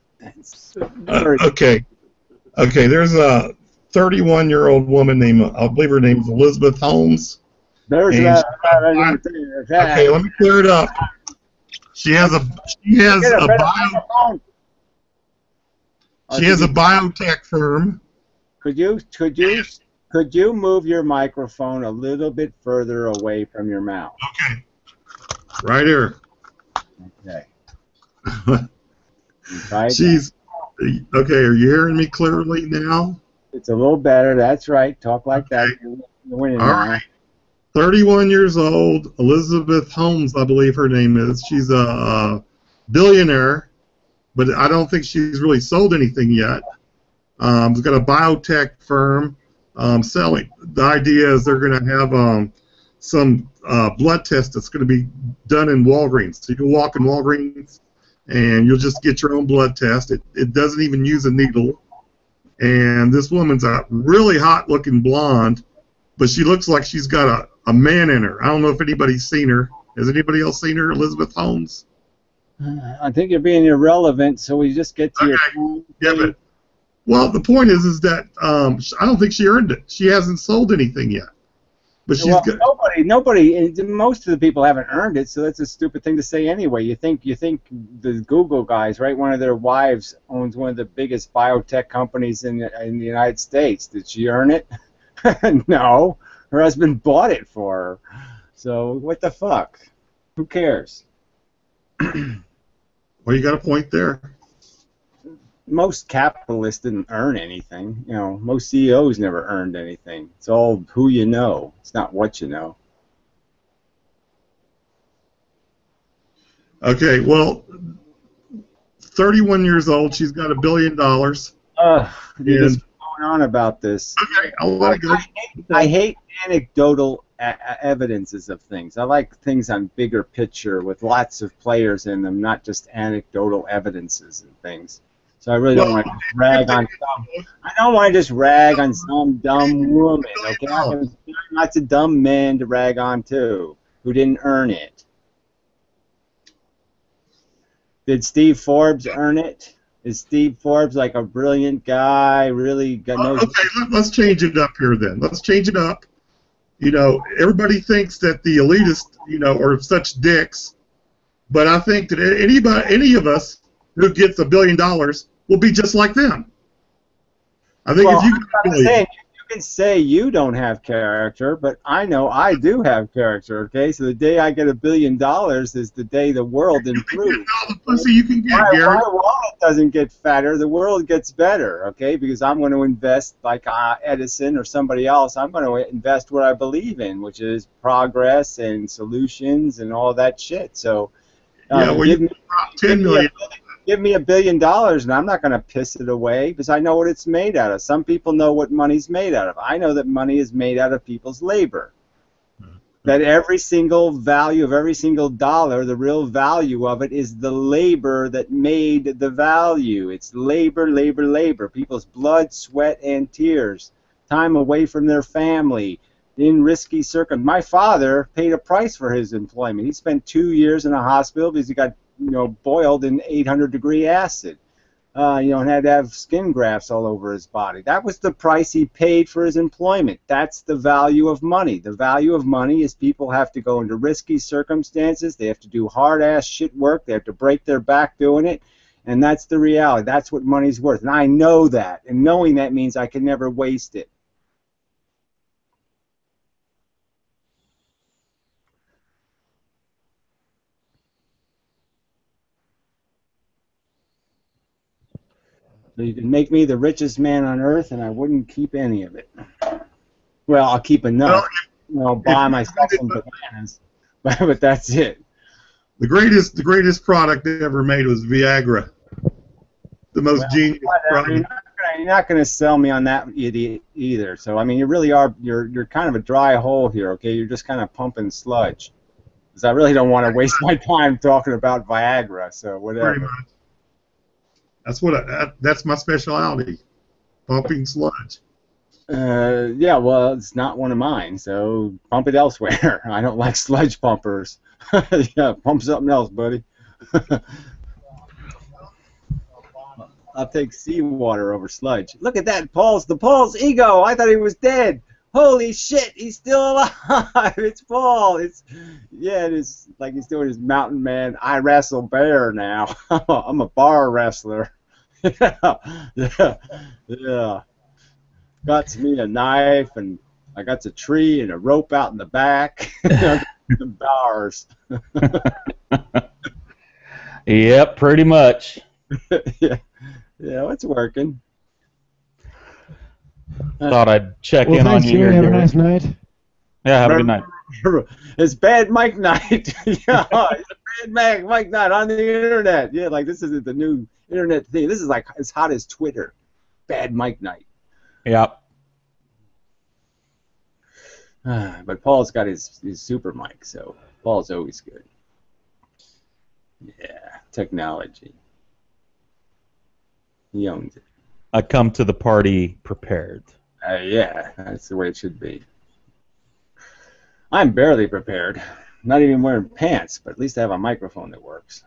Okay. There's a 31-year-old woman named, I believe her name is Elizabeth Holmes. Okay, let me clear it up. She has a biotech firm. Could you move your microphone a little bit further away from your mouth? Okay. Right here. Okay. She's okay. Are you hearing me clearly now? It's a little better. That's right. Talk like that. You're winning All now. right. 31 years old, Elizabeth Holmes, I believe her name is. She's a billionaire, but I don't think she's really sold anything yet. She's got a biotech firm selling. The idea is they're going to have some blood test that's going to be done in Walgreens. So you can walk in Walgreens and you'll just get your own blood test. It doesn't even use a needle. And this woman's a really hot-looking blonde, but she looks like she's got a man in her. I don't know if anybody's seen her. Has anybody else seen her, Elizabeth Holmes? I think you're being irrelevant, so we just get to your. Yeah, but well, the point is that I don't think she earned it. She hasn't sold anything yet. But she's good. Nobody, most of the people haven't earned it, so that's a stupid thing to say anyway. You think the Google guys, right? One of their wives owns one of the biggest biotech companies in the United States. Did she earn it? No, her husband bought it for her. So what the fuck? Who cares? Well, you got a point there. Most capitalists didn't earn anything. You know, most CEOs never earned anything. It's all who you know. It's not what you know. Okay, well, 31 years old. She's got $1 billion. You're just going on about this. Okay, I'll let it go. I hate anecdotal evidences of things. I like things on bigger picture with lots of players in them, not just anecdotal evidences and things. So I really don't want to rag on some. I don't want to just rag on some dumb woman. Okay, I have lots of dumb men to rag on too, who didn't earn it. Did Steve Forbes earn it? Is Steve Forbes like a brilliant guy? Really got no. Okay, let's change it up here then. Let's change it up. You know, everybody thinks that the elitists, you know, are such dicks, but I think that any of us who gets $1 billion will be just like them. I think if you can say you don't have character, but I know I do have character. Okay, so the day I get $1 billion is the day the world improves. All the pussy you can get, Gary. My wallet doesn't get fatter; the world gets better. Okay, because I'm going to invest like Edison or somebody else. I'm going to invest what I believe in, which is progress and solutions and all that shit. So, give me $10 million. Give me $1 billion, and I'm not going to piss it away because I know what it's made out of. Some people know what money's made out of. I know that money is made out of people's labor. That every single value of every single dollar, the real value of it is the labor that made the value. It's labor, labor, labor. People's blood, sweat, and tears. Time away from their family. In risky circumstances. My father paid a price for his employment. He spent 2 years in a hospital because he got boiled in 800-degree acid, and had to have skin grafts all over his body. That was the price he paid for his employment. That's the value of money. The value of money is people have to go into risky circumstances. They have to do hard-ass shit work. They have to break their back doing it, and that's the reality. That's what money's worth, and I know that, and knowing that means I can never waste it. So you can make me the richest man on earth, and I wouldn't keep any of it. Well, I'll keep enough. Buy myself some bananas, but that's it. The greatest product ever made was Viagra. The most genius product. You're not going to sell me on that idiot either. So I mean, you really are. You're kind of a dry hole here. Okay, you're just kind of pumping sludge. Because I really don't want to waste my time talking about Viagra. So whatever. Pretty much. That's my specialty, pumping sludge. Yeah, well, it's not one of mine, so pump it elsewhere. I don't like sludge pumpers. Yeah, pump something else, buddy. I'll take seawater over sludge. Look at that, Paul's ego. I thought he was dead. Holy shit, he's still alive. It's Paul. It is like he's doing his mountain man. I wrestle bear now. I'm a bar wrestler. Yeah. Got me a knife, and I got a tree and a rope out in the back. Bars. Yep, pretty much. Yeah, it's working. Thought I'd check in on you. Have a nice night. Yeah, have a good night. It's Bad Mike Night. Yeah, it's Bad Mike Night on the internet. Yeah, like this isn't the new internet thing. This is like as hot as Twitter. Bad Mike Night. Yep. But Paul's got his super mic, so Paul's always good. Yeah. technology. He owns it. I come to the party prepared. Yeah, that's the way it should be. I'm barely prepared. Not even wearing pants, but at least I have a microphone that works.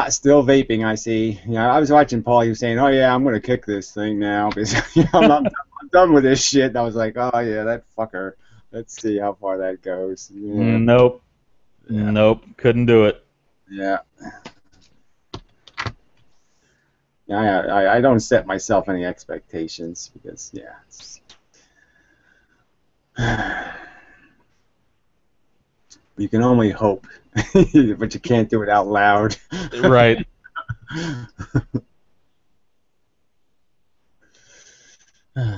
Still vaping, I see. I was watching Paul. He was saying, "Oh yeah, I'm gonna kick this thing now because I'm done with this shit." And I was like, "Oh yeah, that fucker. Let's see how far that goes." Yeah. Nope. Yeah. Nope. Couldn't do it. Yeah. I don't set myself any expectations because you can only hope, but you can't do it out loud. Right.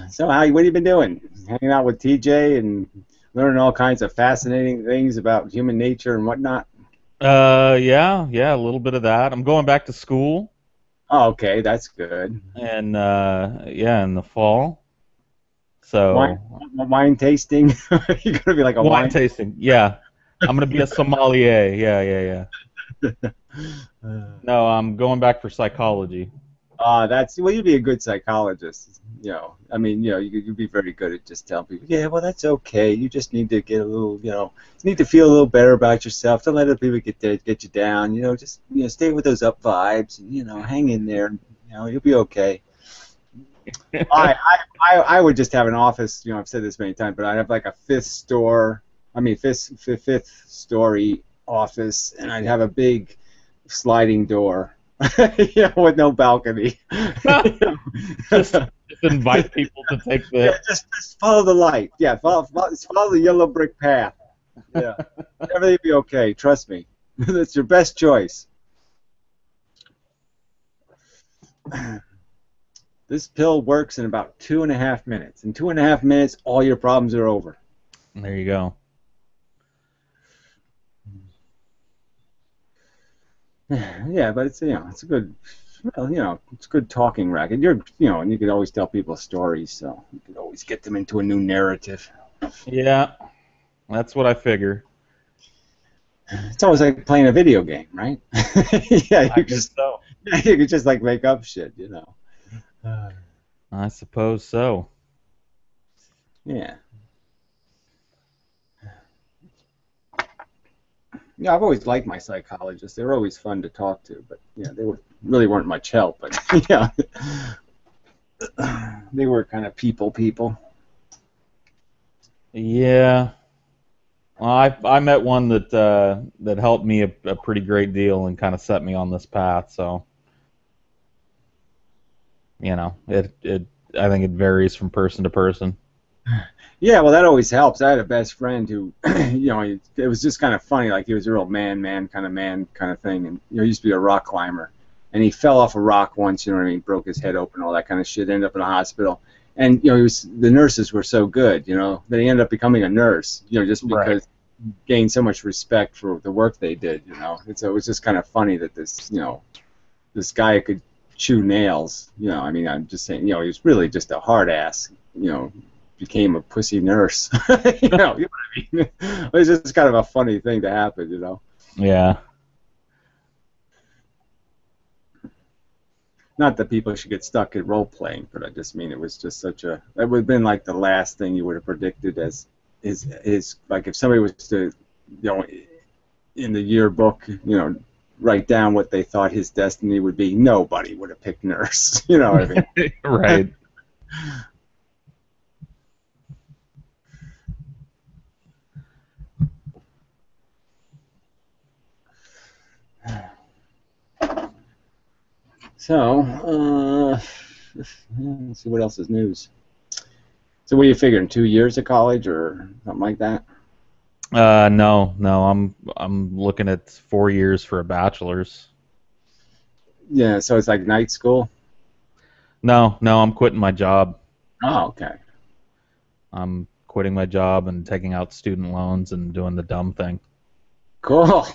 So, what have you been doing? Hanging out with TJ and learning all kinds of fascinating things about human nature and whatnot? Yeah, a little bit of that. I'm going back to school. Oh, okay, that's good. And in the fall. So wine tasting? You're gonna be like a wine tasting. Yeah, I'm gonna be a sommelier. Yeah. No, I'm going back for psychology. You'd be a good psychologist. You'd be very good at just telling people, yeah, well, that's okay. You just need to get a little, you need to feel a little better about yourself. Don't let other people get you down. Just stay with those up vibes. And, hang in there. You'll be okay. I would just have an office. I've said this many times, but I'd have like a fifth story office, and I'd have a big sliding door. With no balcony. just invite people to take the. Yeah, just follow the light. Yeah, follow the yellow brick path. Yeah, everything will be okay. Trust me. That's your best choice. This pill works in about 2.5 minutes. In 2.5 minutes, all your problems are over. There you go. Yeah, but it's it's a good, it's a good talking racket. And you could always tell people stories, so you could always get them into a new narrative. Yeah, that's what I figure. It's always like playing a video game, right? Yeah, you could just like make up shit, I suppose so. Yeah. Yeah, I've always liked my psychologists. They were always fun to talk to, but they really weren't much help. But they were kind of people. Yeah. Well, I met one that helped me a pretty great deal and kind of set me on this path. So I think it varies from person to person. Yeah, well, that always helps. I had a best friend who, it was just kind of funny. Like, he was a real man kind of thing. And, he used to be a rock climber. And he fell off a rock once, broke his head open, all that kind of shit, ended up in a hospital. And, the nurses were so good, that he ended up becoming a nurse, just because he gained so much respect for the work they did, And so it was just kind of funny that this guy could chew nails, I'm just saying, he was really just a hard ass, became a pussy nurse. You know what I mean? It was just kind of a funny thing to happen, Yeah. Not that people should get stuck at role playing, but I just mean it was just it would have been like the last thing you would have predicted as is like if somebody was to, in the yearbook, write down what they thought his destiny would be, nobody would have picked nurse. You know what I mean? Right. So, let's see what else is news. So, what are you figuring? 2 years of college or something like that? No. I'm looking at 4 years for a bachelor's. Yeah, so it's like night school? No, I'm quitting my job. Oh, okay. I'm quitting my job and taking out student loans and doing the dumb thing. Cool.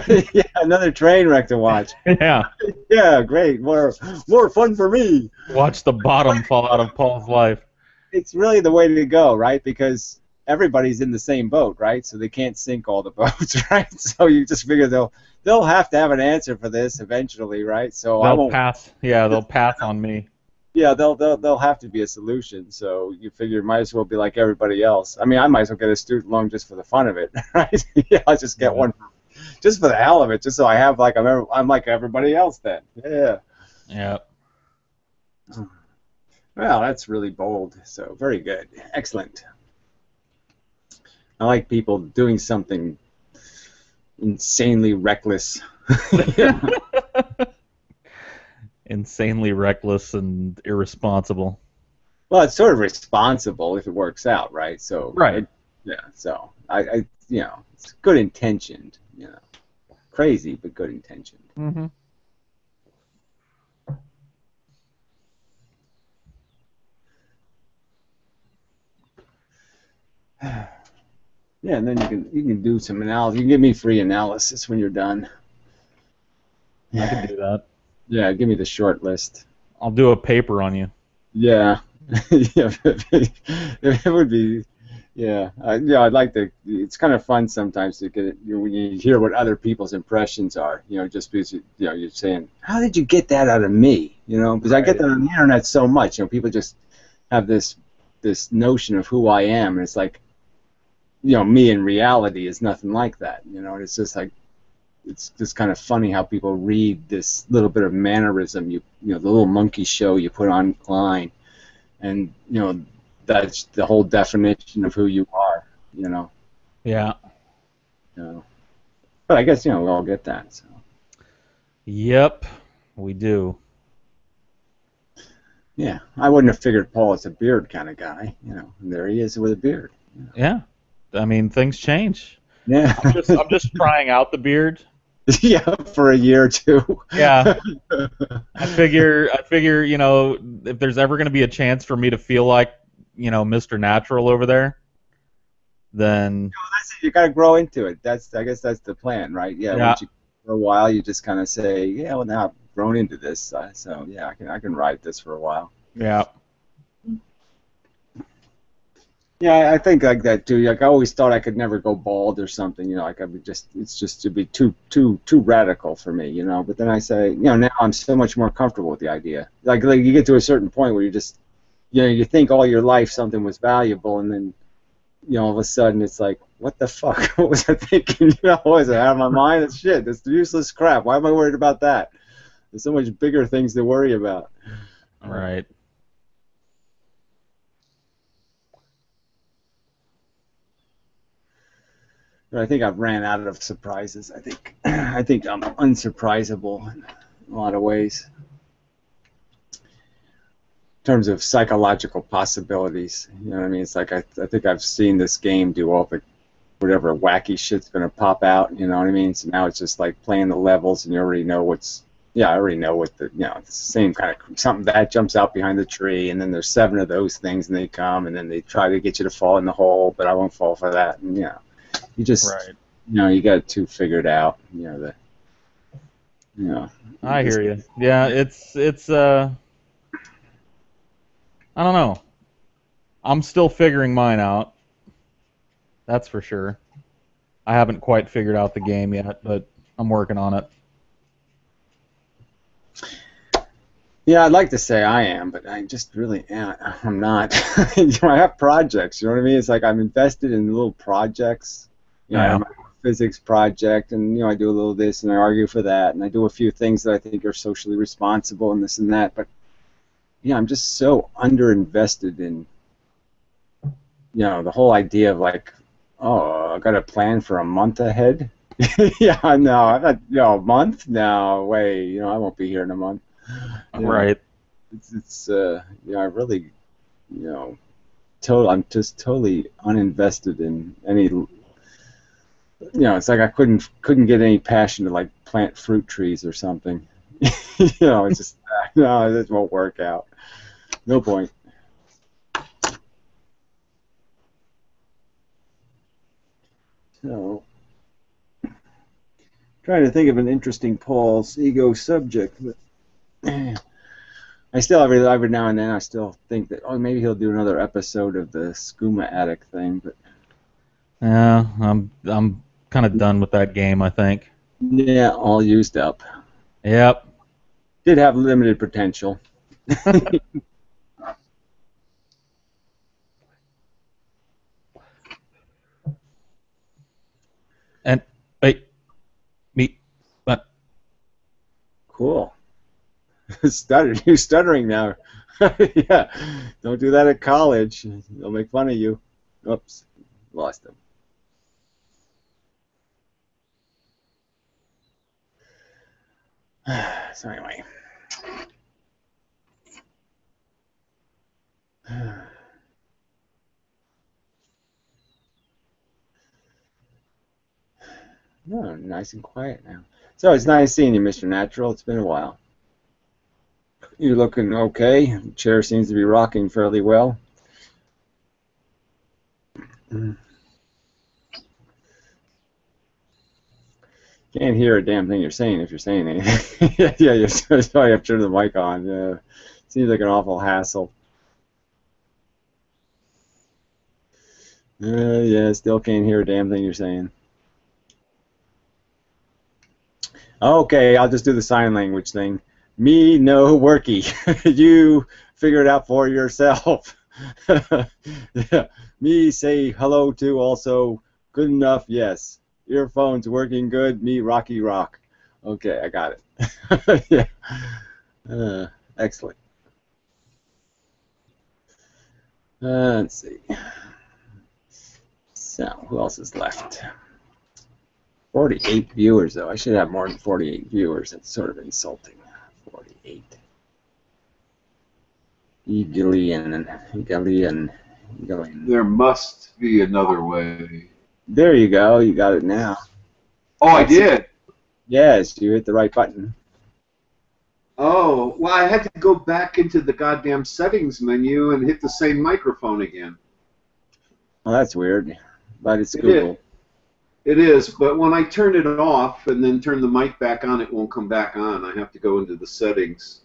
Yeah, another train wreck to watch. Yeah. Yeah, great. More fun for me. Watch the bottom fall out of Paul's life. It's really the way to go, right? Because everybody's in the same boat, right? So they can't sink all the boats, right? So you just figure they'll have to have an answer for this eventually, right? So I They'll won't. pass. Yeah, they'll pass on me. Yeah, they'll have to be a solution. So you figure might as well be like everybody else. I mean, I might as well get a student loan just for the fun of it, right? Yeah, I'll just get one just for the hell of it, just so I have like I'm like everybody else then. Yeah. Yeah. Well, that's really bold. So very good, excellent. I like people doing something insanely reckless. Insanely reckless and irresponsible. Well, it's sort of responsible if it works out, right? So right. Yeah. So I it's good intentioned. Crazy but good intentioned. Mm-hmm. Yeah, and then you can do some analysis. You can give me free analysis when you're done. I can do that. Yeah, give me the short list. I'll do a paper on you. Yeah, yeah, it would be. Yeah, I'd like to. It's kind of fun sometimes to get it when you hear what other people's impressions are. Just because you're saying, "How did you get that out of me?" Because I get that on the internet so much. People just have this notion of who I am, and it's like, me in reality is nothing like that. It's just like. It's just kind of funny how people read this little bit of mannerism, the little monkey show you put online, and that's the whole definition of who you are. Yeah. But I guess we all get that. So. Yep, we do. Yeah, I wouldn't have figured Paul is a beard kind of guy. And there he is with a beard. Yeah, I mean things change. Yeah. I'm just trying out the beard. Yeah, for a year or two. Yeah. I figure, if there's ever going to be a chance for me to feel like, Mr. Natural over there, then you got to grow into it. I guess that's the plan, right? Yeah. Yeah. Once you, for a while, you just kind of say, yeah, well, now I've grown into this, so yeah, I can ride this for a while. Yeah. Yeah, I think like that too. Like I always thought I could never go bald or something. Like I would it's just to be too radical for me. But then I say, now I'm so much more comfortable with the idea. Like you get to a certain point where you just, you think all your life something was valuable, and then, all of a sudden it's like, what the fuck? What was I thinking? Was it out of my mind? It's shit. It's useless crap. Why am I worried about that? There's so much bigger things to worry about. Right. But I think I've ran out of surprises. I think I'm unsurprisable in a lot of ways. In terms of psychological possibilities, you know what I mean? It's like I think I've seen this game do all the whatever wacky shit's gonna pop out. You know what I mean? So now it's just like playing the levels, and you already know what's. Yeah, I already know what it's the same kind of something bad jumps out behind the tree, and then there's 7 of those things, and they come, and then they try to get you to fall in the hole, but I won't fall for that, and you just, you got to figure it out. I hear you. Yeah, it's I don't know. I'm still figuring mine out. That's for sure. I haven't quite figured out the game yet, but I'm working on it. Yeah, I'd like to say I am, but I just really I'm not. I have projects, you know what I mean? It's like I'm invested in little projects. I have my physics project, and I do a little this, and I argue for that, and I do a few things that I think are socially responsible and this and that, but I'm just so underinvested in the whole idea of like, oh, I got a plan for a month ahead. Yeah, no, I'm not. A month? No way. I won't be here in a month. Right. It's I really, I'm just totally uninvested in any. It's like I couldn't get any passion to like plant fruit trees or something. It's just no, this won't work out. No point. So, trying to think of an interesting Paul's ego subject, but I still every now and then I still think that maybe he'll do another episode of the skooma addict thing, but Yeah, I'm kind of done with that game, I think. Yeah, all used up. Yep. Did have limited potential. And wait, me, but Cool. You're stuttering now. Yeah, don't do that at college. They'll make fun of you. Oops, lost him. So anyway. Oh, nice and quiet now. So it's nice seeing you, Mr. Natural. It's been a while. You're looking okay. The chair seems to be rocking fairly well. Can't hear a damn thing you're saying if you're saying anything. Yeah, you're sorry. I've turned the mic on. Yeah, seems like an awful hassle. Yeah, still can't hear a damn thing you're saying. Okay, I'll just do the sign language thing. Me no worky. You figure it out for yourself. Yeah. Me say hello to also. Good enough, yes. Earphones working good. Me rocky rock. Okay, I got it. Yeah. Excellent. Let's see. So, who else is left? 48 viewers, though. I should have more than 48 viewers. That's sort of insulting. 48. Egalian. There must be another way. There you go. You got it now. Oh, I did. Yes, you hit the right button. Oh, well, I had to go back into the goddamn settings menu and hit the same microphone again. Well, that's weird. But it's Google. It is, but when I turn it off and then turn the mic back on, it won't come back on. I have to go into the settings.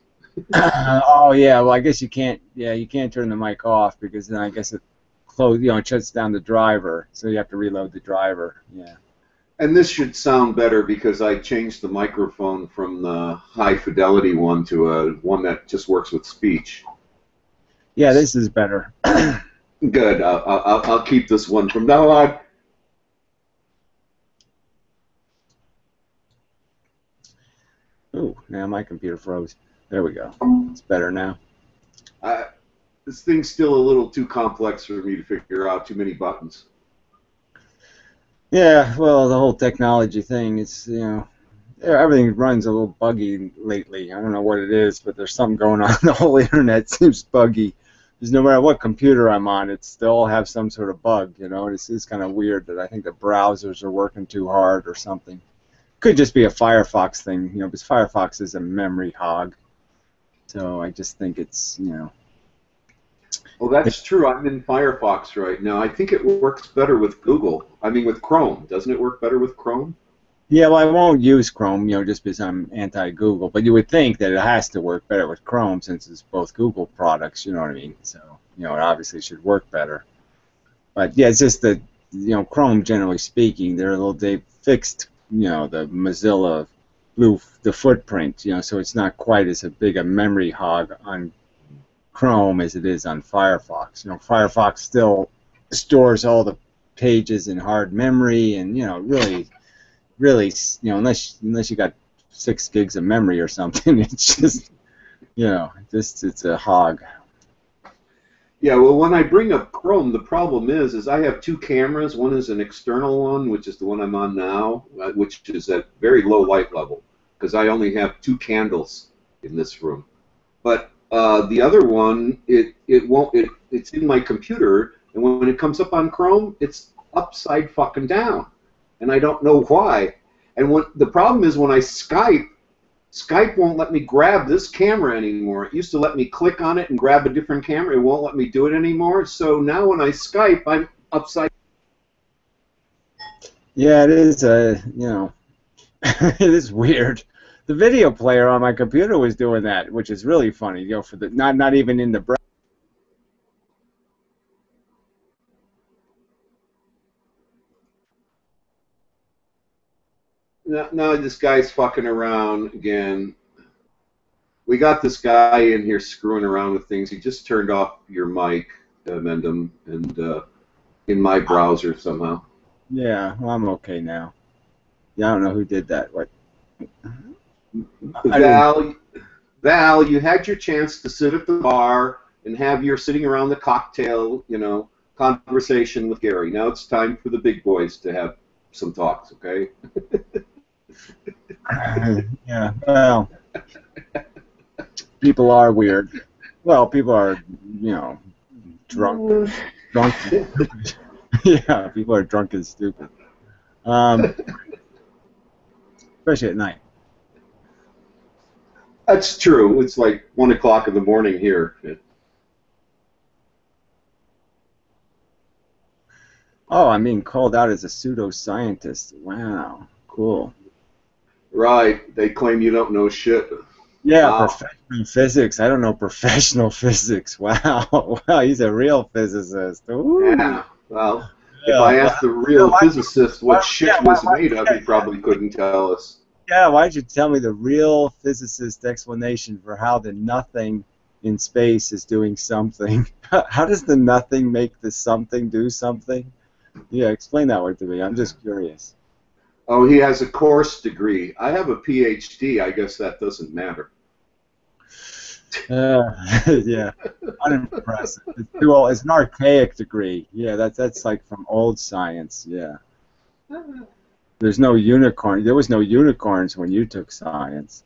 Oh yeah, well I guess you can't. Yeah, you can't turn the mic off because then I guess it it shuts down the driver. So you have to reload the driver. Yeah. And this should sound better because I changed the microphone from the high fidelity one to one that just works with speech. Yeah, this is better. Good. I'll keep this one from now on. Ooh, now my computer froze. There we go. It's better now. This thing's still a little too complex for me to figure out. Too many buttons. Yeah, well, the whole technology thing, it's, everything runs a little buggy lately. I don't know what it is, but there's something going on. The whole internet seems buggy. Because no matter what computer I'm on, it still have some sort of bug, It's kind of weird that I think the browsers are working too hard or something. Could just be a Firefox thing, because Firefox is a memory hog. So I just think it's, Well, that's true. I'm in Firefox right now. I think it works better with Google. I mean, with Chrome. Doesn't it work better with Chrome? Yeah, well, I won't use Chrome, just because I'm anti-Google. But you would think that it has to work better with Chrome since it's both Google products, you know what I mean? So, it obviously should work better. But, yeah, it's just that, Chrome, generally speaking, they fixed, the Mozilla the footprint, so it's not quite as big a memory hog on Chrome as it is on Firefox. Firefox still stores all the pages in hard memory, and really, unless you got 6 gigs of memory or something, it's just, it's a hog. Yeah, well, when I bring up Chrome, the problem is I have 2 cameras. One is an external one, which is the one I'm on now, which is at very low light level, because I only have 2 candles in this room. But the other one, it's in my computer, and when it comes up on Chrome, it's upside fucking down, and I don't know why. And the problem is when I Skype won't let me grab this camera anymore. It used to let me click on it and grab a different camera. It won't let me do it anymore. So now when I Skype, I'm upside. Yeah, it is. It is weird. The video player on my computer was doing that, which is really funny. For the not even in the now this guy's fucking around again. We got this guy in here screwing around with things. He just turned off your mic, Mendham, and in my browser somehow. Yeah, well, I'm okay now. Yeah, I don't know who did that. What? Val, you had your chance to sit at the bar and have your sitting around the cocktail, conversation with Gary. Now it's time for the big boys to have some talks, okay? Yeah, well, people are weird. Well, people are, drunk. Yeah, people are drunk and stupid. Especially at night. That's true. It's like 1 o'clock in the morning here. Oh, I'm being called out as a pseudoscientist. Wow, cool. Right. They claim you don't know shit. Yeah, Wow. professional physics. I don't know professional physics. Wow. Wow, he's a real physicist. Ooh. Yeah. Well, Yeah, if I asked the real physicist what shit yeah, was made of, he probably couldn't tell us. Yeah, why'd you tell me the real physicist explanation for how the nothing in space is doing something? How does the nothing make the something do something? Yeah, explain that one to me. I'm just curious. Oh, he has a course degree. I have a PhD. I guess that doesn't matter. Yeah, unimpressive. It's too old. It's an archaic degree. Yeah, that's like from old science. Yeah. There's no unicorn. There was no unicorns when you took science.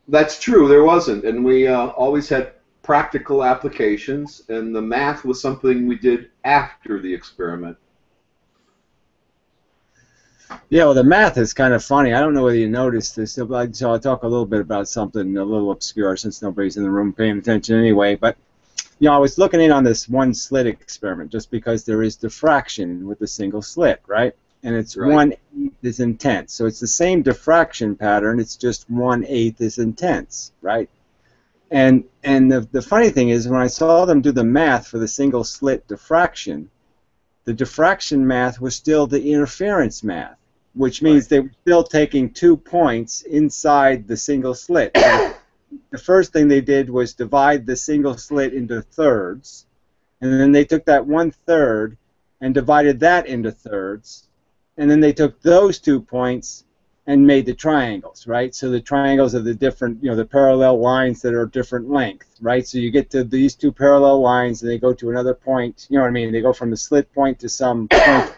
That's true. There wasn't, and we always had practical applications, and the math was something we did after the experiment. Yeah, well, the math is kind of funny. I don't know whether you noticed this, so I'll talk a little bit about something a little obscure since nobody's in the room paying attention anyway. But, I was looking in on this one slit experiment just because there is diffraction with a single slit, right? And it's Right. 1/8 is intense. So it's the same diffraction pattern, it's just 1/8 is intense, right? And the funny thing is when I saw them do the math for the single slit diffraction, the diffraction math was still the interference math, which means they were still taking 2 points inside the single slit. So the first thing they did was divide the single slit into thirds, and then they took that 1/3 and divided that into thirds, and then they took those 2 points and made the triangles, right? So the triangles are the different, the parallel lines that are different length, right? So you get to these 2 parallel lines and they go to another point, you know what I mean? They go from the slit point to some point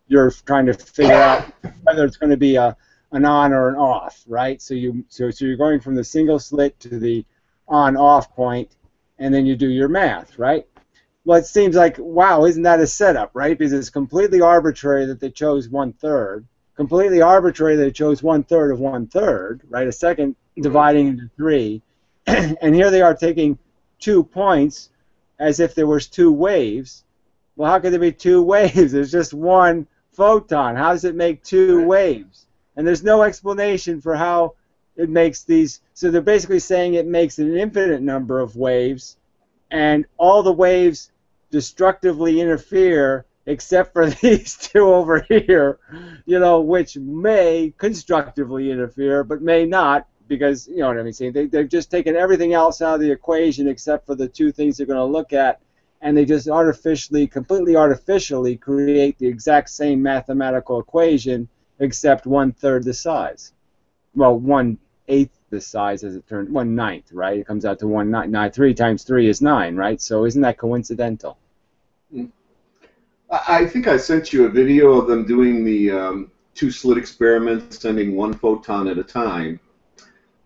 you're trying to figure out whether it's going to be an on or an off, right? So you're going from the single slit to the on-off point, and then you do your math, right? Well, it seems like, wow, isn't that a setup, right? Because it's completely arbitrary that they chose 1/3, completely arbitrary that they chose 1/3 of 1/3, right? A second dividing into 3, and here they are taking 2 points as if there was 2 waves. Well, how could there be 2 waves? There's just one photon. How does it make 2 waves? And there's no explanation for how it makes these. So they're basically saying it makes an infinite number of waves, and all the waves destructively interfere except for these 2 over here, which may constructively interfere but may not, because, you know what I'm saying, they've just taken everything else out of the equation except for the 2 things they're going to look at, and they just completely artificially create the exact same mathematical equation except 1/3 the size. Well, 1/8 the size as it turned, 1/9, right? It comes out to 1/9. 3 times 3 is 9, right? So isn't that coincidental? I think I sent you a video of them doing the 2 slit experiment, sending 1 photon at a time.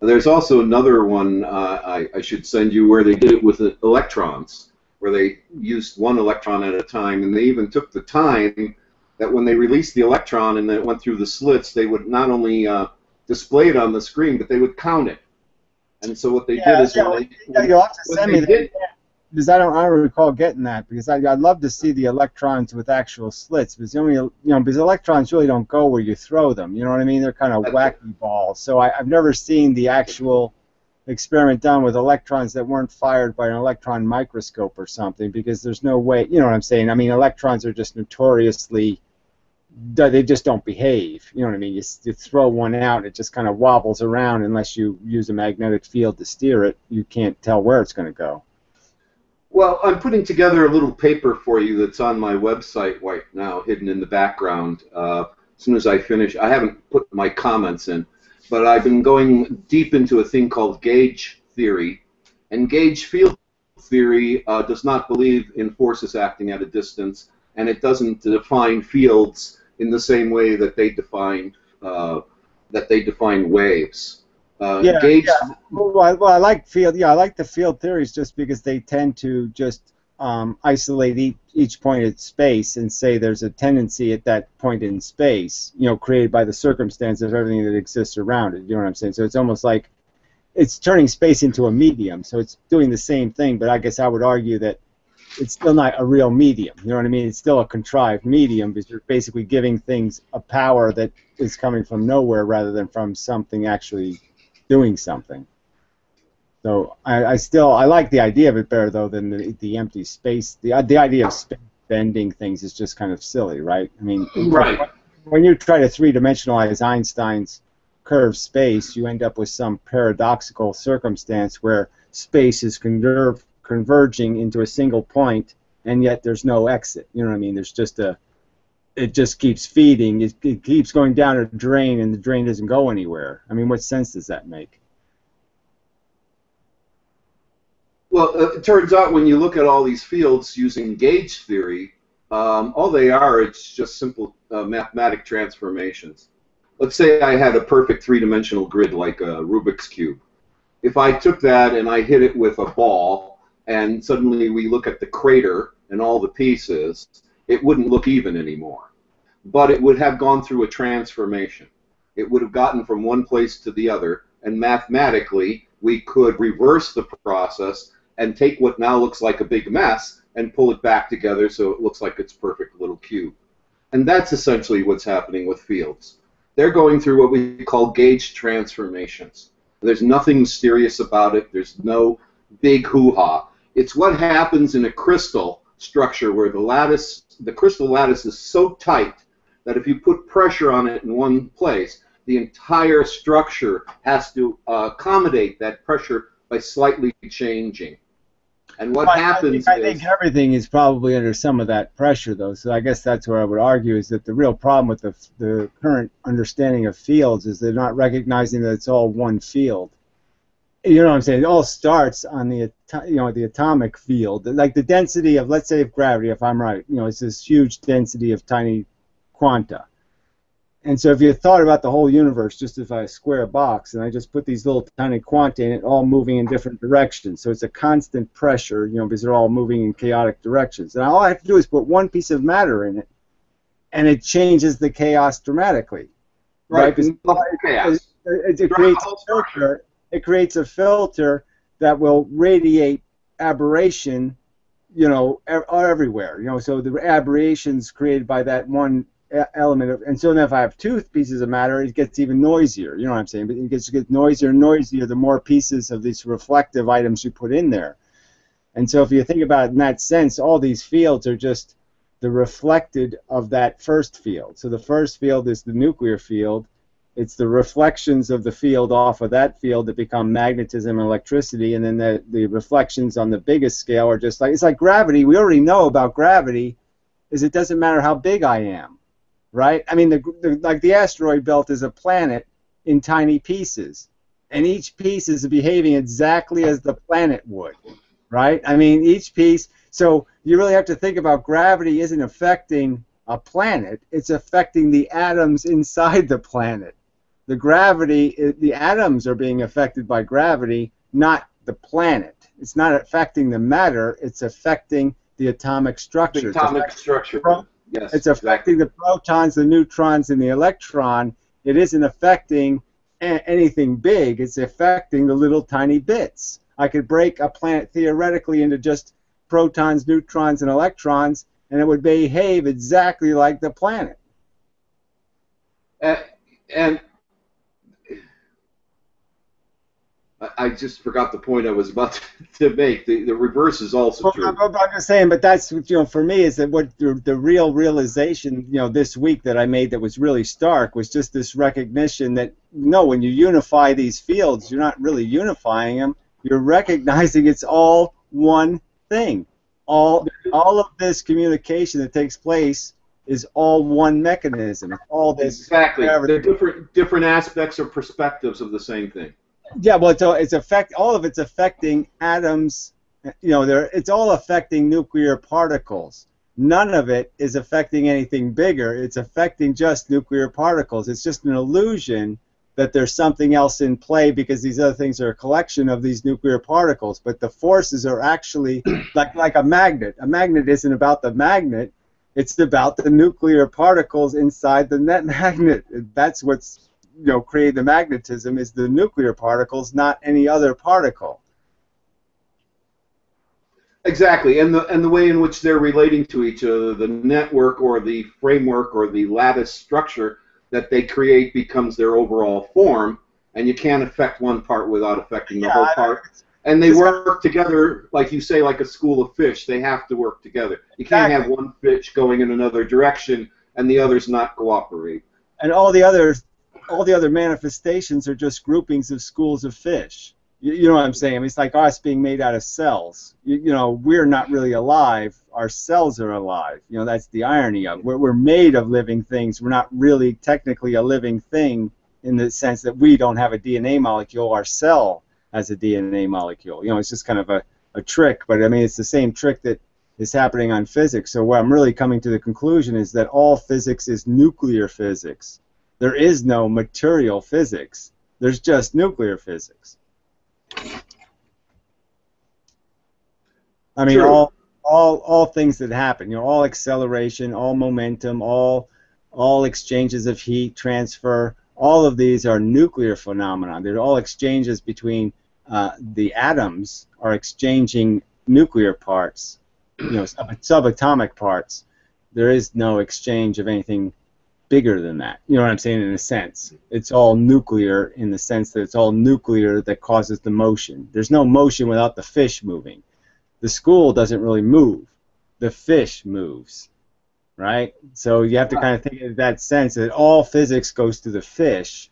There's also another one I should send you where they did it with electrons, where they used 1 electron at a time, and they even took the time that when they released the electron and it went through the slits, they would not only display it on the screen, but they would count it. And so what they did is you'll have to send me that, because I don't recall getting that, because I'd love to see the electrons with actual slits, because because electrons really don't go where you throw them. You know what I mean? They're kind of wacky balls. So I've never seen the actual experiment done with electrons that weren't fired by an electron microscope or something, because there's no way. You know what I'm saying? I mean, electrons are just notoriously they just don't behave. You know what I mean? You throw one out, it just kind of wobbles around unless you use a magnetic field to steer it. You can't tell where it's going to go. Well, I'm putting together a little paper for you that's on my website right now, hidden in the background. As soon as I finish, I haven't put my comments in, but I've been going deep into a thing called gauge theory. And gauge field theory does not believe in forces acting at a distance, and it doesn't define fields in the same way that they define waves. Gauge. Well, I like field. Yeah, I like the field theories just because they tend to just isolate each point in space and say there's a tendency at that point in space, you know, created by the circumstance of everything that exists around it. You know what I'm saying? So it's almost like it's turning space into a medium. So it's doing the same thing, but I guess I would argue that it's still not a real medium. You know what I mean? It's still a contrived medium because you're basically giving things a power that is coming from nowhere rather than from something actually doing something. So I like the idea of it better though than the empty space. The idea of space bending things is just kind of silly, right? I mean, right. When you try to three-dimensionalize Einstein's curved space, you end up with some paradoxical circumstance where space is converging into a single point, and yet there's no exit. You know what I mean? There's just it just keeps feeding. It keeps going down a drain, and the drain doesn't go anywhere. I mean, what sense does that make? Well, it turns out when you look at all these fields using gauge theory, all they are, it's just simple mathematic transformations. Let's say I had a perfect three-dimensional grid like a Rubik's Cube. If I took that and I hit it with a ball, and suddenly we look at the crater and all the pieces, it wouldn't look even anymore. But it would have gone through a transformation. It would have gotten from one place to the other, and mathematically we could reverse the process and take what now looks like a big mess and pull it back together so it looks like it's a perfect little cube. And that's essentially what's happening with fields. They're going through what we call gauge transformations. There's nothing mysterious about it. There's no big hoo-ha. It's what happens in a crystal structure where the crystal lattice is so tight that if you put pressure on it in one place, the entire structure has to accommodate that pressure by slightly changing. And what happens I think everything is probably under some of that pressure, though. So I guess that's where I would argue is that the real problem with the current understanding of fields is they're not recognizing that it's all one field. You know what I'm saying? It all starts on the atomic field, like the density of, let's say, of gravity. If I'm right, you know, it's this huge density of tiny quanta. And so if you thought about the whole universe just as a square box, and I just put these little tiny quanta in it, all moving in different directions, so it's a constant pressure, you know, because they're all moving in chaotic directions. And all I have to do is put one piece of matter in it, and it changes the chaos dramatically. Right? It creates a filter. It creates a filter that will radiate aberration, you know, everywhere. You know, so the aberrations created by that one element of, and so then if I have two pieces of matter, it gets even noisier. You know what I'm saying? But it gets noisier and noisier the more pieces of these reflective items you put in there. And so if you think about it in that sense, all these fields are just the reflected of that first field. So the first field is the nuclear field. It's the reflections of the field off of that field that become magnetism and electricity, and then the reflections on the biggest scale are just like, it's like gravity. We already know about gravity is it doesn't matter how big I am. Right? I mean, like the asteroid belt is a planet in tiny pieces, and each piece is behaving exactly as the planet would, right? I mean, each piece. So you really have to think about gravity isn't affecting a planet; it's affecting the atoms inside the planet. The atoms are being affected by gravity, not the planet. It's not affecting the matter; it's affecting the atomic structure. The atomic structure. Yes, it's affecting the protons, the neutrons, and the electron. It isn't affecting anything big. It's affecting the little tiny bits. I could break a planet theoretically into just protons, neutrons, and electrons, and it would behave exactly like the planet. And I just forgot the point I was about to make. The reverse is also true. I'm just saying, but that's, for me, is that what the real realization, this week that I made that was really stark was just this recognition that, no, when you unify these fields, you're not really unifying them. You're recognizing it's all one thing. All of this communication that takes place is all one mechanism. It's all this. Exactly. They're different aspects or perspectives of the same thing. Yeah, well, all of it's affecting atoms. It's all affecting nuclear particles. None of it is affecting anything bigger. It's affecting just nuclear particles. It's just an illusion that there's something else in play because these other things are a collection of these nuclear particles. But the forces are actually like a magnet. A magnet isn't about the magnet. It's about the nuclear particles inside the net magnet. That's what's create the magnetism is the nuclear particles, not any other particle. Exactly, and the way in which they're relating to each other, the network or the framework or the lattice structure that they create becomes their overall form, and you can't affect one part without affecting the whole part. And they work together, like you say, like a school of fish. They have to work together. You can't have one fish going in another direction and the others not cooperate. And all the other manifestations are just groupings of schools of fish. You know what I'm saying? I mean, it's like us being made out of cells. We're not really alive. Our cells are alive. That's the irony of it. We're made of living things. We're not really technically a living thing in the sense that we don't have a DNA molecule. Our cell has a DNA molecule. It's just kind of a trick. But, I mean, it's the same trick that is happening on physics. So what I'm really coming to the conclusion is that all physics is nuclear physics. There is no material physics. There's just nuclear physics. I mean, all things that happen, all acceleration, all momentum, all exchanges of heat, transfer, all of these are nuclear phenomena. They're all exchanges between the atoms are exchanging nuclear parts, subatomic parts. There is no exchange of anything bigger than that. You know what I'm saying? In a sense, it's all nuclear in the sense that it's all nuclear that causes the motion. There's no motion without the fish moving. The school doesn't really move. The fish moves, right? So you have to kind of think in that sense that all physics goes to the fish.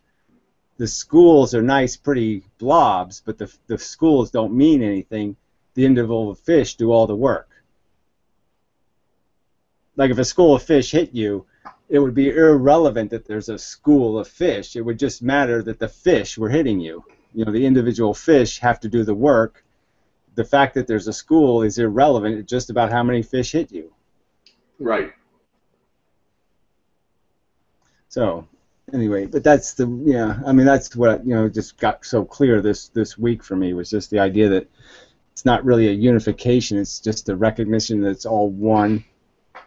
The schools are nice, pretty blobs, but the schools don't mean anything. The individual fish do all the work. Like if a school of fish hit you, it would be irrelevant that there's a school of fish. It would just matter that the fish were hitting you. The individual fish have to do the work. The fact that there's a school is irrelevant. It's just about how many fish hit you. Right. So, anyway, but that's that's what just got so clear this week for me was just the idea that it's not really a unification. It's just a recognition that it's all one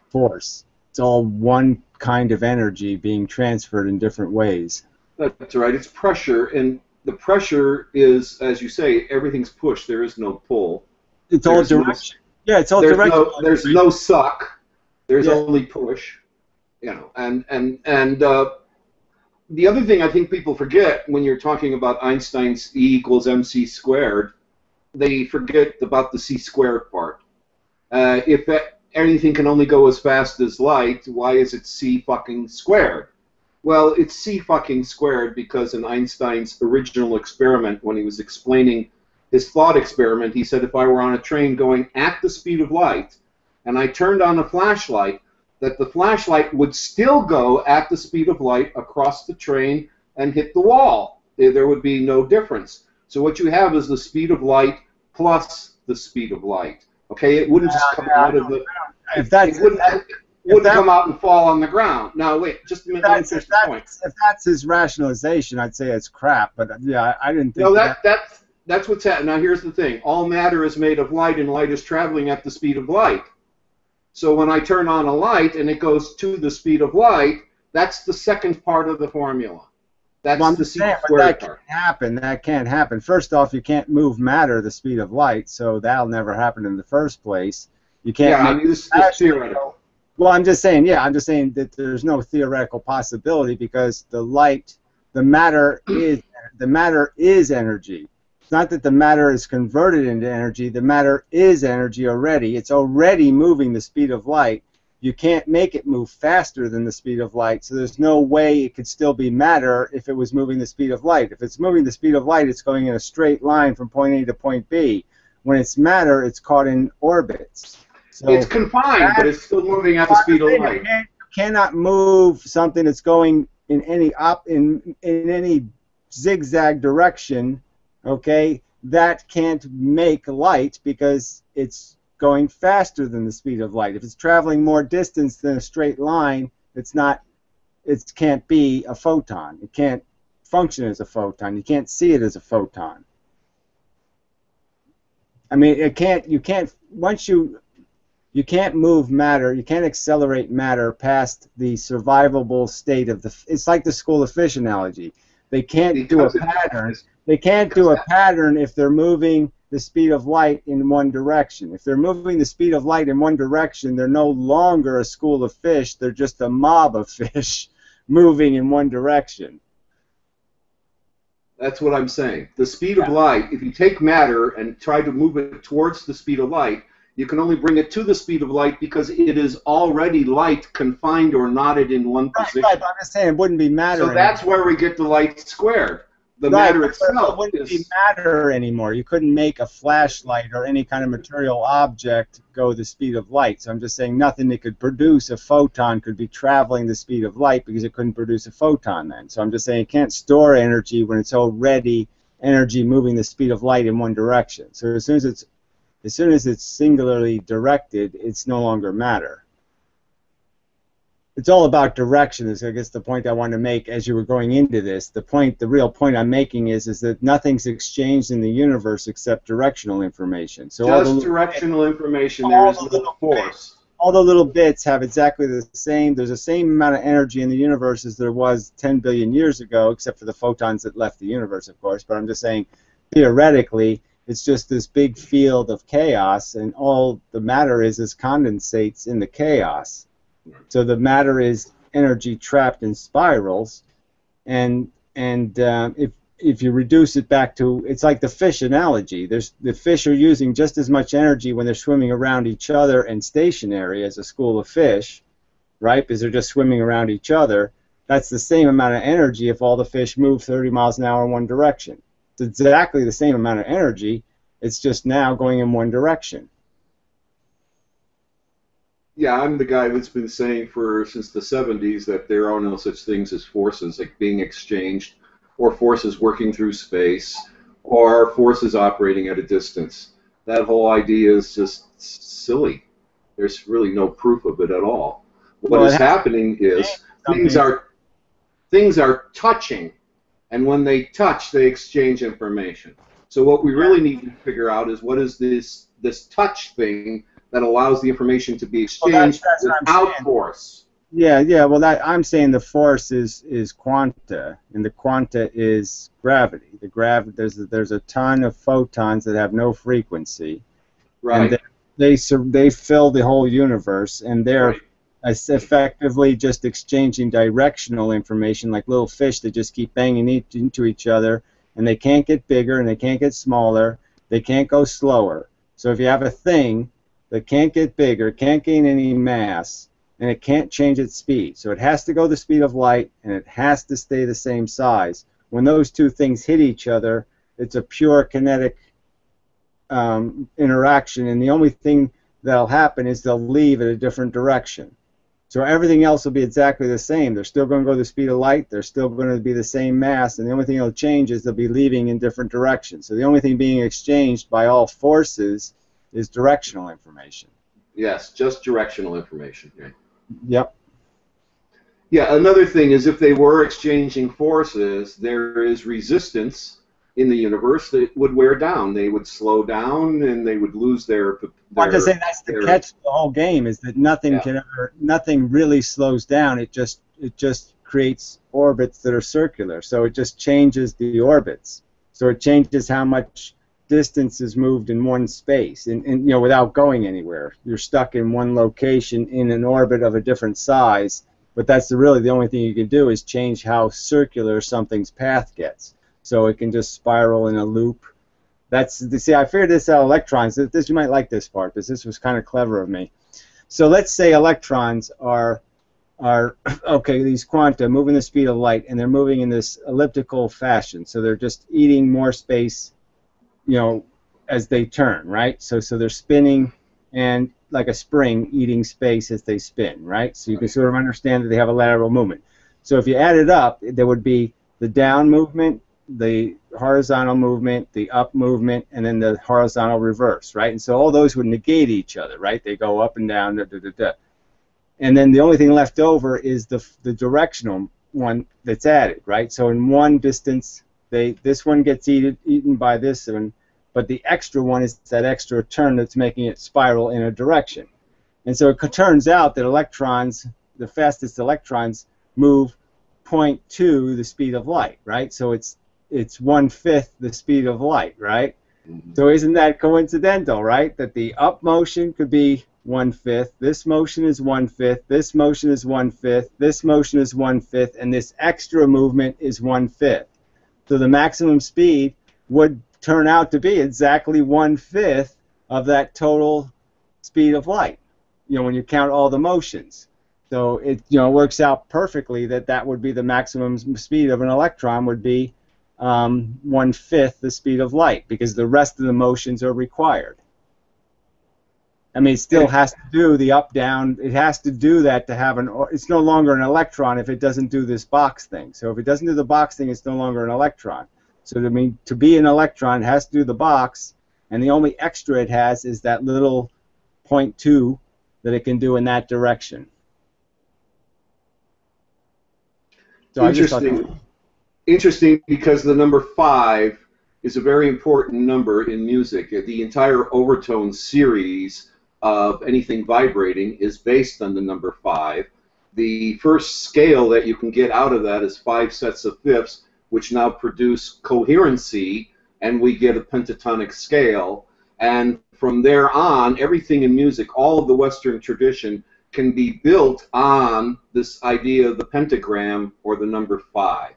force. It's all one kind of energy being transferred in different ways. That's right. It's pressure, and the pressure is, as you say, everything's pushed. There is no pull. It's all direction. It's all direction. There's no suck. There's only push. And the other thing I think people forget when you're talking about Einstein's E equals mc squared, they forget about the c squared part. If anything can only go as fast as light, why is it c fucking squared? Well, it's c fucking squared because in Einstein's original experiment, when he was explaining his thought experiment, he said if I were on a train going at the speed of light and I turned on a flashlight, that the flashlight would still go at the speed of light across the train and hit the wall. There would be no difference. So what you have is the speed of light plus the speed of light. Okay, it wouldn't just come out of the. It wouldn't come out and fall on the ground. Now wait, just a minute. If that's his rationalization, I'd say it's crap. But yeah, I didn't think. No, that's what's happening. Now here's the thing: all matter is made of light, and light is traveling at the speed of light. So when I turn on a light and it goes to the speed of light, that's the second part of the formula. That's the c squared part. That can't happen. First off, you can't move matter the speed of light, so that'll never happen in the first place. You can't. Yeah, I mean, this is theoretical. Well, I'm just saying that there's no theoretical possibility because the matter is energy. It's not that the matter is converted into energy. The matter is energy already. It's already moving the speed of light. You can't make it move faster than the speed of light, so there's no way it could still be matter if it was moving the speed of light. If it's moving the speed of light, it's going in a straight line from point A to point B. When it's matter, it's caught in orbits. So it's confined, but it's still moving at the speed of light. You cannot move something that's going in any in any zigzag direction. Okay, that can't make light because it's going faster than the speed of light. If it's traveling more distance than a straight line, it can't be a photon. It can't function as a photon. You can't see it as a photon. I mean, you can't move matter, you can't accelerate matter past the survivable state of it's like the school of fish analogy. They can't do a pattern. They can't do a pattern if they're moving the speed of light in one direction. If they're moving the speed of light in one direction, they're no longer a school of fish. They're just a mob of fish moving in one direction. That's what I'm saying. The speed of light, if you take matter and try to move it towards the speed of light, you can only bring it to the speed of light because it is already light confined or knotted in one position. Right, but I'm just saying it wouldn't be matter. So that's where we get the light squared. The matter itself wouldn't be matter anymore. You couldn't make a flashlight or any kind of material object go the speed of light. So I'm just saying nothing that could produce a photon could be traveling the speed of light because it couldn't produce a photon then. So I'm just saying you can't store energy when it's already energy moving the speed of light in one direction. So as soon as it's singularly directed, it's no longer matter. It's all about direction is, I guess, the point I wanted to make as you were going into this. The real point I'm making is that nothing's exchanged in the universe except directional information. So just directional information, there is no force. All the little bits have exactly the same, there's the same amount of energy in the universe as there was 10 billion years ago, except for the photons that left the universe, of course. But I'm just saying, theoretically, it's just this big field of chaos, and all the matter is condensates in the chaos. So the matter is energy trapped in spirals, and if you reduce it back to, it's like the fish analogy. The fish are using just as much energy when they're swimming around each other and stationary as a school of fish, right? Because they're just swimming around each other. That's the same amount of energy if all the fish move 30 miles an hour in one direction. It's exactly the same amount of energy. It's just now going in one direction. Yeah, I'm the guy that's been saying since the 70s that there are no such things as forces like being exchanged, or forces working through space, or forces operating at a distance. That whole idea is just silly. There's really no proof of it at all. What is happening is things are touching, and when they touch, they exchange information. So what we really need to figure out is what is this touch thing that allows the information to be exchanged without force. Yeah. Well, I'm saying the force is quanta, and the quanta is gravity. There's a ton of photons that have no frequency, right? And they fill the whole universe, and they're effectively just exchanging directional information, like little fish that just keep banging into each other, and they can't get bigger and they can't get smaller. They can't go slower. So if you have a thing that can't get bigger, can't gain any mass, and it can't change its speed. So it has to go the speed of light, and it has to stay the same size. When those two things hit each other, it's a pure kinetic interaction, and the only thing that'll happen is they'll leave at a different direction. So everything else will be exactly the same. They're still going to go the speed of light, they're still going to be the same mass, and the only thing that'll change is they'll be leaving in different directions. So the only thing being exchanged by all forces is directional information. Yes, just directional information. Right? Yep. Yeah, another thing is if they were exchanging forces, there is resistance in the universe that would wear down. They would slow down and they would lose their I'm just saying that's the catch of the whole game, is that nothing really slows down. It just creates orbits that are circular. So it just changes the orbits. So it changes how much distance is moved in one space, and without going anywhere. You're stuck in one location in an orbit of a different size, but that's really the only thing you can do is change how circular something's path gets. So it can just spiral in a loop, See, I figured this out. Electrons. This you might like this part because this was kind of clever of me. So let's say electrons are okay. These quanta moving the speed of light, and they're moving in this elliptical fashion. So they're just eating more space, you know, as they turn, right? So they're spinning, and like a spring eating space as they spin, right? So you can sort of understand that they have a lateral movement. So if you add it up, there would be the down movement, the horizontal movement, the up movement, and then the horizontal reverse, right? And so all those would negate each other, right? They go up and down, and then the only thing left over is the directional one that's added, right? So in one distance, this one gets eaten by this one, but the extra one is that extra turn that's making it spiral in a direction. And so it turns out that electrons, the fastest electrons, move 0.2 the speed of light, right? So it's 1/5 the speed of light, right? So isn't that coincidental, right? That the up motion could be 1/5, this motion is 1/5, this motion is 1/5, this motion is 1/5, and this extra movement is 1/5. So the maximum speed would turn out to be exactly 1/5 of that total speed of light, you know, when you count all the motions. So it, you know, works out perfectly that would be the maximum speed of an electron would be 1/5 the speed of light, because the rest of the motions are required. I mean, it still has to do the up down. It has to do that to have it's no longer an electron if it doesn't do this box thing. So if it doesn't do the box thing, it's no longer an electron. So I mean, to be an electron, it has to do the box, and the only extra it has is that little 0.2 that it can do in that direction. So interesting. Interesting, because the number 5 is a very important number in music. The entire overtone series of anything vibrating is based on the number 5. The first scale that you can get out of that is 5 sets of fifths, which now produce coherency, and we get a pentatonic scale. And from there on, everything in music, all of the Western tradition, can be built on this idea of the pentagram or the number 5.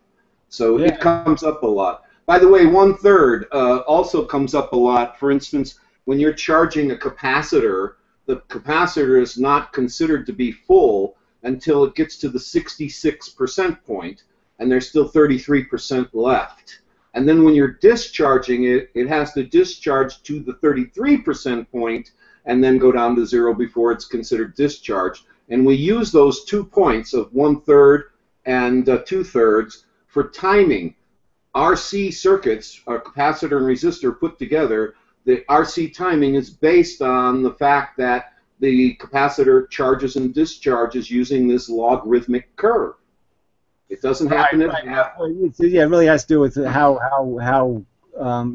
So it comes up a lot. By the way, 1/3 also comes up a lot. For instance, when you're charging a capacitor, the capacitor is not considered to be full until it gets to the 66% point, and there's still 33% left. And then when you're discharging it, it has to discharge to the 33% point and then go down to 0 before it's considered discharged. And we use those 2 points of 1/3 and 2/3 for timing. RC circuits, a capacitor and resistor put together, the RC timing is based on the fact that the capacitor charges and discharges using this logarithmic curve. It doesn't happen every half. Yeah, it really has to do with how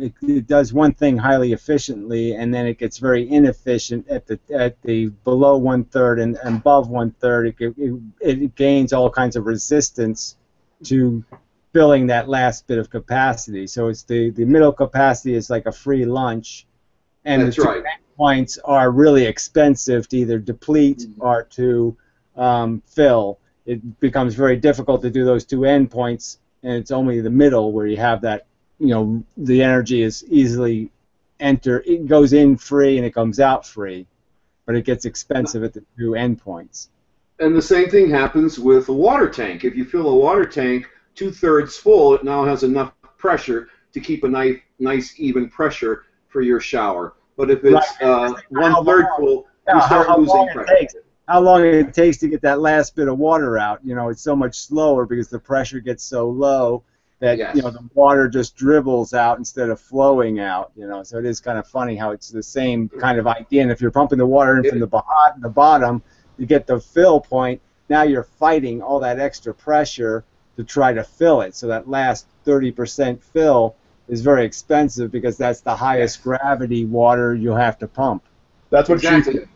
it does one thing highly efficiently, and then it gets very inefficient at the below 1/3 and above 1/3. It gains all kinds of resistance to filling that last bit of capacity. So it's the middle capacity is like a free lunch, and That's the two right. points are really expensive to either deplete or to fill. It becomes very difficult to do those two endpoints, and it's only the middle where you have that, you know, the energy is easily it goes in free and it comes out free, but it gets expensive at the two endpoints. And the same thing happens with a water tank. If you fill a water tank 2/3 full, it now has enough pressure to keep a nice even pressure for your shower. But if it's 1/3 full, you start losing pressure. How long it takes to get that last bit of water out? You know, it's so much slower because the pressure gets so low that you know the water just dribbles out instead of flowing out. You know, so it is kind of funny how it's the same kind of idea. And if you're pumping the water in from the bottom, you get the fill point. Now you're fighting all that extra pressure to try to fill it. So that last 30% fill is very expensive because that's the highest gravity water you'll have to pump. That's what Exactly.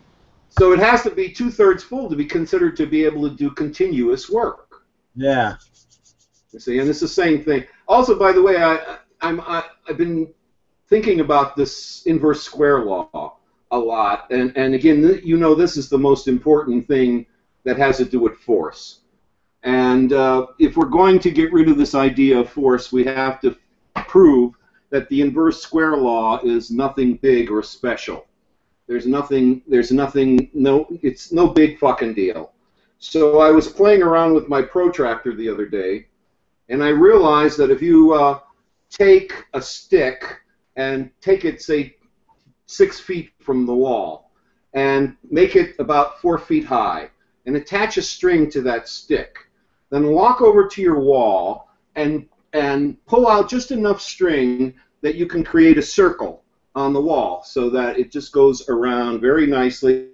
So it has to be 2/3 full to be considered to be able to do continuous work. Yeah. You see, and it's the same thing. Also, by the way, I've been thinking about this inverse square law a lot, and again, you know, this is the most important thing that has to do with force. And if we're going to get rid of this idea of force, we have to prove that the inverse square law is nothing big or special. It's no big fucking deal. So I was playing around with my protractor the other day, and I realized that if you take a stick and take it, say, 6 feet from the wall, and make it about 4 feet high, and attach a string to that stick, then walk over to your wall and pull out just enough string that you can create a circle on the wall so that it just goes around very nicely.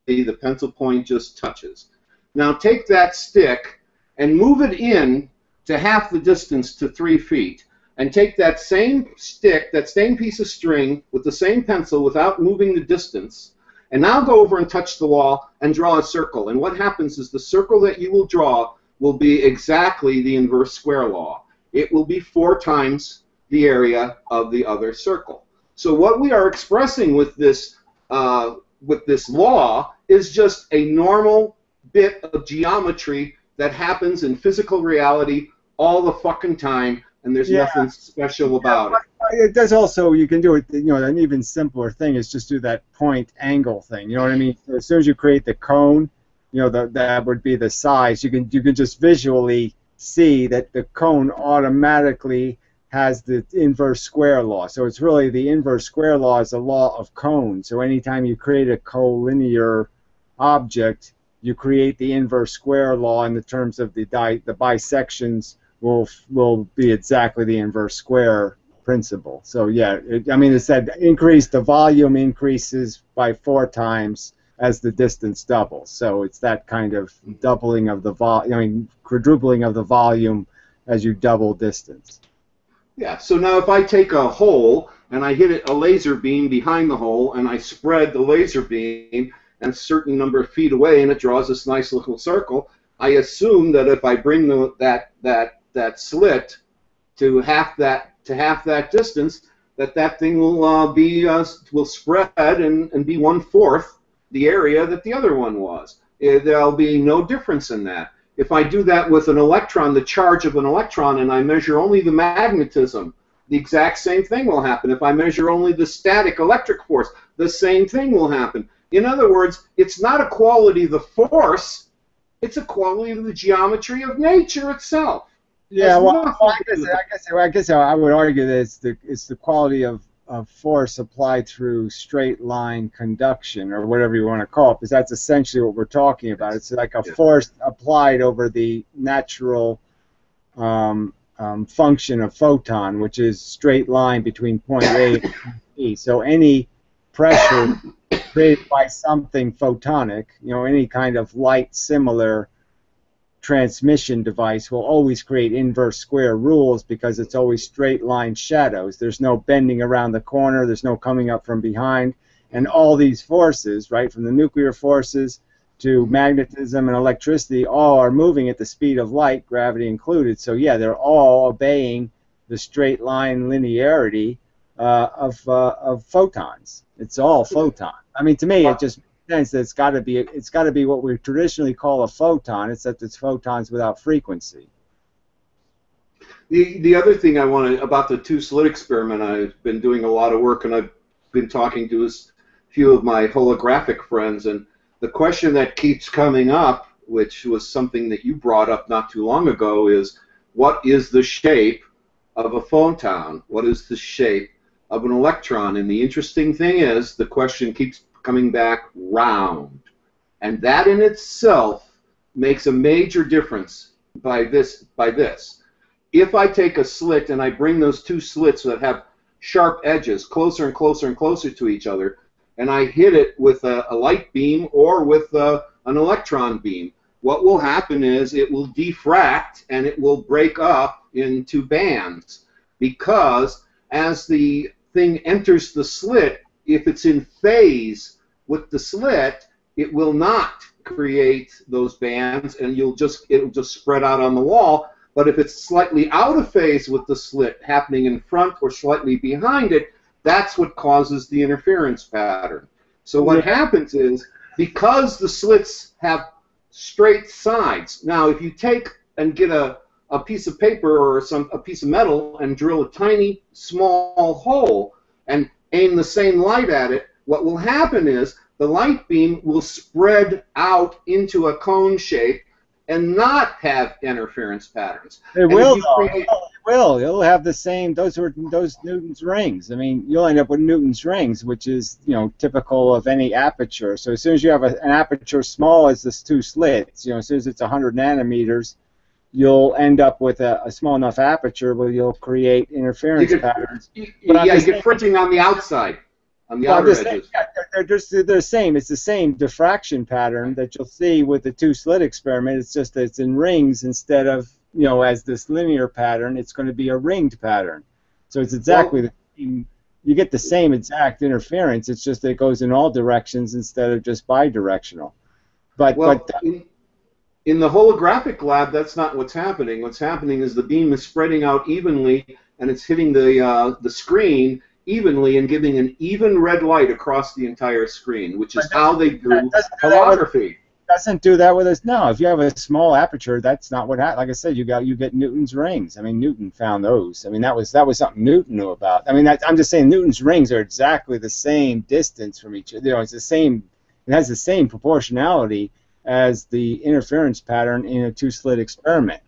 The pencil point just touches. Now take that stick and move it in to half the distance to 3 feet, and take that same stick, that same piece of string with the same pencil without moving the distance, and now go over and touch the wall and draw a circle. And what happens is the circle that you will draw will be exactly the inverse square law. It will be 4 times the area of the other circle. So what we are expressing with this law is just a normal bit of geometry that happens in physical reality all the fucking time, and there's nothing special about it. It does also, you can do it, an even simpler thing is just do that point angle thing, you know what I mean? So as soon as you create the cone, that would be the size. You can just visually see that the cone automatically has the inverse square law. So it's really the inverse square law is a law of cones. So anytime you create a collinear object, you create the inverse square law in the terms of the bisections will be exactly the inverse square principle. So yeah, it said the volume increases by 4 times as the distance doubles. So it's that kind of doubling of the quadrupling of the volume as you double distance. Yeah, so now if I take a hole and I hit a laser beam behind the hole and I spread the laser beam a certain number of feet away and it draws this nice little circle, I assume that if I bring that slit to half that distance, that thing will spread and be 1/4 the area that the other one was. There'll be no difference in that. If I do that with an electron, the charge of an electron, and I measure only the magnetism, the exact same thing will happen. If I measure only the static electric force, the same thing will happen. In other words, it's not a quality of the force, it's a quality of the geometry of nature itself. Yeah, well, I guess I would argue that it's the quality of force applied through straight line conduction, or whatever you want to call it, because that's essentially what we're talking about. It's like a force applied over the natural function of photon, which is straight line between point A and point B. So any pressure created by something photonic, any kind of light similar transmission device will always create inverse square rules because it's always straight line shadows. There's no bending around the corner, there's no coming up from behind, and all these forces, right, from the nuclear forces to magnetism and electricity, all are moving at the speed of light, gravity included. So yeah, they're all obeying the straight line linearity of photons. It's all photon. I mean, to me, it just that it's got to be what we traditionally call a photon, except it's photons without frequency. The other thing I want to about the 2-slit experiment, I've been doing a lot of work, and I've been talking to a few of my holographic friends, and the question that keeps coming up, which was something that you brought up not too long ago, is what is the shape of a photon? What is the shape of an electron? And the interesting thing is the question keeps coming back round, and that in itself makes a major difference by this. If I take a slit and I bring those 2 slits that have sharp edges closer and closer and closer to each other, and I hit it with a light beam or with an electron beam, what will happen is it will diffract and it will break up into bands, because as the thing enters the slit, if it's in phase with the slit, it will not create those bands, and it will just spread out on the wall. But if it's slightly out of phase with the slit, happening in front or slightly behind it, that's what causes the interference pattern. So what happens is, because the slits have straight sides, now if you take and get a a piece of paper or a piece of metal and drill a tiny, small hole and aim the same light at it, what will happen is the light beam will spread out into a cone shape and not have interference patterns. It And will, if you though. create- It will. It'll have the same. Those Newton's rings. I mean, you'll end up with Newton's rings, which is typical of any aperture. So as soon as you have an aperture small as this two slits, as soon as it's 100 nanometers, you'll end up with a small enough aperture where you'll create interference patterns. you get fringing on the outside, on the outer edges. They're the same. It's the same diffraction pattern that you'll see with the two-slit experiment. It's just that it's in rings instead of, as this linear pattern, it's going to be a ringed pattern. So it's exactly the same. You get the same exact interference. It's just that it goes in all directions instead of just bidirectional. In the holographic lab, that's not what's happening. What's happening is the beam is spreading out evenly, and it's hitting the screen evenly and giving an even red light across the entire screen, which is how they do holography. Doesn't do that with us. No, if you have a small aperture, that's not what happens. Like I said, you get Newton's rings. I mean, Newton found those. I mean, that was something Newton knew about. I mean, I'm just saying Newton's rings are exactly the same distance from each other. It's the same. It has the same proportionality as the interference pattern in a two-slit experiment.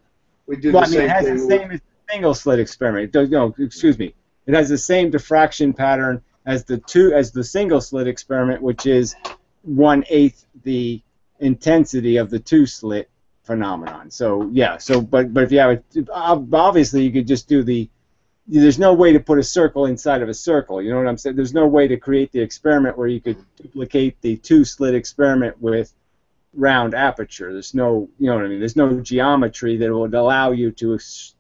We do the same it has thing. the same as a single-slit experiment. Excuse me. It has the same diffraction pattern as the single-slit experiment, which is 1/8 the intensity of the two-slit phenomenon. So yeah. But if you have obviously you could just do there's no way to put a circle inside of a circle. You know what I'm saying? There's no way to create the experiment where you could duplicate the two-slit experiment with round aperture. There's no, what I mean? There's no geometry that would allow you to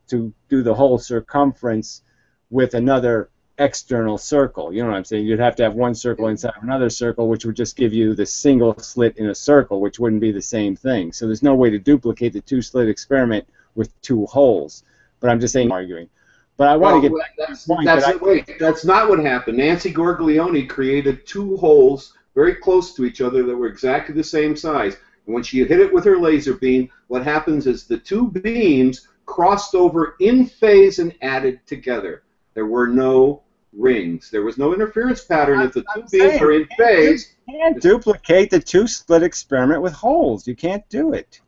do the whole circumference with another external circle. You know what I'm saying? You'd have to have one circle inside of another circle, which would just give you the single slit in a circle, which wouldn't be the same thing. So there's no way to duplicate the two-slit experiment with two holes. But I'm just saying, arguing. But I want to get back to the point. That's not what happened. Nancy Gorglione created two holes very close to each other that were exactly the same size. And when she hit it with her laser beam, what happens is the two beams crossed over in phase and added together. There were no rings. There was no interference pattern if the two beams are in phase. You can't duplicate the two-slit experiment with holes. You can't do it.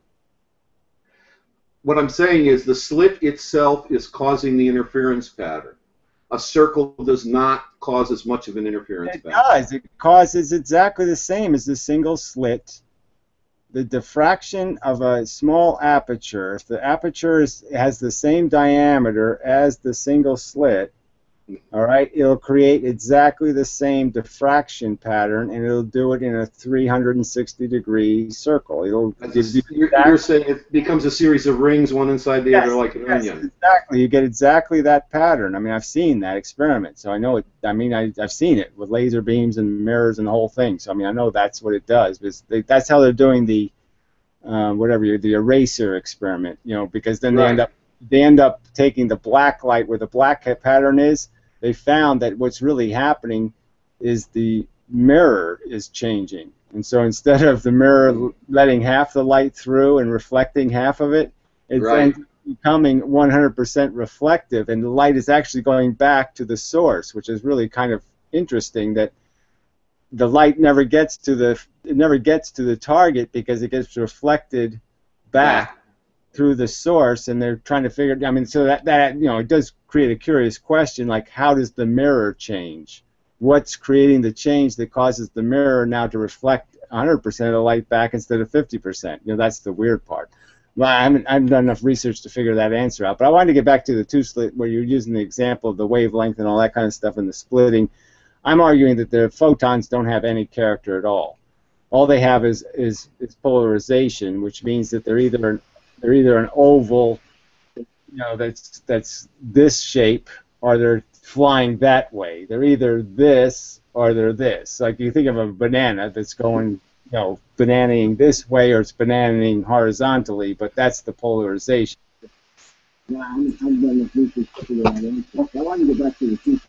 What I'm saying is the slit itself is causing the interference pattern. A circle does not cause as much of an interference pattern. It does. It causes exactly the same as the single slit. The diffraction of a small aperture, if the aperture has the same diameter as the single slit, all right, it'll create exactly the same diffraction pattern, and it'll do it in a 360-degree circle. You're saying it becomes a series of rings, one inside the other, like an onion. Exactly. You get exactly that pattern. I mean, I've seen that experiment, so I know it. I mean, I've seen it with laser beams and mirrors and the whole thing. So I mean, I know that's what it does. That's how they're doing the the eraser experiment. Because then they end up taking the black light where the black pattern is. They found that what's really happening is the mirror is changing. And so instead of the mirror letting half the light through and reflecting half of it, it's becoming 100% reflective, and the light is actually going back to the source, which is really kind of interesting that the light never gets to the target because it gets reflected back through the source, and they're trying to figure. I mean, so that it does create a curious question, like how does the mirror change? What's creating the change that causes the mirror now to reflect 100% of the light back instead of 50%? That's the weird part. Well, I haven't done enough research to figure that answer out. But I wanted to get back to the two-slit where you're using the example of the wavelength and all that kind of stuff and the splitting. I'm arguing that the photons don't have any character at all. All they have is polarization, which means that they're either an oval, that's this shape, or they're flying that way. They're either this or they're this. Like you think of a banana that's going, bananaing this way, or it's bananaing horizontally, but that's the polarization. Yeah, I'm done with research to figure that out. I want to get back to the two.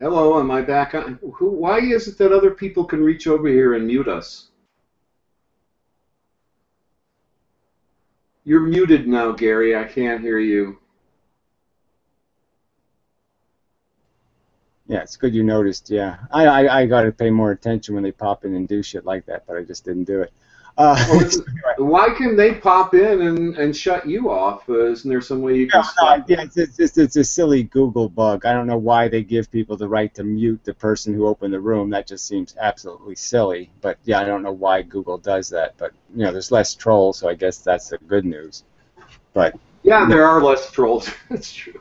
Hello, am I back on? Why is it that other people can reach over here and mute us? You're muted now, Gary. I can't hear you. Yeah, it's good you noticed. Yeah, I got to pay more attention when they pop in and do shit like that, but I just didn't do it. Why can they pop in and shut you off? Isn't there some way you can stop yeah, it's a silly Google bug. I don't know why they give people the right to mute the person who opened the room. That just seems absolutely silly. But yeah, I don't know why Google does that. But you know, there's less trolls, so I guess that's the good news. But yeah, there are less trolls. That's true.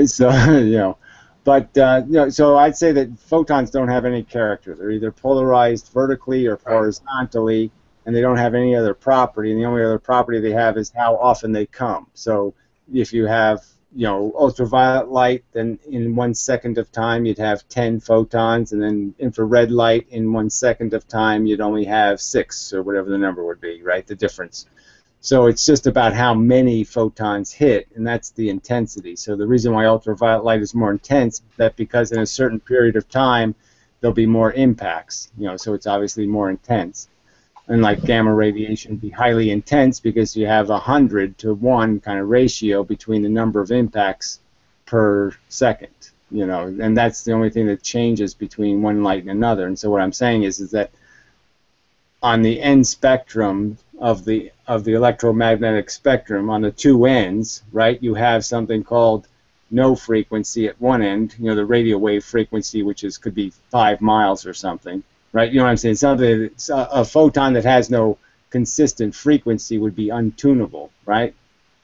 So you know. But you know, so I'd say that photons don't have any character. They're either polarized vertically or horizontally, and they don't have any other property. And the only other property they have is how often they come. So if you have, you know, ultraviolet light, then in 1 second of time you'd have 10 photons, and then infrared light in 1 second of time you'd only have 6 or whatever the number would be, right? The difference. So it's just about how many photons hit, and that's the intensity. So the reason why ultraviolet light is more intense is that because in a certain period of time there'll be more impacts, you know, so it's obviously more intense. And like gamma radiation be highly intense because you have 100 to 1 kind of ratio between the number of impacts per second, you know, and that's the only thing that changes between one light and another. And so what I'm saying is that on the end spectrum of the electromagnetic spectrum, on the two ends, right, you have something called no frequency at one end, you know, the radio wave frequency, which is could be 5 miles or something, right? You know what I'm saying? Something, a photon that has no consistent frequency would be untunable, right?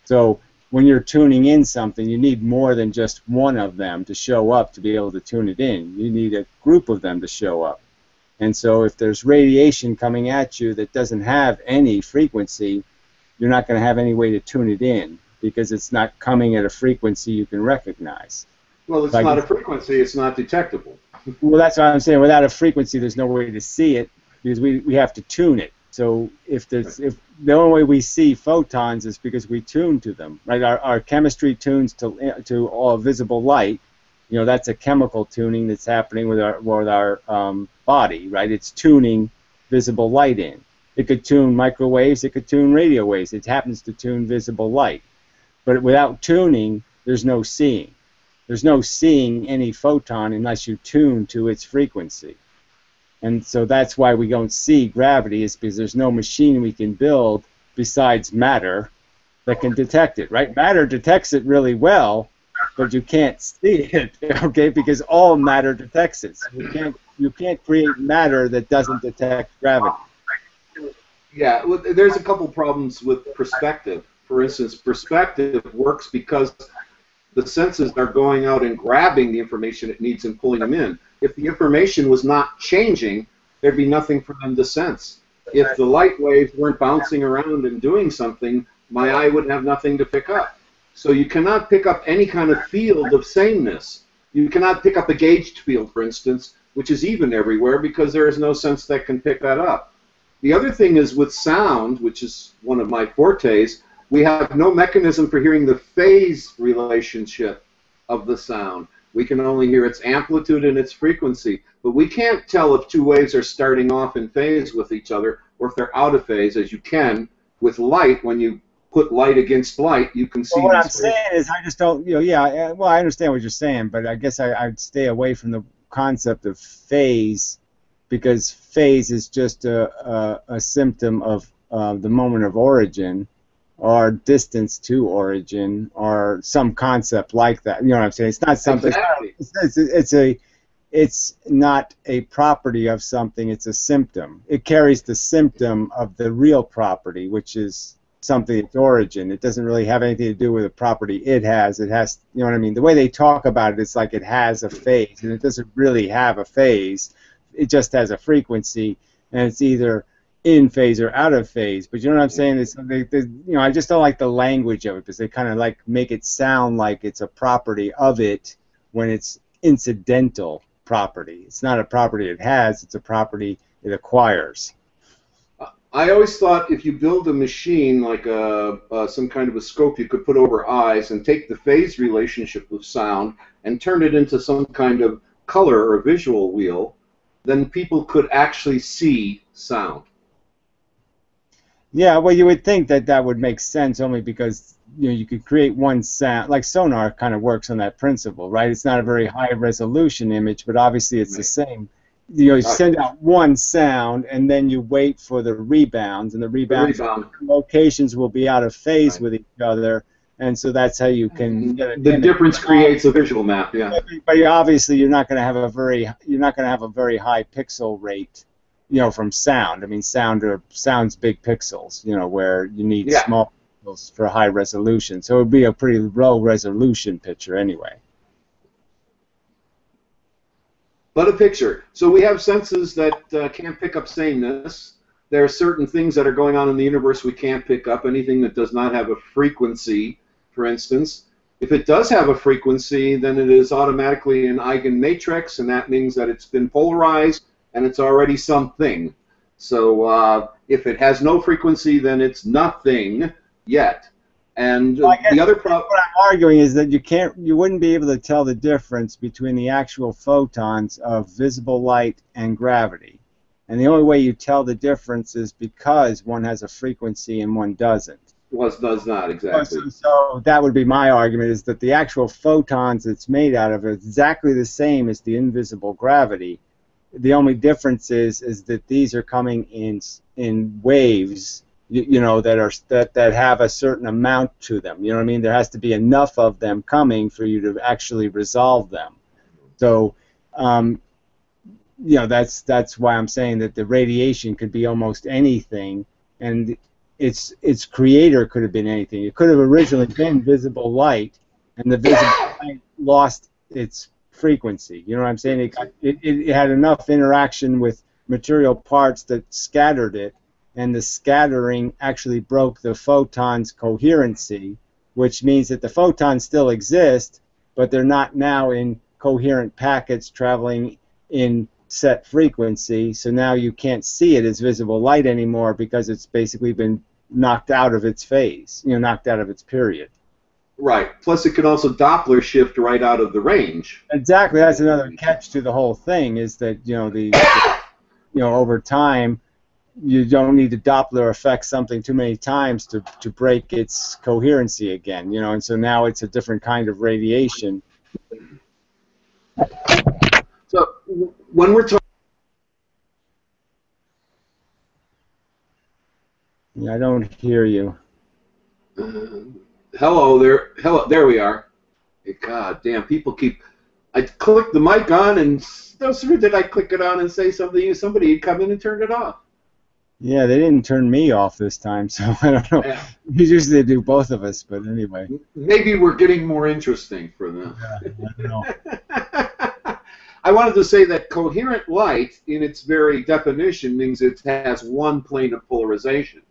So when you're tuning in something, you need more than just one of them to show up to be able to tune it in. You need a group of them to show up. And so if there's radiation coming at you that doesn't have any frequency, you're not going to have any way to tune it in because it's not coming at a frequency you can recognize. Well, it's not a frequency, it's not detectable. Well, that's what I'm saying. Without a frequency, there's no way to see it because we have to tune it. So if the only way we see photons is because we tune to them, right? Our chemistry tunes to all visible light. You know, that's a chemical tuning that's happening with our body, right? It's tuning visible light in. It could tune microwaves, it could tune radio waves. It happens to tune visible light. But without tuning, there's no seeing. There's no seeing any photon unless you tune to its frequency. And so that's why we don't see gravity, is because there's no machine we can build besides matter that can detect it, right? Matter detects it really well, but you can't see it, okay? Because all matter detects it. So you can't create matter that doesn't detect gravity. Yeah, well, there's a couple problems with perspective. For instance, perspective works because the senses are going out and grabbing the information it needs and pulling them in. If the information was not changing, there'd be nothing for them to sense. If the light waves weren't bouncing around and doing something, my eye would have nothing to pick up. So you cannot pick up any kind of field of sameness. You cannot pick up a gauged field, for instance, which is even everywhere because there is no sense that can pick that up. The other thing is with sound, which is one of my fortes, we have no mechanism for hearing the phase relationship of the sound. We can only hear its amplitude and its frequency, but we can't tell if two waves are starting off in phase with each other or if they're out of phase, as you can with light. When you put light against light, you can see. Well, what I'm saying is, I just don't, you know, yeah, well, I understand what you're saying, but I guess I'd stay away from the concept of phase, because phase is just a symptom of the moment of origin, or distance to origin, or some concept like that. You know what I'm saying? It's not something. Exactly. It's not a property of something. It's a symptom. It carries the symptom of the real property, which is something, its origin. It doesn't really have anything to do with the property it has. It has, you know what I mean? The way they talk about it, it's like it has a phase, and it doesn't really have a phase. It just has a frequency, and it's either in phase or out of phase. But you know what I'm saying? It's, you know, I just don't like the language of it because they kind of like make it sound like it's a property of it when it's incidental property. It's not a property it has, it's a property it acquires. I always thought if you build a machine like some kind of a scope you could put over eyes and take the phase relationship of sound and turn it into some kind of color or visual wheel, then people could actually see sound. Yeah, well, you would think that that would make sense only because you could create one sound. Like sonar kind of works on that principle, right? It's not a very high resolution image, but obviously it's the same. You send out one sound and then you wait for the rebounds, and the rebound locations will be out of phase with each other, and so that's how you can get an The image. difference creates a visual map. Yeah. But obviously you're not going to have a very high pixel rate, from sound. I mean, sound's big pixels, where you need small pixels for high resolution. So it would be a pretty low resolution picture anyway. But a picture. So we have senses that can't pick up sameness. There are certain things that are going on in the universe we can't pick up. Anything that does not have a frequency, for instance. If it does have a frequency, then it is automatically an eigenmatrix, and that means that it's been polarized and it's already something. So if it has no frequency, then it's nothing yet. And the other problem, what I'm arguing is that you wouldn't be able to tell the difference between the actual photons of visible light and gravity. And the only way you tell the difference is because one has a frequency and one doesn't. Does not, exactly. So that would be my argument, is that the actual photons it's made out of are exactly the same as the invisible gravity. The only difference is that these are coming in waves, that have a certain amount to them. You know what I mean? There has to be enough of them coming for you to actually resolve them. So, that's why I'm saying that the radiation could be almost anything, and its creator could have been anything. It could have originally been visible light, and the visible light lost its frequency. You know what I'm saying? It had enough interaction with material parts that scattered it, and the scattering actually broke the photon's coherency, which means that the photons still exist, but they're not now in coherent packets traveling in set frequency, so now you can't see it as visible light anymore because it's basically been knocked out of its phase, knocked out of its period. Right. Plus, it can also Doppler shift right out of the range. Exactly. That's another catch to the whole thing, is that over time you don't need to Doppler affect something too many times to break its coherency again. And so now it's a different kind of radiation. So when we're talking, I don't hear you. Hello there. Hello, there we are. God damn, people keep. I clicked the mic on, and no sooner did I click it on and say something, somebody had come in and turned it off. Yeah, they didn't turn me off this time, so I don't know. Yeah. Usually they do both of us, but anyway. Maybe we're getting more interesting for them. Yeah, I don't know. I wanted to say that coherent light, in its very definition, means it has one plane of polarization.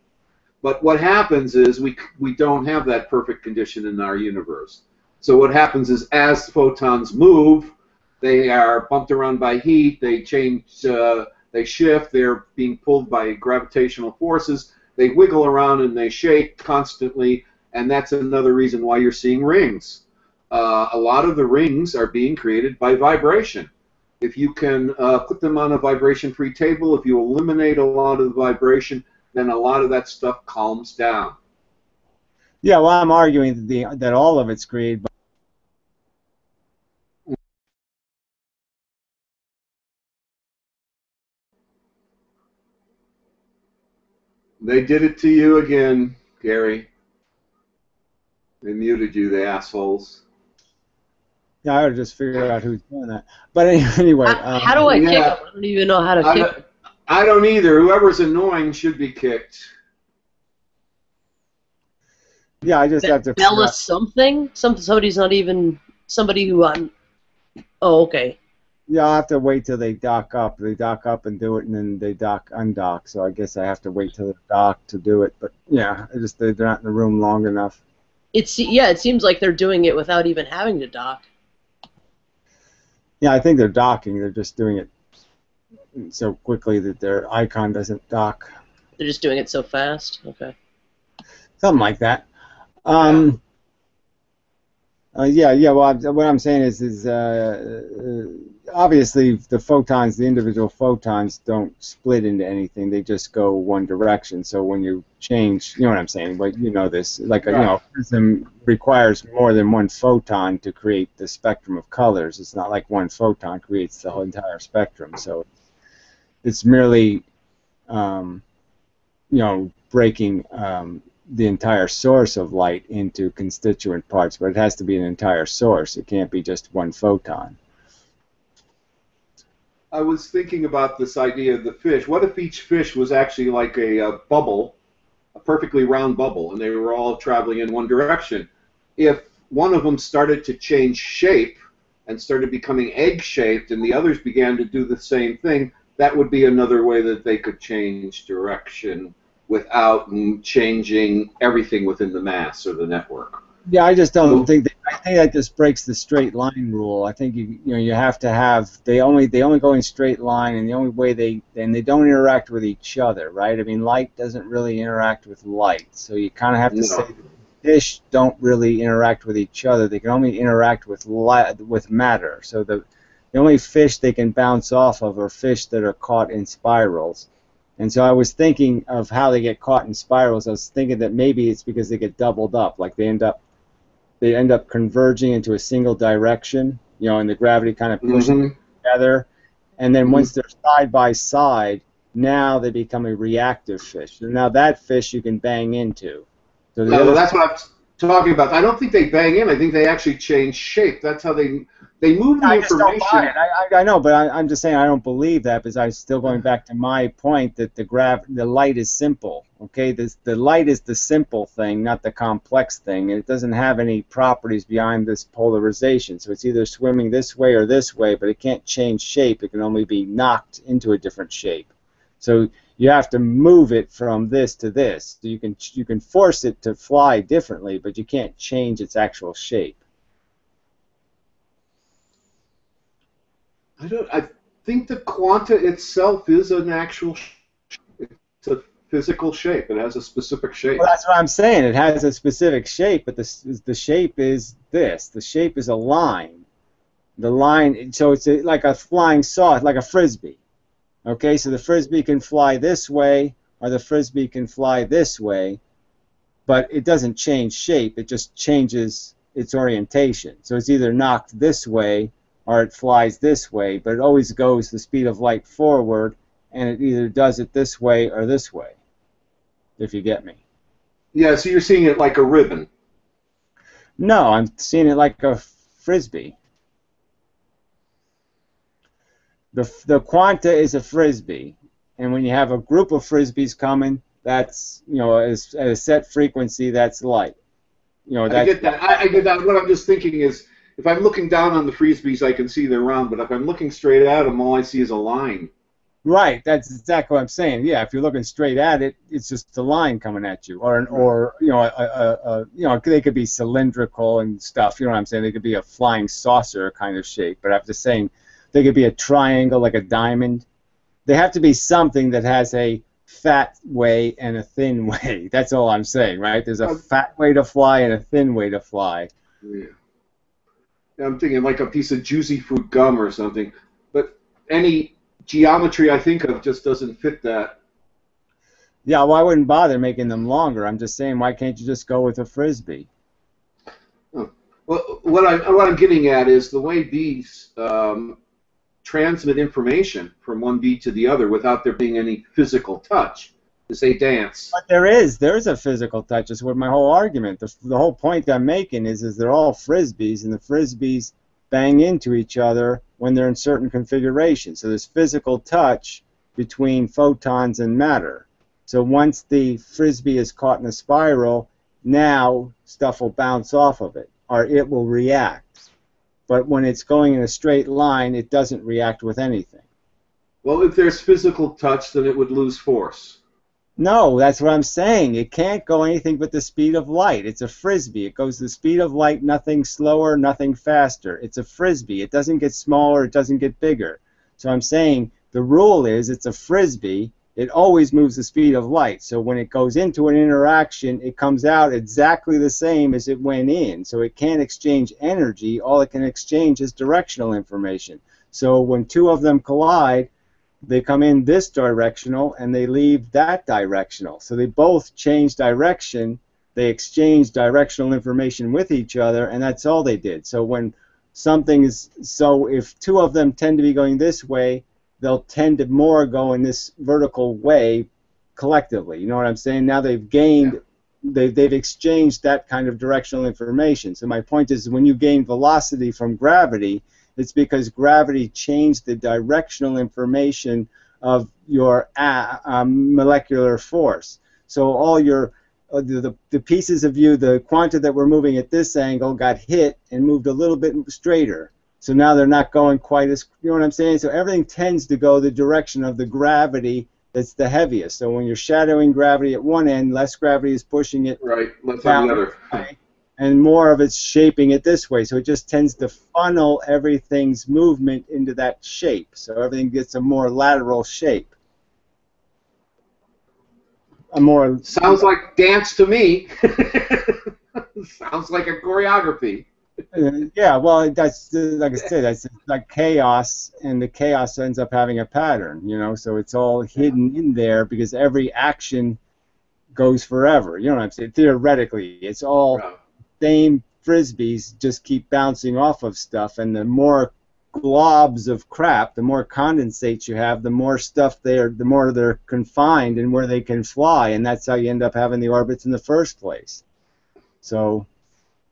But what happens is we don't have that perfect condition in our universe. So what happens is, as photons move, they are bumped around by heat, they change, they shift, they're being pulled by gravitational forces, they wiggle around and they shake constantly, and that's another reason why you're seeing rings. A lot of the rings are being created by vibration. If you can put them on a vibration-free table, if you eliminate a lot of the vibration, then a lot of that stuff calms down. Yeah, well, I'm arguing that all of it's created by... They did it to you again, Gary. They muted you, the assholes. Yeah, I ought to just figure out who's doing that. But anyway... how do I kick them? I don't even know how to kick them. I don't either. Whoever's annoying should be kicked. Yeah, I just have to... Bella something? Somebody's not even... Somebody who I'm... Oh, okay. Yeah, I'll have to wait till they dock up. They dock up and do it, and then they undock. So I guess I have to wait till they dock to do it. But yeah, they're not in the room long enough. It seems like they're doing it without even having to dock. Yeah, I think they're docking. They're just doing it so quickly that their icon doesn't dock. They're just doing it so fast? Okay. Something like that. Yeah. Well, what I'm saying is obviously the photons, the individual photons, don't split into anything. They just go one direction. So when you change, you know what I'm saying. But you know this, like a, a prism requires more than one photon to create the spectrum of colors. It's not like one photon creates the whole entire spectrum. So it's merely, breaking the entire source of light into constituent parts, but it has to be an entire source. It can't be just one photon. I was thinking about this idea of the fish. What if each fish was actually like a bubble, a perfectly round bubble, and they were all traveling in one direction? If one of them started to change shape and started becoming egg-shaped and the others began to do the same thing, that would be another way that they could change direction without changing everything within the mass or the network. Yeah, I just don't think that. I think that just breaks the straight line rule. I think you have to have they only go in straight line, and the only way they don't interact with each other, right? I mean, light doesn't really interact with light, so you kind of have to say fish don't really interact with each other. They can only interact with matter. So the only fish they can bounce off of are fish that are caught in spirals. And so I was thinking of how they get caught in spirals. I was thinking that maybe it's because they get doubled up, like they end up converging into a single direction, and the gravity kind of pushes them together. And then once they're side by side, now they become a reactive fish. And now that fish you can bang into. So that's what I'm talking about. I don't think they bang in. I think they actually change shape. That's how they move the information. I know, but I'm just saying I don't believe that, because I'm still going back to my point that the light is simple. Okay, the light is the simple thing, not the complex thing, and it doesn't have any properties beyond this polarization. So it's either swimming this way or this way, but it can't change shape. It can only be knocked into a different shape. So you have to move it from this to this. So you can force it to fly differently, but you can't change its actual shape. I think the quanta itself is an actual shape. It's a physical shape. It has a specific shape. Well, that's what I'm saying. It has a specific shape, but the shape is this. The shape is a line. The line, so it's like a flying saw, like a frisbee. Okay, so the frisbee can fly this way, or the frisbee can fly this way, but it doesn't change shape. It just changes its orientation. So it's either knocked this way or it flies this way, but it always goes the speed of light forward, and it either does it this way or this way, if you get me. Yeah, so you're seeing it like a ribbon. No, I'm seeing it like a frisbee. The quanta is a frisbee, and when you have a group of frisbees coming, that's, at a set frequency, that's light. I get that. I get that. What I'm just thinking is, if I'm looking down on the frisbees, I can see they're round, but if I'm looking straight at them, all I see is a line. Right, that's exactly what I'm saying. Yeah, if you're looking straight at it, it's just a line coming at you, or they could be cylindrical and stuff. You know what I'm saying? They could be a flying saucer kind of shape. But I'm just saying, they could be a triangle, like a diamond. They have to be something that has a fat way and a thin way. That's all I'm saying, right? There's a fat way to fly and a thin way to fly. Yeah. I'm thinking like a piece of juicy fruit gum or something, but any geometry I think of just doesn't fit that. Yeah, well, I wouldn't bother making them longer. I'm just saying, why can't you just go with a frisbee? Oh. Well, what I'm getting at is the way bees transmit information from one bee to the other without there being any physical touch. As they dance. But there is a physical touch. Is what my whole argument. The whole point I'm making is they're all frisbees, and the frisbees bang into each other when they're in certain configurations. So there's physical touch between photons and matter. So once the frisbee is caught in a spiral, now stuff will bounce off of it, or it will react. But when it's going in a straight line, it doesn't react with anything. Well, if there's physical touch, then it would lose force. No, that's what I'm saying. It can't go anything but the speed of light. It's a frisbee. It goes the speed of light, nothing slower, nothing faster. It's a frisbee. It doesn't get smaller, it doesn't get bigger. So I'm saying the rule is it's a frisbee. it always moves the speed of light. So when it goes into an interaction, it comes out exactly the same as it went in. So it can't exchange energy. All it can exchange is directional information. So when two of them collide, they come in this directional and they leave that directional. So they both change direction. They exchange directional information with each other, and that's all they did. So when something is, so if two of them tend to be going this way, they'll tend to more go in this vertical way collectively. You know what I'm saying? Now they've gained, they've exchanged that kind of directional information. So my point is, when you gain velocity from gravity, it's because gravity changed the directional information of your molecular force. So all your the pieces of you, the quanta that were moving at this angle got hit and moved a little bit straighter. So now they're not going quite as, you know what I'm saying? So everything tends to go the direction of the gravity that's the heaviest. So when you're shadowing gravity at one end, less gravity is pushing it less down on the other. way, and more of it's shaping it this way. So it just tends to funnel everything's movement into that shape. So everything gets a more lateral shape. A more Sounds like dance to me. Sounds like a choreography. Yeah, well, that's like I said, that's like chaos, and the chaos ends up having a pattern, you know. So it's all hidden in there because every action goes forever. You know what I'm saying? Theoretically, it's all same frisbees, just keep bouncing off of stuff, and the more globs of crap, the more condensates you have, the more stuff the more they're confined and where they can fly, and that's how you end up having the orbits in the first place. So,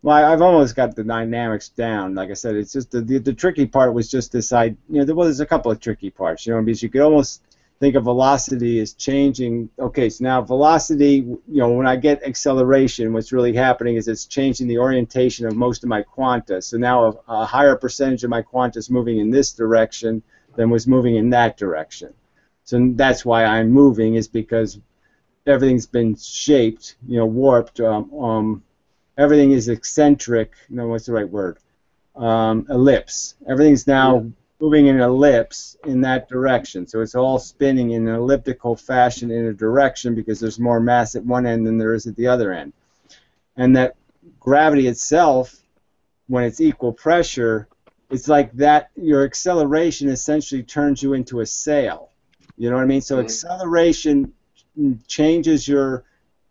well, I've almost got the dynamics down. Like I said, it's just the tricky part was just this idea. You know, there's a couple of tricky parts. You know, because you could almost think of velocity as changing. Okay, so now velocity, you know, when I get acceleration, what's really happening is it's changing the orientation of most of my quanta. So now a higher percentage of my quanta is moving in this direction than was moving in that direction. So that's why I'm moving, is because everything's been shaped, you know, warped. Everything is eccentric. No, what's the right word? Ellipse. Everything's now moving in an ellipse in that direction. So it's all spinning in an elliptical fashion in a direction because there's more mass at one end than there is at the other end. And that gravity itself, when it's equal pressure, it's like that your acceleration essentially turns you into a sail. You know what I mean? So acceleration changes your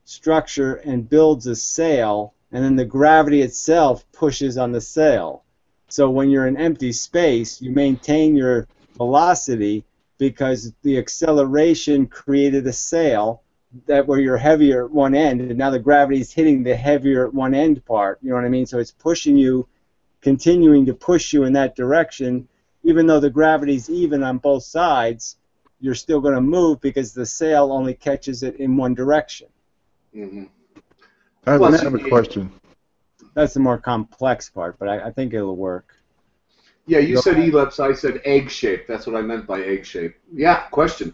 structure and builds a sail, and then the gravity itself pushes on the sail. So when you're in empty space, you maintain your velocity because the acceleration created a sail that where you're heavier at one end, and now the gravity is hitting the heavier at one end part. You know what I mean? So it's pushing you, continuing to push you in that direction. Even though the gravity's even on both sides, you're still going to move because the sail only catches it in one direction. Mm-hmm. I have a question. That's the more complex part, but I think it'll work. Yeah, you said ellipse, I said egg shape. That's what I meant by egg shape. Yeah, question.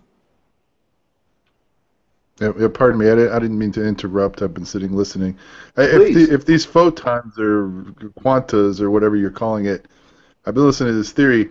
Yeah, pardon me, I didn't mean to interrupt. I've been sitting listening. If these photons or quantas or whatever you're calling it, I've been listening to this theory.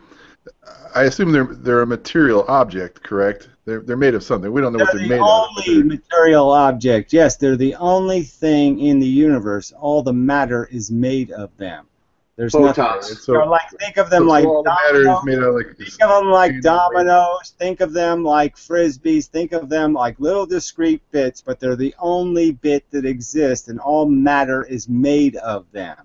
I assume they're a material object, correct? They're made of something. We don't know what they're made of. They're the only material object. Yes, they're the only thing in the universe. All the matter is made of them. There's nothing. So, like, think of them like dominoes. Think of them like dominoes. Think of them like frisbees. Think of them like little discrete bits, but they're the only bit that exists, and all matter is made of them.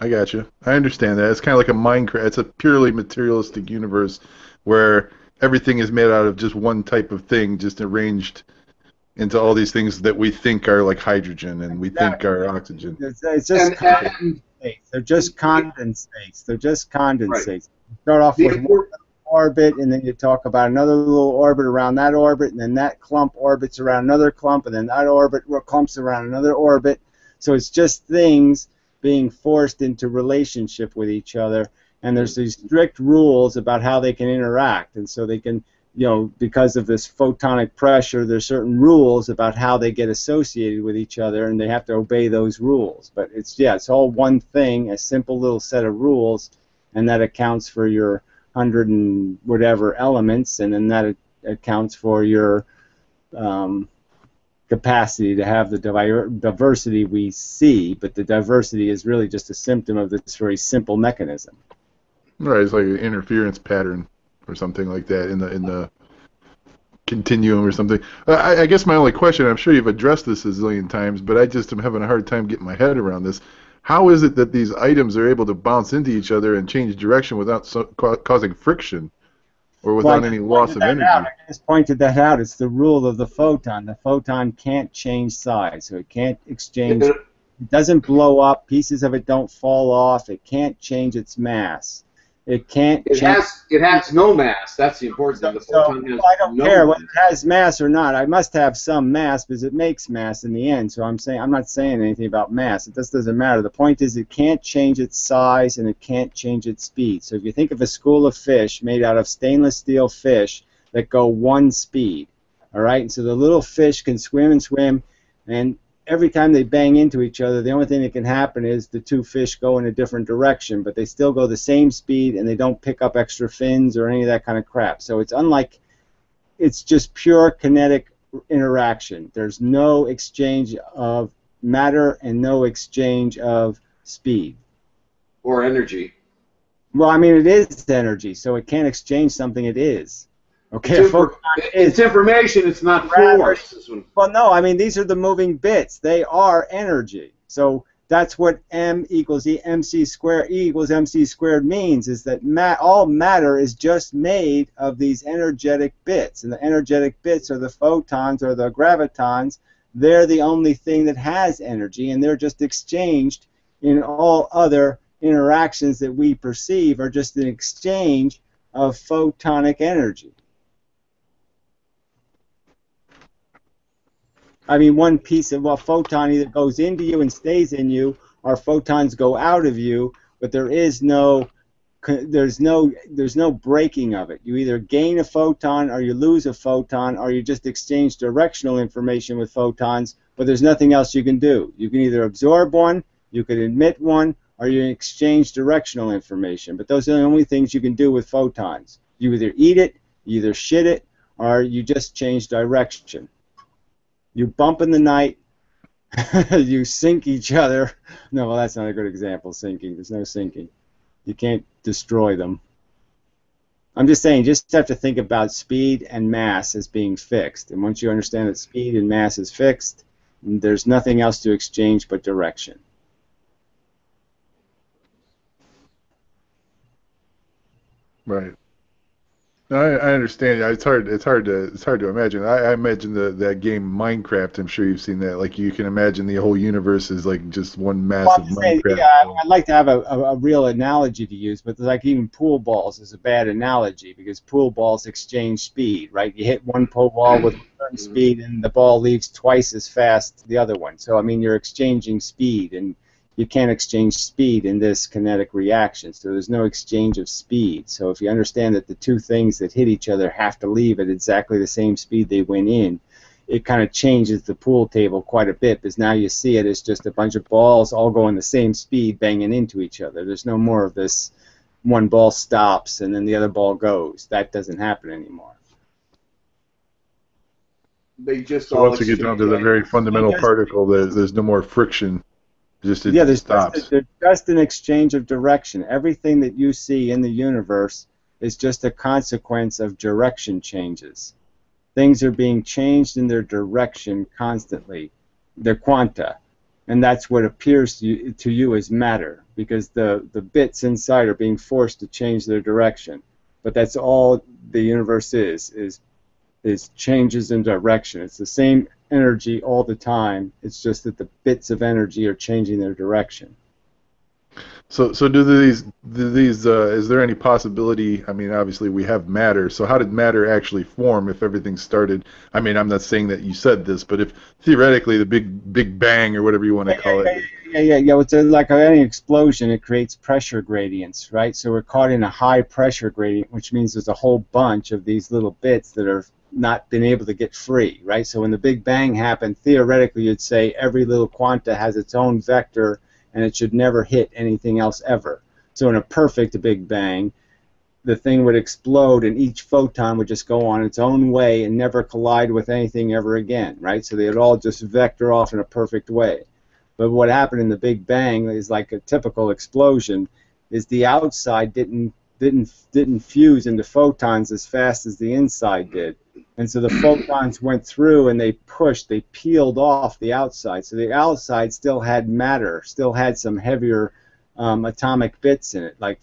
I got you. I understand that. It's kind of like a Minecraft. It's a purely materialistic universe where everything is made out of just one type of thing, just arranged into all these things that we think are like hydrogen and we think are oxygen. It's just condensates. They're just condensates. They're just condensates. Right. Start off with one orbit, and then you talk about another little orbit around that orbit, and then that clump orbits around another clump, and then that orbit clumps around another orbit. So it's just things being forced into relationship with each other, and there's these strict rules about how they can interact, and so they can, you know, because of this photonic pressure, there's certain rules about how they get associated with each other, and they have to obey those rules. But it's all one thing, a simple little set of rules, and that accounts for your 100 and whatever elements, and then that accounts for your capacity to have the diversity we see, but the diversity is really just a symptom of this very simple mechanism. Right, it's like an interference pattern or something like that in the continuum or something. I guess my only question, I'm sure you've addressed this a zillion times, but I just am having a hard time getting my head around this. How is it that these items are able to bounce into each other and change direction without causing friction or without any loss of energy? I just pointed that out. It's the rule of the photon. The photon can't change size, so it can't exchange. It doesn't blow up. Pieces of it don't fall off. It can't change its mass. It can't. It has no mass. That's the important thing. The photon has I don't no care whether it has mass or not. I must have some mass because it makes mass in the end. So I'm not saying anything about mass. It just doesn't matter. The point is it can't change its size and it can't change its speed. So if you think of a school of fish made out of stainless steel fish that go one speed, all right? And so the little fish can swim and swim, and every time they bang into each other, the only thing that can happen is the two fish go in a different direction, but they still go the same speed and they don't pick up extra fins or any of that kind of crap. So it's just pure kinetic interaction. There's no exchange of matter and no exchange of speed. Or energy. Well, I mean, it is energy, so it can't exchange something it is. Okay, it's information, it's not force. Well, no, I mean, these are the moving bits. They are energy. So that's what M equals MC squared, E equals MC squared means, is that all matter is just made of these energetic bits. And the energetic bits are the photons or the gravitons. They're the only thing that has energy, and they're just exchanged in all other interactions that we perceive are just an exchange of photonic energy. I mean, one piece of a photon either goes into you and stays in you, or photons go out of you, but there's no breaking of it. You either gain a photon or you lose a photon, or you just exchange directional information with photons, but there's nothing else you can do. You can either absorb one, you can emit one, or you exchange directional information. But those are the only things you can do with photons. You either eat it, you either shit it, or you just change direction. You bump in the night, you sink each other. No, well, that's not a good example, sinking. There's no sinking. You can't destroy them. I'm just saying, you just have to think about speed and mass as being fixed. And once you understand that speed and mass is fixed, there's nothing else to exchange but direction. Right. No, I understand. It's hard to imagine. I imagine that game Minecraft. I'm sure you've seen that. Like, you can imagine the whole universe is like just one massive Minecraft. Yeah, I'd like to have a real analogy to use, but like even pool balls is a bad analogy because pool balls exchange speed, right? You hit one pool ball with a certain speed, and the ball leaves twice as fast the other one. So I mean, you're exchanging speed, and you can't exchange speed in this kinetic reaction, so there's no exchange of speed. So if you understand that the two things that hit each other have to leave at exactly the same speed they went in, it kind of changes the pool table quite a bit, because now you see it as just a bunch of balls all going the same speed banging into each other. There's no more of this one ball stops and then the other ball goes. That doesn't happen anymore. They just so once you get down to the very fundamental particle, there's no more friction. There's just an exchange of direction. Everything that you see in the universe is just a consequence of direction changes. Things are being changed in their direction constantly. They're quanta, and that's what appears to you as matter, because the bits inside are being forced to change their direction. But that's all the universe is changes in direction. It's the same energy all the time. It's just that the bits of energy are changing their direction. So do these is there any possibility? I mean, obviously we have matter. So how did matter actually form if everything started? I mean, I'm not saying that you said this, but if theoretically the big bang or whatever you want to call it. Yeah. It's like any explosion. It creates pressure gradients, right? So we're caught in a high pressure gradient, which means there's a whole bunch of these little bits that are not been able to get free, right? So when the Big Bang happened, theoretically you'd say every little quanta has its own vector and it should never hit anything else ever. So in a perfect Big Bang, the thing would explode, and each photon would just go on its own way and never collide with anything ever again, right? So they would all just vector off in a perfect way. But what happened in the Big Bang is like a typical explosion, is the outside didn't fuse into photons as fast as the inside did. And so the photons went through and they peeled off the outside. So the outside still had matter, still had some heavier atomic bits in it, like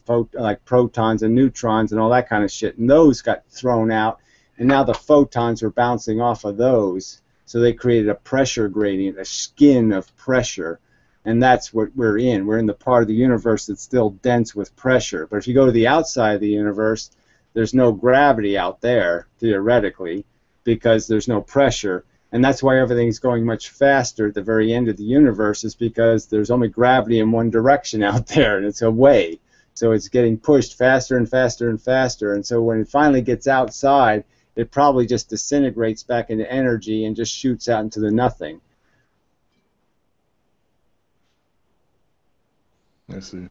protons and neutrons and all that kind of shit. And those got thrown out, and now the photons were bouncing off of those. So they created a pressure gradient, a skin of pressure. And that's what we're in. We're in the part of the universe that's still dense with pressure. But if you go to the outside of the universe, there's no gravity out there, theoretically, because there's no pressure. And that's why everything's going much faster at the very end of the universe, is because there's only gravity in one direction out there, and it's away. So it's getting pushed faster and faster and faster. And so when it finally gets outside, it probably just disintegrates back into energy and just shoots out into the nothing. I see.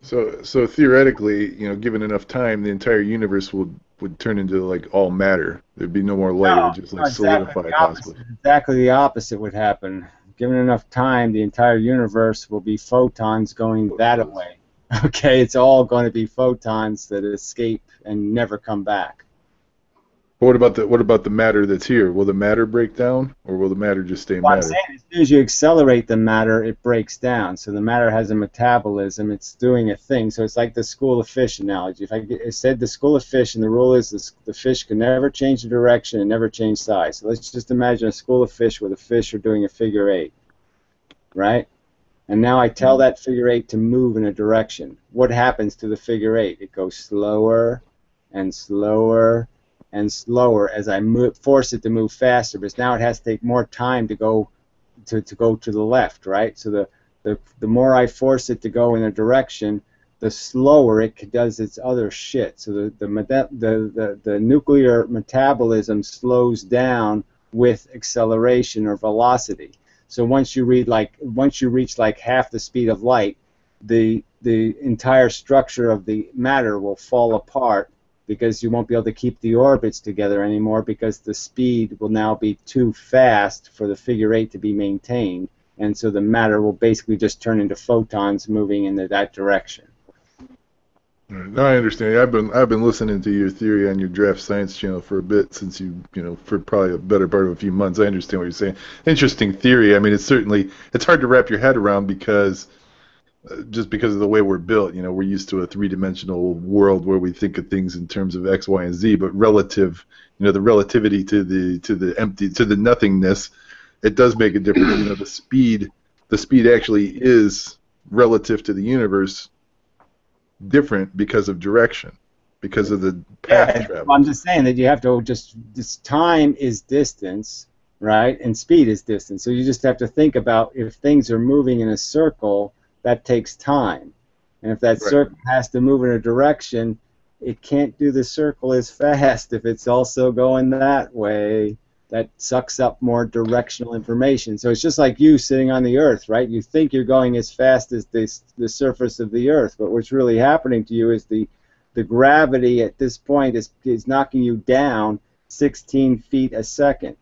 So theoretically, given enough time, the entire universe would turn into like all matter. There'd be no more light. It would just like solidify possibly. Exactly the opposite would happen. Given enough time, the entire universe will be photons going that way. Okay, it's all going to be photons that escape and never come back. But what about the matter that's here? Will the matter break down, or will the matter just stay Well, matter? I'm saying, as soon as you accelerate the matter, it breaks down. So the matter has a metabolism. It's doing a thing. So it's like the school of fish analogy. If I said the school of fish, and the rule is the fish can never change the direction and never change size. So let's just imagine a school of fish where the fish are doing a figure eight, right? And now I tell that figure eight to move in a direction. What happens to the figure eight? It goes slower and slower and slower as I force it to move faster, because now it has to take more time to go to the left, right? So the more I force it to go in a direction, the slower it does its other shit. So the nuclear metabolism slows down with acceleration or velocity. So once you reach like half the speed of light, the entire structure of the matter will fall apart, because you won't be able to keep the orbits together anymore, because the speed will now be too fast for the figure eight to be maintained, and so the matter will basically just turn into photons moving in that direction. No, I understand. I've been listening to your theory on your Draft Science channel for a bit, since for probably a better part of a few months. I understand what you're saying. Interesting theory. I mean, it's hard to wrap your head around, because just because of the way we're built. We're used to a three-dimensional world where we think of things in terms of X, Y, and Z, but relative, the relativity to the empty, to the nothingness, it does make a difference. The speed actually is relative to the universe different because of direction, because of the path travel. I'm just saying that you have to this time is distance, right, and speed is distance. So you just have to think about, if things are moving in a circle, that takes time. And if that circle has to move in a direction, it can't do the circle as fast if it's also going that way. That sucks up more directional information. So it's just like you sitting on the Earth, right? You think you're going as fast as the surface of the Earth, but what's really happening to you is the gravity at this point is knocking you down 16 feet a second.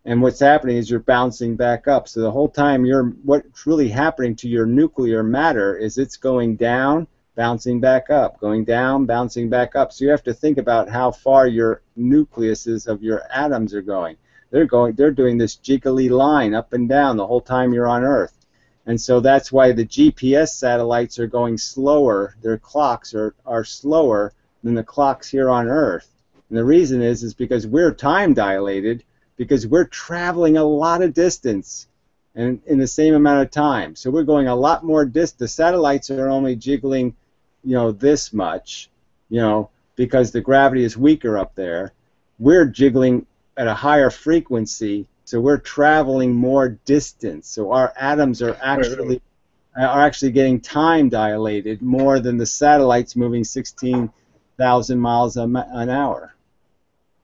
And what's happening is you're bouncing back up. So the whole time what's really happening to your nuclear matter is it's going down, bouncing back up, going down, bouncing back up. So you have to think about how far your nucleuses of your atoms are going. They're doing this jiggly line up and down the whole time you're on Earth. And so that's why the GPS satellites are going slower. Their clocks are slower than the clocks here on Earth. And the reason is because we're time dilated, because we're traveling a lot of distance and in the same amount of time. So we're going a lot more distance. The satellites are only jiggling, this much, because the gravity is weaker up there. We're jiggling at a higher frequency, so we're traveling more distance. So our atoms are actually getting time dilated more than the satellites moving 16,000 miles an hour.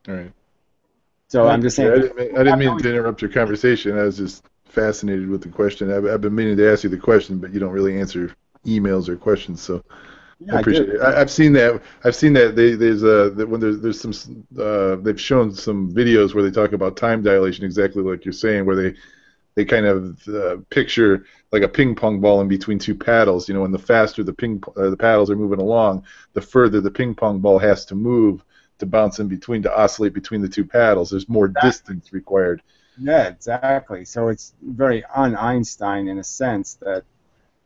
All right. So I'm just saying. I didn't mean to interrupt your conversation. I was just fascinated with the question. I've been meaning to ask you the question, but you don't really answer emails or questions. So Yeah, I appreciate it. I've seen that. I've seen that. There's some they've shown some videos where they talk about time dilation, exactly like you're saying, where they kind of picture like a ping pong ball in between two paddles. You know, and the faster the paddles are moving along, the further the ping pong ball has to move to bounce in between, to oscillate between the two paddles. There's more distance required. Yeah, exactly. So it's very un-Einstein in a sense that,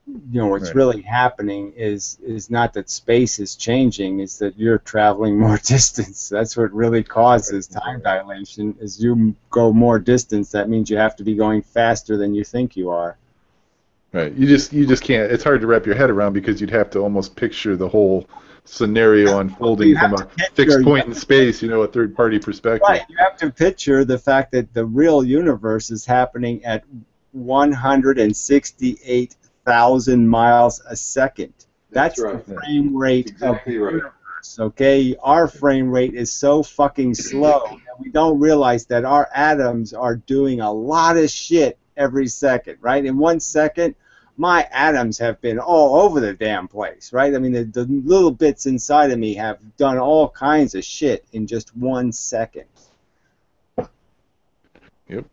you know, what's Right. really happening is not that space is changing, it's that you're traveling more distance. That's what really causes time dilation. As you go more distance, that means you have to be going faster than you think you are. Right. You just can't. It's hard to wrap your head around because you'd have to almost picture the whole scenario unfolding You have from to a picture- fixed point in space. You know, a third-party perspective. Right. You have to picture the fact that the real universe is happening at 168,000 miles a second. That's right. the frame rate Exactly of the right. universe. Okay, our frame rate is so fucking slow that we don't realize that our atoms are doing a lot of shit every second. Right? In 1 second, my atoms have been all over the damn place. Right? I mean, the little bits inside of me have done all kinds of shit in just 1 second. Yep.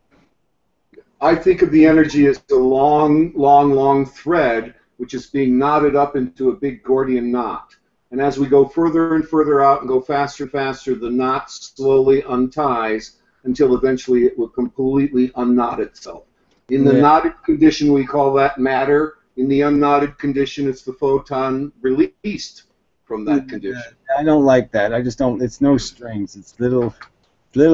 I think of the energy as a long thread, which is being knotted up into a big Gordian knot. And as we go further and further out and go faster and faster, the knot slowly unties until eventually it will completely unknot itself. In the knotted condition, we call that matter. In the unknotted condition, it's the photon released from that condition. I don't like that. I just don't. It's no strings. It's little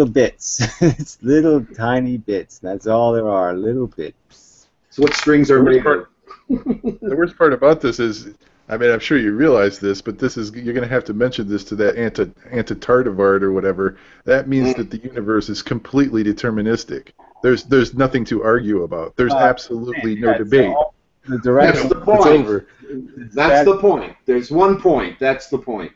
bits. It's little tiny bits. That's all there are. Little bits. So what strings are made of? The worst part about this is, I mean, I'm sure you realize this, but you're going to have to mention this to that antitartivard or whatever. That means that the universe is completely deterministic. There's nothing to argue about. There's absolutely no debate. The direction. That's the point. It's over. That's the point. There's one point. That's the point.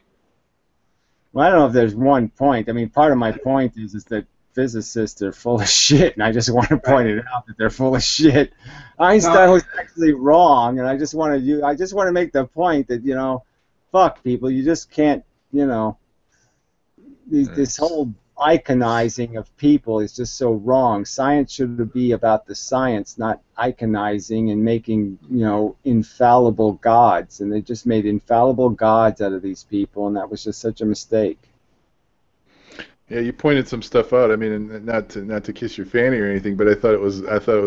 Well, I don't know if there's one point. I mean, part of my point is that physicists are full of shit, and I just want to point it out that they're full of shit. Einstein was actually wrong, and I just want to make the point that, you know, fuck people. You just can't, you know, this whole iconizing of people is just so wrong. Science should be about the science, not iconizing and making, you know, infallible gods. And they just made infallible gods out of these people, and that was just such a mistake. Yeah, you pointed some stuff out. I mean, and not to kiss your fanny or anything, but I thought it was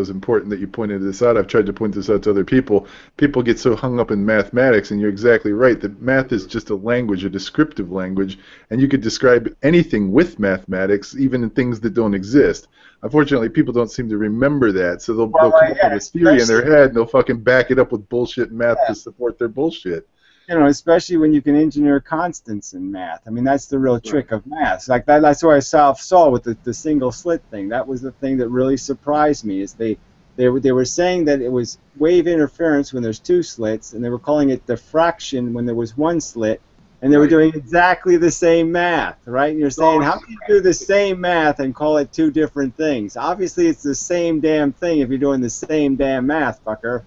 important that you pointed this out. I've tried to point this out to other people. People get so hung up in mathematics, and you're exactly right. That math is just a language, a descriptive language, and you could describe anything with mathematics, even in things that don't exist. Unfortunately, people don't seem to remember that, so they'll come up with a theory in their head, and they'll fucking back it up with bullshit math to support their bullshit. You know, especially when you can engineer constants in math. I mean, that's the real trick of math. Like that's what I saw with the single slit thing. That was the thing that really surprised me. Is they were saying that it was wave interference when there's two slits, and they were calling it diffraction when there was one slit, and they were doing exactly the same math, right? And you're saying, how can you do the same math and call it two different things? Obviously, it's the same damn thing if you're doing the same damn math, fucker.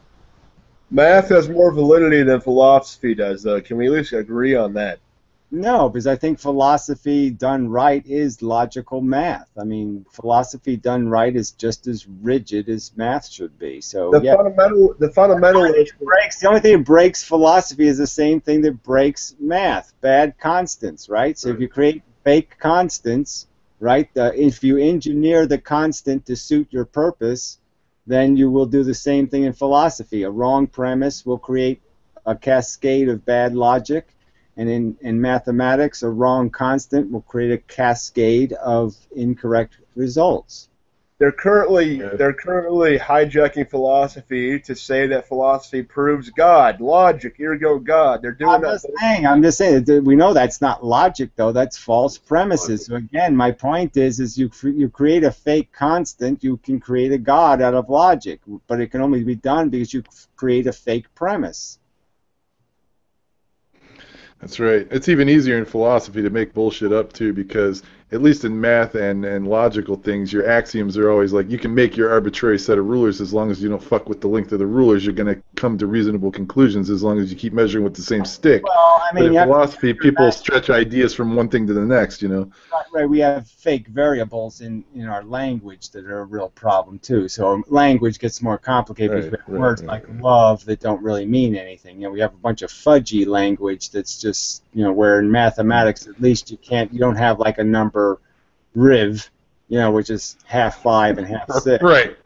Math has more validity than philosophy does, though. Can we at least agree on that? No, because I think philosophy done right is logical math. I mean, philosophy done right is just as rigid as math should be. So The fundamental the only thing that breaks philosophy is the same thing that breaks math: bad constants, right? So if you create fake constants, right? If you engineer the constant to suit your purpose, then you will do the same thing in philosophy. A wrong premise will create a cascade of bad logic, and in mathematics, a wrong constant will create a cascade of incorrect results. They're currently hijacking philosophy to say that philosophy proves God, logic. Here we go, God. They're doing that. I'm just saying. We know that's not logic, though. That's false premises. So again, my point is you create a fake constant, you can create a God out of logic, but it can only be done because you create a fake premise. That's right. It's even easier in philosophy to make bullshit up too, because at least in math and logical things, your axioms are always like, you can make your arbitrary set of rulers as long as you don't fuck with the length of the rulers. You're going to come to reasonable conclusions as long as you keep measuring with the same stick. Well, I But mean, in you have to philosophy, people stretch ideas from one thing to the next, you know. right, we have fake variables in our language that are a real problem too. So language gets more complicated because we have words like love that don't really mean anything. We have a bunch of fudgy language that's just where in mathematics at least you don't have like a number riv, which is half 5 and half 6. Right.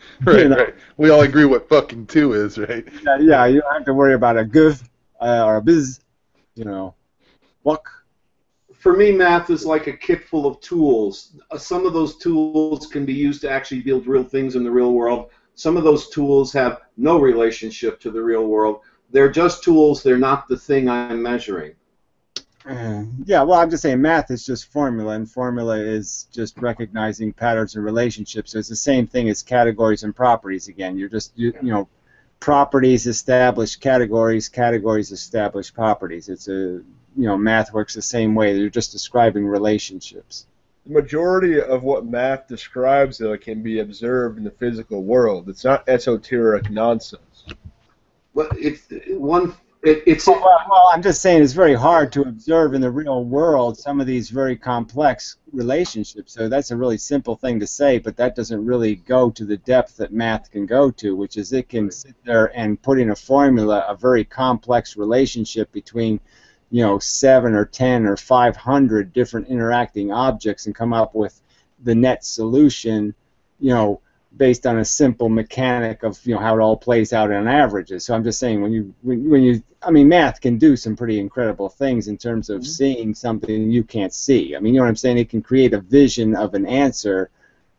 We all agree what fucking 2 is, right? Yeah, you don't have to worry about a gov or a biz, buck. For me, math is like a kit full of tools. Some of those tools can be used to actually build real things in the real world. Some of those tools have no relationship to the real world. They're just tools. They're not the thing I'm measuring. Yeah, well, I'm just saying math is just formula, and formula is just recognizing patterns and relationships. So it's the same thing as categories and properties again. You're just, properties establish categories, categories establish properties. It's math works the same way. You're just describing relationships. The majority of what math describes, though, can be observed in the physical world. It's not esoteric nonsense. Well, Well, I'm just saying it's very hard to observe in the real world some of these very complex relationships. So that's a really simple thing to say, but that doesn't really go to the depth that math can go to, which is it can sit there and put in a formula a very complex relationship between 7 or 10 or 500 different interacting objects and come up with the net solution, based on a simple mechanic of how it all plays out on averages. So I'm just saying math can do some pretty incredible things in terms of seeing something you can't see. You know what I'm saying? It can create a vision of an answer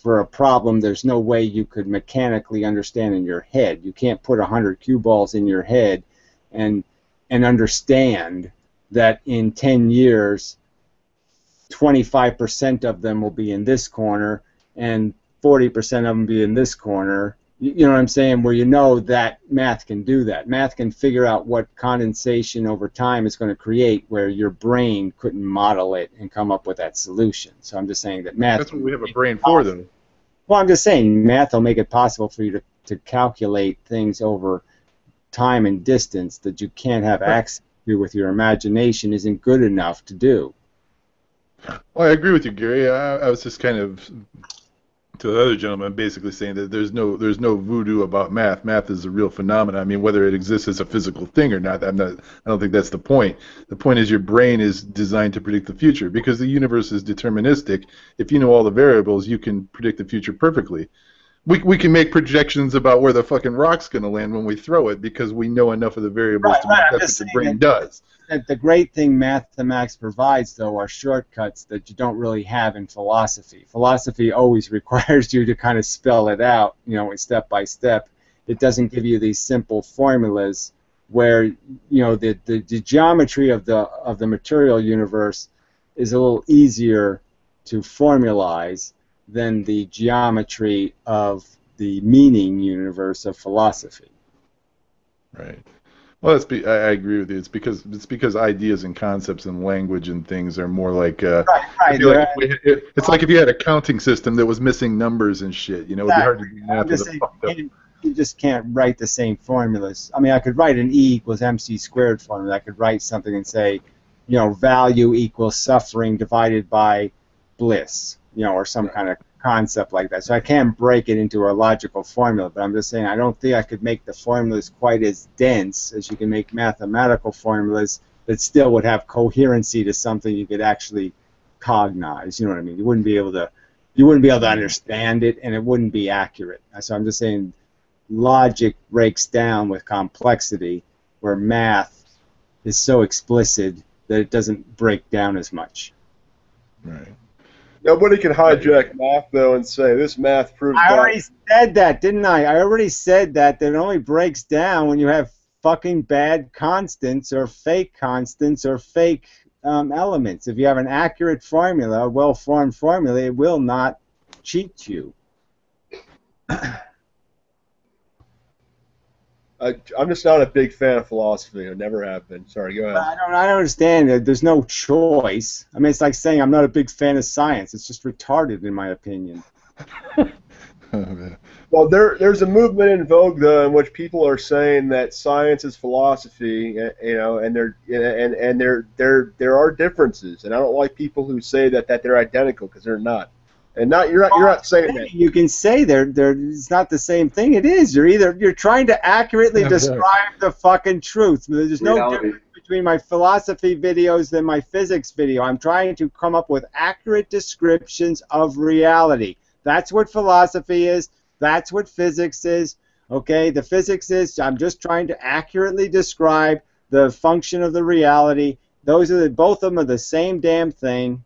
for a problem there's no way you could mechanically understand in your head. You can't put 100 cue balls in your head and understand that in 10 years 25% of them will be in this corner and 40% of them be in this corner. You know what I'm saying? Where that math can do that. Math can figure out what condensation over time is going to create where your brain couldn't model it and come up with that solution. So I'm just saying that math... That's what we have a brain for, though. Well, I'm just saying math will make it possible for you to calculate things over time and distance that you can't have access to with your imagination isn't good enough to do. Well, I agree with you, Gary. I was just kind of, to the other gentleman, basically saying that there's no voodoo about math. Math is a real phenomenon. Whether it exists as a physical thing or not, I don't think that's the point. The point is your brain is designed to predict the future because the universe is deterministic. If you know all the variables, you can predict the future perfectly. We can make projections about where the fucking rock's going to land when we throw it because we know enough of the variables to make that's what the brain does. The great thing mathematics provides, though, are shortcuts that you don't really have in philosophy. Philosophy always requires you to kind of spell it out, step by step. It doesn't give you these simple formulas where, the geometry of the material universe is a little easier to formalize than the geometry of the meaning universe of philosophy. Right. Well, I agree with you. It's because ideas and concepts and language and things are more like. Right. It's like if you had a counting system that was missing numbers and shit. It would be hard to do math with a fucked up. You just can't write the same formulas. I could write an E equals MC squared formula. I could write something and say, value equals suffering divided by bliss. Or some kind of concept like that. So I can't break it into a logical formula, but I'm just saying I don't think I could make the formulas quite as dense as you can make mathematical formulas that still would have coherency to something you could actually cognize. You know what I mean? You wouldn't be able to understand it, and it wouldn't be accurate. So I'm just saying logic breaks down with complexity, where math is so explicit that it doesn't break down as much. Right. Nobody can hijack math, though, and say, this math proves I already said that, didn't I? I already said that it only breaks down when you have fucking bad constants or fake constants or fake elements. If you have an accurate formula, a well-formed formula, it will not cheat you. I'm just not a big fan of philosophy. I never have been. Sorry, go ahead. I don't understand. There's no choice. I mean, it's like saying I'm not a big fan of science. It's just retarded, in my opinion. Well, there's a movement in vogue though, in which people are saying that science is philosophy, you know, and there are differences, and I don't like people who say that they're identical, because they're not. And you're not saying that. You can say it's not the same thing. It is. You're trying to accurately describe the fucking truth. There's no difference between my philosophy videos and my physics video. I'm trying to come up with accurate descriptions of reality. That's what philosophy is. That's what physics is. Okay, the physics is I'm just trying to accurately describe the function of the reality. Both of them are the same damn thing.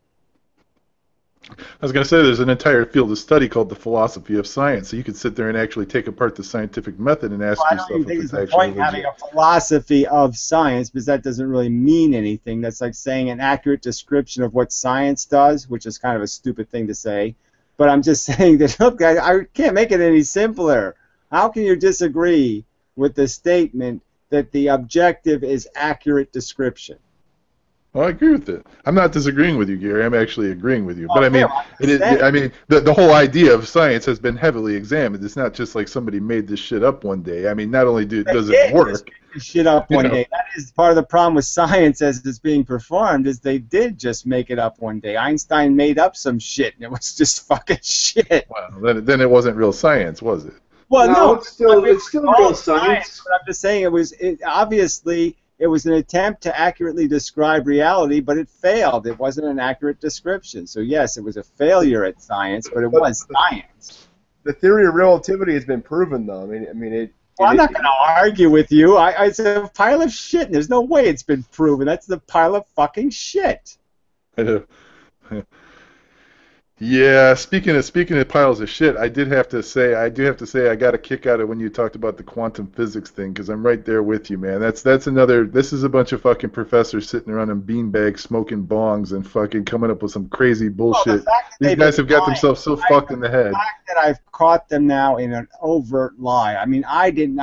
I was going to say there's an entire field of study called the philosophy of science, so you could sit there and actually take apart the scientific method and ask yourself if it's actually point having a philosophy of science, because that doesn't really mean anything. That's like saying an accurate description of what science does, which is kind of a stupid thing to say. But I'm just saying that, look, I can't make it any simpler. How can you disagree with the statement that the objective is accurate description? Well, I agree with it. I'm not disagreeing with you, Gary. I'm actually agreeing with you. But I mean, the whole idea of science has been heavily examined. It's not just like somebody made this shit up one day. I mean, not only does it work. Shit up one day. That is part of the problem with science as it's being performed, is they did just make it up one day. Einstein made up some shit, and it was just fucking shit. Well, then it wasn't real science, was it? Well, no, it's still real science. But I'm just saying obviously it was an attempt to accurately describe reality, but it failed. It wasn't an accurate description. So yes, it was a failure at science, but it was science. The theory of relativity has been proven, though. Well, I'm not going to argue with you. It's a pile of shit, and there's no way it's been proven. That's the pile of fucking shit. Yeah, speaking of piles of shit, I do have to say I got a kick out of when you talked about the quantum physics thing, because I'm right there with you, man. This is a bunch of fucking professors sitting around in beanbags smoking bongs and fucking coming up with some crazy bullshit. These guys have got themselves so fucked in the head. The fact that I've caught them now in an overt lie. I mean, I didn't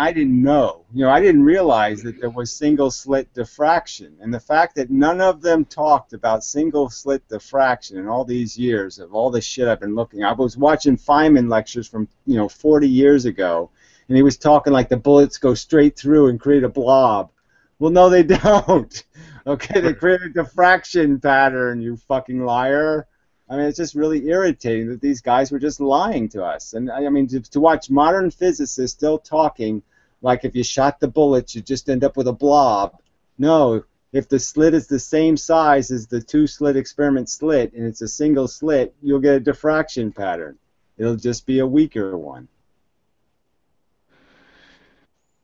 know. I didn't realize that there was single slit diffraction, and the fact that none of them talked about single slit diffraction in all these years of all the shit I've been looking. I was watching Feynman lectures from 40 years ago, and he was talking like the bullets go straight through and create a blob. Well, no, they don't. Okay, they create a diffraction pattern, you fucking liar. I mean, it's just really irritating that these guys were just lying to us. And I mean, to watch modern physicists still talking like if you shot the bullets, you just end up with a blob. No, if the slit is the same size as the two-slit experiment slit, and it's a single slit, you'll get a diffraction pattern. It'll just be a weaker one.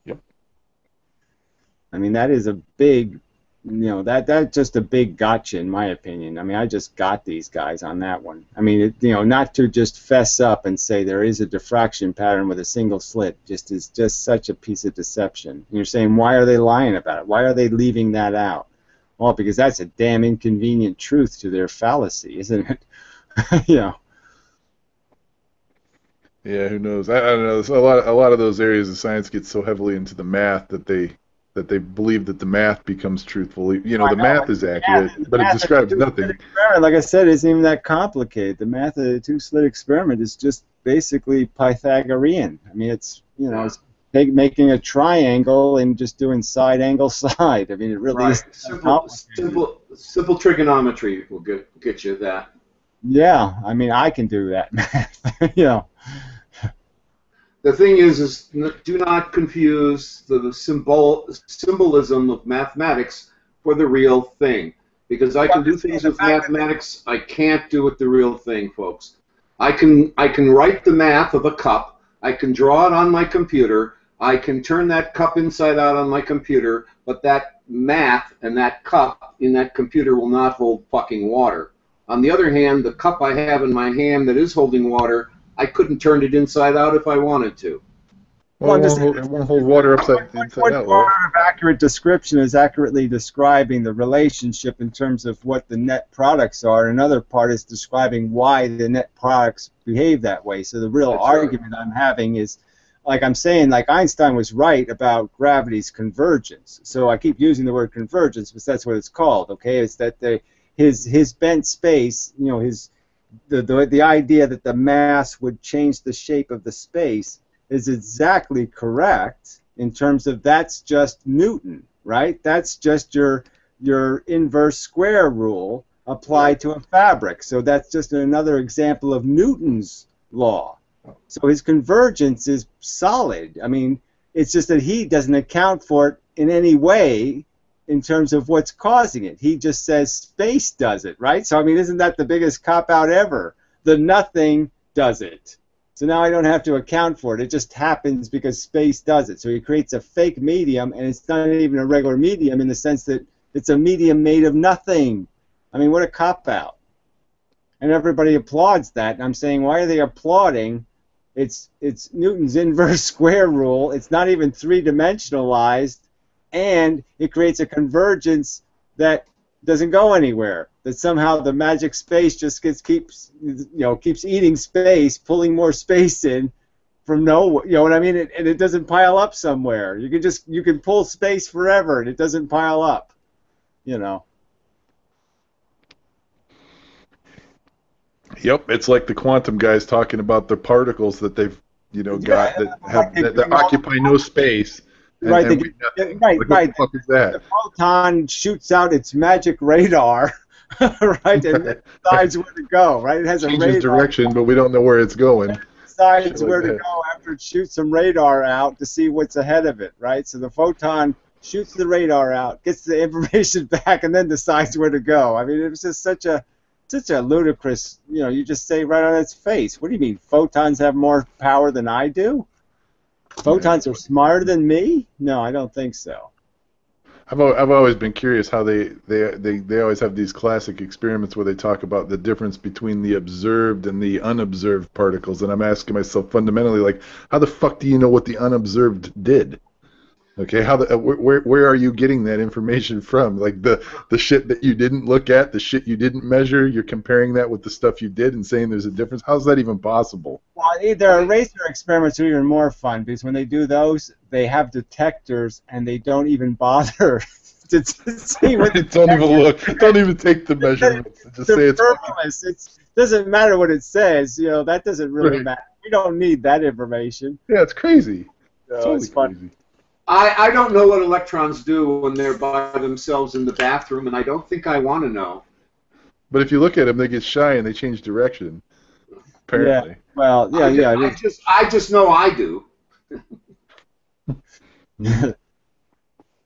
Yep. I mean, that is a big, that's just a big gotcha in my opinion. I mean, I just got these guys on that one. I mean, not to just fess up and say there is a diffraction pattern with a single slit is just such a piece of deception. And you're saying, why are they lying about it? Why are they leaving that out? Well, because that's a damn inconvenient truth to their fallacy, isn't it? Yeah, who knows? I don't know. A lot of those areas of science get so heavily into the math that they believe that the math becomes truthful. The math is accurate, but it describes nothing. Like I said, isn't even that complicated. The math of the two-slit experiment is just basically Pythagorean. I mean, it's it's making a triangle and just doing side angle side. I mean, it really is simple trigonometry will get you that. Yeah, I mean, I can do that math. The thing is do not confuse the symbolism of mathematics for the real thing. Because I can do things with mathematics I can't do with the real thing, folks. I can write the math of a cup. I can draw it on my computer. I can turn that cup inside out on my computer, but that math and that cup in that computer will not hold fucking water. On the other hand, the cup I have in my hand that is holding water, I couldn't turn it inside out if I wanted to. Well, it won't hold water inside out. What part of accurate description is accurately describing the relationship in terms of what the net products are. Another part is describing why the net products behave that way. So the real argument I'm having is, like I'm saying, like Einstein was right about gravity's convergence. So I keep using the word convergence, because that's what it's called. Okay, it's that his bent space, you know, the idea that the mass would change the shape of the space is exactly correct in terms of that's just Newton, right? That's just your inverse square rule applied to a fabric. So that's just another example of Newton's law. So his convergence is solid. I mean, it's just that he doesn't account for it in any way in terms of what's causing it. He just says space does it, right? So, I mean, isn't that the biggest cop-out ever? The nothing does it. So now I don't have to account for it. It just happens because space does it. So he creates a fake medium, and it's not even a regular medium in the sense that it's a medium made of nothing. I mean, what a cop-out. And everybody applauds that. And I'm saying, why are they applauding? It's Newton's inverse square rule. It's not even three-dimensionalized, and it creates a convergence that doesn't go anywhere. That somehow the magic space just keeps eating space, pulling more space in from nowhere. You know what I mean? And it doesn't pile up somewhere. You can pull space forever, and it doesn't pile up. You know. Yep, it's like the quantum guys talking about the particles that they've got that occupy no space. Right, What the fuck is that? The photon shoots out its magic radar, right, and it decides where to go. Right, it has a radar. Direction, but we don't know where it's going. It decides where to go after it shoots some radar out to see what's ahead of it. Right, so the photon shoots the radar out, gets the information back, and then decides where to go. I mean, it was just such a ludicrous, you just say right on its face. What do you mean, photons have more power than I do? Photons are smarter than me? No, I don't think so. I've always been curious how they always have these classic experiments where they talk about the difference between the observed and the unobserved particles, and I'm asking myself fundamentally, like, how the fuck do you know what the unobserved did? Okay, where are you getting that information from? Like the shit that you didn't look at, the shit you didn't measure, you're comparing that with the stuff you did and saying there's a difference? How's that even possible? Well, their eraser experiments are even more fun, because when they do those, they have detectors and they don't even bother to see what don't even look, don't even take the measurements. Just say it's superfluous. It doesn't matter what it says. That doesn't really matter. We don't need that information. Yeah, it's crazy. It's fun. I don't know what electrons do when they're by themselves in the bathroom, and I don't think I want to know. But if you look at them, they get shy and they change direction. Apparently. Yeah. Well, yeah. I just know I do.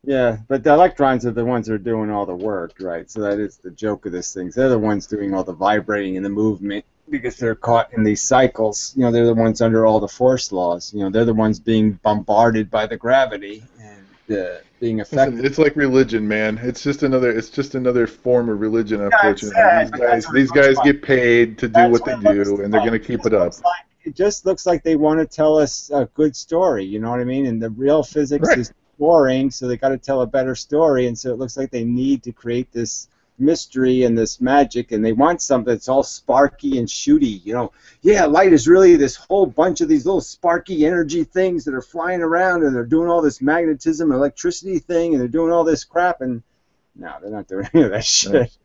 Yeah, but the electrons are the ones that are doing all the work, right? So that is the joke of this thing. They're the ones doing all the vibrating and the movement, because they're caught in these cycles. They're the ones under all the force laws. They're the ones being bombarded by the gravity and being affected. It's like religion, man. It's just another form of religion, unfortunately. These guys get paid to do what they do, and they're going to keep it up. It just looks like they want to tell us a good story, you know what I mean? And the real physics is boring, so they got to tell a better story, and so it looks like they need to create this mystery and this magic, and they want something that's all sparky and shooty. Light is really this whole bunch of these little sparky energy things that are flying around, and they're doing all this magnetism and electricity thing, and they're doing all this crap, and no, they're not doing any of that shit. Right.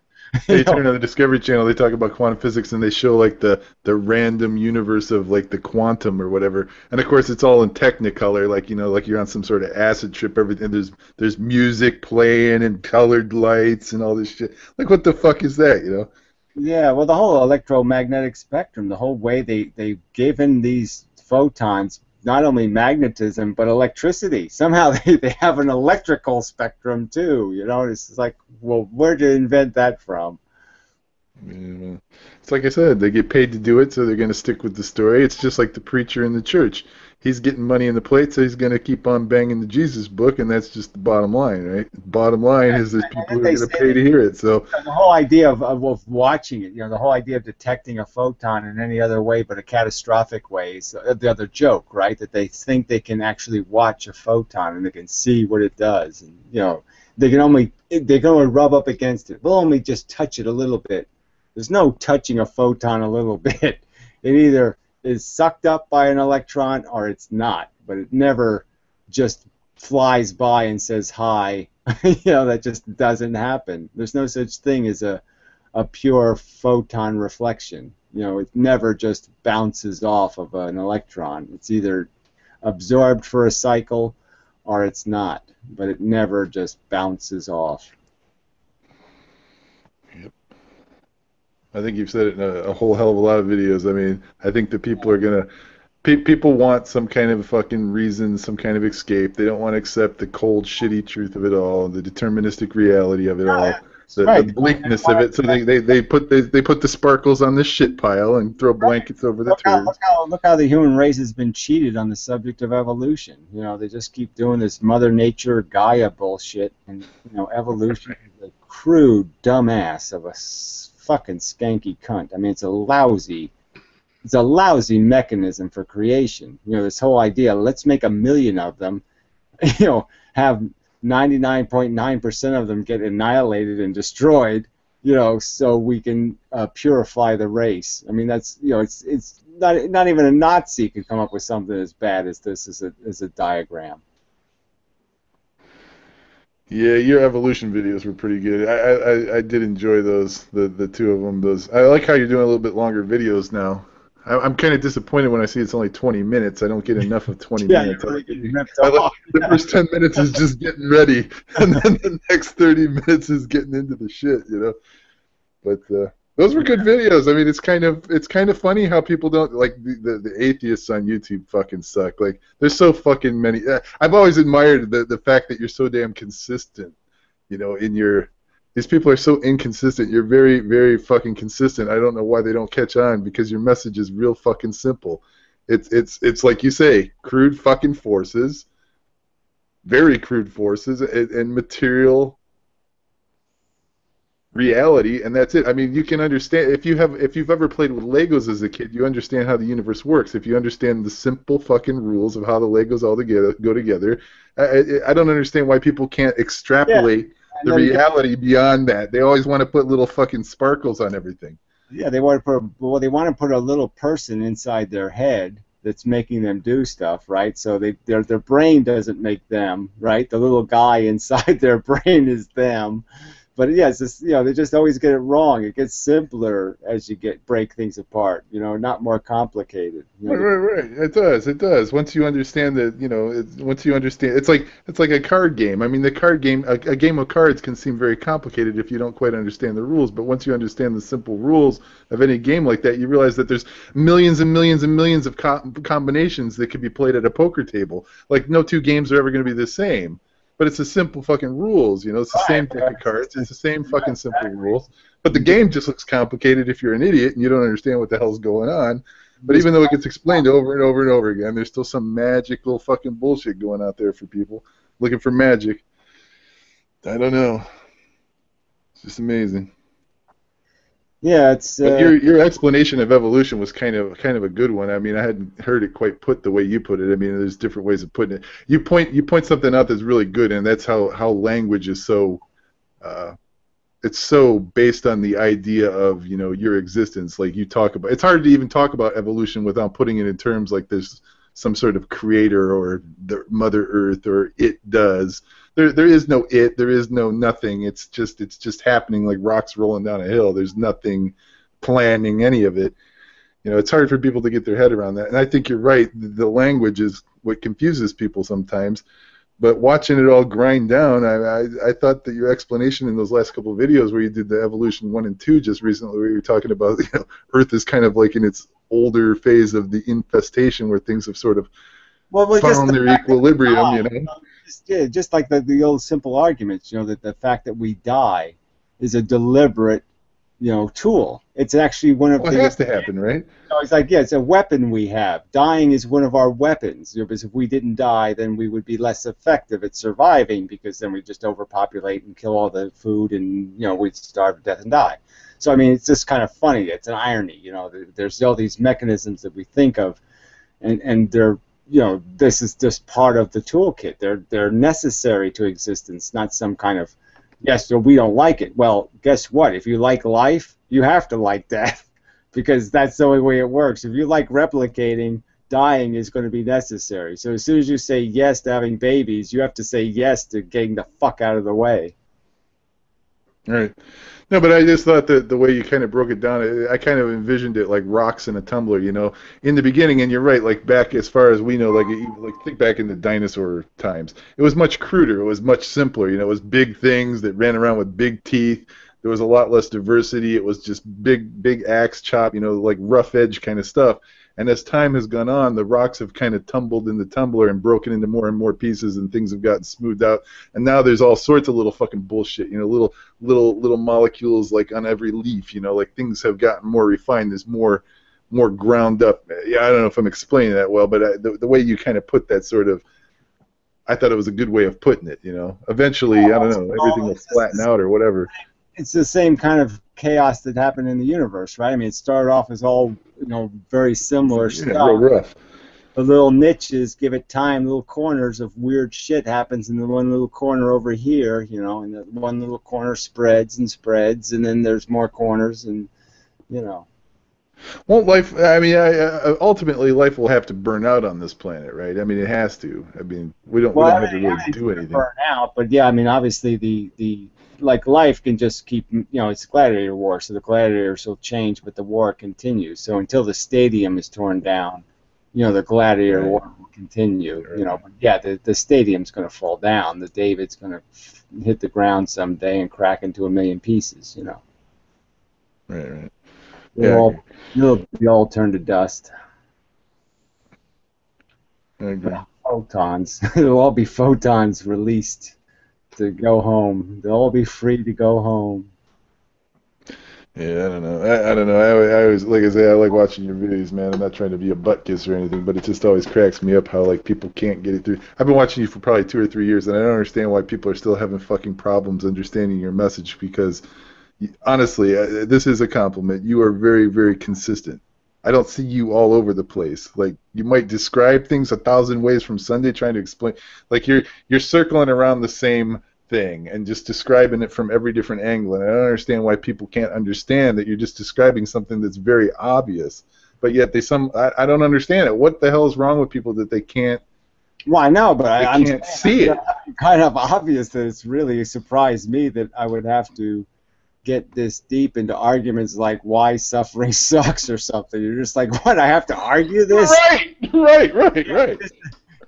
They turn on the Discovery Channel, they talk about quantum physics, and they show like the random universe of like the quantum or whatever, and of course it's all in Technicolor, like like you're on some sort of acid trip. Everything there's music playing and colored lights and all this shit. Like, what the fuck is that? Yeah, well, the whole electromagnetic spectrum, the whole way they given these photons not only magnetism but electricity. Somehow they have an electrical spectrum too. It's like, well, where'd you invent that from? Yeah. It's like I said, they get paid to do it, so they're going to stick with the story. It's just like the preacher in the church. He's getting money in the plate, so he's going to keep on banging the Jesus book, and that's just the bottom line, right? The bottom line is there's people who are going to pay to hear it. So the whole idea of watching it, the whole idea of detecting a photon in any other way but a catastrophic way is the other joke, right? That they think they can actually watch a photon and they can see what it does, and they can only rub up against it. They'll only just touch it a little bit. There's no touching a photon a little bit. It either is sucked up by an electron or it's not, but it never just flies by and says hi. That just doesn't happen. There's no such thing as a pure photon reflection. It never just bounces off of an electron. It's either absorbed for a cycle or it's not, but it never just bounces off. I think you've said it in a whole hell of a lot of videos. I mean, I think that people are gonna, people want some kind of fucking reason, some kind of escape. They don't want to accept the cold, shitty truth of it all, the deterministic reality of it all, the bleakness of it. So they put the sparkles on the shit pile and throw blankets over the turds. Look how the human race has been cheated on the subject of evolution. They just keep doing this Mother Nature Gaia bullshit, and evolution is a crude dumbass of a fucking skanky cunt. I mean, it's a lousy mechanism for creation. This whole idea, let's make 1 million of them, have 99.9% of them get annihilated and destroyed, so we can purify the race. I mean, that's, it's not even a Nazi could come up with something as bad as this as a diagram. Yeah, your evolution videos were pretty good. I did enjoy those, the two of them. I like how you're doing a little bit longer videos now. I'm kind of disappointed when I see it's only 20 minutes. I don't get enough of 20 minutes. The first 10 minutes is just getting ready, and then the next 30 minutes is getting into the shit, But those were good videos. I mean, it's kind of funny how people don't like the atheists on YouTube fucking suck. Like, there's so fucking many. I've always admired the fact that you're so damn consistent. In your these people are so inconsistent. You're very, very fucking consistent. I don't know why they don't catch on, because your message is real fucking simple. It's like you say, crude fucking forces, very crude forces, and material reality, and that's it. I mean, you can understand if you've ever played with Legos as a kid, you understand how the universe works. If you understand the simple fucking rules of how the Legos all go together, I don't understand why people can't extrapolate the reality beyond that. They always want to put little fucking sparkles on everything. Yeah, they want to put a little person inside their head that's making them do stuff, right? So their brain doesn't make them, right? The little guy inside their brain is them. But yeah, it's just, they just always get it wrong. It gets simpler as you break things apart, not more complicated. Right. It does. Once you understand that, once you understand, it's like a card game. I mean, the card game, a game of cards can seem very complicated if you don't quite understand the rules. But once you understand the simple rules of any game like that, you realize that there's millions and millions and millions of combinations that could be played at a poker table. Like, no two games are ever going to be the same. But it's the simple fucking rules, It's the same deck of cards. It's the same fucking simple rules. But the game just looks complicated if you're an idiot and you don't understand what the hell's going on. But even though it gets explained over and over and over again, there's still some magical fucking bullshit going out there for people looking for magic. I don't know. It's just amazing. Yeah, it's. But your explanation of evolution was kind of a good one. I mean, I hadn't heard it quite put the way you put it. I mean, there's different ways of putting it. You point something out that's really good, and that's how language is so. It's so based on the idea of your existence. Like you talk about, it's hard to even talk about evolution without putting it in terms like there's some sort of creator or the Mother Earth or it does. There is no it. There is no nothing. It's just happening like rocks rolling down a hill. There's nothing planning any of it. It's hard for people to get their head around that. And I think you're right. The language is what confuses people sometimes. But watching it all grind down, I thought that your explanation in those last couple of videos where you did the evolution 1 and 2 just recently, where you were talking about Earth is kind of like in its older phase of the infestation where things have sort of found their equilibrium, Just like the old simple arguments, that the fact that we die is a deliberate, tool. It's actually one of it has to happen, right? It's like, it's a weapon we have. Dying is one of our weapons. Because if we didn't die, then we would be less effective at surviving, because then we'd just overpopulate and kill all the food, and we'd starve to death and die. So I mean, it's just kind of funny. It's an irony, There's all these mechanisms that we think of, and they're this is just part of the toolkit. They're necessary to existence, not some kind of, yes, so we don't like it. Well, guess what? If you like life, you have to like death. because that's the only way it works. If you like replicating, dying is going to be necessary. So as soon as you say yes to having babies, you have to say yes to getting the fuck out of the way. Right. No, but I just thought that the way you kind of broke it down, I kind of envisioned it like rocks in a tumbler, you know, in the beginning. And you're right, like back as far as we know, like think back in the dinosaur times, it was much cruder. It was much simpler. You know, it was big things that ran around with big teeth. There was a lot less diversity. It was just big axe chop, you know, like rough edge kind of stuff. And as time has gone on, the rocks have kind of tumbled in the tumbler and broken into more and more pieces, and things have gotten smoothed out. And now there's all sorts of little fucking bullshit, you know, little molecules like on every leaf, you know, like things have gotten more refined. There's more ground up. Yeah, I don't know if I'm explaining that well, but the way you kind of put that sort of, I thought it was a good way of putting it, you know. Eventually, I don't know, everything will flatten out or whatever. It's the same kind of chaos that happened in the universe, right? I mean, it started off as all, you know, very similar stuff. Real rough. The little niches, give it time, little corners of weird shit happens in the one little corner over here, you know, and the one little corner spreads, and then there's more corners, and, you know. Won't life, I mean, ultimately life will have to burn out on this planet, right? I mean, it has to. I mean, we don't have to really do anything. Burn out, but yeah, I mean, obviously like life can just keep, you know, it's a gladiator war, so the gladiators will change, but the war continues. So until the stadium is torn down, you know, the gladiator war will continue. You know, but yeah, the stadium's going to fall down. The David's going to hit the ground someday and crack into a million pieces. You know. Right. They'll be all turned to dust. I agree. Photons. There'll all be photons released to go home. They'll all be free to go home. Yeah, I don't know. I don't know. I always, like I say, I like watching your videos, man. I'm not trying to be a butt kiss or anything, but it just always cracks me up how like people can't get it through. I've been watching you for probably 2 or 3 years, and I don't understand why people are still having fucking problems understanding your message. Because honestly, this is a compliment. You are very, very consistent. I don't see you all over the place. Like you might describe things 1,000 ways from Sunday, trying to explain. Like you're circling around the same thing and just describing it from every different angle, and I don't understand why people can't understand that you're just describing something that's very obvious, but yet I don't understand it. What the hell is wrong with people that they can't? Well, I know, but I can't see it. Kind of obvious that it's really surprised me that I would have to get this deep into arguments like why suffering sucks or something. You're just like, what? I have to argue this? Right.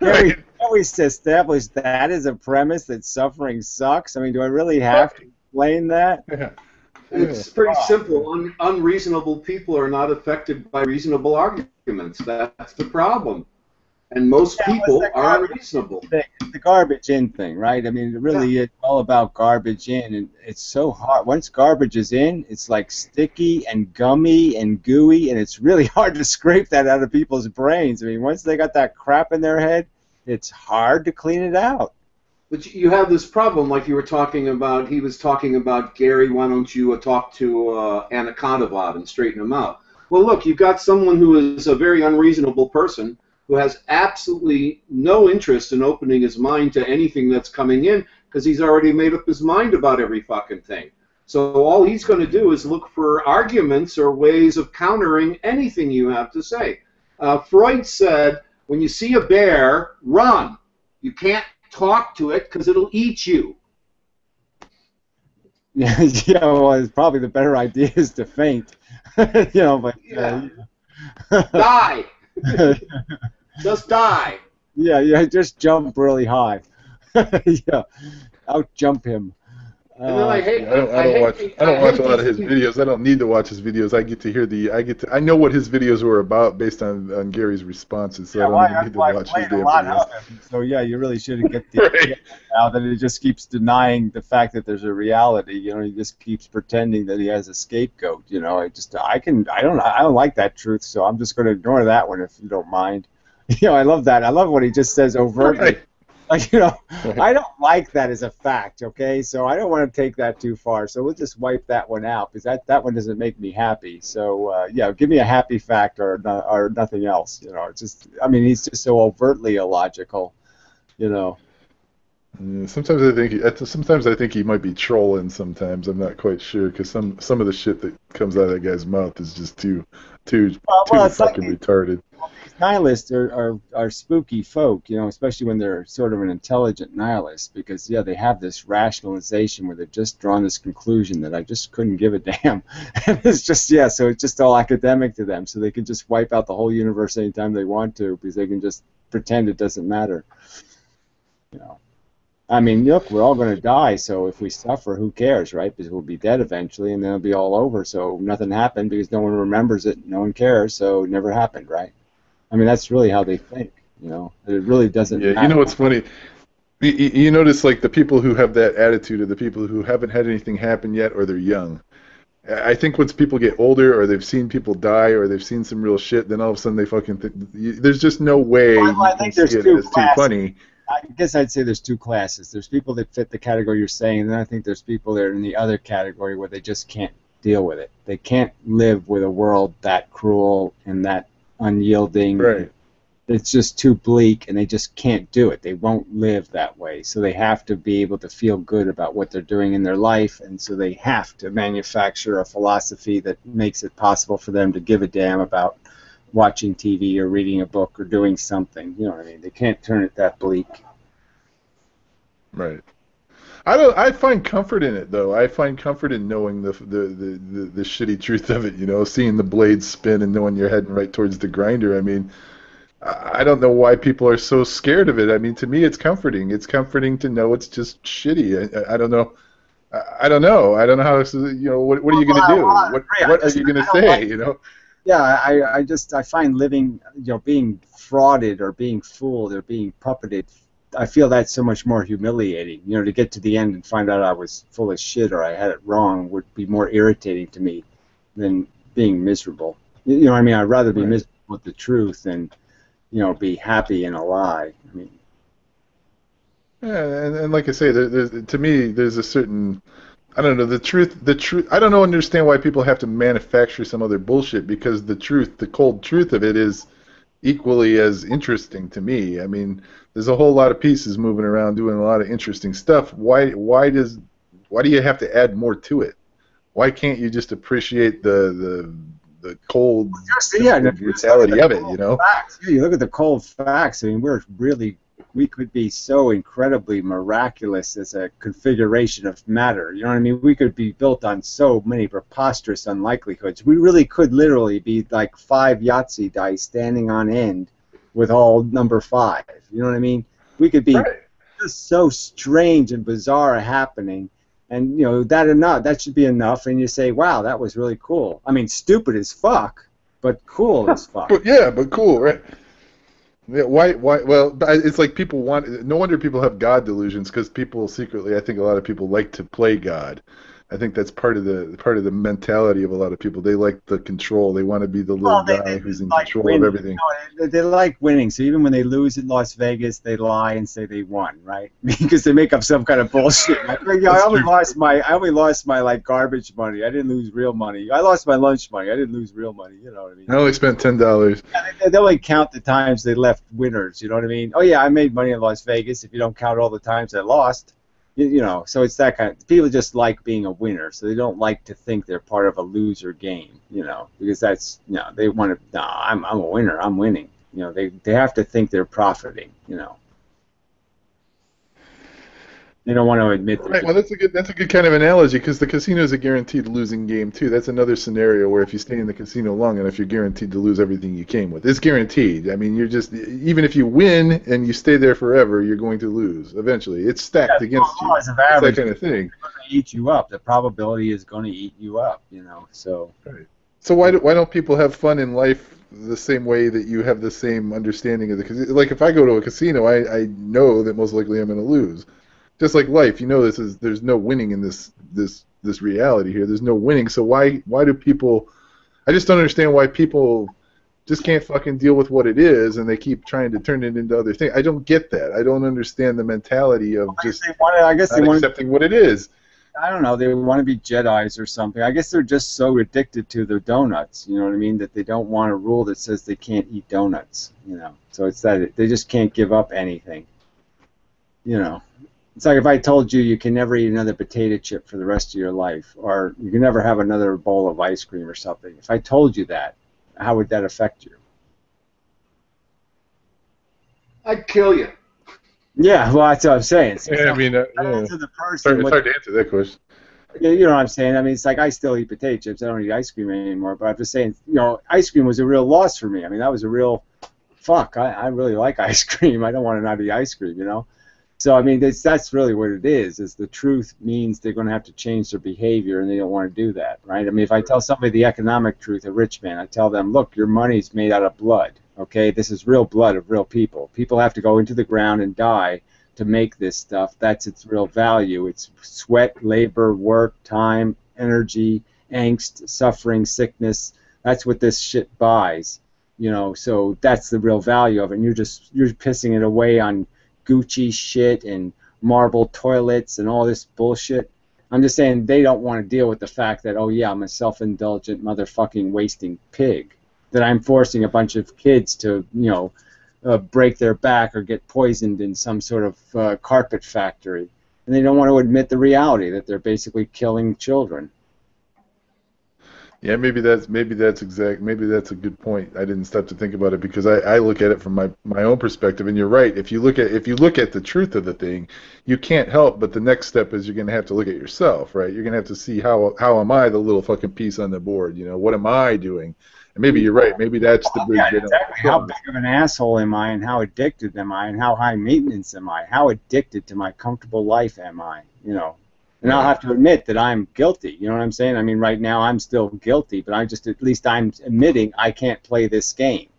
Can we establish that as a premise that suffering sucks? I mean, do I really have to explain that? Yeah. It's pretty simple. Unreasonable people are not affected by reasonable arguments. That's the problem. And most people are unreasonable. It's the garbage in thing, right? I mean, it really is all about garbage in, and it's so hard. Once garbage is in, it's like sticky and gummy and gooey, and it's really hard to scrape that out of people's brains. I mean, once they got that crap in their head, it's hard to clean it out. But you have this problem, like you were talking about. He was talking about, Gary, why don't you talk to Anaconda Bob and straighten him out? Well, look, you've got someone who is a very unreasonable person who has absolutely no interest in opening his mind to anything that's coming in because he's already made up his mind about every fucking thing. So all he's going to do is look for arguments or ways of countering anything you have to say. Freud said, when you see a bear, run. You can't talk to it because it'll eat you. Yeah, well, it's probably the better idea is to faint. But die. Just die. Yeah, just jump really high. Yeah, out jump him. And then I don't watch a lot of his videos. I don't need to watch his videos. I know what his videos were about based on Gary's responses, so I don't need to watch his damn videos. So yeah, you really shouldn't get the idea now that he just keeps denying the fact that there's a reality. You know, he just keeps pretending that he has a scapegoat. You know, I don't like that truth, so I'm just going to ignore that one if you don't mind. You know, I love that. I love what he just says overtly. Right. Like, you know, I don't like that as a fact, okay? So I don't want to take that too far. So we'll just wipe that one out because that one doesn't make me happy. So, yeah, give me a happy fact or nothing else. You know, it's just, I mean, he's just so overtly illogical, you know. Yeah, sometimes I think he might be trolling. Sometimes I'm not quite sure because some of the shit that comes out of that guy's mouth is just too It's like fucking retarded. these nihilists are spooky folk, especially when they're sort of an intelligent nihilist, because they have this rationalization where they've just drawn this conclusion that I just couldn't give a damn. And it's just so it's just all academic to them, so they can just wipe out the whole universe anytime they want to because they can just pretend it doesn't matter. I mean, look, we're all going to die, so if we suffer, who cares, right? Because we'll be dead eventually, and then it'll be all over, so nothing happened because no one remembers it, no one cares, so it never happened, right? I mean, that's really how they think, It really doesn't matter. You know what's funny? You notice, like, the people who have that attitude are the people who haven't had anything happen yet or they're young. I think once people get older or they've seen people die or they've seen some real shit, then all of a sudden they fucking there's just no way you can see it as too funny. I guess I'd say there's two classes. There's people that fit the category you're saying, and then I think there's people that are in the other category where they just can't deal with it. They can't live with a world that cruel and that unyielding. Right. It's just too bleak, and they just can't do it. They won't live that way. So they have to be able to feel good about what they're doing in their life, and so they have to manufacture a philosophy that makes it possible for them to give a damn about watching TV or reading a book or doing something. You know what I mean? They can't turn it that bleak. Right. I find comfort in it though. I find comfort in knowing the shitty truth of it. Seeing the blades spin and knowing you're heading right towards the grinder. I mean, I don't know why people are so scared of it. I mean, to me, it's comforting. It's comforting to know it's just shitty. I don't know. I don't know. I don't know how. What are you going to do? What are you going to say? Yeah, I find living, being frauded or being fooled or being puppeted, I feel that's so much more humiliating. To get to the end and find out I was full of shit or I had it wrong would be more irritating to me than being miserable. You know what I mean? I'd rather be miserable with the truth than, be happy in a lie. I mean. Yeah, and like I say, to me, there's a certain, I don't know, the truth. I don't understand why people have to manufacture some other bullshit because the cold truth of it is equally as interesting to me. I mean, there's a whole lot of pieces moving around doing a lot of interesting stuff. Why do you have to add more to it? Why can't you just appreciate the cold brutality of it, Facts. Yeah, you look at the cold facts. I mean, we could be so incredibly miraculous as a configuration of matter. You know what I mean? We could be built on so many preposterous unlikelihoods. We really could literally be like 5 Yahtzee dice standing on end with all number 5. You know what I mean? We could be just so strange and bizarre happening. And, that should be enough. And you say, wow, that was really cool. I mean, stupid as fuck, but cool as fuck. But cool, right? Yeah, why? Well, it's like people want. No wonder people have God delusions because people secretly, I think a lot of people like to play God. I think that's part of the mentality of a lot of people. They like the control. They want to be the little guy who's in control of everything. They like winning. So even when they lose in Las Vegas, they lie and say they won, right? Because they make up some kind of bullshit. Like, I only lost my like garbage money. I didn't lose real money. I lost my lunch money. I didn't lose real money. You know what I mean? I only spent $10. Yeah, they only count the times they left winners. You know what I mean? Oh yeah, I made money in Las Vegas. If you don't count all the times I lost. So it's that kind of people just like being a winner, so they don't like to think they're part of a loser game, because that's they want to. No, I'm a winner. I'm winning. They have to think they're profiting. They don't want to admit. Right. Well, that's a good kind of analogy because the casino is a guaranteed losing game too. That's another scenario where if you stay in the casino long enough, you're guaranteed to lose everything you came with. It's guaranteed. I mean, even if you win and you stay there forever, you're going to lose eventually. It's stacked against you. It's that kind of thing. It's going to eat you up. The probability is going to eat you up. So. Right. So why don't people have fun in life the same way that you have the same understanding of the casino? Like if I go to a casino, I know that most likely I'm going to lose. Just like life, there's no winning in this reality here. There's no winning. So why do people? I just don't understand why people just can't fucking deal with what it is, and they keep trying to turn it into other things. I don't get that. I don't understand the mentality of just accepting what it is. I don't know. They want to be Jedis or something. I guess they're just so addicted to their donuts. You know what I mean? That they don't want a rule that says they can't eat donuts. So it's that they just can't give up anything. It's like if I told you you can never eat another potato chip for the rest of your life, or you can never have another bowl of ice cream or something. If I told you that, how would that affect you? I'd kill you. Yeah, well, that's what I'm saying. Yeah, I mean, yeah. To the person, It's hard to answer that question. You know what I'm saying? I mean, it's like I still eat potato chips. I don't eat ice cream anymore. But I'm just saying, you know, ice cream was a real loss for me. I mean, that was a real fuck. I really like ice cream. I don't want to not eat ice cream, you know? So, I mean, that's really what it is the truth means they're going to have to change their behavior, and they don't want to do that, right? I mean, if I tell somebody the economic truth, a rich man, I tell them, look, your money's made out of blood, okay? This is real blood of real people. People have to go into the ground and die to make this stuff. That's its real value. It's sweat, labor, work, time, energy, angst, suffering, sickness. That's what this shit buys, you know? So that's the real value of it, and you're pissing it away on Gucci shit and marble toilets and all this bullshit. I'm just saying they don't want to deal with the fact that, oh yeah, I'm a self-indulgent motherfucking wasting pig, that I'm forcing a bunch of kids to, you know, break their back or get poisoned in some sort of carpet factory. And they don't want to admit the reality that they're basically killing children. Yeah, maybe that's a good point. I didn't stop to think about it because I look at it from my own perspective, and you're right. If you look at the truth of the thing, you can't help but the next step is you're going to have to look at yourself, right? You're going to have to see how am I the little fucking piece on the board? You know, what am I doing? And maybe you're right. Maybe that's the big. Yeah, exactly. How big of an asshole am I, and how addicted am I, and how high maintenance am I? How addicted to my comfortable life am I? You know. And I'll have to admit that I'm guilty. You know what I'm saying? I mean, right now I'm still guilty, but at least I'm admitting I can't play this game.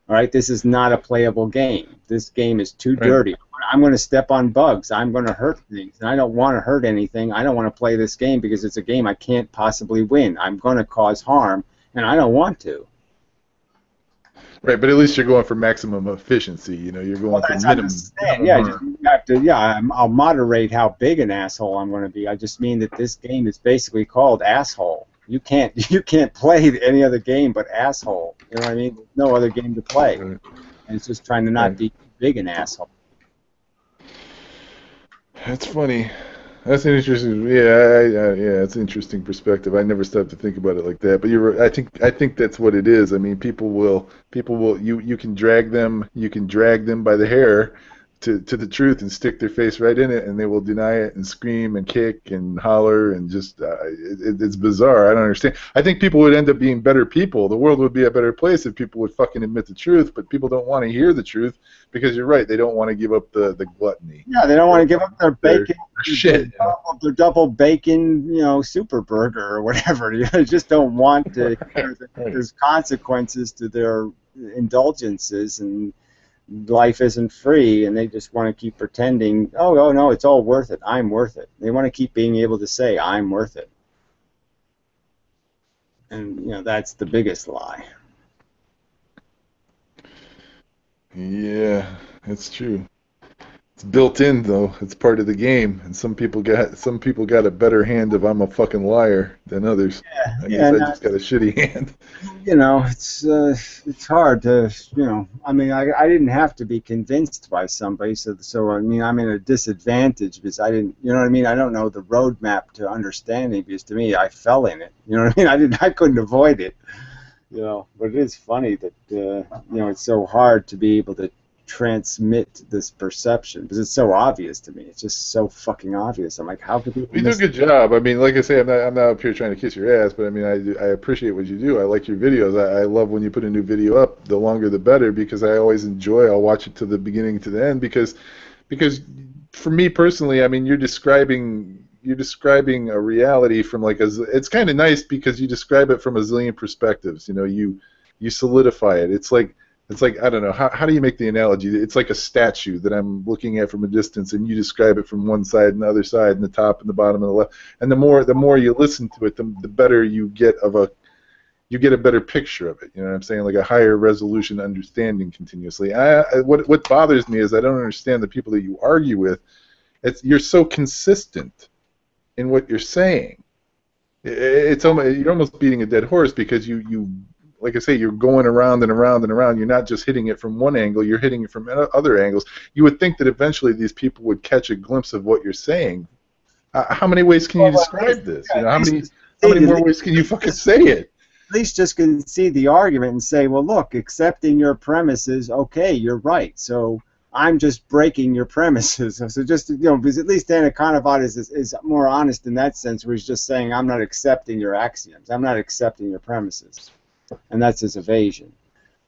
All right, this is not a playable game. This game is too dirty. I'm going to step on bugs. I'm going to hurt things, and I don't want to hurt anything. I don't want to play this game because it's a game I can't possibly win. I'm going to cause harm, and I don't want to. Right, but at least you're going for maximum efficiency. You know, you're going for minimum. I'll moderate how big an asshole I'm going to be. I just mean that this game is basically called asshole. You can't play any other game but asshole. You know what I mean? There's no other game to play, and it's just trying to not be big an asshole. That's funny. That's an interesting. Yeah, it's an interesting perspective. I never stopped to think about it like that. But you're right. I think that's what it is. I mean, people will. You can drag them by the hair to the truth and stick their face right in it, and they will deny it and scream and kick and holler and just it's bizarre. I don't understand. I think people would end up being better people. The world would be a better place if people would fucking admit the truth. But people don't want to hear the truth because you're right. They don't want to give up the gluttony. Yeah, they don't want to give up their bacon. Shit. Their double bacon, you know, super burger or whatever. They just don't want to hear that there's consequences to their indulgences, and life isn't free, and they just want to keep pretending, oh no, it's all worth it. I'm worth it. They want to keep being able to say, I'm worth it. And, you know, that's the biggest lie. Yeah, it's true. It's built in though. It's part of the game, and some people got a better hand of I'm a fucking liar than others. I guess I just got a shitty hand. You know, it's hard to, you know. I mean, I didn't have to be convinced by somebody, so I mean, I'm in a disadvantage because I didn't, you know what I mean. I don't know the roadmap to understanding because to me, I fell in it. You know what I mean? I couldn't avoid it. You know, but it is funny that you know, it's so hard to be able to transmit this perception because it's so obvious to me. It's just so fucking obvious. I'm like, how could people? You do a good job. I mean, like I say, I'm not up here trying to kiss your ass, but I mean, I appreciate what you do. I like your videos. I love when you put a new video up. The longer, the better, because I always enjoy. I'll watch it to the beginning to the end because for me personally, I mean, you're describing a reality from like it's kind of nice because you describe it from a zillion perspectives. You know, you solidify it. It's like I don't know, how do you make the analogy? It's like a statue that I'm looking at from a distance, and you describe it from one side and the other side and the top and the bottom and the left. And the more you listen to it, the better you get a better picture of it. You know what I'm saying? Like a higher resolution understanding continuously. What bothers me is I don't understand the people that you argue with. You're so consistent in what you're saying. You're almost beating a dead horse because you like I say, you're going around and around and around. You're not just hitting it from one angle, you're hitting it from other angles. You would think that eventually these people would catch a glimpse of what you're saying. How many ways can you describe this? You know, how many more ways can you fucking say it? At least just concede the argument and say, well, look, accepting your premises, okay, you're right. So I'm just breaking your premises. So just, you know, because at least Anaconda is more honest in that sense, where he's just saying, I'm not accepting your axioms. I'm not accepting your premises. And that's his evasion.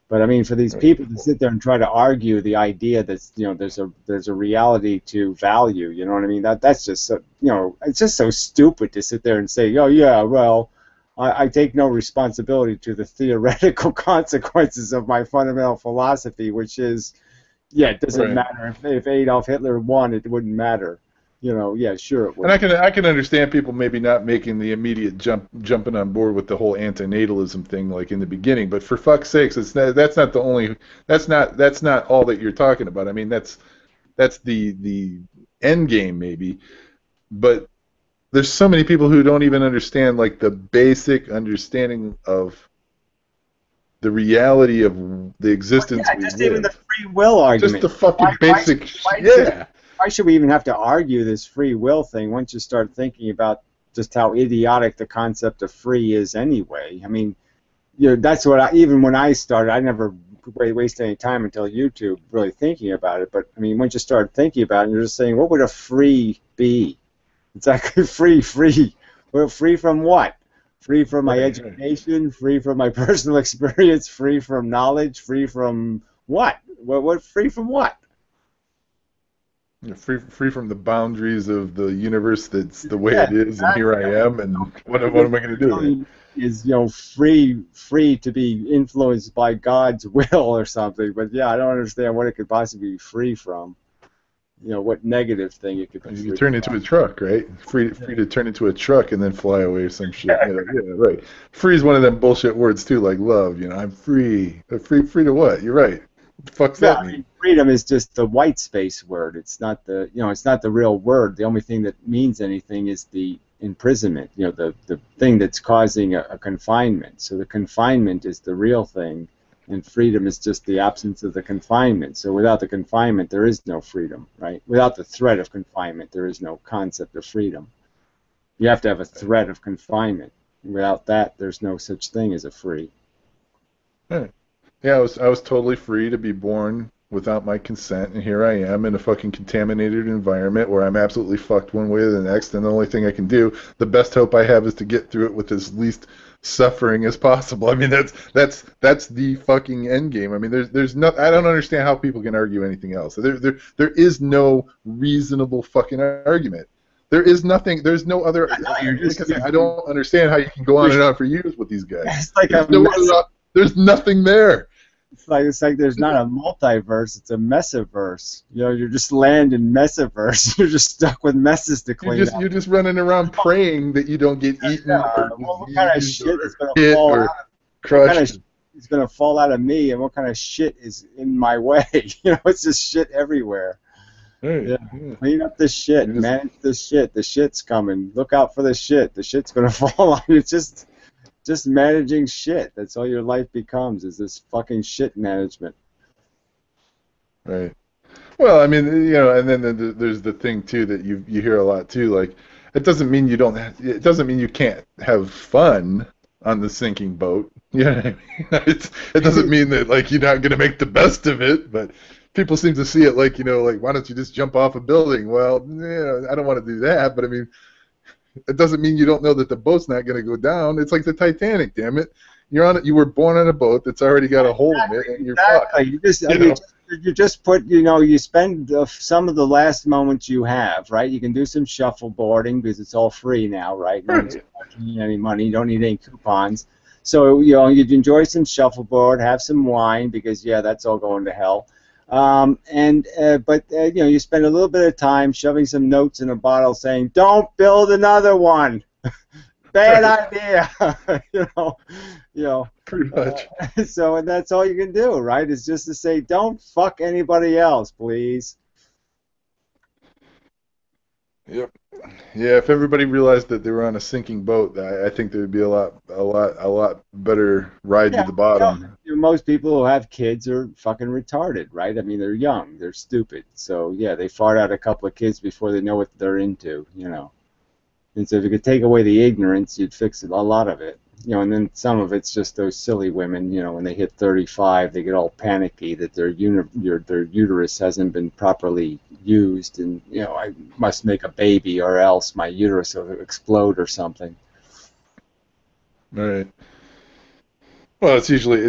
But I mean, for these people to sit there and try to argue the idea that, you know, there's a reality to value, you know what I mean? That's just so, you know, it's just so stupid to sit there and say, oh yeah, well, I take no responsibility to the theoretical consequences of my fundamental philosophy, which is, yeah, it doesn't matter if Adolf Hitler won, it wouldn't matter. You know, yeah, sure it would. And I can understand people maybe not making the immediate jumping on board with the whole antinatalism thing like in the beginning, but for fuck's sakes, that's not all that you're talking about. I mean, that's the end game maybe, but there's so many people who don't even understand like the basic understanding of the reality of the existence we just live. even the free will argument. Just the fucking basic Why should we even have to argue this free will thing once you start thinking about just how idiotic the concept of free is anyway? I mean, you know, that's what even when I started, I never wasted any time until YouTube really thinking about it. But I mean, once you start thinking about it, you're just saying, what would a free be? Exactly, free. Well, free from what? Free from my education, free from my personal experience, free from knowledge, free from what? What free from what? Free from the boundaries of the universe that's the way it is, and here I am, and what am I going to do? Right? Is, you know, free to be influenced by God's will or something, but yeah, I don't understand what it could possibly be free from. You know, what negative thing it could be. You turn into a truck, right? Free to turn into a truck and then fly away or some shit. Yeah, right. Free is one of them bullshit words too, like love. You know, I'm free. Free to what? You're right. What the fuck's that mean? Freedom is just the white space word. It's not the, you know, it's not the real word. The only thing that means anything is the imprisonment. You know, the thing that's causing a confinement. So the confinement is the real thing. And freedom is just the absence of the confinement. So without the confinement, there is no freedom, right? Without the threat of confinement, there is no concept of freedom. You have to have a threat of confinement. Without that, there's no such thing as a free. Right. Yeah, I was totally free to be born without my consent, and here I am in a fucking contaminated environment where I'm absolutely fucked one way or the next, and the only thing I can do, the best hope I have is to get through it with as least suffering as possible. I mean, that's the fucking end game. I mean, there's no, I don't understand how people can argue anything else. There is no reasonable fucking argument. There is nothing. There's no other. I don't understand how you can go on and on for years with these guys. It's like there's nothing there. It's like there's not a multiverse. It's a messiverse. You know, you're just land in messiverse. You're just stuck with messes to clean up. You're just running around praying that you don't get eaten or what kind of shit is going to fall out? Crushed. What kind of is going to fall out of me, and what kind of shit is in my way? You know, it's just shit everywhere. Hey, yeah. Clean up the shit. Manage the shit. The shit's coming. Look out for the shit. The shit's going to fall on you. It's just managing shit. That's all your life becomes, is this fucking shit management. Right. Well, I mean, you know, and then there's the thing too that you hear a lot too. Like, it doesn't mean you don't. It doesn't mean you can't have fun on the sinking boat. You know what I mean? It doesn't mean that like you're not gonna make the best of it. But people seem to see it like, you know, like, why don't you just jump off a building? Well, yeah, I don't want to do that. But I mean, it doesn't mean you don't know that the boat's not going to go down. It's like the Titanic, damn it. You're on it. You were born on a boat that's already got a hole in it, and you're fucked. You just put, you know, you spend some of the last moments you have, right? You can do some shuffleboarding because it's all free now, right? No one's charging you any money. You don't need any coupons. So, you know, you'd enjoy some shuffleboard, have some wine because, yeah, that's all going to hell. But you know, you spend a little bit of time shoving some notes in a bottle saying, "Don't build another one." Bad idea. you know. Pretty much. So, and that's all you can do, right? Is just to say, "Don't fuck anybody else, please." Yep. Yeah, if everybody realized that they were on a sinking boat, I think there would be a lot better ride to the bottom. Most people who have kids are fucking retarded, right? I mean, they're young, they're stupid. So yeah, they fart out a couple of kids before they know what they're into, you know. And so if you could take away the ignorance, you'd fix a lot of it. You know, and then some of it's just those silly women, you know, when they hit 35, they get all panicky that their uterus hasn't been properly used, and, you know, I must make a baby or else my uterus will explode or something. Right. Well, it's usually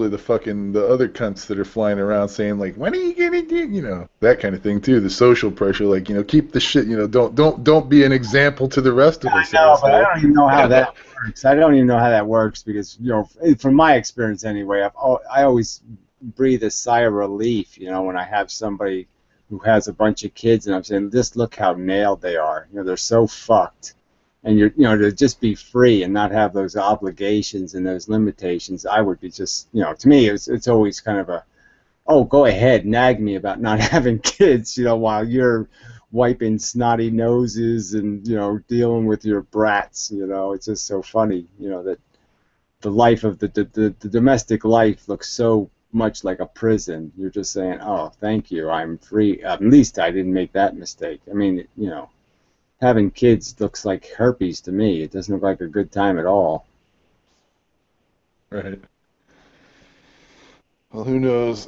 the other cunts that are flying around saying like, when are you gonna do, you know, that kind of thing too. The social pressure, like, you know, keep the shit, you know, don't be an example to the rest of us. No, but I don't even know how that works. I don't even know how that works because, you know, from my experience anyway, I always breathe a sigh of relief, you know, when I have somebody who has a bunch of kids and I'm saying, just look how nailed they are. You know, they're so fucked. And you know, to just be free and not have those obligations and those limitations, I would be just, you know, to me, it's always kind of a, oh, go ahead, nag me about not having kids, you know, while you're wiping snotty noses and, you know, dealing with your brats, you know. It's just so funny, you know, that the life of the domestic life looks so much like a prison. You're just saying, oh, thank you, I'm free. At least I didn't make that mistake. I mean, you know, having kids looks like herpes to me. It doesn't look like a good time at all. Right. Well, who knows?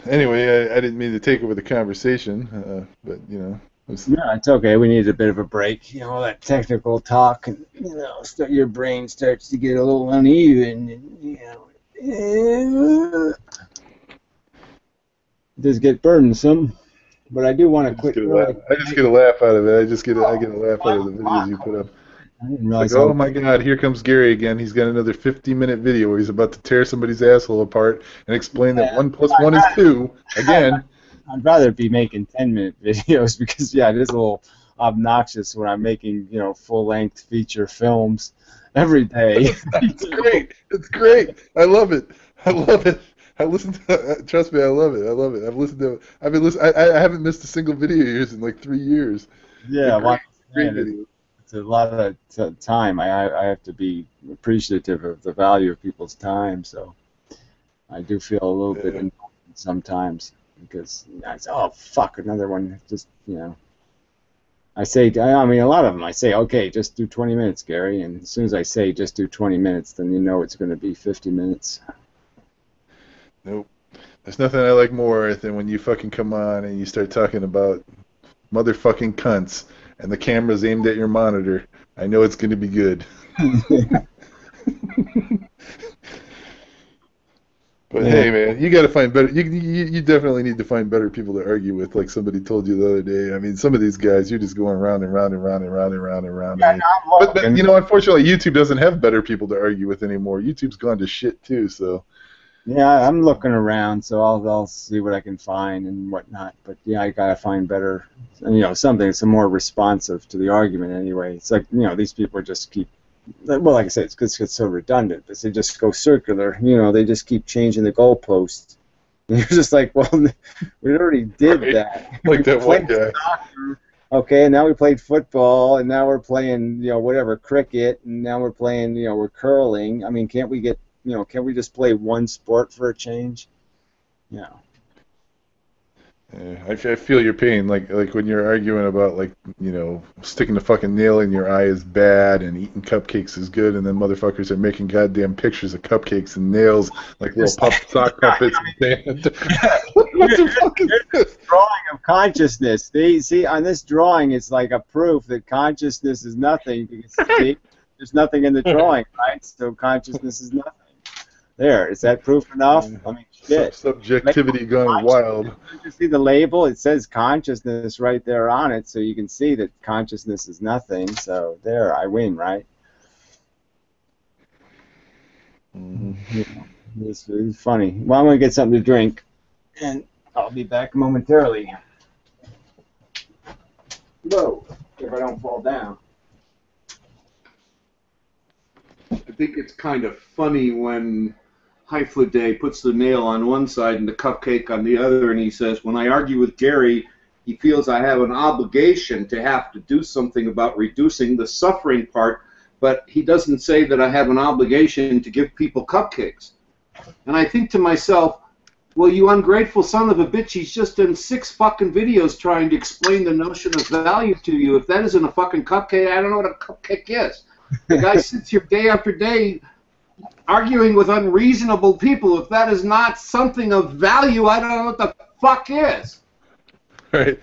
Anyway, I didn't mean to take over the conversation, but, you know. No, it's okay. We needed a bit of a break. You know, all that technical talk, and, you know, your brain starts to get a little uneven, and, you know, it does get burdensome. But I do want to quit. I just get a laugh out of it. I get a laugh out of the videos you put up. I didn't It's realize like, oh my God, here comes Gary again. He's got another 50-minute video where he's about to tear somebody's asshole apart and explain that 1 + 1 is 2 again. I'd rather be making 10-minute videos because, yeah, it is a little obnoxious when I'm making, you know, full-length feature films every day. It's great. It's great. I love it. I love it. I listen to. Trust me, I love it. I love it. I've listened to. I've been listening. I haven't missed a single video of yours in like 3 years. Yeah, great video. It's a lot of time. I have to be appreciative of the value of people's time. So I do feel a little bit indulgent sometimes because I say, oh fuck, another one. Just, you know. I mean, a lot of them, I say, okay, just do 20 minutes, Gary. And as soon as I say just do 20 minutes, then you know it's going to be 50 minutes. Nope. There's nothing I like more than when you fucking come on and you start talking about motherfucking cunts and the camera's aimed at your monitor. I know it's going to be good. But hey, man, you got to find better. You definitely need to find better people to argue with, like somebody told you the other day. I mean, some of these guys, you're just going round and round and round and round and round and round. Yeah, but you know, unfortunately, YouTube doesn't have better people to argue with anymore. YouTube's gone to shit too. So. Yeah, I'm looking around, so I'll see what I can find and whatnot. But yeah, I gotta find better, you know, something that's more responsive to the argument anyway. It's like, you know, these people just keep, well, like I said, it's because it's so redundant. But they just go circular, you know. They just keep changing the goalposts. And you're just like, well, we already did that. Like that one guy. Soccer, okay, and now we played football, and now we're playing, you know, whatever, cricket, and now we're playing, you know, we're curling. I mean, can't we get, you know, can we just play one sport for a change? Yeah. Yeah, I feel your pain, like when you're arguing about, like, you know, sticking the fucking nail in your eye is bad and eating cupcakes is good, and then motherfuckers are making goddamn pictures of cupcakes and nails like little sock puppets and sand. What the fuck is this? Drawing of consciousness. See, on this drawing, it's like a proof that consciousness is nothing because, see, there's nothing in the drawing, right? So consciousness is nothing. There, is that proof enough? I mean, shit. Subjectivity gone wild. You see the label? It says consciousness right there on it, so you can see that consciousness is nothing. So there, I win, right? Mm-hmm. Yeah, it's funny. Well, I'm gonna get something to drink, and I'll be back momentarily. Whoa! If I don't fall down. I think it's kind of funny when Day puts the nail on one side and the cupcake on the other, and he says, when I argue with Gary, he feels I have an obligation to have to do something about reducing the suffering part, but he doesn't say that I have an obligation to give people cupcakes. And I think to myself, well, you ungrateful son of a bitch, he's just done 6 fucking videos trying to explain the notion of value to you. If that isn't a fucking cupcake, I don't know what a cupcake is. The guy sits here day after day arguing with unreasonable people. If that is not something of value, I don't know what the fuck is. Right.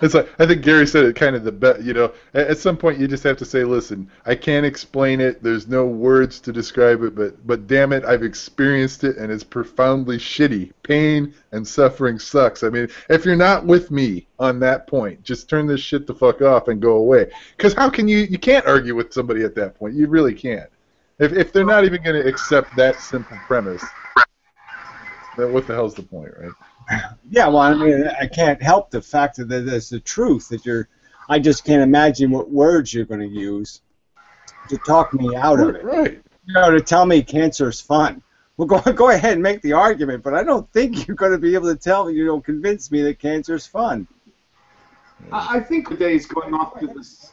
It's like, I think Gary said it kind of the best, you know, at some point you just have to say, listen, I can't explain it, there's no words to describe it, but damn it, I've experienced it and it's profoundly shitty. Pain and suffering sucks. I mean, if you're not with me on that point, just turn this shit the fuck off and go away. Because how can you can't argue with somebody at that point. You really can't. If they're not even going to accept that simple premise, then what the hell's the point, right? Yeah, well, I mean, I can't help the fact that it's the truth that I just can't imagine what words you're going to use to talk me out of it. Right. You know, to tell me cancer's fun. Well, go ahead and make the argument, but I don't think you're going to be able to convince me that cancer's fun. I think the day's going off to this.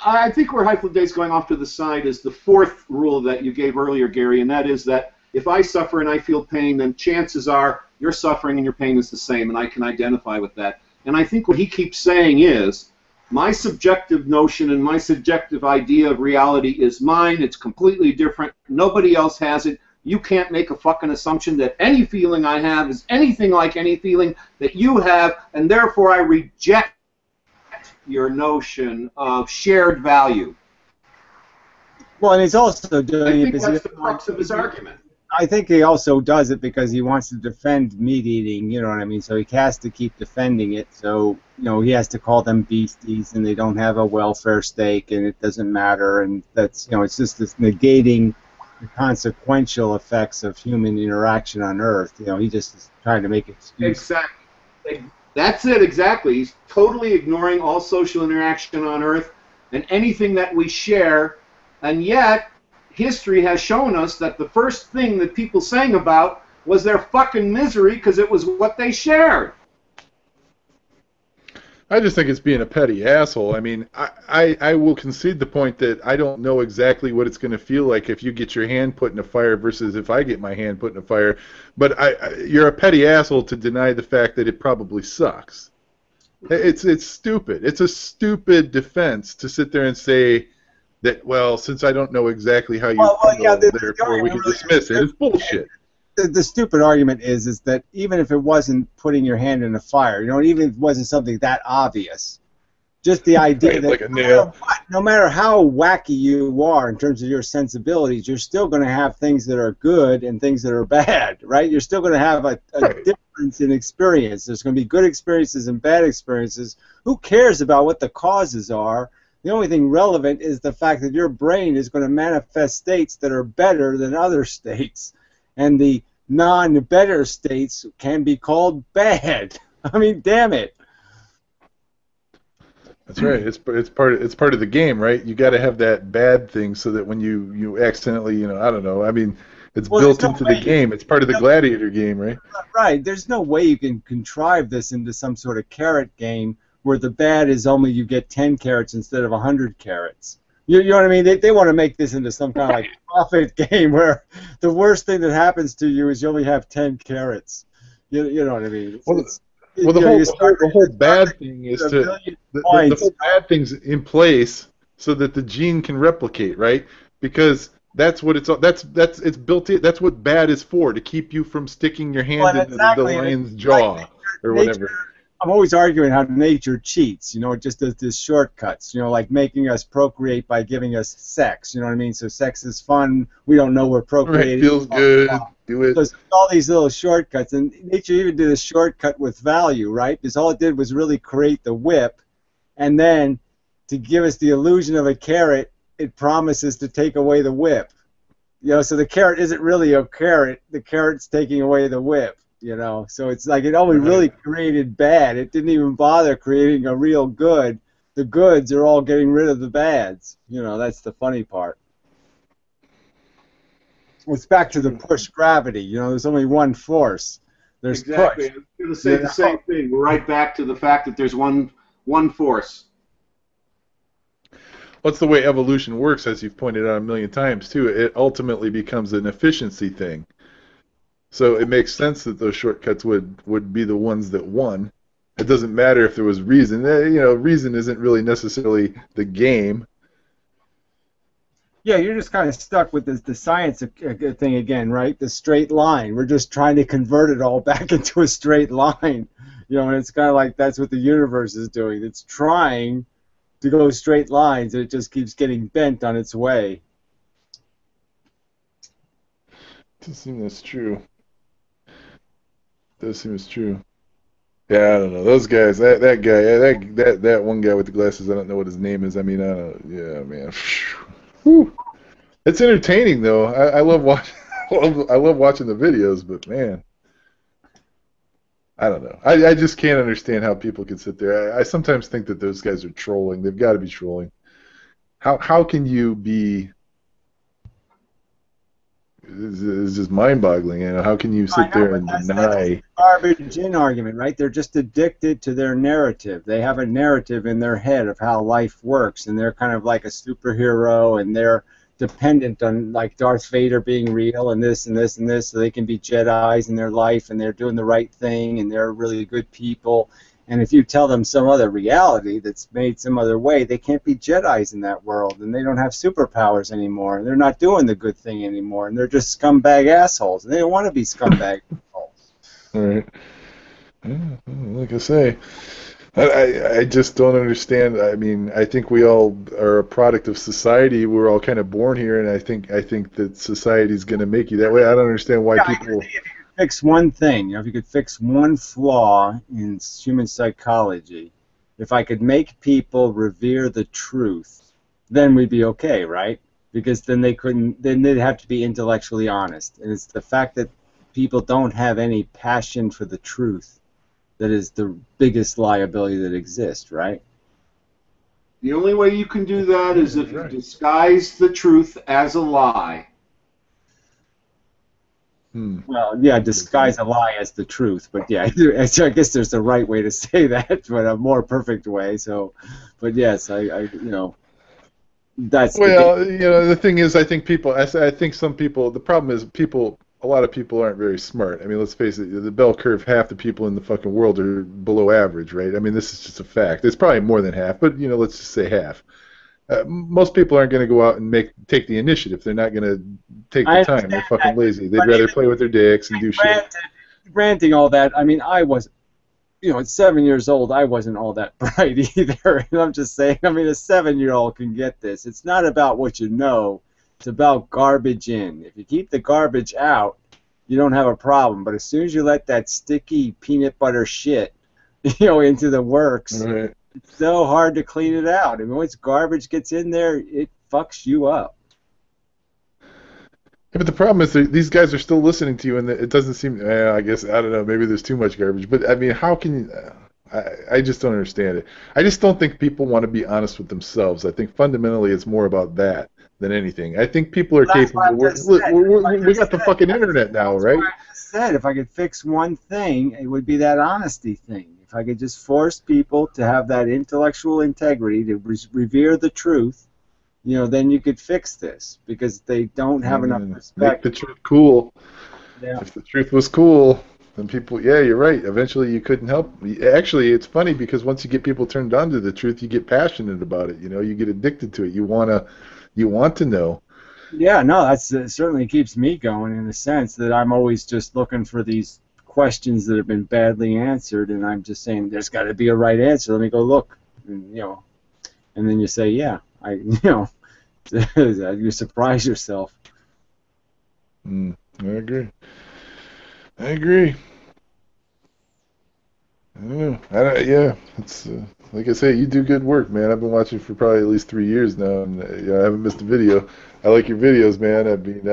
I think where Heifel Day's going off to the side is the 4th rule that you gave earlier, Gary, and that is that if I suffer and I feel pain, then chances are your suffering and your pain is the same, and I can identify with that. And I think what he keeps saying is, my subjective notion and my subjective idea of reality is mine. It's completely different. Nobody else has it. You can't make a fucking assumption that any feeling I have is anything like any feeling that you have, and therefore I reject your notion of shared value. Well, and he's also doing I think that's the crux of his argument. I think he also does it because he wants to defend meat eating, you know what I mean? So he has to keep defending it. So, you know, he has to call them beasties and they don't have a welfare stake and it doesn't matter. And that's, you know, it's just this negating the consequential effects of human interaction on Earth. You know, he just is trying to make excuses. Exactly. That's it, exactly. He's totally ignoring all social interaction on Earth and anything that we share, and yet history has shown us that the first thing that people sang about was their fucking misery because it was what they shared. I just think it's being a petty asshole. I mean, I will concede the point that I don't know exactly what it's going to feel like if you get your hand put in a fire versus if I get my hand put in a fire. But you're a petty asshole to deny the fact that it probably sucks. It's stupid. It's a stupid defense to sit there and say that, well, since I don't know exactly how you feel, therefore we can dismiss it. It's bullshit. The stupid argument is that even if it wasn't putting your hand in a fire, you know, even if it wasn't something that obvious, just the idea right, that like a nail. no matter how wacky you are in terms of your sensibilities, you're still going to have things that are good and things that are bad, right? You're still going to have a difference in experience. There's going to be good experiences and bad experiences. Who cares about what the causes are? The only thing relevant is the fact that your brain is going to manifest states that are better than other states. And the non-better states can be called bad. I mean, damn it. That's right. It's part of the game, right? You got to have that bad thing so that when you accidentally, you know, I don't know. I mean, it's built into the game. It's part of the gladiator game, right? Right. There's no way you can contrive this into some sort of carrot game where the bad is only you get 10 carrots instead of 100 carrots. You know what I mean? They want to make this into some kind of like profit game where the worst thing that happens to you is you only have 10 carrots. You know what I mean? The whole bad thing is the whole bad thing's in place so that the gene can replicate, right? Because that's what it's built in. That's what bad is for, to keep you from sticking your hand into the lion's jaw or whatever. I'm always arguing how nature cheats. You know, it just does this shortcuts. You know, like making us procreate by giving us sex. You know what I mean? So sex is fun. We don't know we're procreating. Right, feels good. Do it. So there's all these little shortcuts, and nature even did a shortcut with value, right? Because all it did was really create the whip, and then to give us the illusion of a carrot, it promises to take away the whip. You know, so the carrot isn't really a carrot. The carrot's taking away the whip. You know, so it's like it only really created bad. It didn't even bother creating a real good. The goods are all getting rid of the bads. You know, that's the funny part. It's back to the push gravity. You know, there's only one force. There's exactly. push. I was going to say the same thing. We're right back to the fact that there's one force. What's the way evolution works, as you've pointed out a million times too? It ultimately becomes an efficiency thing. So it makes sense that those shortcuts would be the ones that won. It doesn't matter if there was reason. Reason isn't really necessarily the game. Yeah, you're just kind of stuck with the science thing again, right? The straight line. We're just trying to convert it all back into a straight line. And it's kind of like that's what the universe is doing. It's trying to go straight lines, and it just keeps getting bent on its way. Does seem that's true. Does seem it's true. Yeah, I don't know. Those guys, that guy, that one guy with the glasses, I don't know what his name is. I mean, I don't. Yeah, man. Whew. It's entertaining though. I love watching. I love watching the videos, but man, I don't know. I just can't understand how people can sit there. I sometimes think that those guys are trolling. They've got to be trolling. How can you be? It's just mind-boggling. How can you sit there and deny? That's garbage in argument, right? They're just addicted to their narrative. They have a narrative in their head of how life works, and they're kind of like a superhero, and they're dependent on like Darth Vader being real and this and this and this, so they can be Jedis in their life, and they're doing the right thing, and they're really good people. And if you tell them some other reality that's made some other way, they can't be Jedis in that world, and they don't have superpowers anymore, and they're not doing the good thing anymore, and they're just scumbag assholes, and they don't want to be scumbag assholes. All right. Yeah, like I say, I just don't understand. I mean, I think we all are a product of society. We're all kind of born here, and I think that society's going to make you that way. I don't understand why people. Fix one thing, if you could fix one flaw in human psychology, if I could make people revere the truth, then we'd be okay, right? Because then they'd have to be intellectually honest. And it's the fact that people don't have any passion for the truth that is the biggest liability that exists, right? The only way you can do that is if you disguise the truth as a lie. Well, yeah, disguise a lie as the truth, but yeah, I guess there's a right way to say that, but a more perfect way. So, but yes, that's. Well, the thing is, I think some people. The problem is a lot of people aren't very smart. I mean, let's face it, the bell curve, half the people in the fucking world are below average, right? I mean, this is just a fact. It's probably more than half, but let's just say half. Most people aren't going to go out and take the initiative. They're not going to take the time. They're fucking lazy. They'd rather play with their dicks and do shit. Granting all that, I mean, I was, at 7 years old, I wasn't all that bright either. I'm just saying, I mean, a 7-year-old can get this. It's not about what you know. It's about garbage in. If you keep the garbage out, you don't have a problem. But as soon as you let that sticky peanut butter shit, into the works, right. It's so hard to clean it out. I mean, once garbage gets in there, it fucks you up. Yeah, but the problem is that these guys are still listening to you, and it doesn't seem. I guess I don't know. Maybe there's too much garbage, but I mean, how can you? I just don't understand it. I just don't think people want to be honest with themselves. I think fundamentally it's more about that than anything. I think people are capable. We got the fucking internet now, right? I just said if I could fix one thing, it would be that honesty thing. If I could just force people to have that intellectual integrity to revere the truth, then you could fix this because they don't have enough respect. Make the truth cool. Yeah. If the truth was cool, then people, yeah, you're right. Eventually you couldn't help. Actually, it's funny because once you get people turned on to the truth, you get passionate about it. You get addicted to it. You want to know. Yeah, no, that certainly keeps me going in the sense that I'm always just looking for these questions that have been badly answered, and I'm just saying there's got to be a right answer. Let me go look, and then you say, yeah, you surprise yourself. I agree. Yeah, it's like I say, you do good work, man. I've been watching for probably at least 3 years now, and I haven't missed a video. I like your videos, man. I mean,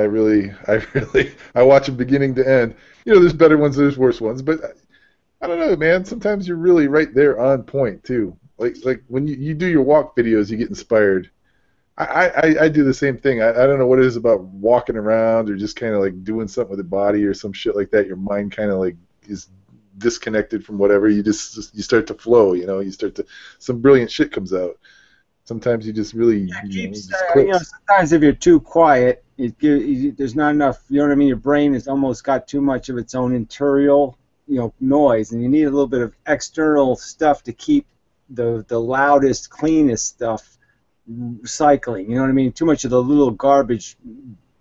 I watch them beginning to end. There's better ones, there's worse ones, but I don't know, man. Sometimes you're really right there on point too. Like when you do your walk videos, you get inspired. I do the same thing. I don't know what it is about walking around or just kind of like doing something with the body or some shit like that. Your mind kind of like is disconnected from whatever. You start to flow. Some brilliant shit comes out. Sometimes you just really just clicks. Sometimes if you're too quiet, there's not enough. You know what I mean? Your brain has almost got too much of its own interior, noise, and you need a little bit of external stuff to keep the loudest, cleanest stuff cycling. You know what I mean? Too much of the little garbage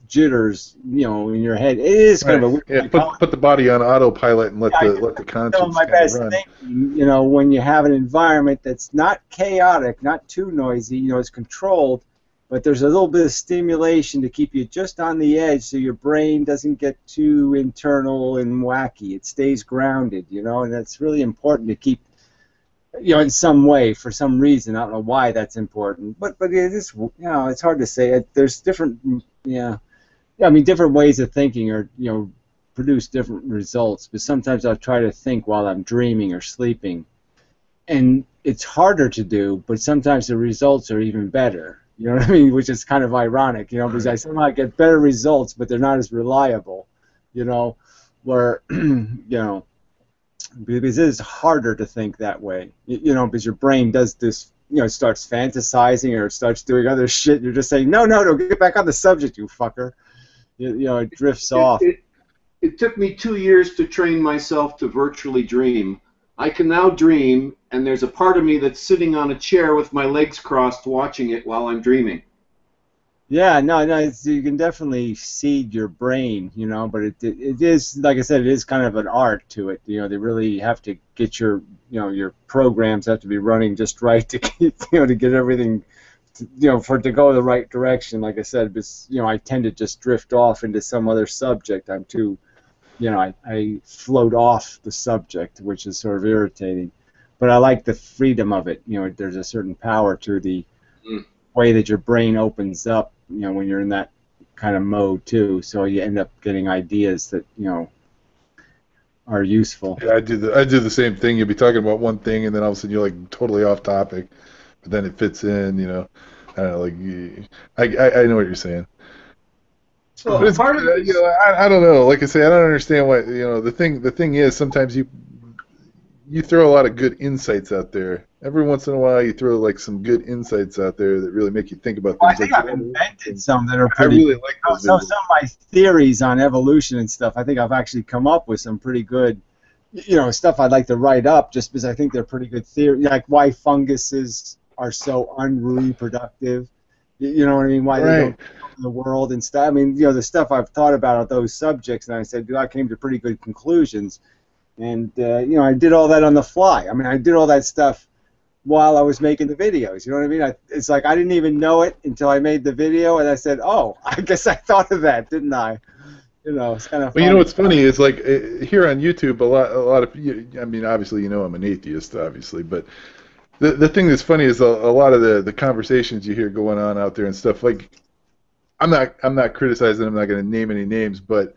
jitters, in your head. It is kind of a weird. Put the body on autopilot and let the conscience my best run. thinking, when you have an environment that's not chaotic, not too noisy, it's controlled, but there's a little bit of stimulation to keep you just on the edge so your brain doesn't get too internal and wacky. It stays grounded, and that's really important to keep, in some way, for some reason. I don't know why that's important, but it is, it's hard to say. There's different, different ways of thinking or, produce different results, but sometimes I'll try to think while I'm dreaming or sleeping, and it's harder to do, but sometimes the results are even better, you know what I mean, which is kind of ironic, because I somehow get better results, but they're not as reliable, where, because it is harder to think that way, because your brain does this, starts fantasizing or starts doing other shit, you're just saying, no, get back on the subject, you fucker. It drifts off. It took me 2 years to train myself to virtually dream. I can now dream, and there's a part of me that's sitting on a chair with my legs crossed watching it while I'm dreaming. Yeah, no, you can definitely seed your brain, but it is, like I said, it is kind of an art to it. They really have to get your programs have to be running just right to keep, to get everything, for it to go the right direction. Like I said, because, I tend to just drift off into some other subject. I'm too, I float off the subject, which is sort of irritating. But I like the freedom of it. There's a certain power to the way that your brain opens up, when you're in that kind of mode too. So you end up getting ideas that, are useful. Yeah, I do the same thing. You'll be talking about one thing, and then all of a sudden you're like totally off topic, but then it fits in. I don't know, I know what you're saying. Well, but it's part of I don't know. Like I say, I don't understand why. The thing is, sometimes you throw a lot of good insights out there. Every once in a while, you throw like some good insights out there that really make you think about things. I think I've invented some that are pretty. I really like those. Some of my theories on evolution and stuff. I think I've actually come up with some pretty good, stuff I'd like to write up, just because I think they're pretty good theories. Like why funguses are so unreproductive. You know what I mean? Why they don't in the world and stuff. I mean, the stuff I've thought about those subjects, and I said, I came to pretty good conclusions. And, I did all that on the fly. I mean, I did all that stuff while I was making the videos. You know what I mean? It's like I didn't even know it until I made the video, and I said, oh, I guess I thought of that, didn't I? It's kind of funny. Well, what's funny is, like, here on YouTube, a lot of, I mean, obviously, I'm an atheist, obviously, but the thing that's funny is a lot of the conversations you hear going on out there and stuff, like, I'm not criticizing, I'm not going to name any names, but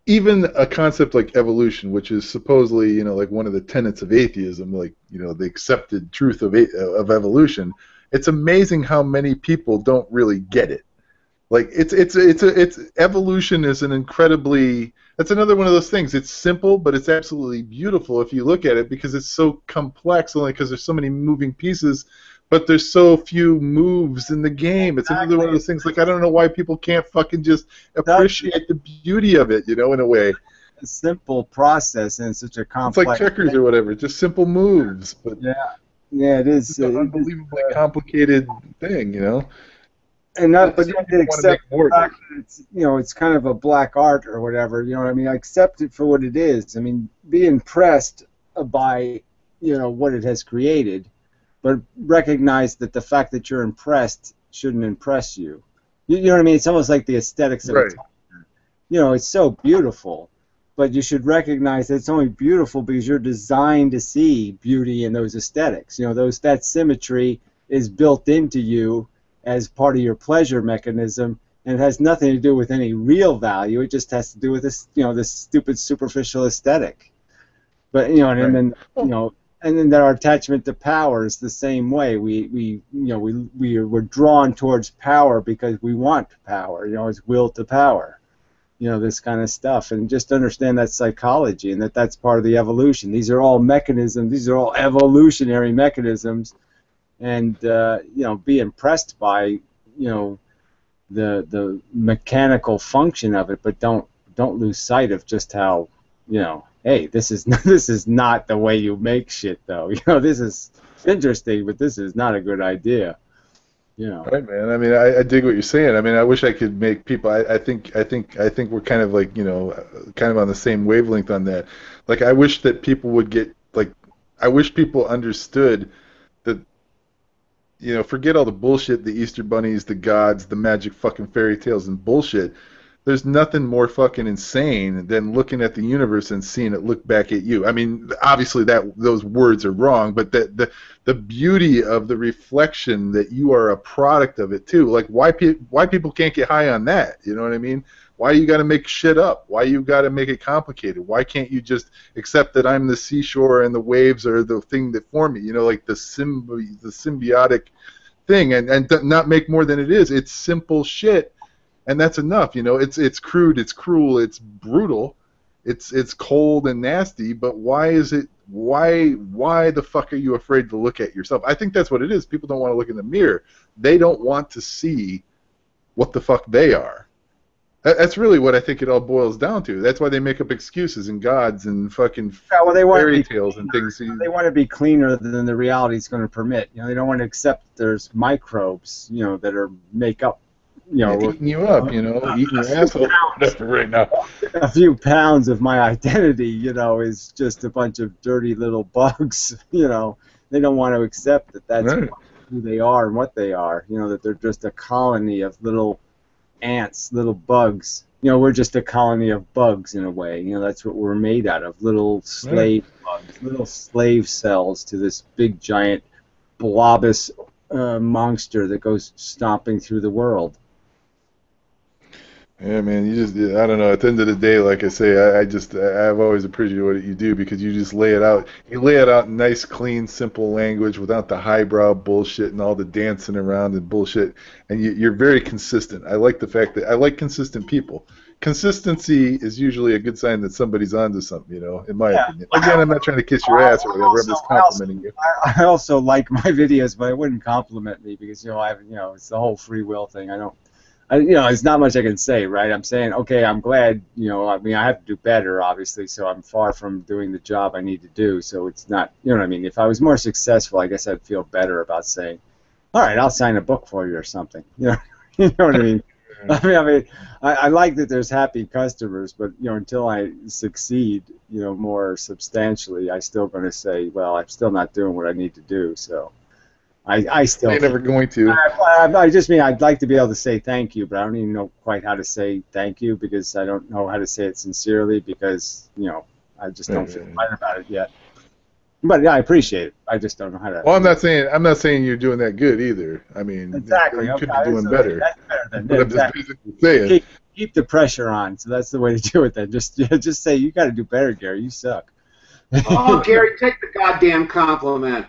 even a concept like evolution, which is supposedly, like one of the tenets of atheism, like, the accepted truth of evolution, it's amazing how many people don't really get it. Like, it's evolution is that's another one of those things. It's simple, but it's absolutely beautiful if you look at it, because it's so complex, only because there's so many moving pieces, but there's so few moves in the game. It's another one of those things, like, I don't know why people can't fucking just appreciate the beauty of it, in a way. A simple process and such a complex. It's like checkers or whatever, just simple moves. But yeah, it is. It's an unbelievably complicated thing, And not, but you have to accept the fact that it's kind of a black art or whatever. You know what I mean? I accept it for what it is. I mean, be impressed by, what it has created, but recognize that the fact that you're impressed shouldn't impress you. You know what I mean? It's almost like the aesthetics of it. It's so beautiful, but you should recognize that it's only beautiful because you're designed to see beauty in those aesthetics. That symmetry is built into you as part of your pleasure mechanism, and it has nothing to do with any real value. It just has to do with this, this stupid superficial aesthetic. But and then our attachment to power is the same way. We're drawn towards power because we want power. It's will to power. this kind of stuff, and just understand that psychology and that that's part of the evolution. These are all mechanisms. These are all evolutionary mechanisms, and be impressed by the mechanical function of it, but don't lose sight of just how hey, this is this is not the way you make shit though. This is interesting, but this is not a good idea. Right, man. I mean, I dig what you're saying. I mean, I wish I could make people. I think we're kind of like kind of on the same wavelength on that. Like, I wish that people would get like, I wish people understood that, forget all the bullshit, the Easter bunnies, the gods, the magic fucking fairy tales and bullshit. There's nothing more fucking insane than looking at the universe and seeing it look back at you. I mean, obviously those words are wrong, but the beauty of the reflection that you are a product of it too. Like, why people can't get high on that? You know what I mean? Why you got to make shit up? Why you got to make it complicated? Why can't you just accept that I'm the seashore and the waves are the thing that form me? Like the symbiotic thing, and not make more than it is. It's simple shit. And that's enough, It's crude, it's cruel, it's brutal, it's cold and nasty. But why is it? Why the fuck are you afraid to look at yourself? I think that's what it is. People don't want to look in the mirror. They don't want to see what the fuck they are. That's really what I think it all boils down to. That's why they make up excuses and gods and fucking fairy tales and things. They want to be cleaner than the reality is going to permit. They don't want to accept there's microbes, that are make up. Eating you up, eating your asshole right now. A few pounds of my identity, is just a bunch of dirty little bugs. They don't want to accept that that's right. Who they are and what they are. That they're just a colony of little ants, little bugs. We're just a colony of bugs in a way. That's what we're made out of, little slave bugs, little slave cells to this big giant blobous monster that goes stomping through the world. Yeah, man, I don't know. At the end of the day, like I say, I've always appreciated what you do because you just lay it out. You lay it out in nice, clean, simple language without the highbrow bullshit and all the dancing around and bullshit. And you're very consistent. I like the fact that I like consistent people. Consistency is usually a good sign that somebody's onto something, in my opinion. Again, I'm not trying to kiss your ass or whatever. I'm just complimenting you. I also like my videos, but I wouldn't compliment me because, it's the whole free will thing. It's not much I can say, right? I'm saying, okay, I'm glad, I have to do better, obviously, so I'm far from doing the job I need to do, so it's not, what I mean? If I was more successful, I guess I'd feel better about saying, all right, I'll sign a book for you or something. You know what I mean? I like that there's happy customers, but, until I succeed, more substantially, I'm still going to say, well, I'm still not doing what I need to do, so... I still. They're never going to. I just mean I'd like to be able to say thank you, but I don't even know quite how to say thank you because I don't know how to say it sincerely because I just don't feel right about it yet. But yeah, I appreciate it. I just don't know how to. Well, I'm not saying you're doing that good either. I mean, exactly. You could be doing better. That's better than but exactly. I'm just basically saying. Keep the pressure on. So that's the way to do it. Then just say you got to do better, Gary. You suck. Oh, Gary, take the goddamn compliment.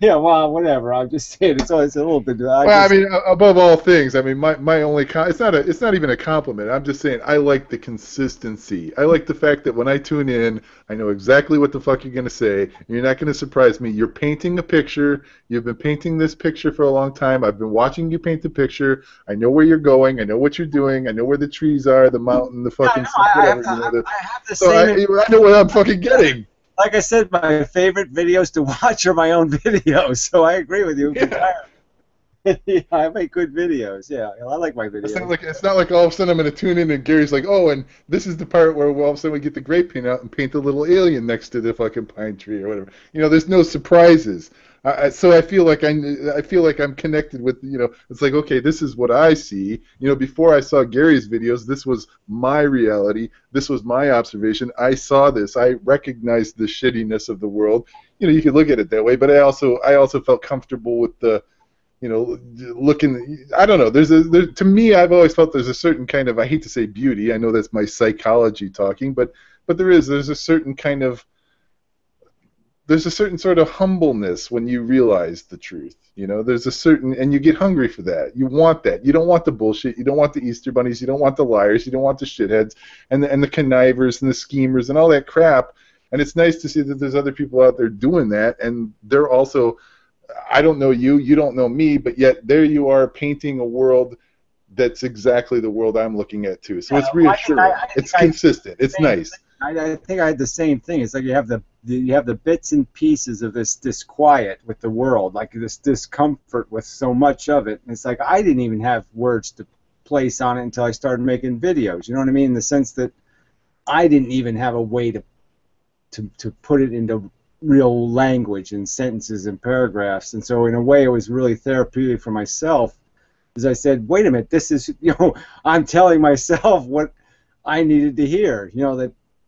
Yeah, well, whatever. I'm just saying it's always a little bit. I mean, above all things, I mean, my only it's not even a compliment. I'm just saying I like the consistency. I like the fact that when I tune in, I know exactly what the fuck you're gonna say. You're not gonna surprise me. You're painting a picture. You've been painting this picture for a long time. I've been watching you paint the picture. I know where you're going. I know what you're doing. I know where the trees are, the mountain, the fucking whatever. I have the so same. I know what I'm fucking getting. Like I said, my favorite videos to watch are my own videos, so I agree with you entirely. Yeah, I make good videos. Yeah, I like my videos. It's not like all of a sudden I'm going to tune in and Gary's like, oh, and this is the part where all of a sudden we get the grape paint out and paint the little alien next to the fucking pine tree or whatever. There's no surprises. So I feel like I'm connected with, it's like, okay, this is what I see. Before I saw Gary's videos, this was my reality. This was my observation. I saw this. I recognized the shittiness of the world. You could look at it that way, but I also felt comfortable with the, looking. I don't know. To me, I've always felt there's a certain kind of, I hate to say beauty. I know that's my psychology talking, but there's a certain kind of there's a certain sort of humbleness when you realize the truth. There's a certain, and you get hungry for that. You want that. You don't want the bullshit. You don't want the Easter bunnies. You don't want the liars. You don't want the shitheads and the connivers and the schemers and all that crap. And it's nice to see that there's other people out there doing that, and they're also, I don't know you, you don't know me, but yet there you are painting a world that's exactly the world I'm looking at too. So it's reassuring. It's consistent. It's nice. I think I had the same thing. It's like you have the bits and pieces of this disquiet with the world, like this discomfort with so much of it. And it's like I didn't even have words to place on it until I started making videos. You know what I mean? In the sense that I didn't even have a way to put it into real language and sentences and paragraphs. And so in a way it was really therapeutic for myself, as I said, wait a minute, this is, I'm telling myself what I needed to hear,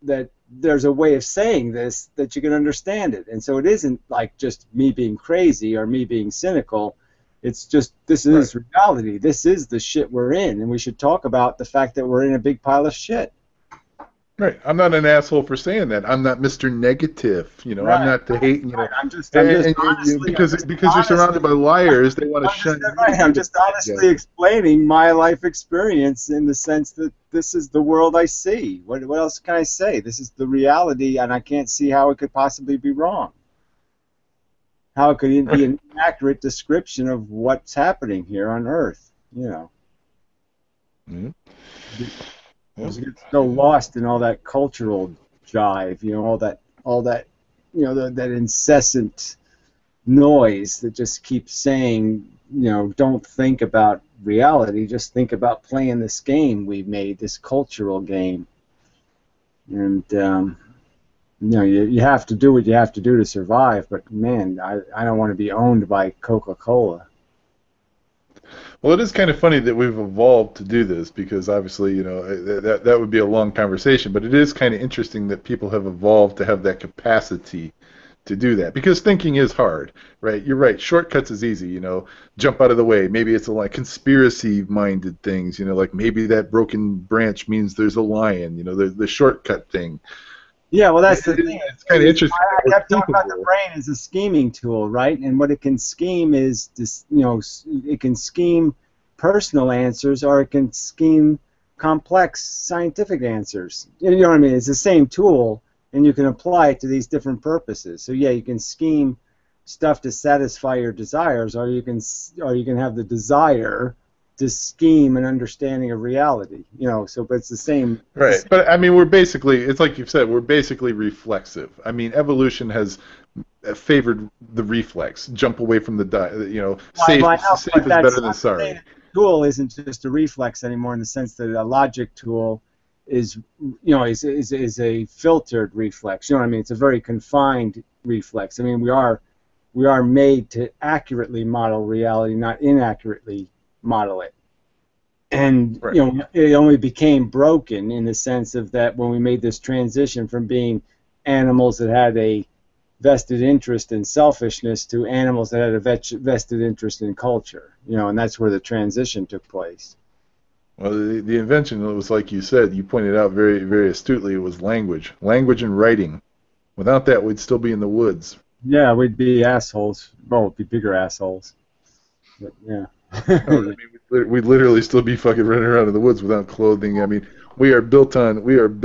that there's a way of saying this that you can understand it. And so it isn't like just me being crazy or me being cynical. It's just, this is reality. This is the shit we're in, and we should talk about the fact that we're in a big pile of shit. Right. I'm not an asshole for saying that. I'm not Mr. Negative. I'm not the hate. I'm just honestly, because you're surrounded by liars, they want to shun you. Right. I'm just honestly explaining my life experience in the sense that this is the world I see. What else can I say? This is the reality, and I can't see how it could possibly be wrong. How it could be an accurate description of what's happening here on Earth. Mm-hmm. You get so lost in all that cultural jive, all that that incessant noise that just keeps saying, don't think about reality, just think about playing this game we've made, this cultural game. And you have to do what you have to do to survive, but man, I don't want to be owned by Coca-Cola. Well, it is kind of funny that we've evolved to do this because obviously, that would be a long conversation, but it is kind of interesting that people have evolved to have that capacity to do that because thinking is hard, right? You're right. Shortcuts is easy, jump out of the way. Maybe it's like conspiracy-minded things, like maybe that broken branch means there's a lion, the shortcut thing. Yeah, well, that's the thing. It's kind of interesting. I kept talking about the brain as a scheming tool, right? And what it can scheme is this, it can scheme personal answers or it can scheme complex scientific answers. You know what I mean? It's the same tool, and you can apply it to these different purposes. So yeah, you can scheme stuff to satisfy your desires, or you can have the desire to scheme an understanding of reality, so but it's the same. Right, but I mean, we're basically, it's like you've said, we're basically reflexive. I mean, evolution has favored the reflex, jump away from the safe is better than sorry. The tool isn't just a reflex anymore in the sense that a logic tool is a filtered reflex. You know what I mean? It's a very confined reflex. I mean, we are made to accurately model reality, not inaccurately model it. And it only became broken in the sense of that when we made this transition from being animals that had a vested interest in selfishness to animals that had a vested interest in culture, and that's where the transition took place. Well, the invention, it was like you said, you pointed out very, very astutely, it was language and writing. Without that, we'd still be in the woods. Yeah, we'd be assholes. Well, we'd be bigger assholes. But, yeah. I mean, we'd literally still be fucking running around in the woods without clothing. I mean, we are built on the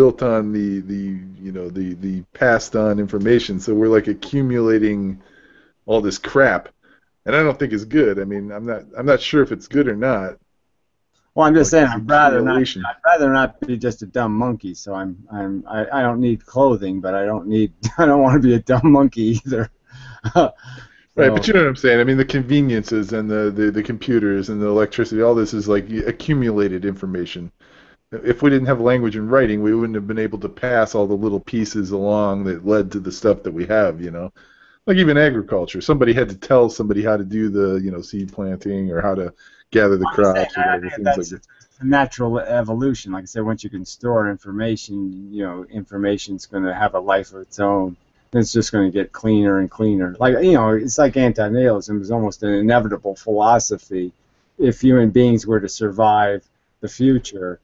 passed on information. So we're like accumulating all this crap, and I don't think it's good. I mean, I'm not sure if it's good or not. Well, I'm just saying, I'd rather not be just a dumb monkey. So I don't need clothing, but I don't want to be a dumb monkey either. Right, but you know what I'm saying. I mean, the conveniences and the computers and the electricity, all this is like accumulated information. If we didn't have language and writing, we wouldn't have been able to pass all the little pieces along that led to the stuff that we have, Like even agriculture. Somebody had to tell somebody how to do the, seed planting or how to gather the crops or whatever, things like that. Natural evolution. Like I said, once you can store information, information's going to have a life of its own. It's just going to get cleaner and cleaner. Like, it's like anti-nihilism is almost an inevitable philosophy. If human beings were to survive the future,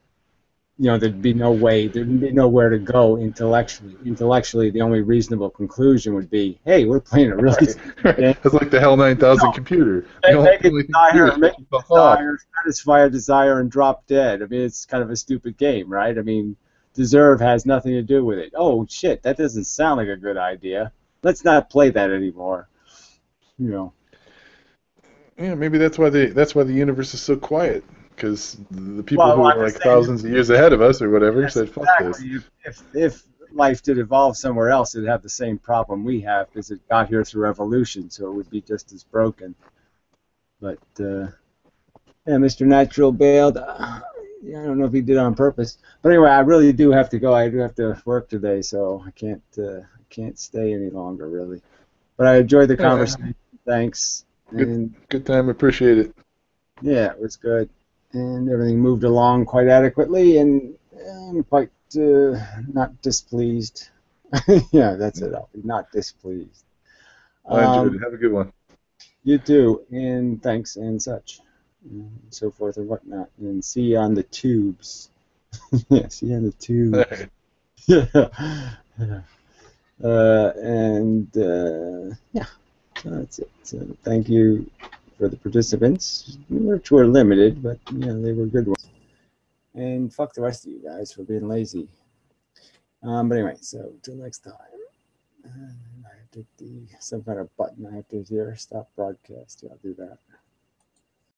there'd be no way, there'd be nowhere to go intellectually. Intellectually, the only reasonable conclusion would be, hey, we're playing a really stupid game. It's like the Hell 9000 computer. The only Make it thing you do is desire, shut yourself off. satisfy a desire, and drop dead. I mean, it's kind of a stupid game, right? I mean, deserve has nothing to do with it. Oh shit, that doesn't sound like a good idea. Let's not play that anymore. Yeah, maybe that's why the universe is so quiet, because the people who I'm are like just saying, thousands of years ahead of us or whatever said, "Fuck this." exactly. If life did evolve somewhere else, it'd have the same problem we have because it got here through evolution, so it would be just as broken. But yeah, Mr. Natural bailed. I don't know if he did it on purpose, but anyway, I really do have to go. I do have to work today, so I can't stay any longer, really. But I enjoyed the conversation. Thanks. Good time. Appreciate it. Yeah, it was good, and everything moved along quite adequately, and I'm quite not displeased. Yeah, that's it. I'll be not displeased. I enjoyed it. Have a good one. You too, and thanks and such, and so forth and whatnot, and see you on the tubes. Yeah, see you on the tubes. Yeah. Yeah, so that's it. So thank you for the participants, which were limited, but they were good ones. And fuck the rest of you guys for being lazy. But anyway, so till next time. I have to some kind of button I have to hear stop broadcast. Yeah, I'll do that.